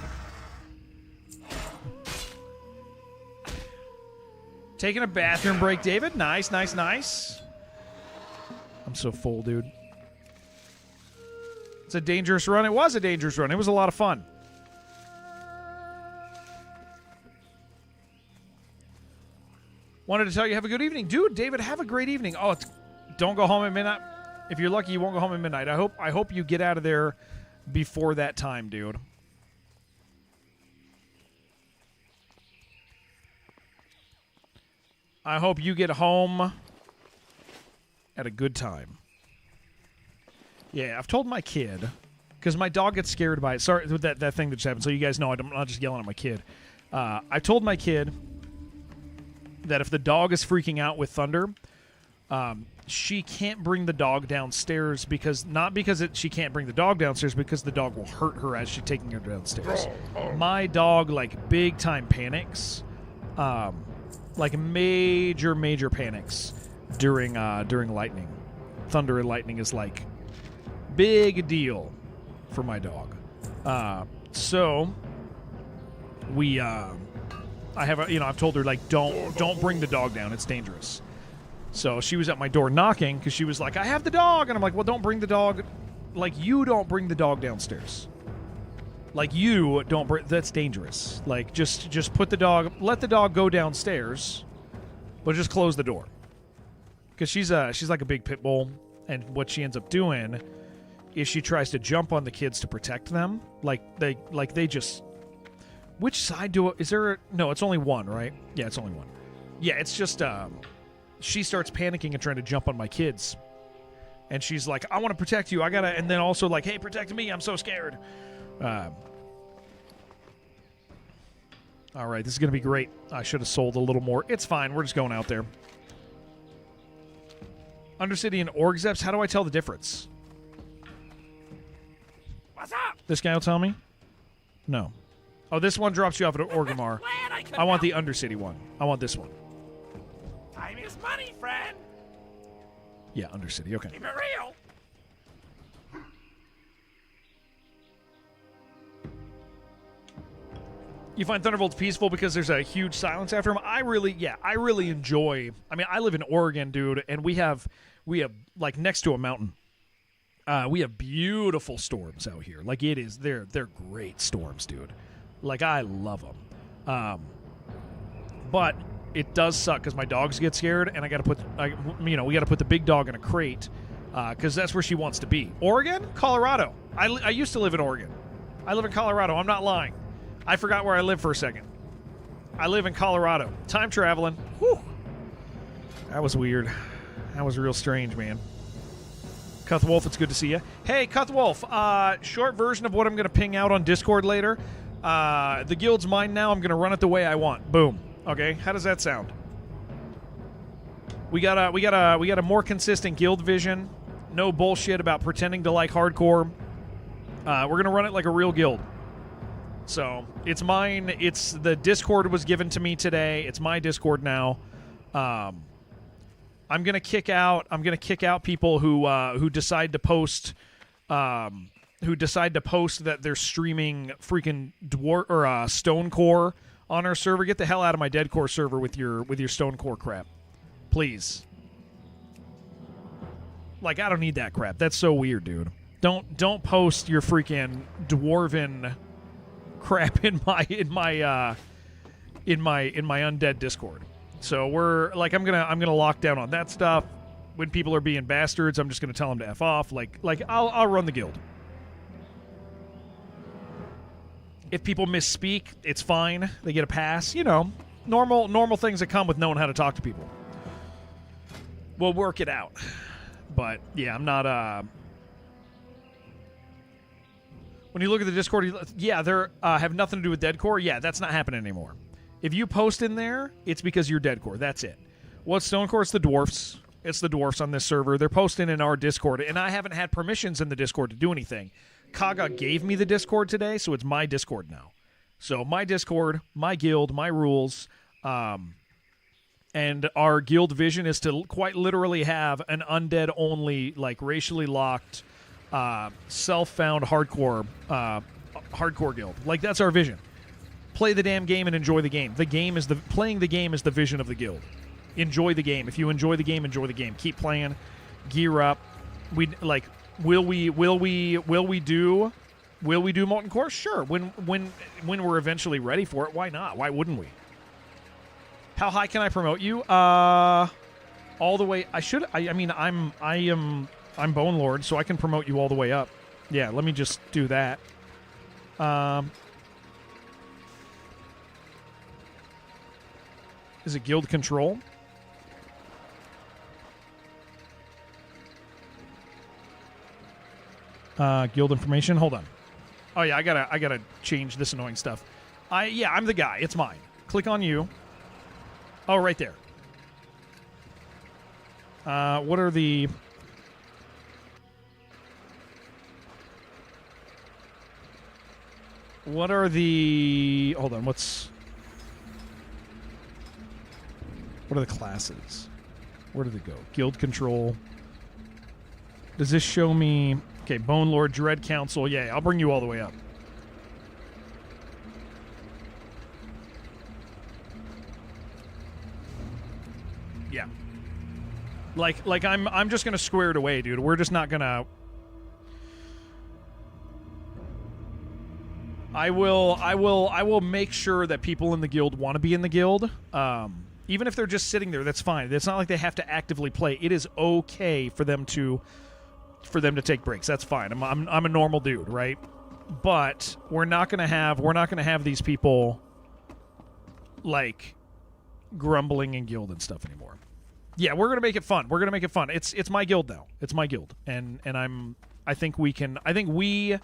Taking a bathroom break, David. Nice. I'm so full, dude. It's a dangerous run. It was a dangerous run. It was a lot of fun. Wanted to tell you, have a good evening. Dude, David, have a great evening. Oh, don't go home at midnight. If you're lucky, you won't go home at midnight. I hope you get out of there before that time, dude. I hope you get home at a good time. Yeah, I've told my kid, because my dog gets scared by it. Sorry, with that thing that just happened, so you guys know I'm not just yelling at my kid. I told my kid that if the dog is freaking out with thunder, she can't bring the dog downstairs because she can't bring the dog downstairs because the dog will hurt her as she's taking her downstairs. My dog like big time panics, like major panics during lightning. Thunder and lightning is like big deal for my dog. So we I've told her like don't bring the dog down. It's dangerous. So she was at my door knocking because she was like, I have the dog. And I'm like, well, don't bring the dog. Like, you don't bring the dog downstairs. Like, you don't that's dangerous. Like, just put the dog, let the dog go downstairs, but just close the door. Because she's like a big pit bull, and what she ends up doing is she tries to jump on the kids to protect them. They just, which side is there? No, it's only one, right? Yeah, it's only one. Yeah, it's just she starts panicking and trying to jump on my kids, and she's like, I want to protect you, I gotta, and then also like, hey, protect me, I'm so scared. All right, this is gonna be great. I should have sold a little more. It's fine, we're just going out there. Undercity and Orgzeps, how do I tell the difference? What's up? This guy will tell me? No. Oh, this one drops you off at Orgrimmar. Glad I could I want the help. Undercity one. I want this one. Time is money, friend. Yeah, Undercity, okay. Keep it real. You find Thunderbolts peaceful because there's a huge silence after him. I really enjoy. I mean, I live in Oregon, dude, and we have like next to a mountain. We have beautiful storms out here. Like they're great storms, dude. Like I love them. But it does suck because my dogs get scared, and we got to put the big dog in a crate because that's where she wants to be. Oregon, Colorado. I used to live in Oregon. I live in Colorado. I'm not lying. I forgot where I live for a second. I live in Colorado. Time traveling. Whew. That was weird. That was real strange, man. Cuthwolf, it's good to see you. Hey, Cuthwolf, short version of what I'm going to ping out on Discord later. The guild's mine now. I'm going to run it the way I want. Boom. Okay, how does that sound? We got a more consistent guild vision. No bullshit about pretending to like hardcore. We're going to run it like a real guild. So it's mine. It's the Discord was given to me today. It's my Discord now. I'm gonna kick out people who decide to post that they're streaming freaking Stonecore on our server. Get the hell out of my Deadcore server with your Stonecore crap, please. Like, I don't need that crap. That's so weird, dude. Don't post your freaking dwarven crap in my undead Discord. So I'm gonna lock down on that stuff. When people are being bastards, I'm just gonna tell them to F off. Like I'll run the guild. If people misspeak, it's fine. They get a pass. You know, normal things that come with knowing how to talk to people. We'll work it out. But yeah, I'm not. When you look at the Discord, they're have nothing to do with Deadcore. Yeah, that's not happening anymore. If you post in there, it's because you're Deadcore. That's it. What's Stonecore? It's the dwarfs. It's the dwarfs on this server. They're posting in our Discord, and I haven't had permissions in the Discord to do anything. Kaga gave me the Discord today, so it's my Discord now. So my Discord, my guild, my rules, and our guild vision is to quite literally have an undead-only, like racially locked, self-found hardcore guild. Like, that's our vision. Play the damn game and enjoy the game. Playing the game is the vision of the guild. Enjoy the game. If you enjoy the game, enjoy the game. Keep playing. Gear up. Will we do Molten Core? Sure. When we're eventually ready for it, why not? Why wouldn't we? How high can I promote you? All the way. I'm Bone Lord, so I can promote you all the way up. Yeah, let me just do that. Is it guild control? Guild information. Hold on. Oh yeah, I gotta change this annoying stuff. I'm the guy. It's mine. Click on you. Oh, right there. What are the? Hold on. What are the classes? Where do they go? Guild control. Does this show me? Okay, Bone Lord, Dread Council. Yeah, I'll bring you all the way up. Yeah. Like I'm just gonna square it away, dude. We're just not gonna. I will make sure that people in the guild want to be in the guild. Even if they're just sitting there, that's fine. It's not like they have to actively play. It is okay for them to take breaks. That's fine. I'm a normal dude, right? But we're not gonna have these people like grumbling in guild and stuff anymore. Yeah, we're gonna make it fun. We're gonna make it fun. It's my guild now. It's my guild, and I think we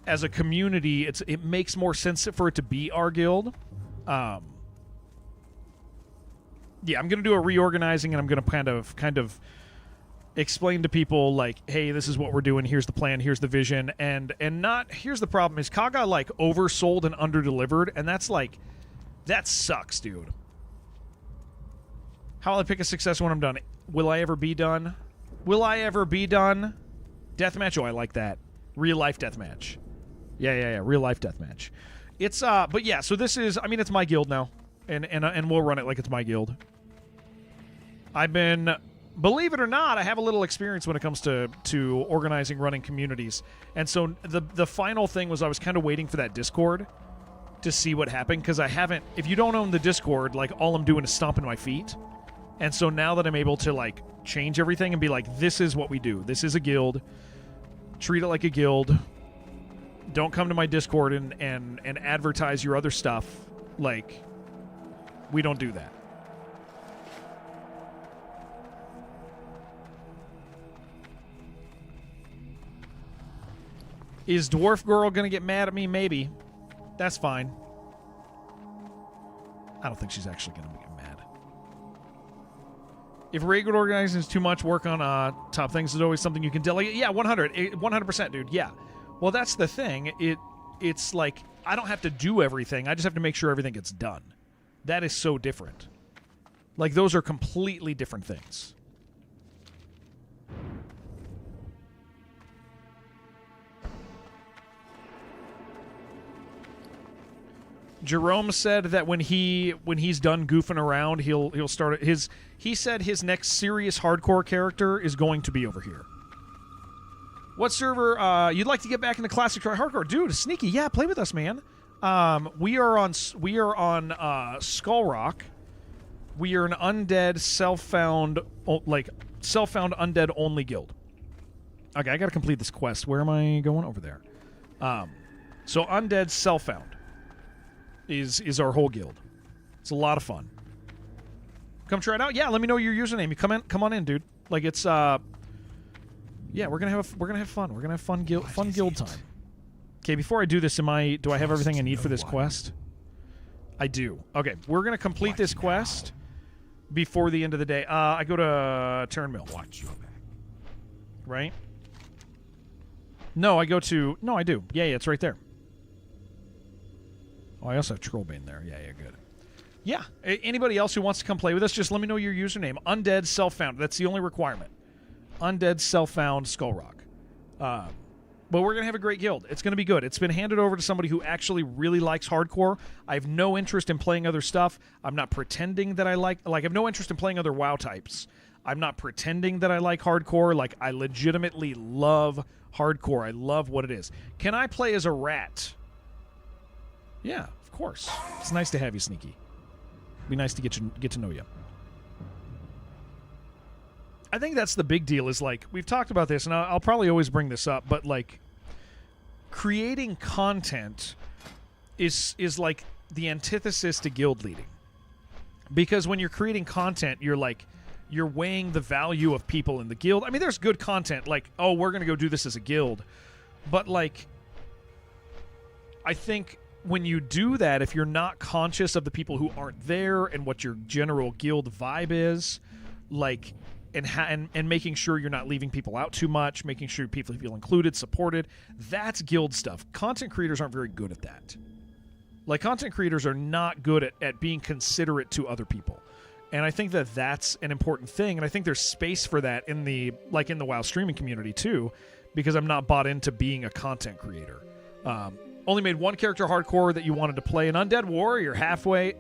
as a community, it makes more sense for it to be our guild. Yeah, I'm gonna do a reorganizing, and I'm gonna kind of explain to people like, hey, this is what we're doing. Here's the plan. Here's the vision, and not. Here's the problem: is Kaga like oversold and underdelivered, and that sucks, dude. How will I pick a success when I'm done? Will I ever be done? Will I ever be done? Deathmatch. Oh, I like that. Real life deathmatch. Yeah. Real life deathmatch. It's but yeah. So this is. I mean, it's my guild now, and we'll run it like it's my guild. Believe it or not, I have a little experience when it comes to organizing, running communities, and so the final thing was I was kind of waiting for that Discord to see what happened, because I haven't. If you don't own the Discord, like all I'm doing is stomping my feet, and so now that I'm able to like change everything and be like, this is what we do. This is a guild. Treat it like a guild. Don't come to my Discord and advertise your other stuff. Like, we don't do that. Is Dwarf Girl going to get mad at me? Maybe. That's fine. I don't think she's actually going to get mad. If regular organizing is too much, work on top things is always something you can delegate. Yeah, 100%, dude. Yeah. Well, that's the thing. It's like I don't have to do everything. I just have to make sure everything gets done. That is so different. Like, those are completely different things. Jerome said that when he's done goofing around, he'll start his. He said his next serious hardcore character is going to be over here. What server you'd like to get back into classic hardcore, dude? Sneaky, yeah, play with us, man. We are on Skull Rock. We are an undead self-found undead only guild. Okay, I got to complete this quest. Where am I going? Over there. So undead self-found is our whole guild. It's a lot of fun. Come try it out. Yeah, let me know your username. You come on in, dude. Like, it's yeah, we're gonna have fun. We're gonna have fun guild time. Okay, before I do this, do I have everything I need for this quest? I do. Okay, we're gonna complete this quest before the end of the day. I go to Turnmill. Watch your back. Right? No, I do. Yeah, it's right there. Oh, I also have Trollbane there. Yeah, good. Yeah, anybody else who wants to come play with us, just let me know your username. Undead Self-Found. That's the only requirement. Undead Self-Found Skull Rock. But we're going to have a great guild. It's going to be good. It's been handed over to somebody who actually really likes hardcore. I have no interest in playing other stuff. I'm not pretending that I have no interest in playing other WoW types. I'm not pretending that I like hardcore. Like, I legitimately love hardcore. I love what it is. Can I play as a rat? Yeah, of course. It's nice to have you, Sneaky. Be nice to get to know you. I think that's the big deal, is like, we've talked about this, and I'll probably always bring this up, but like, creating content is like the antithesis to guild leading. Because when you're creating content, you're weighing the value of people in the guild. I mean, there's good content, like, oh, we're going to go do this as a guild. But like, I think when you do that, if you're not conscious of the people who aren't there and what your general guild vibe is, like, and making sure you're not leaving people out too much, making sure people feel included, supported, that's guild stuff. Content creators aren't very good at that. Like, content creators are not good at being considerate to other people. And I think that that's an important thing, and I think there's space for that in the WoW streaming community too, because I'm not bought into being a content creator. Only made one character hardcore that you wanted to play, an Undead Warrior, halfway.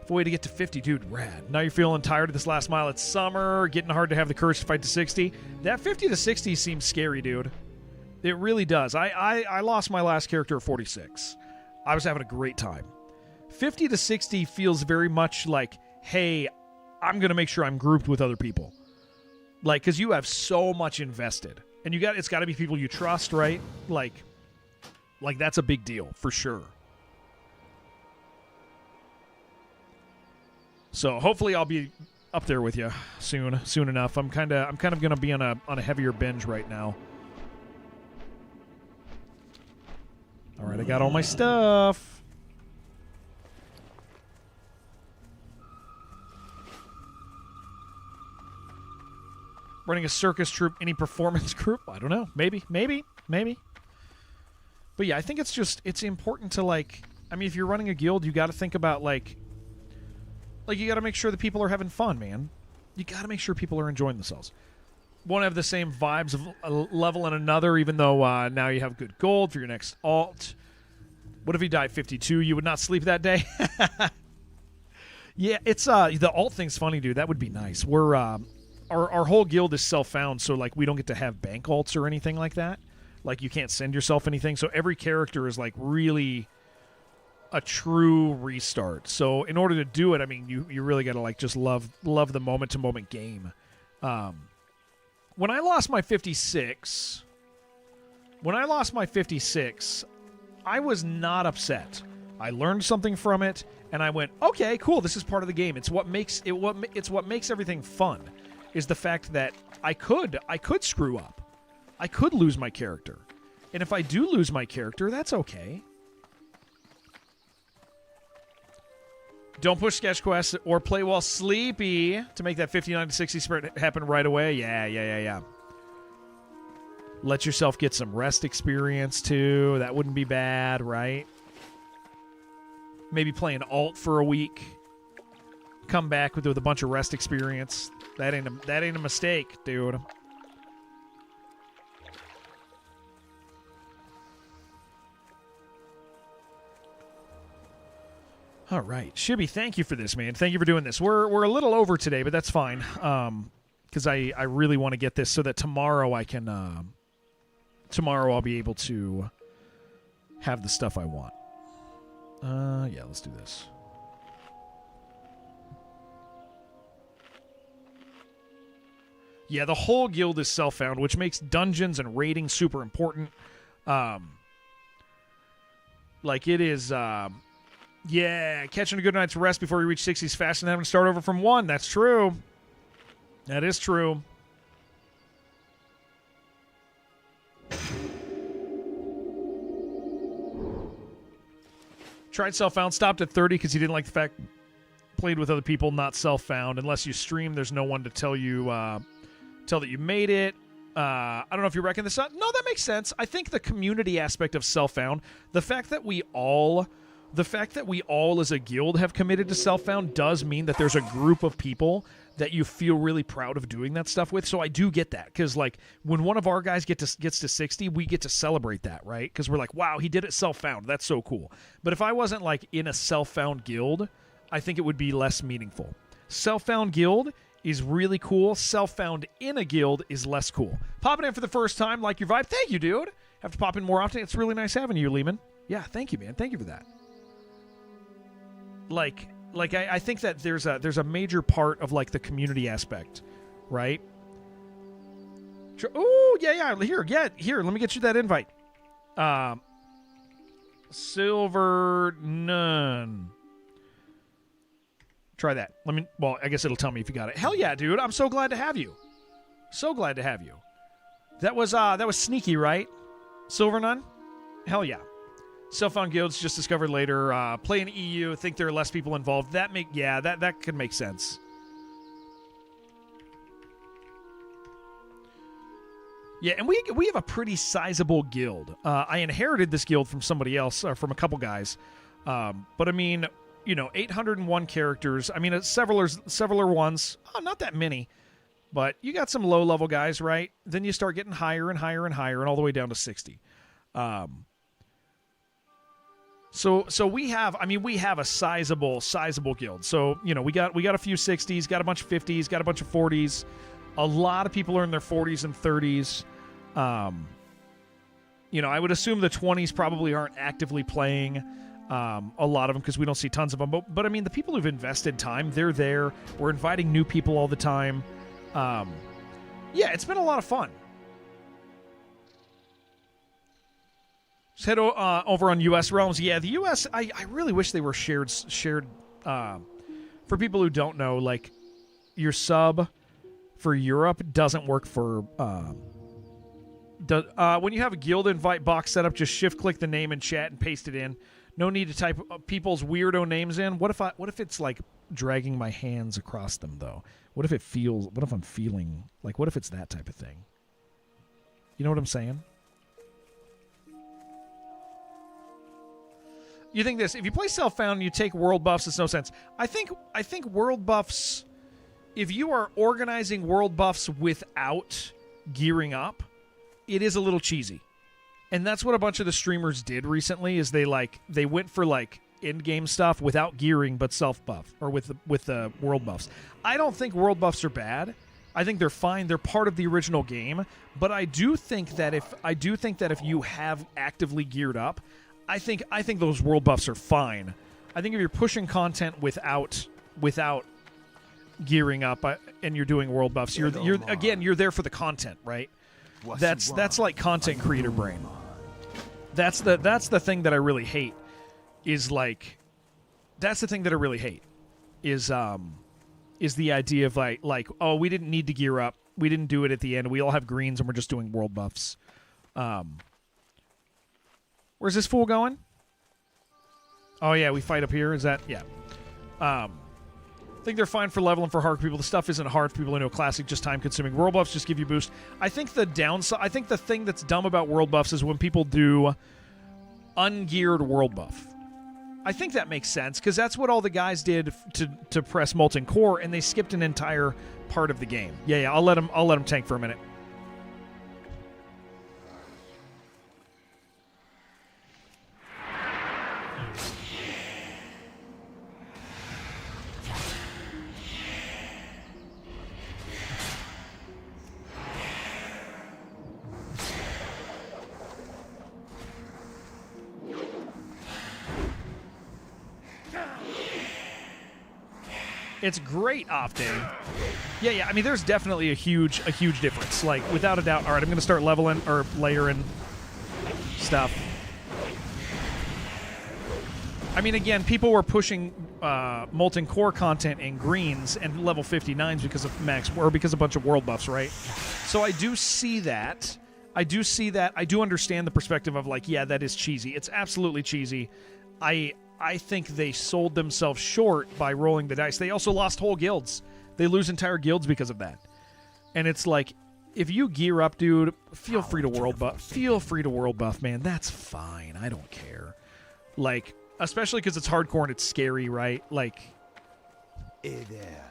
Way to get to 50, dude. Rad. Now you're feeling tired of this last mile. It's summer, getting hard to have the courage to fight to 60. That 50 to 60 seems scary, dude. It really does. I lost my last character at 46. I was having a great time. 50 to 60 feels very much like, hey, I'm going to make sure I'm grouped with other people. Like, because you have so much invested. And it's got to be people you trust, right? Like that's a big deal, for sure. So hopefully I'll be up there with you soon enough. I'm kind of going to be on a heavier binge right now. All right, I got all my stuff. Running a circus troupe, any performance group? I don't know. Maybe. But yeah, I think it's important to, like, I mean, if you're running a guild, you got to think about, like you got to make sure that people are having fun, man. You got to make sure people are enjoying themselves. Won't have the same vibes of a level in another, even though now you have good gold for your next alt. What if you die 52? You would not sleep that day? Yeah, it's the alt thing's funny, dude. That would be nice. We're our whole guild is self-found, so like we don't get to have bank alts or anything like that. Like you can't send yourself anything. So every character is like really a true restart. So in order to do it, I mean, you really got to like just love the moment-to-moment game. When I lost my 56, I was not upset. I learned something from it, and I went, okay, cool. This is part of the game. It's what makes everything fun. Is the fact that I could screw up. I could lose my character. And if I do lose my character, that's okay. Don't push sketch quests or play while sleepy to make that 59 to 60 sprint happen right away. Yeah. Let yourself get some rest experience, too. That wouldn't be bad, right? Maybe play an alt for a week. Come back with a bunch of rest experience. That ain't a mistake, dude. All right, Shibby, thank you for this, man. Thank you for doing this. We're a little over today, but that's fine. Because I really want to get this so that tomorrow I can. Tomorrow I'll be able to have the stuff I want. Yeah, let's do this. Yeah, the whole guild is self-found, which makes dungeons and raiding super important. Like it is. Yeah, catching a good night's rest before you reach 60 is faster than having to start over from 1. That's true. That is true. Tried self-found, stopped at 30 because he didn't like the fact played with other people, not self-found. Unless you stream, there's no one to tell you that you made it. I don't know if you reckon this up. No, that makes sense. I think the community aspect of self-found, the fact that we all as a guild have committed to self-found does mean that there's a group of people that you feel really proud of doing that stuff with. So I do get that, because like when one of our guys gets to 60, we get to celebrate that, right? Because we're like, wow, he did it self-found. That's so cool. But if I wasn't like in a self-found guild, I think it would be less meaningful. Self-found guild is really cool. Self-found in a guild is less cool. Popping in for the first time, like your vibe. Thank you, dude. Have to pop in more often. It's really nice having you, Lehman. Yeah, thank you, man. Thank you for that. I think that there's a major part of like the community aspect, right? Oh yeah. Here. Let me get you that invite. Silver none. Try that. I guess it'll tell me if you got it. Hell yeah, dude! I'm so glad to have you. So glad to have you. That was sneaky, right? Silver none. Hell yeah. Self-found guilds just discovered later. Play in EU. Think there are less people involved. That could make sense. Yeah, and we have a pretty sizable guild. I inherited this guild from somebody else, or from a couple guys. But I mean, 801 characters. I mean, several ones. Oh, not that many. But you got some low-level guys, right? Then you start getting higher and higher and higher, and all the way down to 60. So we have a sizable guild. So, we got a few 60s, got a bunch of 50s, got a bunch of 40s. A lot of people are in their 40s and 30s. I would assume the 20s probably aren't actively playing a lot of them because we don't see tons of them. But I mean, the people who've invested time, they're there. We're inviting new people all the time. Yeah, it's been a lot of fun. Just head over on U.S. Realms. Yeah, the U.S., I really wish they were shared. For people who don't know, like, your sub for Europe doesn't work for... when you have a guild invite box set up, just shift-click the name in chat and paste it in. No need to type people's weirdo names in. What if it's, like, dragging my hands across them, though? What if I'm feeling... Like, what if it's that type of thing? You know what I'm saying? You think this, if you play self-found and you take world buffs, it's no sense. I think world buffs, if you are organizing world buffs without gearing up, it is a little cheesy. And that's what a bunch of the streamers did recently, is they went for like end-game stuff without gearing but self-buff, or with the world buffs. I don't think world buffs are bad. I think they're fine. They're part of the original game. But I do think that if you have actively geared up, I think those world buffs are fine. I think if you're pushing content without gearing up and you're doing world buffs, you're there for the content, right? That's like content creator brain. That's the thing that I really hate. Is like, that's the thing that I really hate. Is the idea of like oh, we didn't need to gear up. We didn't do it at the end. We all have greens and we're just doing world buffs. Where's this fool going? Oh, yeah, we fight up here. Is that... Yeah. I think they're fine for leveling for hard people. The stuff isn't hard for people who know Classic, just time-consuming. World buffs just give you boost. I think the thing that's dumb about world buffs is when people do ungeared world buff. I think that makes sense, because that's what all the guys did to press Molten Core, and they skipped an entire part of the game. Yeah, I'll let him tank for a minute. It's great Opting. Yeah. I mean, there's definitely a huge difference. Like, without a doubt. All right, I'm going to start leveling or layering stuff. I mean, again, people were pushing Molten Core content in greens and level 59s because of a bunch of world buffs, right? So I do see that. I do understand the perspective of, like, yeah, that is cheesy. It's absolutely cheesy. I think they sold themselves short by rolling the dice. They also lost whole guilds. They lose entire guilds because of that. And it's like, if you gear up, dude, feel free to world buff. Feel free to world buff, man. That's fine. I don't care. Like, especially because it's hardcore and it's scary, right? Like, Hey there.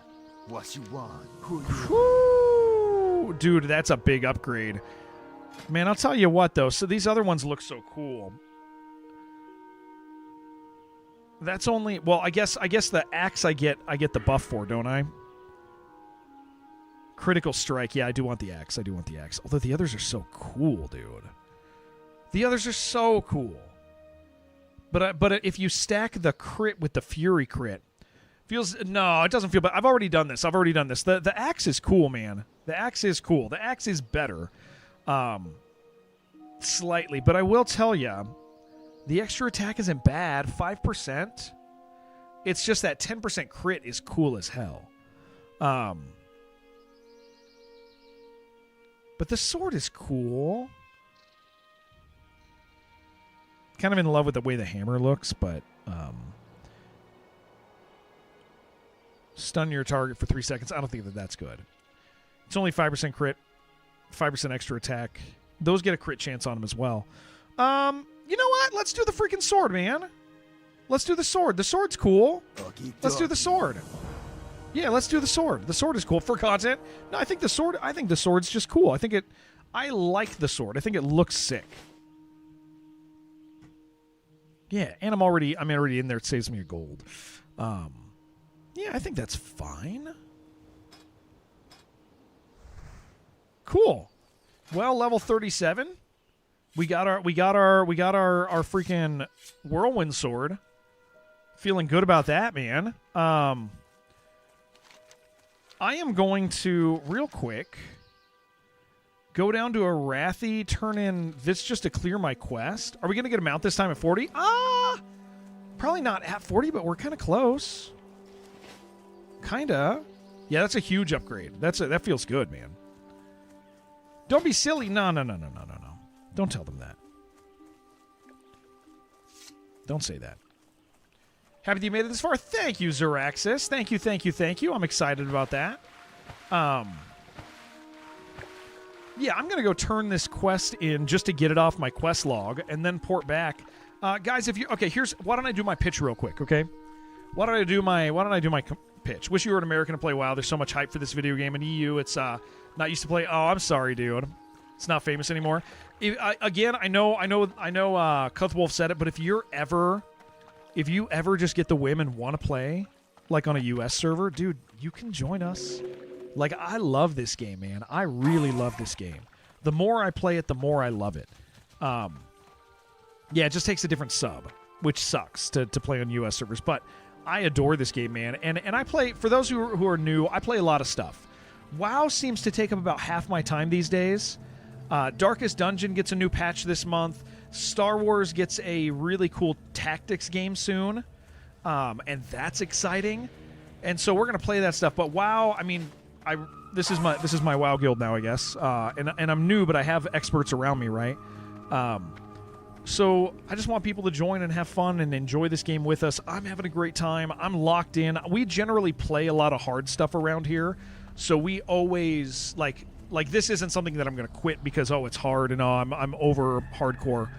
What you want? Who you whoo, dude, that's a big upgrade. Man, I'll tell you what, though. So these other ones look so cool. That's only... Well, I guess the axe I get the buff for, don't I? Critical strike. Yeah, I do want the axe. Although the others are so cool, dude. The others are so cool. But if you stack the crit with the fury crit, no, it doesn't feel bad. I've already done this. The axe is cool, man. The axe is cool. The axe is better. Slightly. But I will tell you, the extra attack isn't bad. 5%. It's just that 10% crit is cool as hell. But the sword is cool. Kind of in love with the way the hammer looks, but stun your target for 3 seconds. I don't think that's good. It's only 5% crit, 5% extra attack. Those get a crit chance on them as well. You know what? Let's do the freaking sword, man. Let's do the sword. The sword's cool. Let's do the sword. Yeah, let's do the sword. The sword is cool for content. No, I think the sword's just cool. I like the sword. I think it looks sick. Yeah, and I'm already in there. It saves me a gold. Yeah, I think that's fine. Cool. Well, level 37. We got our freaking whirlwind sword. Feeling good about that, man. I am going to real quick go down to Arathi, turn in this just to clear my quest. Are we going to get a mount this time at 40? Probably not at 40, but we're kind of close. Kinda. Yeah, that's a huge upgrade. That feels good, man. Don't be silly. No. Don't tell them that. Don't say that. Happy that you made it this far. Thank you, Zeraxis. Thank you. I'm excited about that. Yeah, I'm going to go turn this quest in just to get it off my quest log and then port back. Guys, why don't I do my pitch real quick, okay? Why don't I do my pitch? Wish you were an American to play WoW. There's so much hype for this video game in EU. It's not used to play. Oh, I'm sorry, dude. It's not famous anymore. I know Cuthwolf said it, but if you ever just get the whim and want to play like on a US server, dude, you can join us. Like, I love this game, man. I really love this game. The more I play it, the more I love it. Yeah, it just takes a different sub, which sucks to play on US servers. But I adore this game, man. And I play, for those who are new, I play a lot of stuff. WoW seems to take up about half my time these days. Darkest Dungeon gets a new patch this month. Star Wars gets a really cool tactics game soon. And that's exciting. And so we're going to play that stuff. But WoW, I mean, this is my WoW guild now, I guess. And I'm new, but I have experts around me, right? So I just want people to join and have fun and enjoy this game with us. I'm having a great time. I'm locked in. We generally play a lot of hard stuff around here. So we always, like this isn't something that I'm going to quit because, it's hard and I'm over hardcore.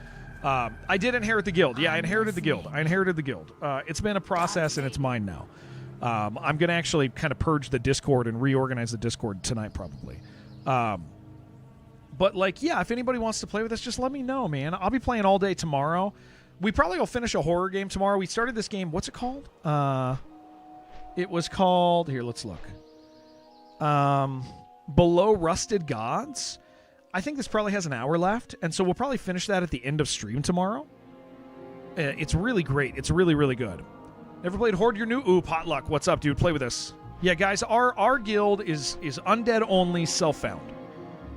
I did inherit the guild. Yeah, I inherited the guild. It's been a process and it's mine now. I'm going to actually kind of purge the Discord and reorganize the Discord tonight probably. But, if anybody wants to play with us, just let me know, man. I'll be playing all day tomorrow. We probably will finish a horror game tomorrow. We started this game. What's it called? It was called... Here, let's look. Below Rusted Gods. I think this probably has an hour left, and so we'll probably finish that at the end of stream tomorrow. It's really great. It's really, really good. Never played Horde? You're new? Ooh, Potluck. What's up, dude? Play with us. Yeah, guys, our guild is undead only, self-found.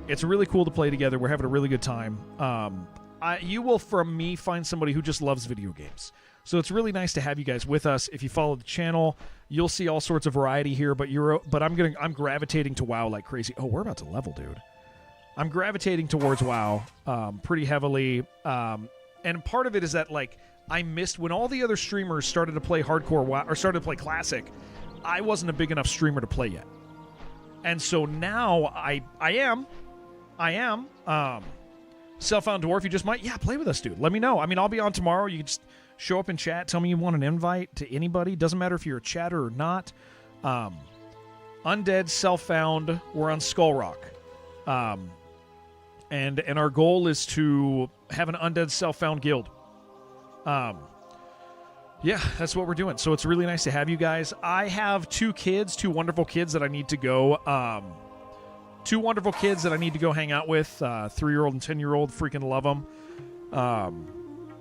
It's really cool to play together. We're having a really good time. You will, from me, find somebody who just loves video games. So it's really nice to have you guys with us. If you follow the channel, you'll see all sorts of variety here. But I'm gravitating to WoW like crazy. Oh, we're about to level, dude. I'm gravitating towards WoW pretty heavily. And part of it is that I missed when all the other streamers started to play hardcore WoW or started to play classic. I wasn't a big enough streamer to play yet, and so now I am. Self-found dwarf, you just might, play with us, dude. Let me know. I mean, I'll be on tomorrow. You can just show up in chat, tell me you want an invite to anybody. Doesn't matter if you're a chatter or not. Undead, self-found, we're on Skull Rock. And our goal is to have an undead self-found guild. Yeah, that's what we're doing. So it's really nice to have you guys. I have two wonderful kids that I need to go... Two wonderful kids that I need to go hang out with, 3-year-old and 10-year-old. Freaking love them.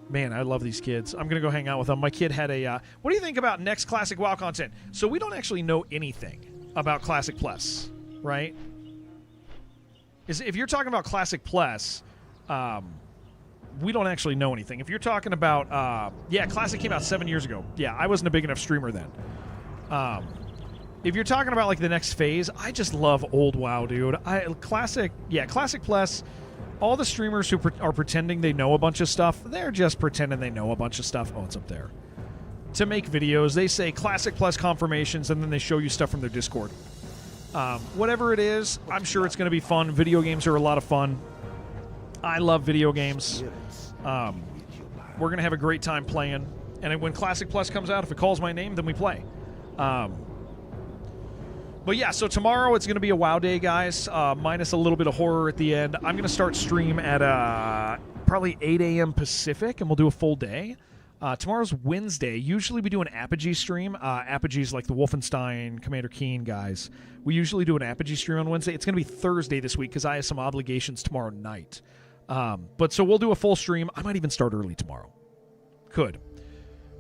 Man, I love these kids. I'm going to go hang out with them. My kid had a... what do you think about next Classic WoW content? So we don't actually know anything about Classic Plus, right? If you're talking about Classic Plus, we don't actually know anything. If you're talking about... Classic came out 7 years ago. Yeah, I wasn't a big enough streamer then. If you're talking about the next phase, I just love old WoW, dude. Classic Plus, all the streamers who are pretending they know a bunch of stuff, they're just pretending they know a bunch of stuff. Oh, it's up there. To make videos, they say Classic Plus confirmations, and then they show you stuff from their Discord. Whatever it is, I'm sure it's going to be fun. Video games are a lot of fun. I love video games. We're going to have a great time playing. And when Classic Plus comes out, if it calls my name, then we play. But yeah, so tomorrow it's going to be a WoW day, guys, minus a little bit of horror at the end. I'm going to start stream at probably 8 a.m. Pacific, and we'll do a full day. Tomorrow's Wednesday. Usually we do an Apogee stream. Apogee's like the Wolfenstein, Commander Keen guys. We usually do an Apogee stream on Wednesday. It's going to be Thursday this week because I have some obligations tomorrow night. But so we'll do a full stream. I might even start early tomorrow. Could.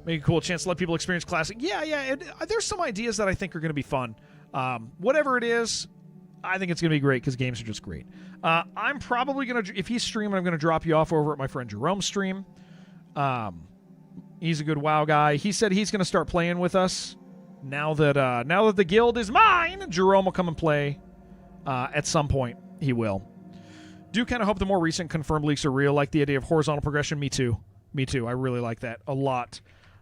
Make a cool chance to let people experience Classic. Yeah. There's some ideas that I think are going to be fun. Whatever it is, I think it's going to be great because games are just great. I'm probably going to, if he's streaming, I'm going to drop you off over at my friend Jerome's stream. He's a good WoW guy. He said he's going to start playing with us. Now that the guild is mine, Jerome will come and play. At some point, he will. Do kind of hope the more recent confirmed leaks are real, like the idea of horizontal progression. Me too. I really like that a lot.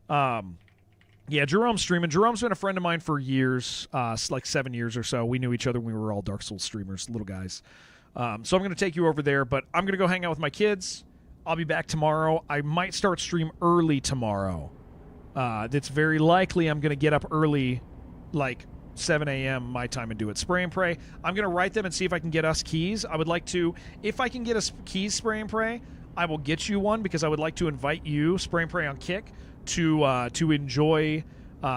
Yeah, Jerome's streaming. Jerome's been a friend of mine for years, like 7 years or so. We knew each other when we were all Dark Souls streamers, little guys. So I'm going to take you over there, but I'm going to go hang out with my kids. I'll be back tomorrow. I might start stream early tomorrow. It's very likely I'm going to get up early, like 7 a.m. my time, and do it. Spray and Pray. I'm going to write them and see if I can get us keys. I would like to, if I can get us keys, Spray and Pray, I will get you one because I would like to invite you, Spray and Pray on Kick, to enjoy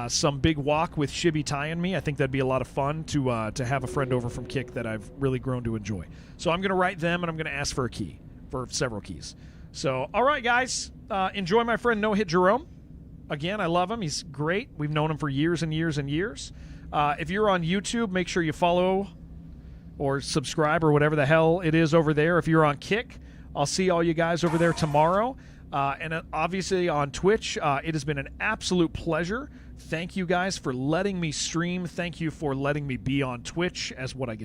some big walk with Shibby Ty and me. I think that'd be a lot of fun to have a friend over from Kick that I've really grown to enjoy. So I'm going to write them, and I'm going to ask for a key, for several keys. So, all right, guys. Enjoy my friend No Hit Jerome. Again, I love him. He's great. We've known him for years and years and years. If you're on YouTube, make sure you follow or subscribe or whatever the hell it is over there. If you're on Kick, I'll see all you guys over there tomorrow. And obviously on Twitch, it has been an absolute pleasure. Thank you guys for letting me stream. Thank you for letting me be on Twitch as what I get